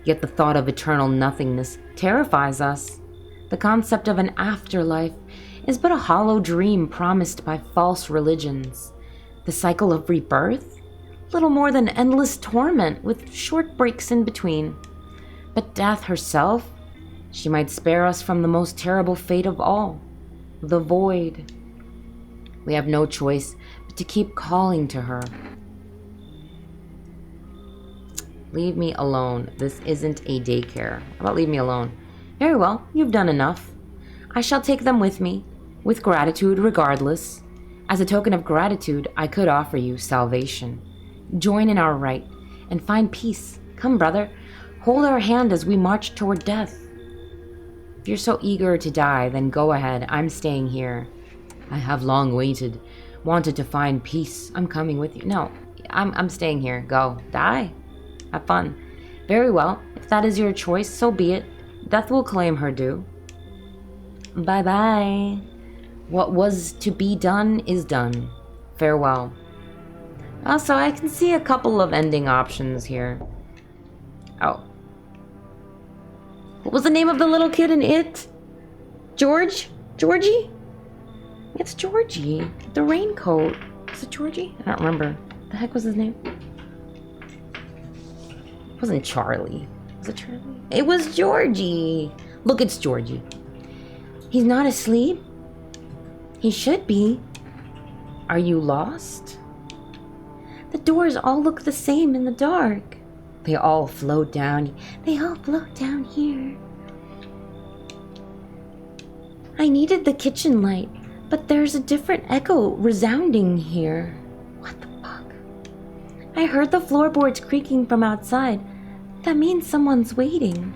Yet the thought of eternal nothingness terrifies us. The concept of an afterlife is but a hollow dream promised by false religions. The cycle of rebirth? Little more than endless torment with short breaks in between. But death herself? She might spare us from the most terrible fate of all, the void. We have no choice but to keep calling to her. Leave me alone. This isn't a daycare. How about leave me alone? Very well, you've done enough. I shall take them with me, with gratitude regardless. As a token of gratitude, I could offer you salvation. Join in our rite and find peace. Come, brother, hold our hand as we march toward death. If you're so eager to die, then go ahead. I'm staying here. I have long wanted to find peace. I'm coming with you. No, I'm staying here. Go. Die. Have fun. Very well. If that is your choice, so be it. Death will claim her due. Bye-bye. What was to be done is done. Farewell. Also, I can see a couple of ending options here. Oh. What was the name of the little kid in It? George? Georgie? It's Georgie. The raincoat. Is it Georgie? I don't remember. The heck was his name? It wasn't Charlie. Was it Charlie? It was Georgie. Look, it's Georgie. He's not asleep? He should be. Are you lost? The doors all look the same in the dark. They all float down. They all float down here. I needed the kitchen light, but there's a different echo resounding here. What the fuck? I heard the floorboards creaking from outside. That means someone's waiting.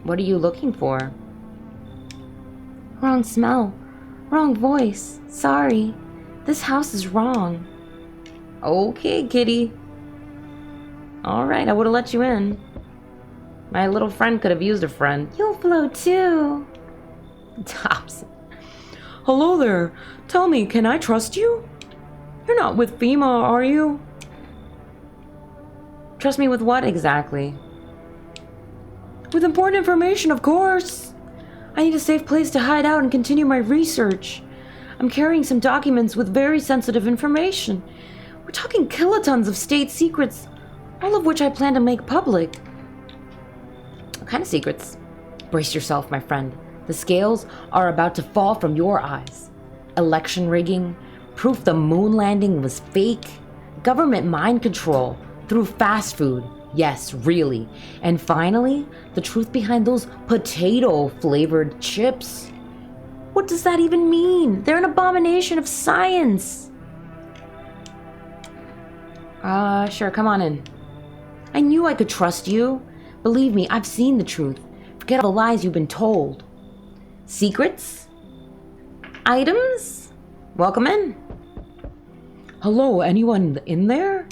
What are you looking for? Wrong smell. Wrong voice. Sorry. This house is wrong. Okay, kitty. Alright, I would have let you in. My little friend could have used a friend. You'll float too. Tops. Hello there. Tell me, can I trust you? You're not with FEMA, are you? Trust me with what exactly? With important information, of course. I need a safe place to hide out and continue my research. I'm carrying some documents with very sensitive information. We're talking kilotons of state secrets, all of which I plan to make public. What kind of secrets? Brace yourself, my friend. The scales are about to fall from your eyes. Election rigging, proof the moon landing was fake, government mind control through fast food. Yes, really. And finally, the truth behind those potato-flavored chips. What does that even mean? They're an abomination of science. Sure, come on in. I knew I could trust you. Believe me, I've seen the truth. Forget all the lies you've been told. Secrets? Items? Welcome in. Hello, anyone in there?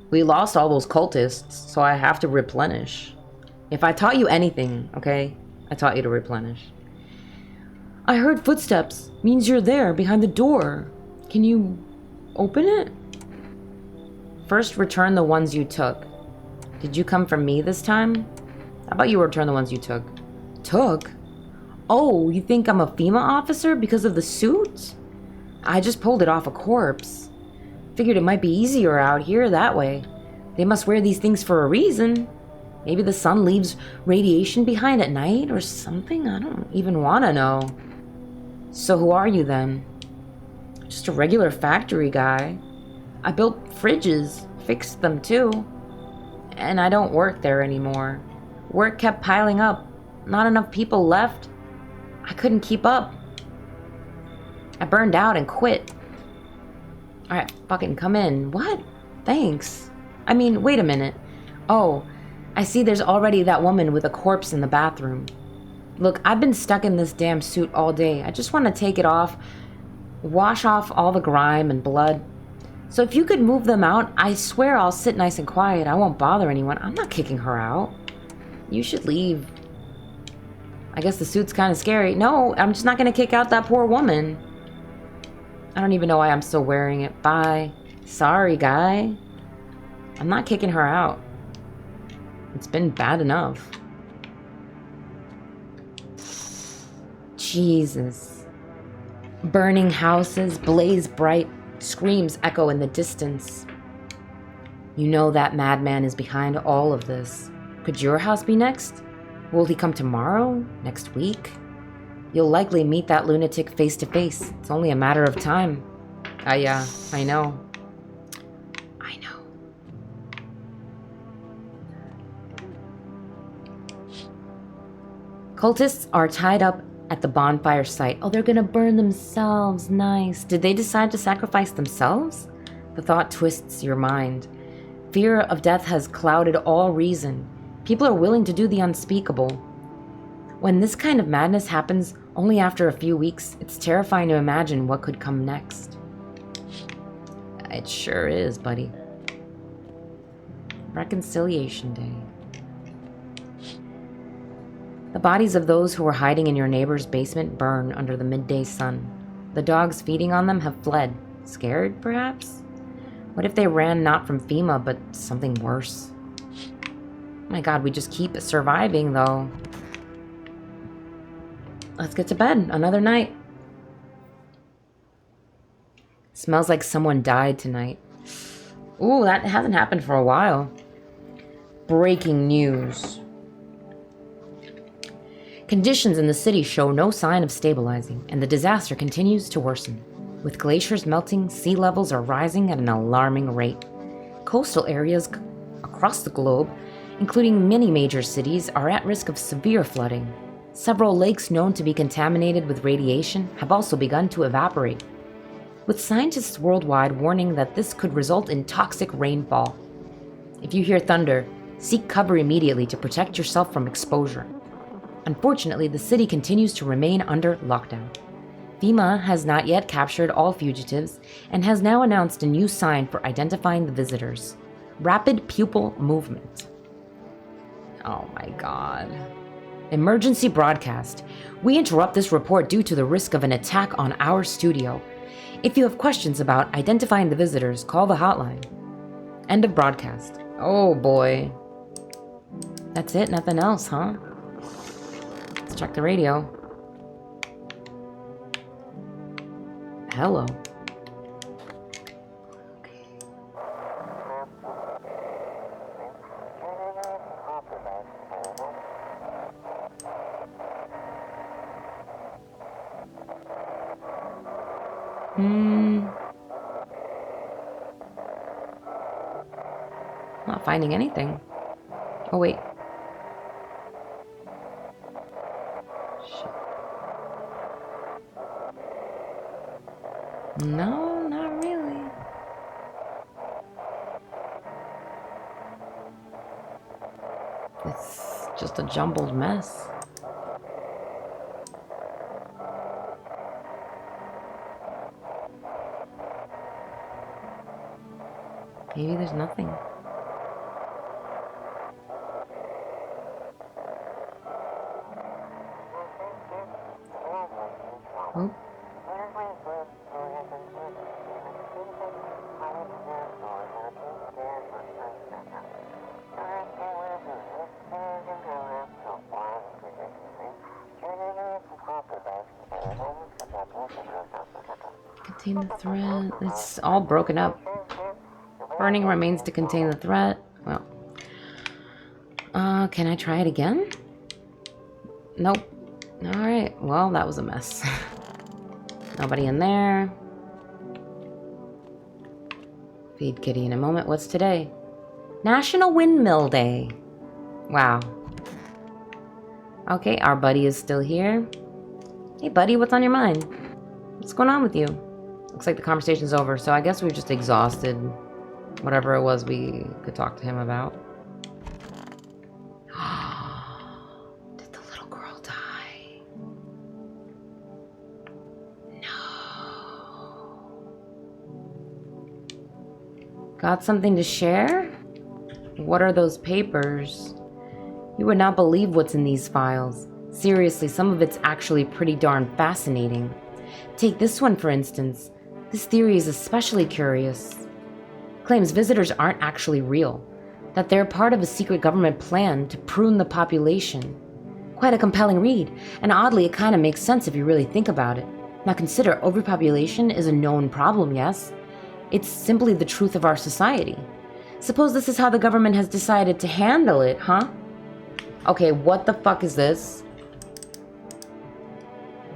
We lost all those cultists, so I have to replenish. If I taught you anything, okay? I taught you to replenish. I heard footsteps. Means you're there, behind the door. Can you open it? First, return the ones you took. Did you come from me this time? How about you return the ones you took? Took? Oh, you think I'm a FEMA officer because of the suit? I just pulled it off a corpse. Figured it might be easier out here that way. They must wear these things for a reason. Maybe the sun leaves radiation behind at night or something? I don't even want to know. So who are you then? Just a regular factory guy. I built fridges, fixed them too. And I don't work there anymore. Work kept piling up. Not enough people left. I couldn't keep up. I burned out and quit. Alright, fucking come in. What? Thanks. I mean, wait a minute. Oh, I see there's already that woman with a corpse in the bathroom. Look, I've been stuck in this damn suit all day. I just want to take it off, wash off all the grime and blood. So if you could move them out, I swear I'll sit nice and quiet. I won't bother anyone. I'm not kicking her out. You should leave. I guess the suit's kind of scary. No, I'm just not going to kick out that poor woman. I don't even know why I'm still wearing it. Bye. Sorry, guy. I'm not kicking her out. It's been bad enough. Jesus. Burning houses blaze bright. Screams echo in the distance. You know that madman is behind all of this. Could your house be next? Will he come tomorrow? Next week? You'll likely meet that lunatic face to face. It's only a matter of time. Yeah, I know. I know. Cultists are tied up at the bonfire site. Oh, they're gonna burn themselves. Nice. Did they decide to sacrifice themselves? The thought twists your mind. Fear of death has clouded all reason. People are willing to do the unspeakable. When this kind of madness happens only after a few weeks, it's terrifying to imagine what could come next. It sure is, buddy. Reconciliation Day. The bodies of those who were hiding in your neighbor's basement burn under the midday sun. The dogs feeding on them have fled. Scared, perhaps? What if they ran not from FEMA, but something worse? My God, we just keep surviving, though. Let's get to bed. Another night. Smells like someone died tonight. Ooh, that hasn't happened for a while. Breaking news. Conditions in the city show no sign of stabilizing, and the disaster continues to worsen. With glaciers melting, sea levels are rising at an alarming rate. Coastal areas across the globe, including many major cities, are at risk of severe flooding. Several lakes known to be contaminated with radiation have also begun to evaporate, with scientists worldwide warning that this could result in toxic rainfall. If you hear thunder, seek cover immediately to protect yourself from exposure. Unfortunately, the city continues to remain under lockdown. FEMA has not yet captured all fugitives and has now announced a new sign for identifying the visitors: rapid pupil movement. Oh my God. Emergency broadcast. We interrupt this report due to the risk of an attack on our studio. If you have questions about identifying the visitors, call the hotline. End of broadcast. Oh boy. That's it? Nothing else, huh? Let's check the radio. Hello. Not finding anything. Oh, wait. Shit. No, not really. It's just a jumbled mess. Maybe there's nothing. Oh. Contain the threat. It's all broken up. Burning remains to contain the threat. Well. Can I try it again? Nope. Alright, well, that was a mess. Nobody in there. Feed Kitty in a moment. What's today? National Windmill Day. Wow. Okay, our buddy is still here. Hey, buddy, what's on your mind? What's going on with you? Looks like the conversation's over, so I guess we've just exhausted whatever it was we could talk to him about. Did the little girl die? No. Got something to share? What are those papers? You would not believe what's in these files. Seriously, some of it's actually pretty darn fascinating. Take this one, for instance. This theory is especially curious. Claims visitors aren't actually real, that they're part of a secret government plan to prune the population. Quite a compelling read, and oddly, it kind of makes sense if you really think about it. Now consider, overpopulation is a known problem, yes? It's simply the truth of our society. Suppose this is how the government has decided to handle it, huh? Okay, what the fuck is this?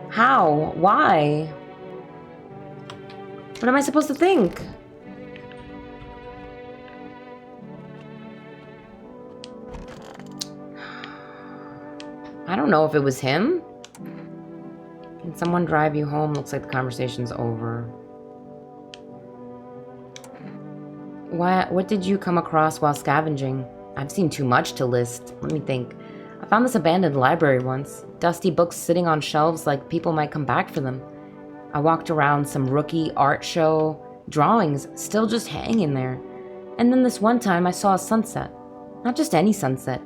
How? Why? What am I supposed to think? I don't know if it was him. Can someone drive you home? Looks like the conversation's over. What did you come across while scavenging? I've seen too much to list. Let me think. I found this abandoned library once. Dusty books sitting on shelves like people might come back for them. I walked around some rookie art show. Drawings still just hanging there. And then this one time I saw a sunset. Not just any sunset.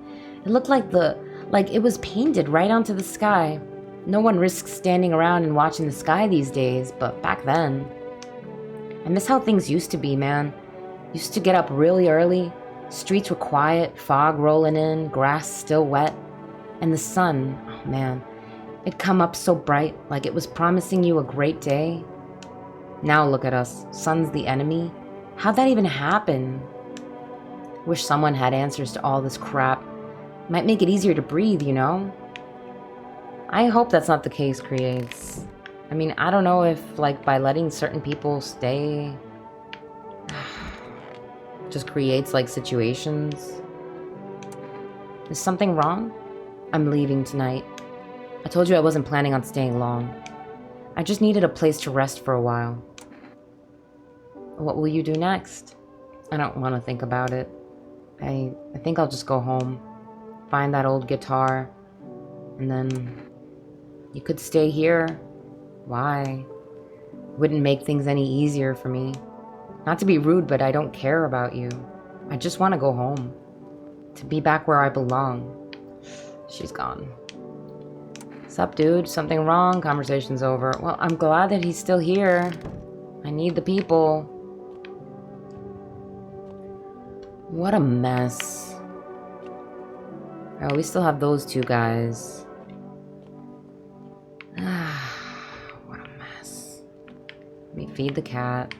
It looked like it was painted right onto the sky. No one risks standing around and watching the sky these days, but back then. I miss how things used to be, man. Used to get up really early. Streets were quiet, fog rolling in, grass still wet. And the sun, oh man, it'd come up so bright, like it was promising you a great day. Now look at us, sun's the enemy. How'd that even happen? Wish someone had answers to all this crap. Might make it easier to breathe, you know? I hope that's not the case, Creates. I mean, I don't know if, like, by letting certain people stay just creates, like, situations. Is something wrong? I'm leaving tonight. I told you I wasn't planning on staying long. I just needed a place to rest for a while. What will you do next? I don't want to think about it. I think I'll just go home. Find that old guitar. And then... You could stay here. Why? Wouldn't make things any easier for me. Not to be rude, but I don't care about you. I just want to go home. To be back where I belong. She's gone. Sup, dude? Something wrong? Conversation's over. Well, I'm glad that he's still here. I need the people. What a mess. Oh, we still have those two guys. What a mess. Let me feed the cat.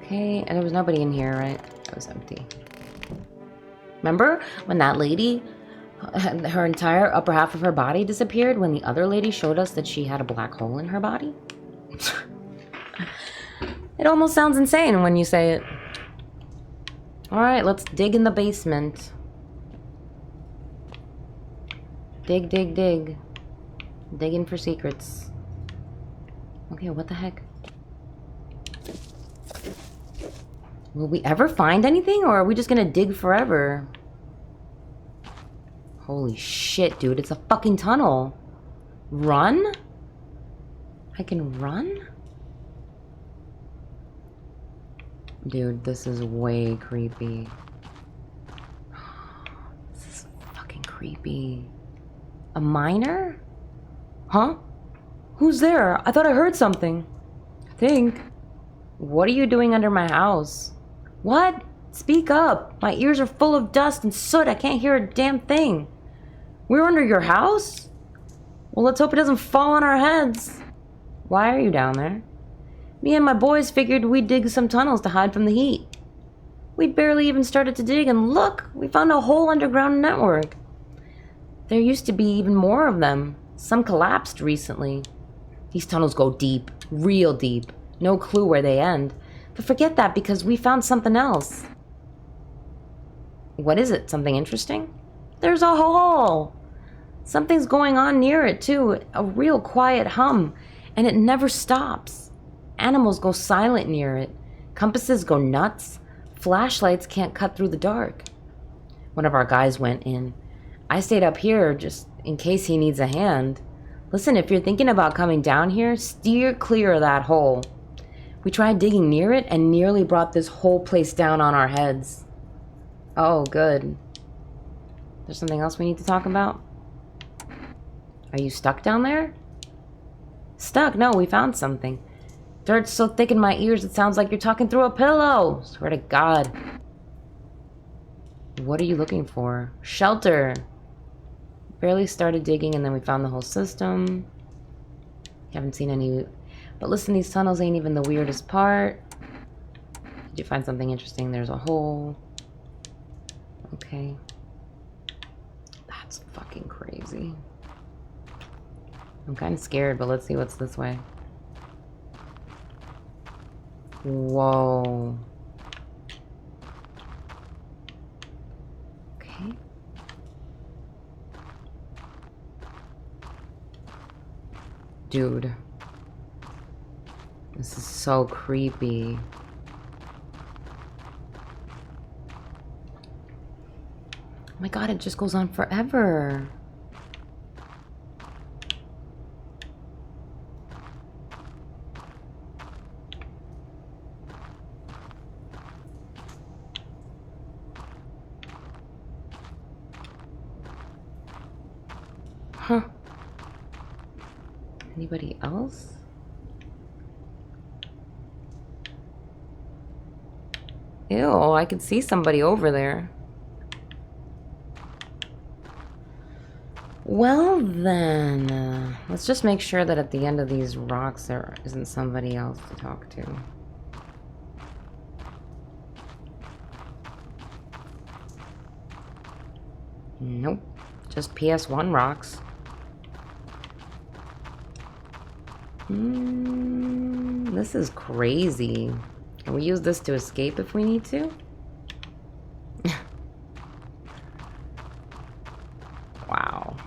Okay, and there was nobody in here, right? It was empty. Remember when that lady, her entire upper half of her body disappeared when the other lady showed us that she had a black hole in her body? It almost sounds insane when you say it. Alright, let's dig in the basement. Dig, dig, dig. Digging for secrets. Okay, what the heck? Will we ever find anything, or are we just gonna dig forever? Holy shit, dude, it's a fucking tunnel. Run? I can run? Dude, this is way creepy. This is fucking creepy. A miner? Huh? Who's there? I thought I heard something. I think. What are you doing under my house? What? Speak up. My ears are full of dust and soot. I can't hear a damn thing. We're under your house? Well, let's hope it doesn't fall on our heads. Why are you down there? Me and my boys figured we'd dig some tunnels to hide from the heat. We'd barely even started to dig, and look, we found a whole underground network. There used to be even more of them. Some collapsed recently. These tunnels go deep, real deep. No clue where they end. But forget that because we found something else. What is it? Something interesting? There's a hole! Something's going on near it, too. A real quiet hum. And it never stops. Animals go silent near it. Compasses go nuts. Flashlights can't cut through the dark. One of our guys went in. I stayed up here just in case he needs a hand. Listen, if you're thinking about coming down here, steer clear of that hole. We tried digging near it and nearly brought this whole place down on our heads. Oh, good. There's something else we need to talk about? Are you stuck down there? Stuck? No, we found something. Dirt's so thick in my ears it sounds like you're talking through a pillow. Swear to God. What are you looking for? Shelter. Barely started digging and then we found the whole system. Haven't seen any... But listen, these tunnels ain't even the weirdest part. Did you find something interesting? There's a hole. Okay. That's fucking crazy. I'm kind of scared, but let's see what's this way. Whoa. Okay. Dude. This is so creepy. Oh my God, it just goes on forever. Huh. Anybody else? Ew, I can see somebody over there. Well then, let's just make sure that at the end of these rocks there isn't somebody else to talk to. Nope, just PS1 rocks. This is crazy. Can we use this to escape if we need to? Wow.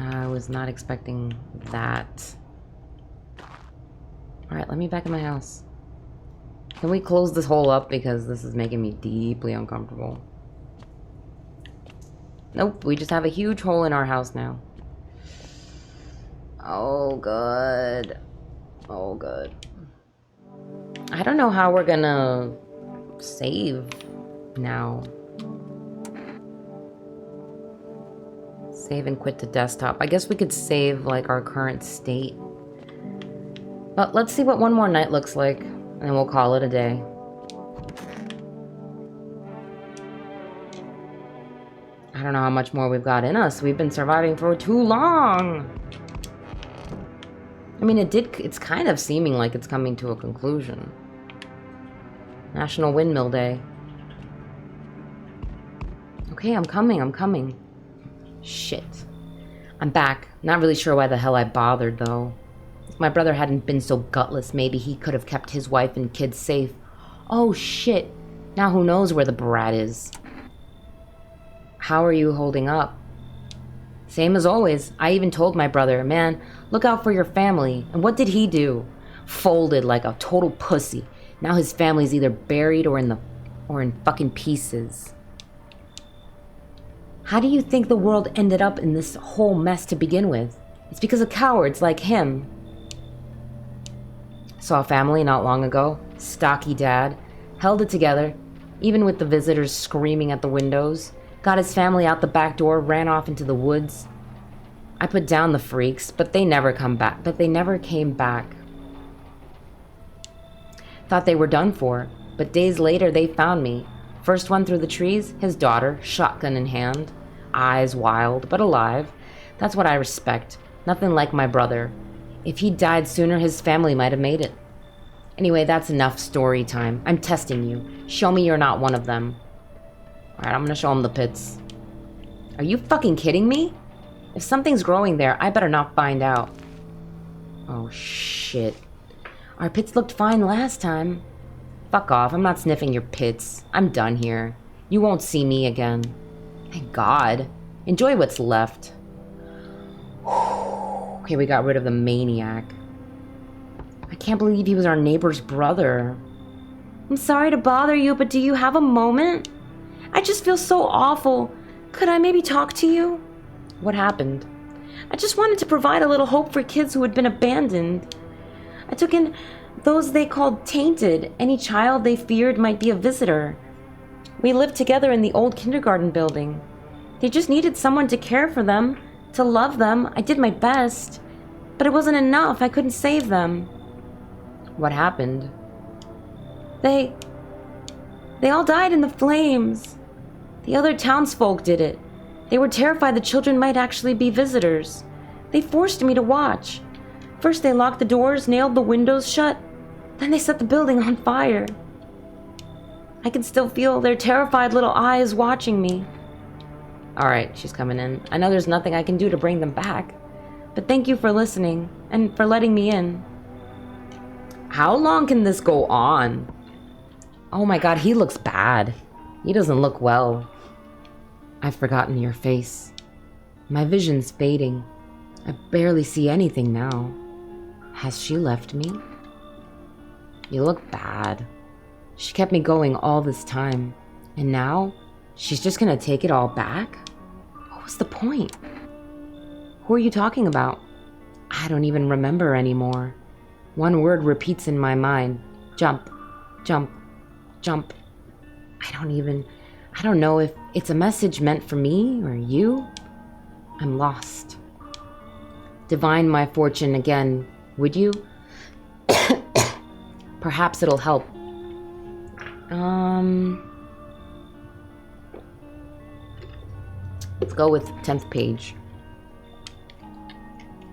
I was not expecting that. Alright, let me back in my house. Can we close this hole up because this is making me deeply uncomfortable? Nope, we just have a huge hole in our house now. Oh, good. Oh, good. I don't know how we're gonna save now. Save and quit to desktop. I guess we could save like our current state. But let's see what one more night looks like, and then we'll call it a day. I don't know how much more we've got in us. We've been surviving for too long. I mean, it's kind of seeming like it's coming to a conclusion. National Windmill Day. Okay, I'm coming. Shit. I'm back. Not really sure why the hell I bothered, though. If my brother hadn't been so gutless, maybe he could have kept his wife and kids safe. Oh, shit. Now who knows where the brat is. How are you holding up? Same as always. I even told my brother, man, look out for your family. And what did he do? Folded like a total pussy. Now his family's either buried or in fucking pieces. How do you think the world ended up in this whole mess to begin with? It's because of cowards like him. Saw a family not long ago. Stocky dad. Held it together, even with the visitors screaming at the windows. Got his family out the back door, ran off into the woods. I put down the freaks, but they never came back. Thought they were done for, but days later they found me. First one through the trees, his daughter, shotgun in hand. Eyes wild, but alive. That's what I respect. Nothing like my brother. If he'd died sooner, his family might have made it. Anyway, that's enough story time. I'm testing you. Show me you're not one of them. Alright, I'm gonna show him the pits. Are you fucking kidding me? If something's growing there, I better not find out. Oh, shit. Our pits looked fine last time. Fuck off, I'm not sniffing your pits. I'm done here. You won't see me again. Thank God. Enjoy what's left. Okay, we got rid of the maniac. I can't believe he was our neighbor's brother. I'm sorry to bother you, but do you have a moment? I just feel so awful. Could I maybe talk to you? What happened? I just wanted to provide a little hope for kids who had been abandoned. I took in those they called tainted. Any child they feared might be a visitor. We lived together in the old kindergarten building. They just needed someone to care for them, to love them. I did my best. But it wasn't enough. I couldn't save them. What happened? They all died in the flames. The other townsfolk did it. They were terrified the children might actually be visitors. They forced me to watch. First they locked the doors, nailed the windows shut. Then they set the building on fire. I can still feel their terrified little eyes watching me. Alright, she's coming in. I know there's nothing I can do to bring them back. But thank you for listening, and for letting me in. How long can this go on? Oh my god, he looks bad. He doesn't look well. I've forgotten your face. My vision's fading. I barely see anything now. Has she left me? You look bad. She kept me going all this time. And now, she's just gonna take it all back? What was the point? Who are you talking about? I don't even remember anymore. One word repeats in my mind. Jump, jump, jump. I don't know if it's a message meant for me or you. I'm lost. Divine my fortune again, would you? Perhaps it'll help. Let's go with 10th page.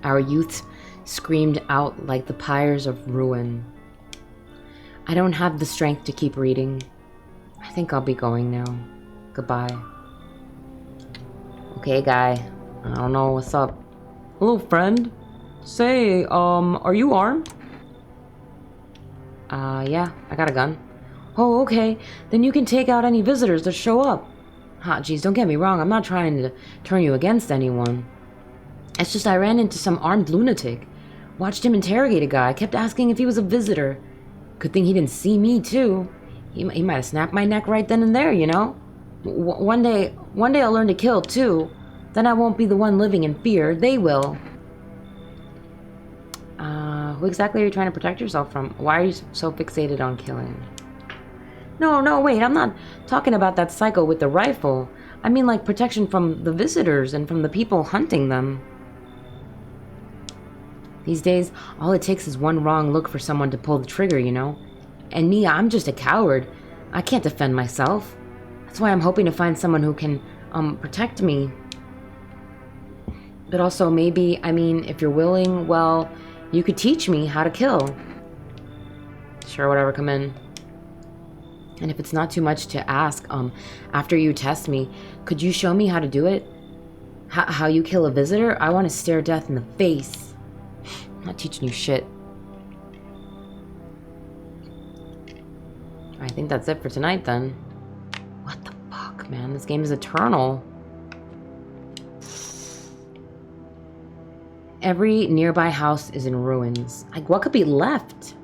Our youth screamed out like the pyres of ruin. I don't have the strength to keep reading. I think I'll be going now. Goodbye. Okay, guy. I don't know what's up. Hello, friend. Say, are you armed? Yeah, I got a gun. Oh, okay. Then you can take out any visitors that show up. Geez, don't get me wrong. I'm not trying to turn you against anyone. It's just I ran into some armed lunatic. Watched him interrogate a guy. Kept asking if he was a visitor. Good thing he didn't see me, too. He might have snapped my neck right then and there, you know? One day I'll learn to kill, too. Then I won't be the one living in fear. They will. Who exactly are you trying to protect yourself from? Why are you so fixated on killing? No, wait. I'm not talking about that psycho with the rifle. I mean, like, protection from the visitors and from the people hunting them. These days, all it takes is one wrong look for someone to pull the trigger, you know? And me, I'm just a coward. I can't defend myself. That's why I'm hoping to find someone who can, protect me. But also, maybe, I mean, if you're willing, well, you could teach me how to kill. Sure, whatever, come in. And if it's not too much to ask, after you test me, could you show me how to do it? How you kill a visitor? I want to stare death in the face. I'm not teaching you shit. I think that's it for tonight, then. What the fuck, man? This game is eternal. Every nearby house is in ruins. Like, what could be left?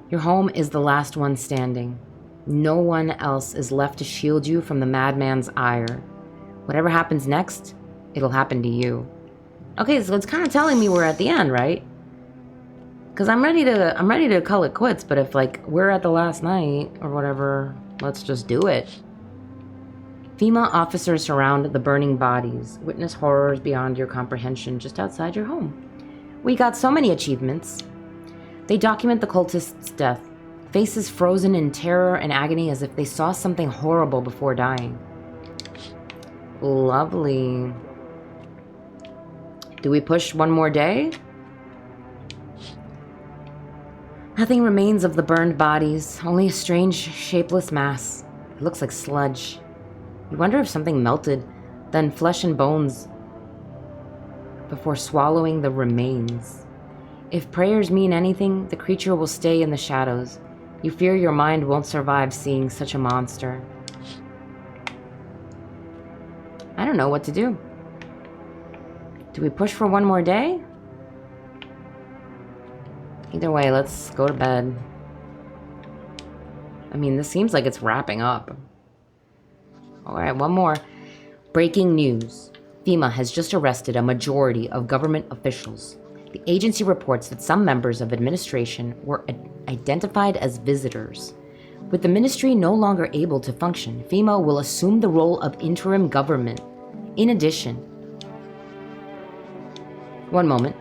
Your home is the last one standing. No one else is left to shield you from the madman's ire. Whatever happens next, it'll happen to you. Okay, so it's kind of telling me we're at the end, right? Because I'm ready to call it quits, but if, like, we're at the last night or whatever, let's just do it. FEMA officers surround the burning bodies. Witness horrors beyond your comprehension just outside your home. We got so many achievements. They document the cultist's death. faces frozen in terror and agony as if they saw something horrible before dying. Lovely. Do we push one more day? Nothing remains of the burned bodies, only a strange, shapeless mass. It looks like sludge. You wonder if something melted, then flesh and bones, before swallowing the remains. If prayers mean anything, the creature will stay in the shadows. You fear your mind won't survive seeing such a monster. I don't know what to do. Do we push for one more day? Either way, let's go to bed. I mean, this seems like it's wrapping up. Alright, one more. Breaking news. FEMA has just arrested a majority of government officials. The agency reports that some members of administration were identified as visitors. With the ministry no longer able to function, FEMA will assume the role of interim government. In addition, one moment.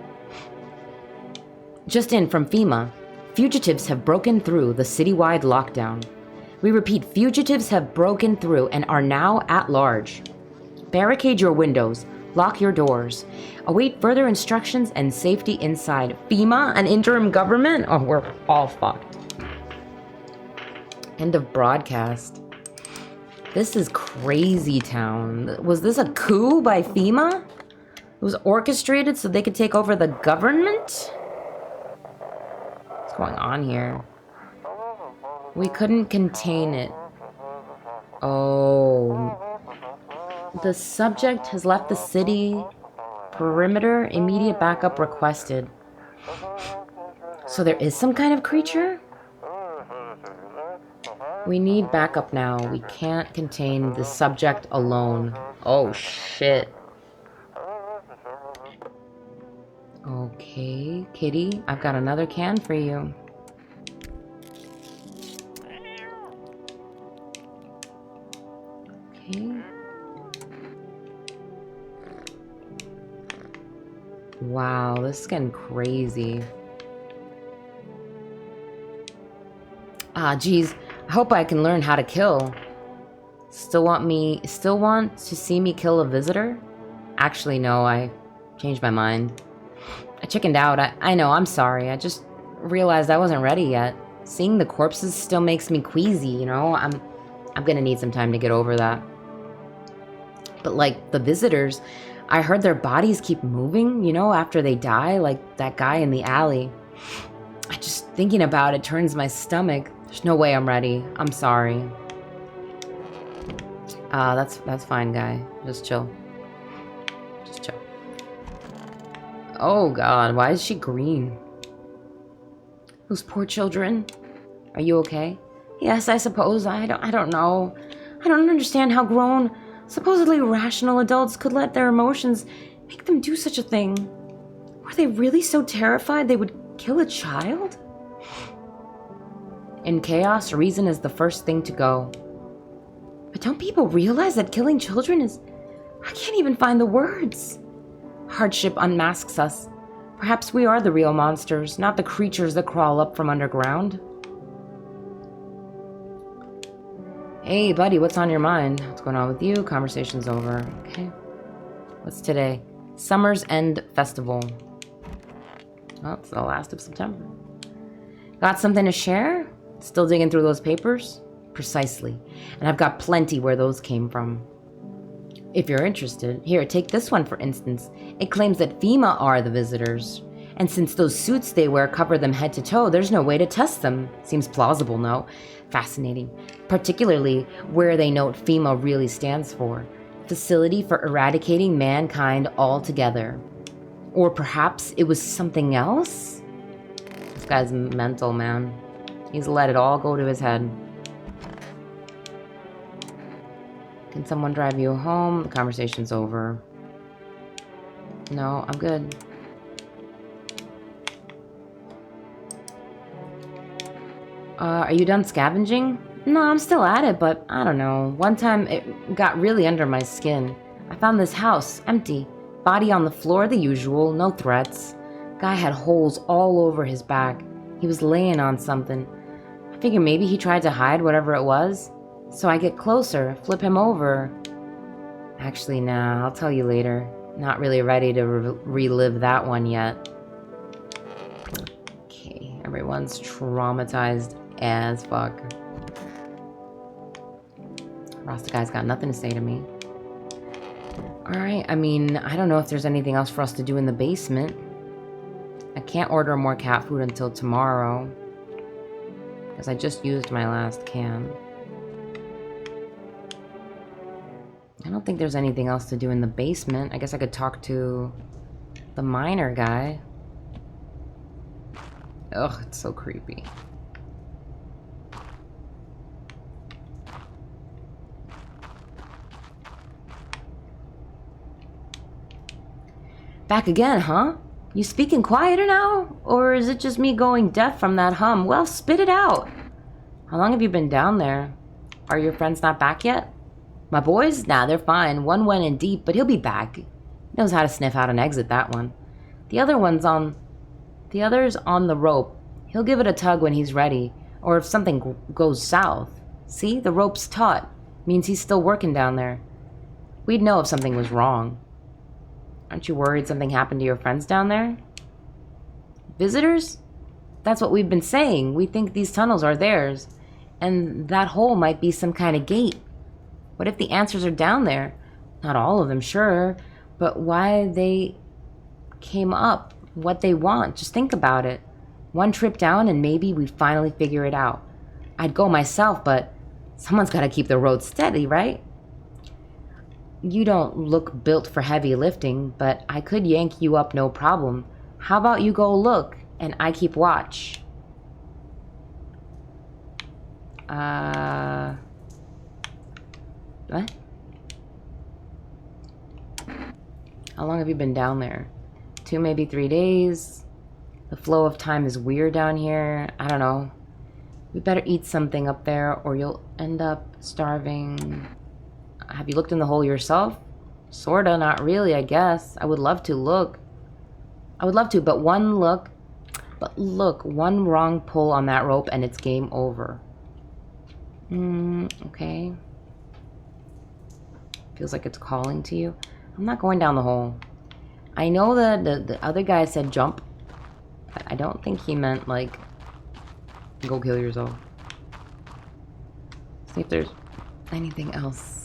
Just in from FEMA, fugitives have broken through the citywide lockdown. We repeat, fugitives have broken through and are now at large. Barricade your windows, lock your doors. Await further instructions and safety inside. FEMA, an interim government? Oh, we're all fucked. End of broadcast. This is crazy town. Was this a coup by FEMA? It was orchestrated so they could take over the government? What's going on here? We couldn't contain it. Oh. The subject has left the city perimeter. Immediate backup requested. So there is some kind of creature? We need backup now. We can't contain the subject alone. Oh, shit. Okay, kitty. I've got another can for you. Okay. Wow, this is getting crazy. Ah, geez. I hope I can learn how to kill. Still want to see me kill a visitor? Actually, no, I changed my mind. I chickened out. I know, I'm sorry. I just realized I wasn't ready yet. Seeing the corpses still makes me queasy, you know? I'm gonna need some time to get over that. But like, the visitors, I heard their bodies keep moving, you know, after they die, like that guy in the alley. I just, thinking about it turns my stomach. There's no way I'm ready. I'm sorry. That's fine, guy. Just chill. Just chill. Oh god, why is she green? Those poor children. Are you okay? Yes, I suppose. I don't know. I don't understand how grown, supposedly rational adults could let their emotions make them do such a thing. Were they really so terrified they would kill a child? In chaos, reason is the first thing to go. But don't people realize that killing children is... I can't even find the words. Hardship unmasks us. Perhaps we are the real monsters, not the creatures that crawl up from underground. Hey, buddy, what's on your mind? What's going on with you? Conversation's over. Okay. What's today? Summer's End Festival. Well, it's the last of September. Got something to share? Still digging through those papers? Precisely. And I've got plenty where those came from. If you're interested, here, take this one for instance. It claims that FEMA are the visitors. And since those suits they wear cover them head to toe, there's no way to test them. Seems plausible, no? Fascinating. Particularly where they note FEMA really stands for. Facility for Eradicating Mankind Altogether. Or perhaps it was something else? This guy's mental, man. He's let it all go to his head. Can someone drive you home? The conversation's over. No, I'm good. Are you done scavenging? No, I'm still at it, but I don't know. One time it got really under my skin. I found this house, empty. Body on the floor, the usual, no threats. Guy had holes all over his back. He was laying on something. I I figure maybe he tried to hide whatever it was. So I get closer, flip him over. Actually, nah, I'll tell you later. Not really ready to relive that one yet. Okay, everyone's traumatized as fuck. Rasta guy's got nothing to say to me. Alright, I mean, I don't know if there's anything else for us to do in the basement. I can't order more cat food until tomorrow. Because I just used my last can. I don't think there's anything else to do in the basement. I guess I could talk to the miner guy. Ugh, it's so creepy. Back again, huh? You speaking quieter now? Or is it just me going deaf from that hum? Well, spit it out. How long have you been down there? Are your friends not back yet? My boys? Nah, they're fine. One went in deep, but he'll be back. He knows how to sniff out an exit, that one. The other's on the rope. He'll give it a tug when he's ready, or if something goes south. See, the rope's taut. Means he's still working down there. We'd know if something was wrong. Aren't you worried something happened to your friends down there? Visitors? That's what we've been saying. We think these tunnels are theirs. And that hole might be some kind of gate. What if the answers are down there? Not all of them, sure. But why they came up, what they want. Just think about it. One trip down and maybe we finally figure it out. I'd go myself, but someone's got to keep the road steady, right? You don't look built for heavy lifting, but I could yank you up no problem. How about you go look, and I keep watch? What? How long have you been down there? 2, maybe 3 days? The flow of time is weird down here. I don't know. We better eat something up there, or you'll end up starving. Have you looked in the hole yourself? Sorta, not really, I guess. I would love to look. I would love to, but look, one wrong pull on that rope and it's game over. Okay. Feels like it's calling to you. I'm not going down the hole. I know that the other guy said jump, but I don't think he meant, like, go kill yourself. See if there's anything else.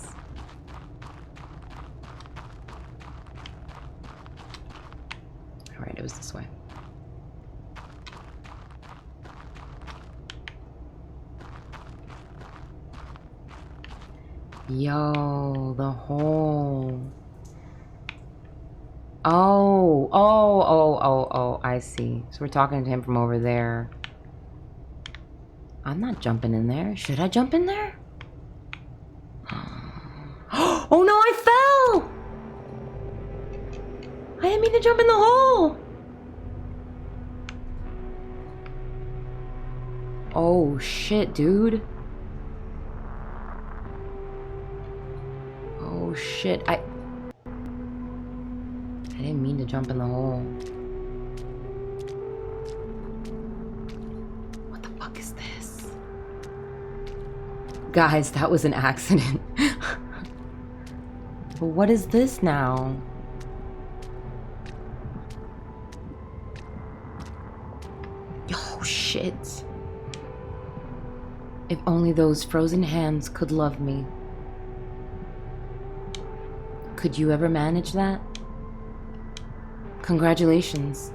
Alright, it was this way. Yo, the hole. Oh, I see. So we're talking to him from over there. I'm not jumping in there. Should I jump in there? Oh no, I fell! I didn't mean to jump in the hole! Oh shit, dude. Oh shit, I didn't mean to jump in the hole. What the fuck is this? Guys, that was an accident. But what is this now? Oh shit. If only those frozen hands could love me. Could you ever manage that? Congratulations.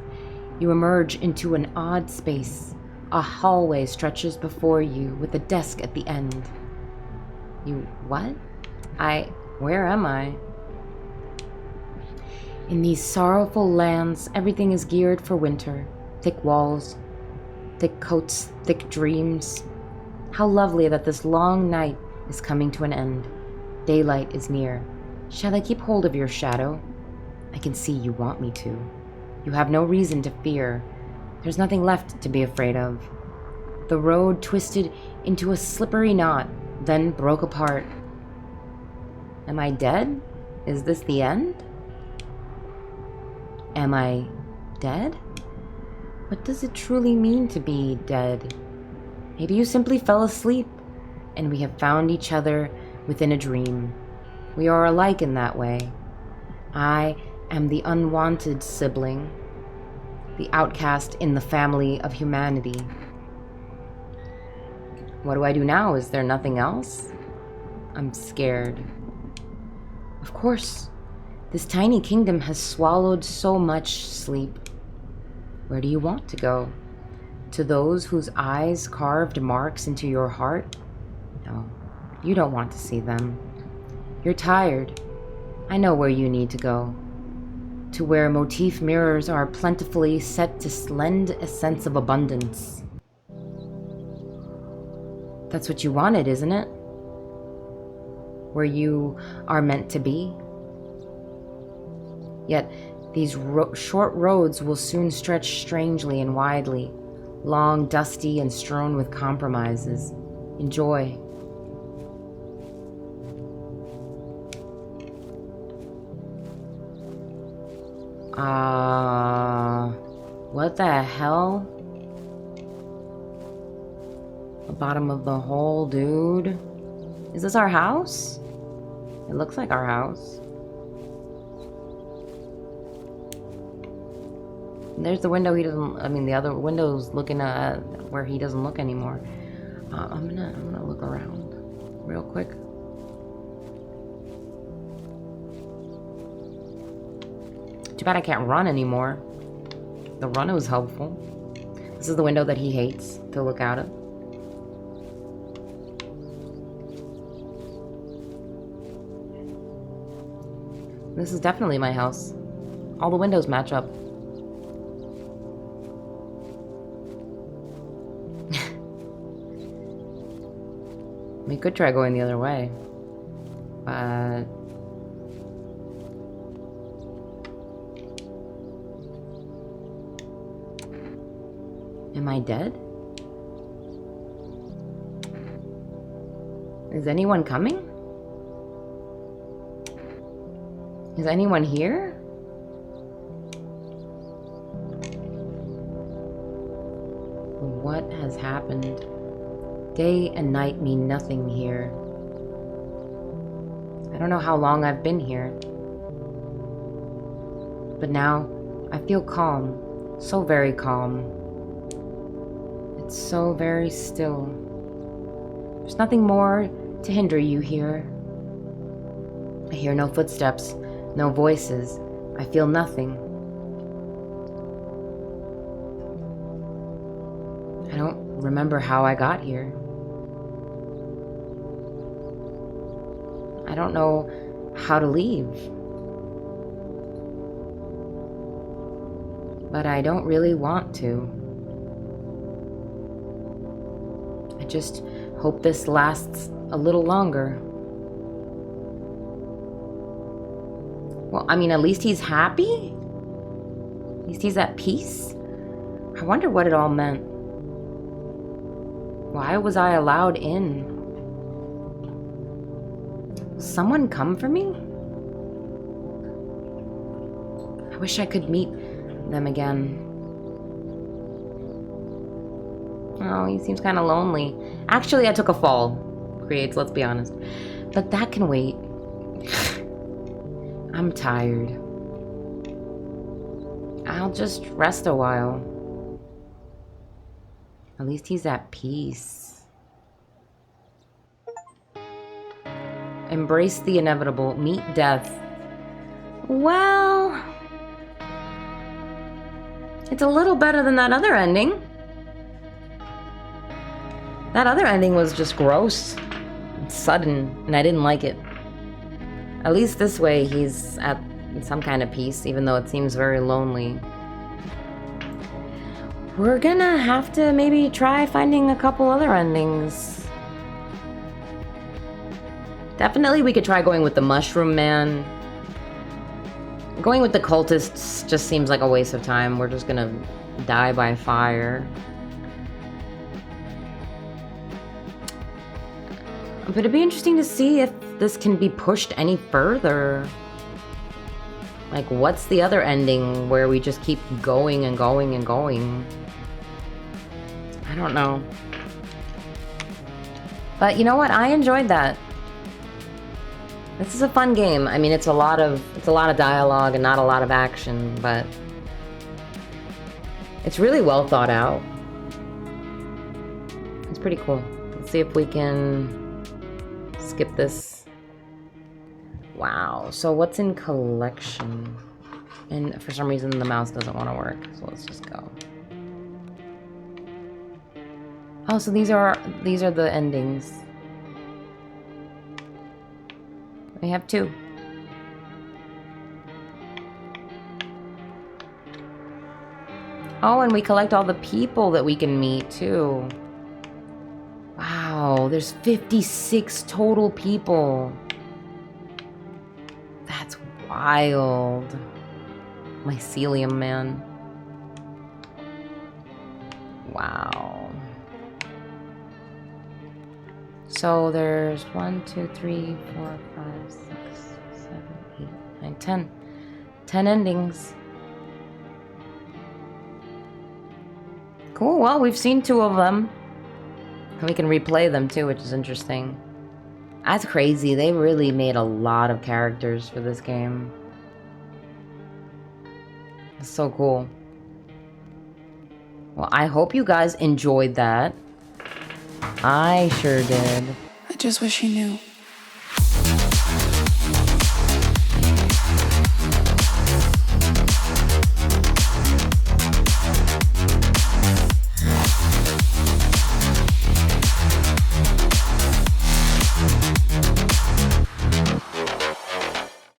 You emerge into an odd space. A hallway stretches before you with a desk at the end. You what? Where am I? In these sorrowful lands, everything is geared for winter. Thick walls, thick coats, thick dreams. How lovely that this long night is coming to an end. Daylight is near. Shall I keep hold of your shadow? I can see you want me to. You have no reason to fear. There's nothing left to be afraid of. The road twisted into a slippery knot, then broke apart. Am I dead? Is this the end? Am I dead? What does it truly mean to be dead? Maybe you simply fell asleep, and we have found each other within a dream. We are alike in that way. I am the unwanted sibling, the outcast in the family of humanity. What do I do now? Is there nothing else? I'm scared. Of course, this tiny kingdom has swallowed so much sleep. Where do you want to go? To those whose eyes carved marks into your heart? No, you don't want to see them. You're tired. I know where you need to go. To where motif mirrors are plentifully set to lend a sense of abundance. That's what you wanted, isn't it? Where you are meant to be. Yet, these short roads will soon stretch strangely and widely, long, dusty, and strewn with compromises. Enjoy. What the hell? The bottom of the hole, dude. Is this our house? It looks like our house. There's the window he doesn't, I mean the other window's looking at where he doesn't look anymore. I'm gonna look around real quick. Too bad I can't run anymore. The run was helpful. This is the window that he hates to look out of. This is definitely my house. All the windows match up. We could try going the other way, but am I dead? Is anyone coming? Is anyone here? What has happened? Day and night mean nothing here. I don't know how long I've been here. But now, I feel calm. So very calm. It's so very still. There's nothing more to hinder you here. I hear no footsteps, no voices. I feel nothing. I don't remember how I got here. I don't know how to leave. But I don't really want to. I just hope this lasts a little longer. Well, I mean, at least he's happy? At least he's at peace? I wonder what it all meant. Why was I allowed in? Will someone come for me? I wish I could meet them again. Oh, he seems kind of lonely. Actually, I took a fall. Creates, let's be honest. But that can wait. I'm tired. I'll just rest a while. At least he's at peace. Embrace the inevitable. Meet death. Well, it's a little better than that other ending. That other ending was just gross. It's sudden, and I didn't like it. At least this way, he's at some kind of peace, even though it seems very lonely. We're gonna have to maybe try finding a couple other endings. Definitely we could try going with the mushroom man. Going with the cultists just seems like a waste of time. We're just gonna die by fire. But it'd be interesting to see if this can be pushed any further. Like, what's the other ending where we just keep going and going and going? I don't know. But you know what? I enjoyed that. This is a fun game. I mean, it's a lot of dialogue and not a lot of action, but it's really well thought out. It's pretty cool. Let's see if we can skip this. Wow. So what's in collection? And for some reason the mouse doesn't want to work, so let's just go. Oh, so these are the endings. We have 2. Oh, and we collect all the people that we can meet too. Wow, there's 56 total people. That's wild. Mycelium man. Wow. So there's 1, 2, 3, 4, 5, 6, 7, 8, 9, 10. 10 endings. Cool, well, we've seen 2 of them. And we can replay them too, which is interesting. That's crazy. They really made a lot of characters for this game. It's so cool. Well, I hope you guys enjoyed that. I sure did. I just wish he knew.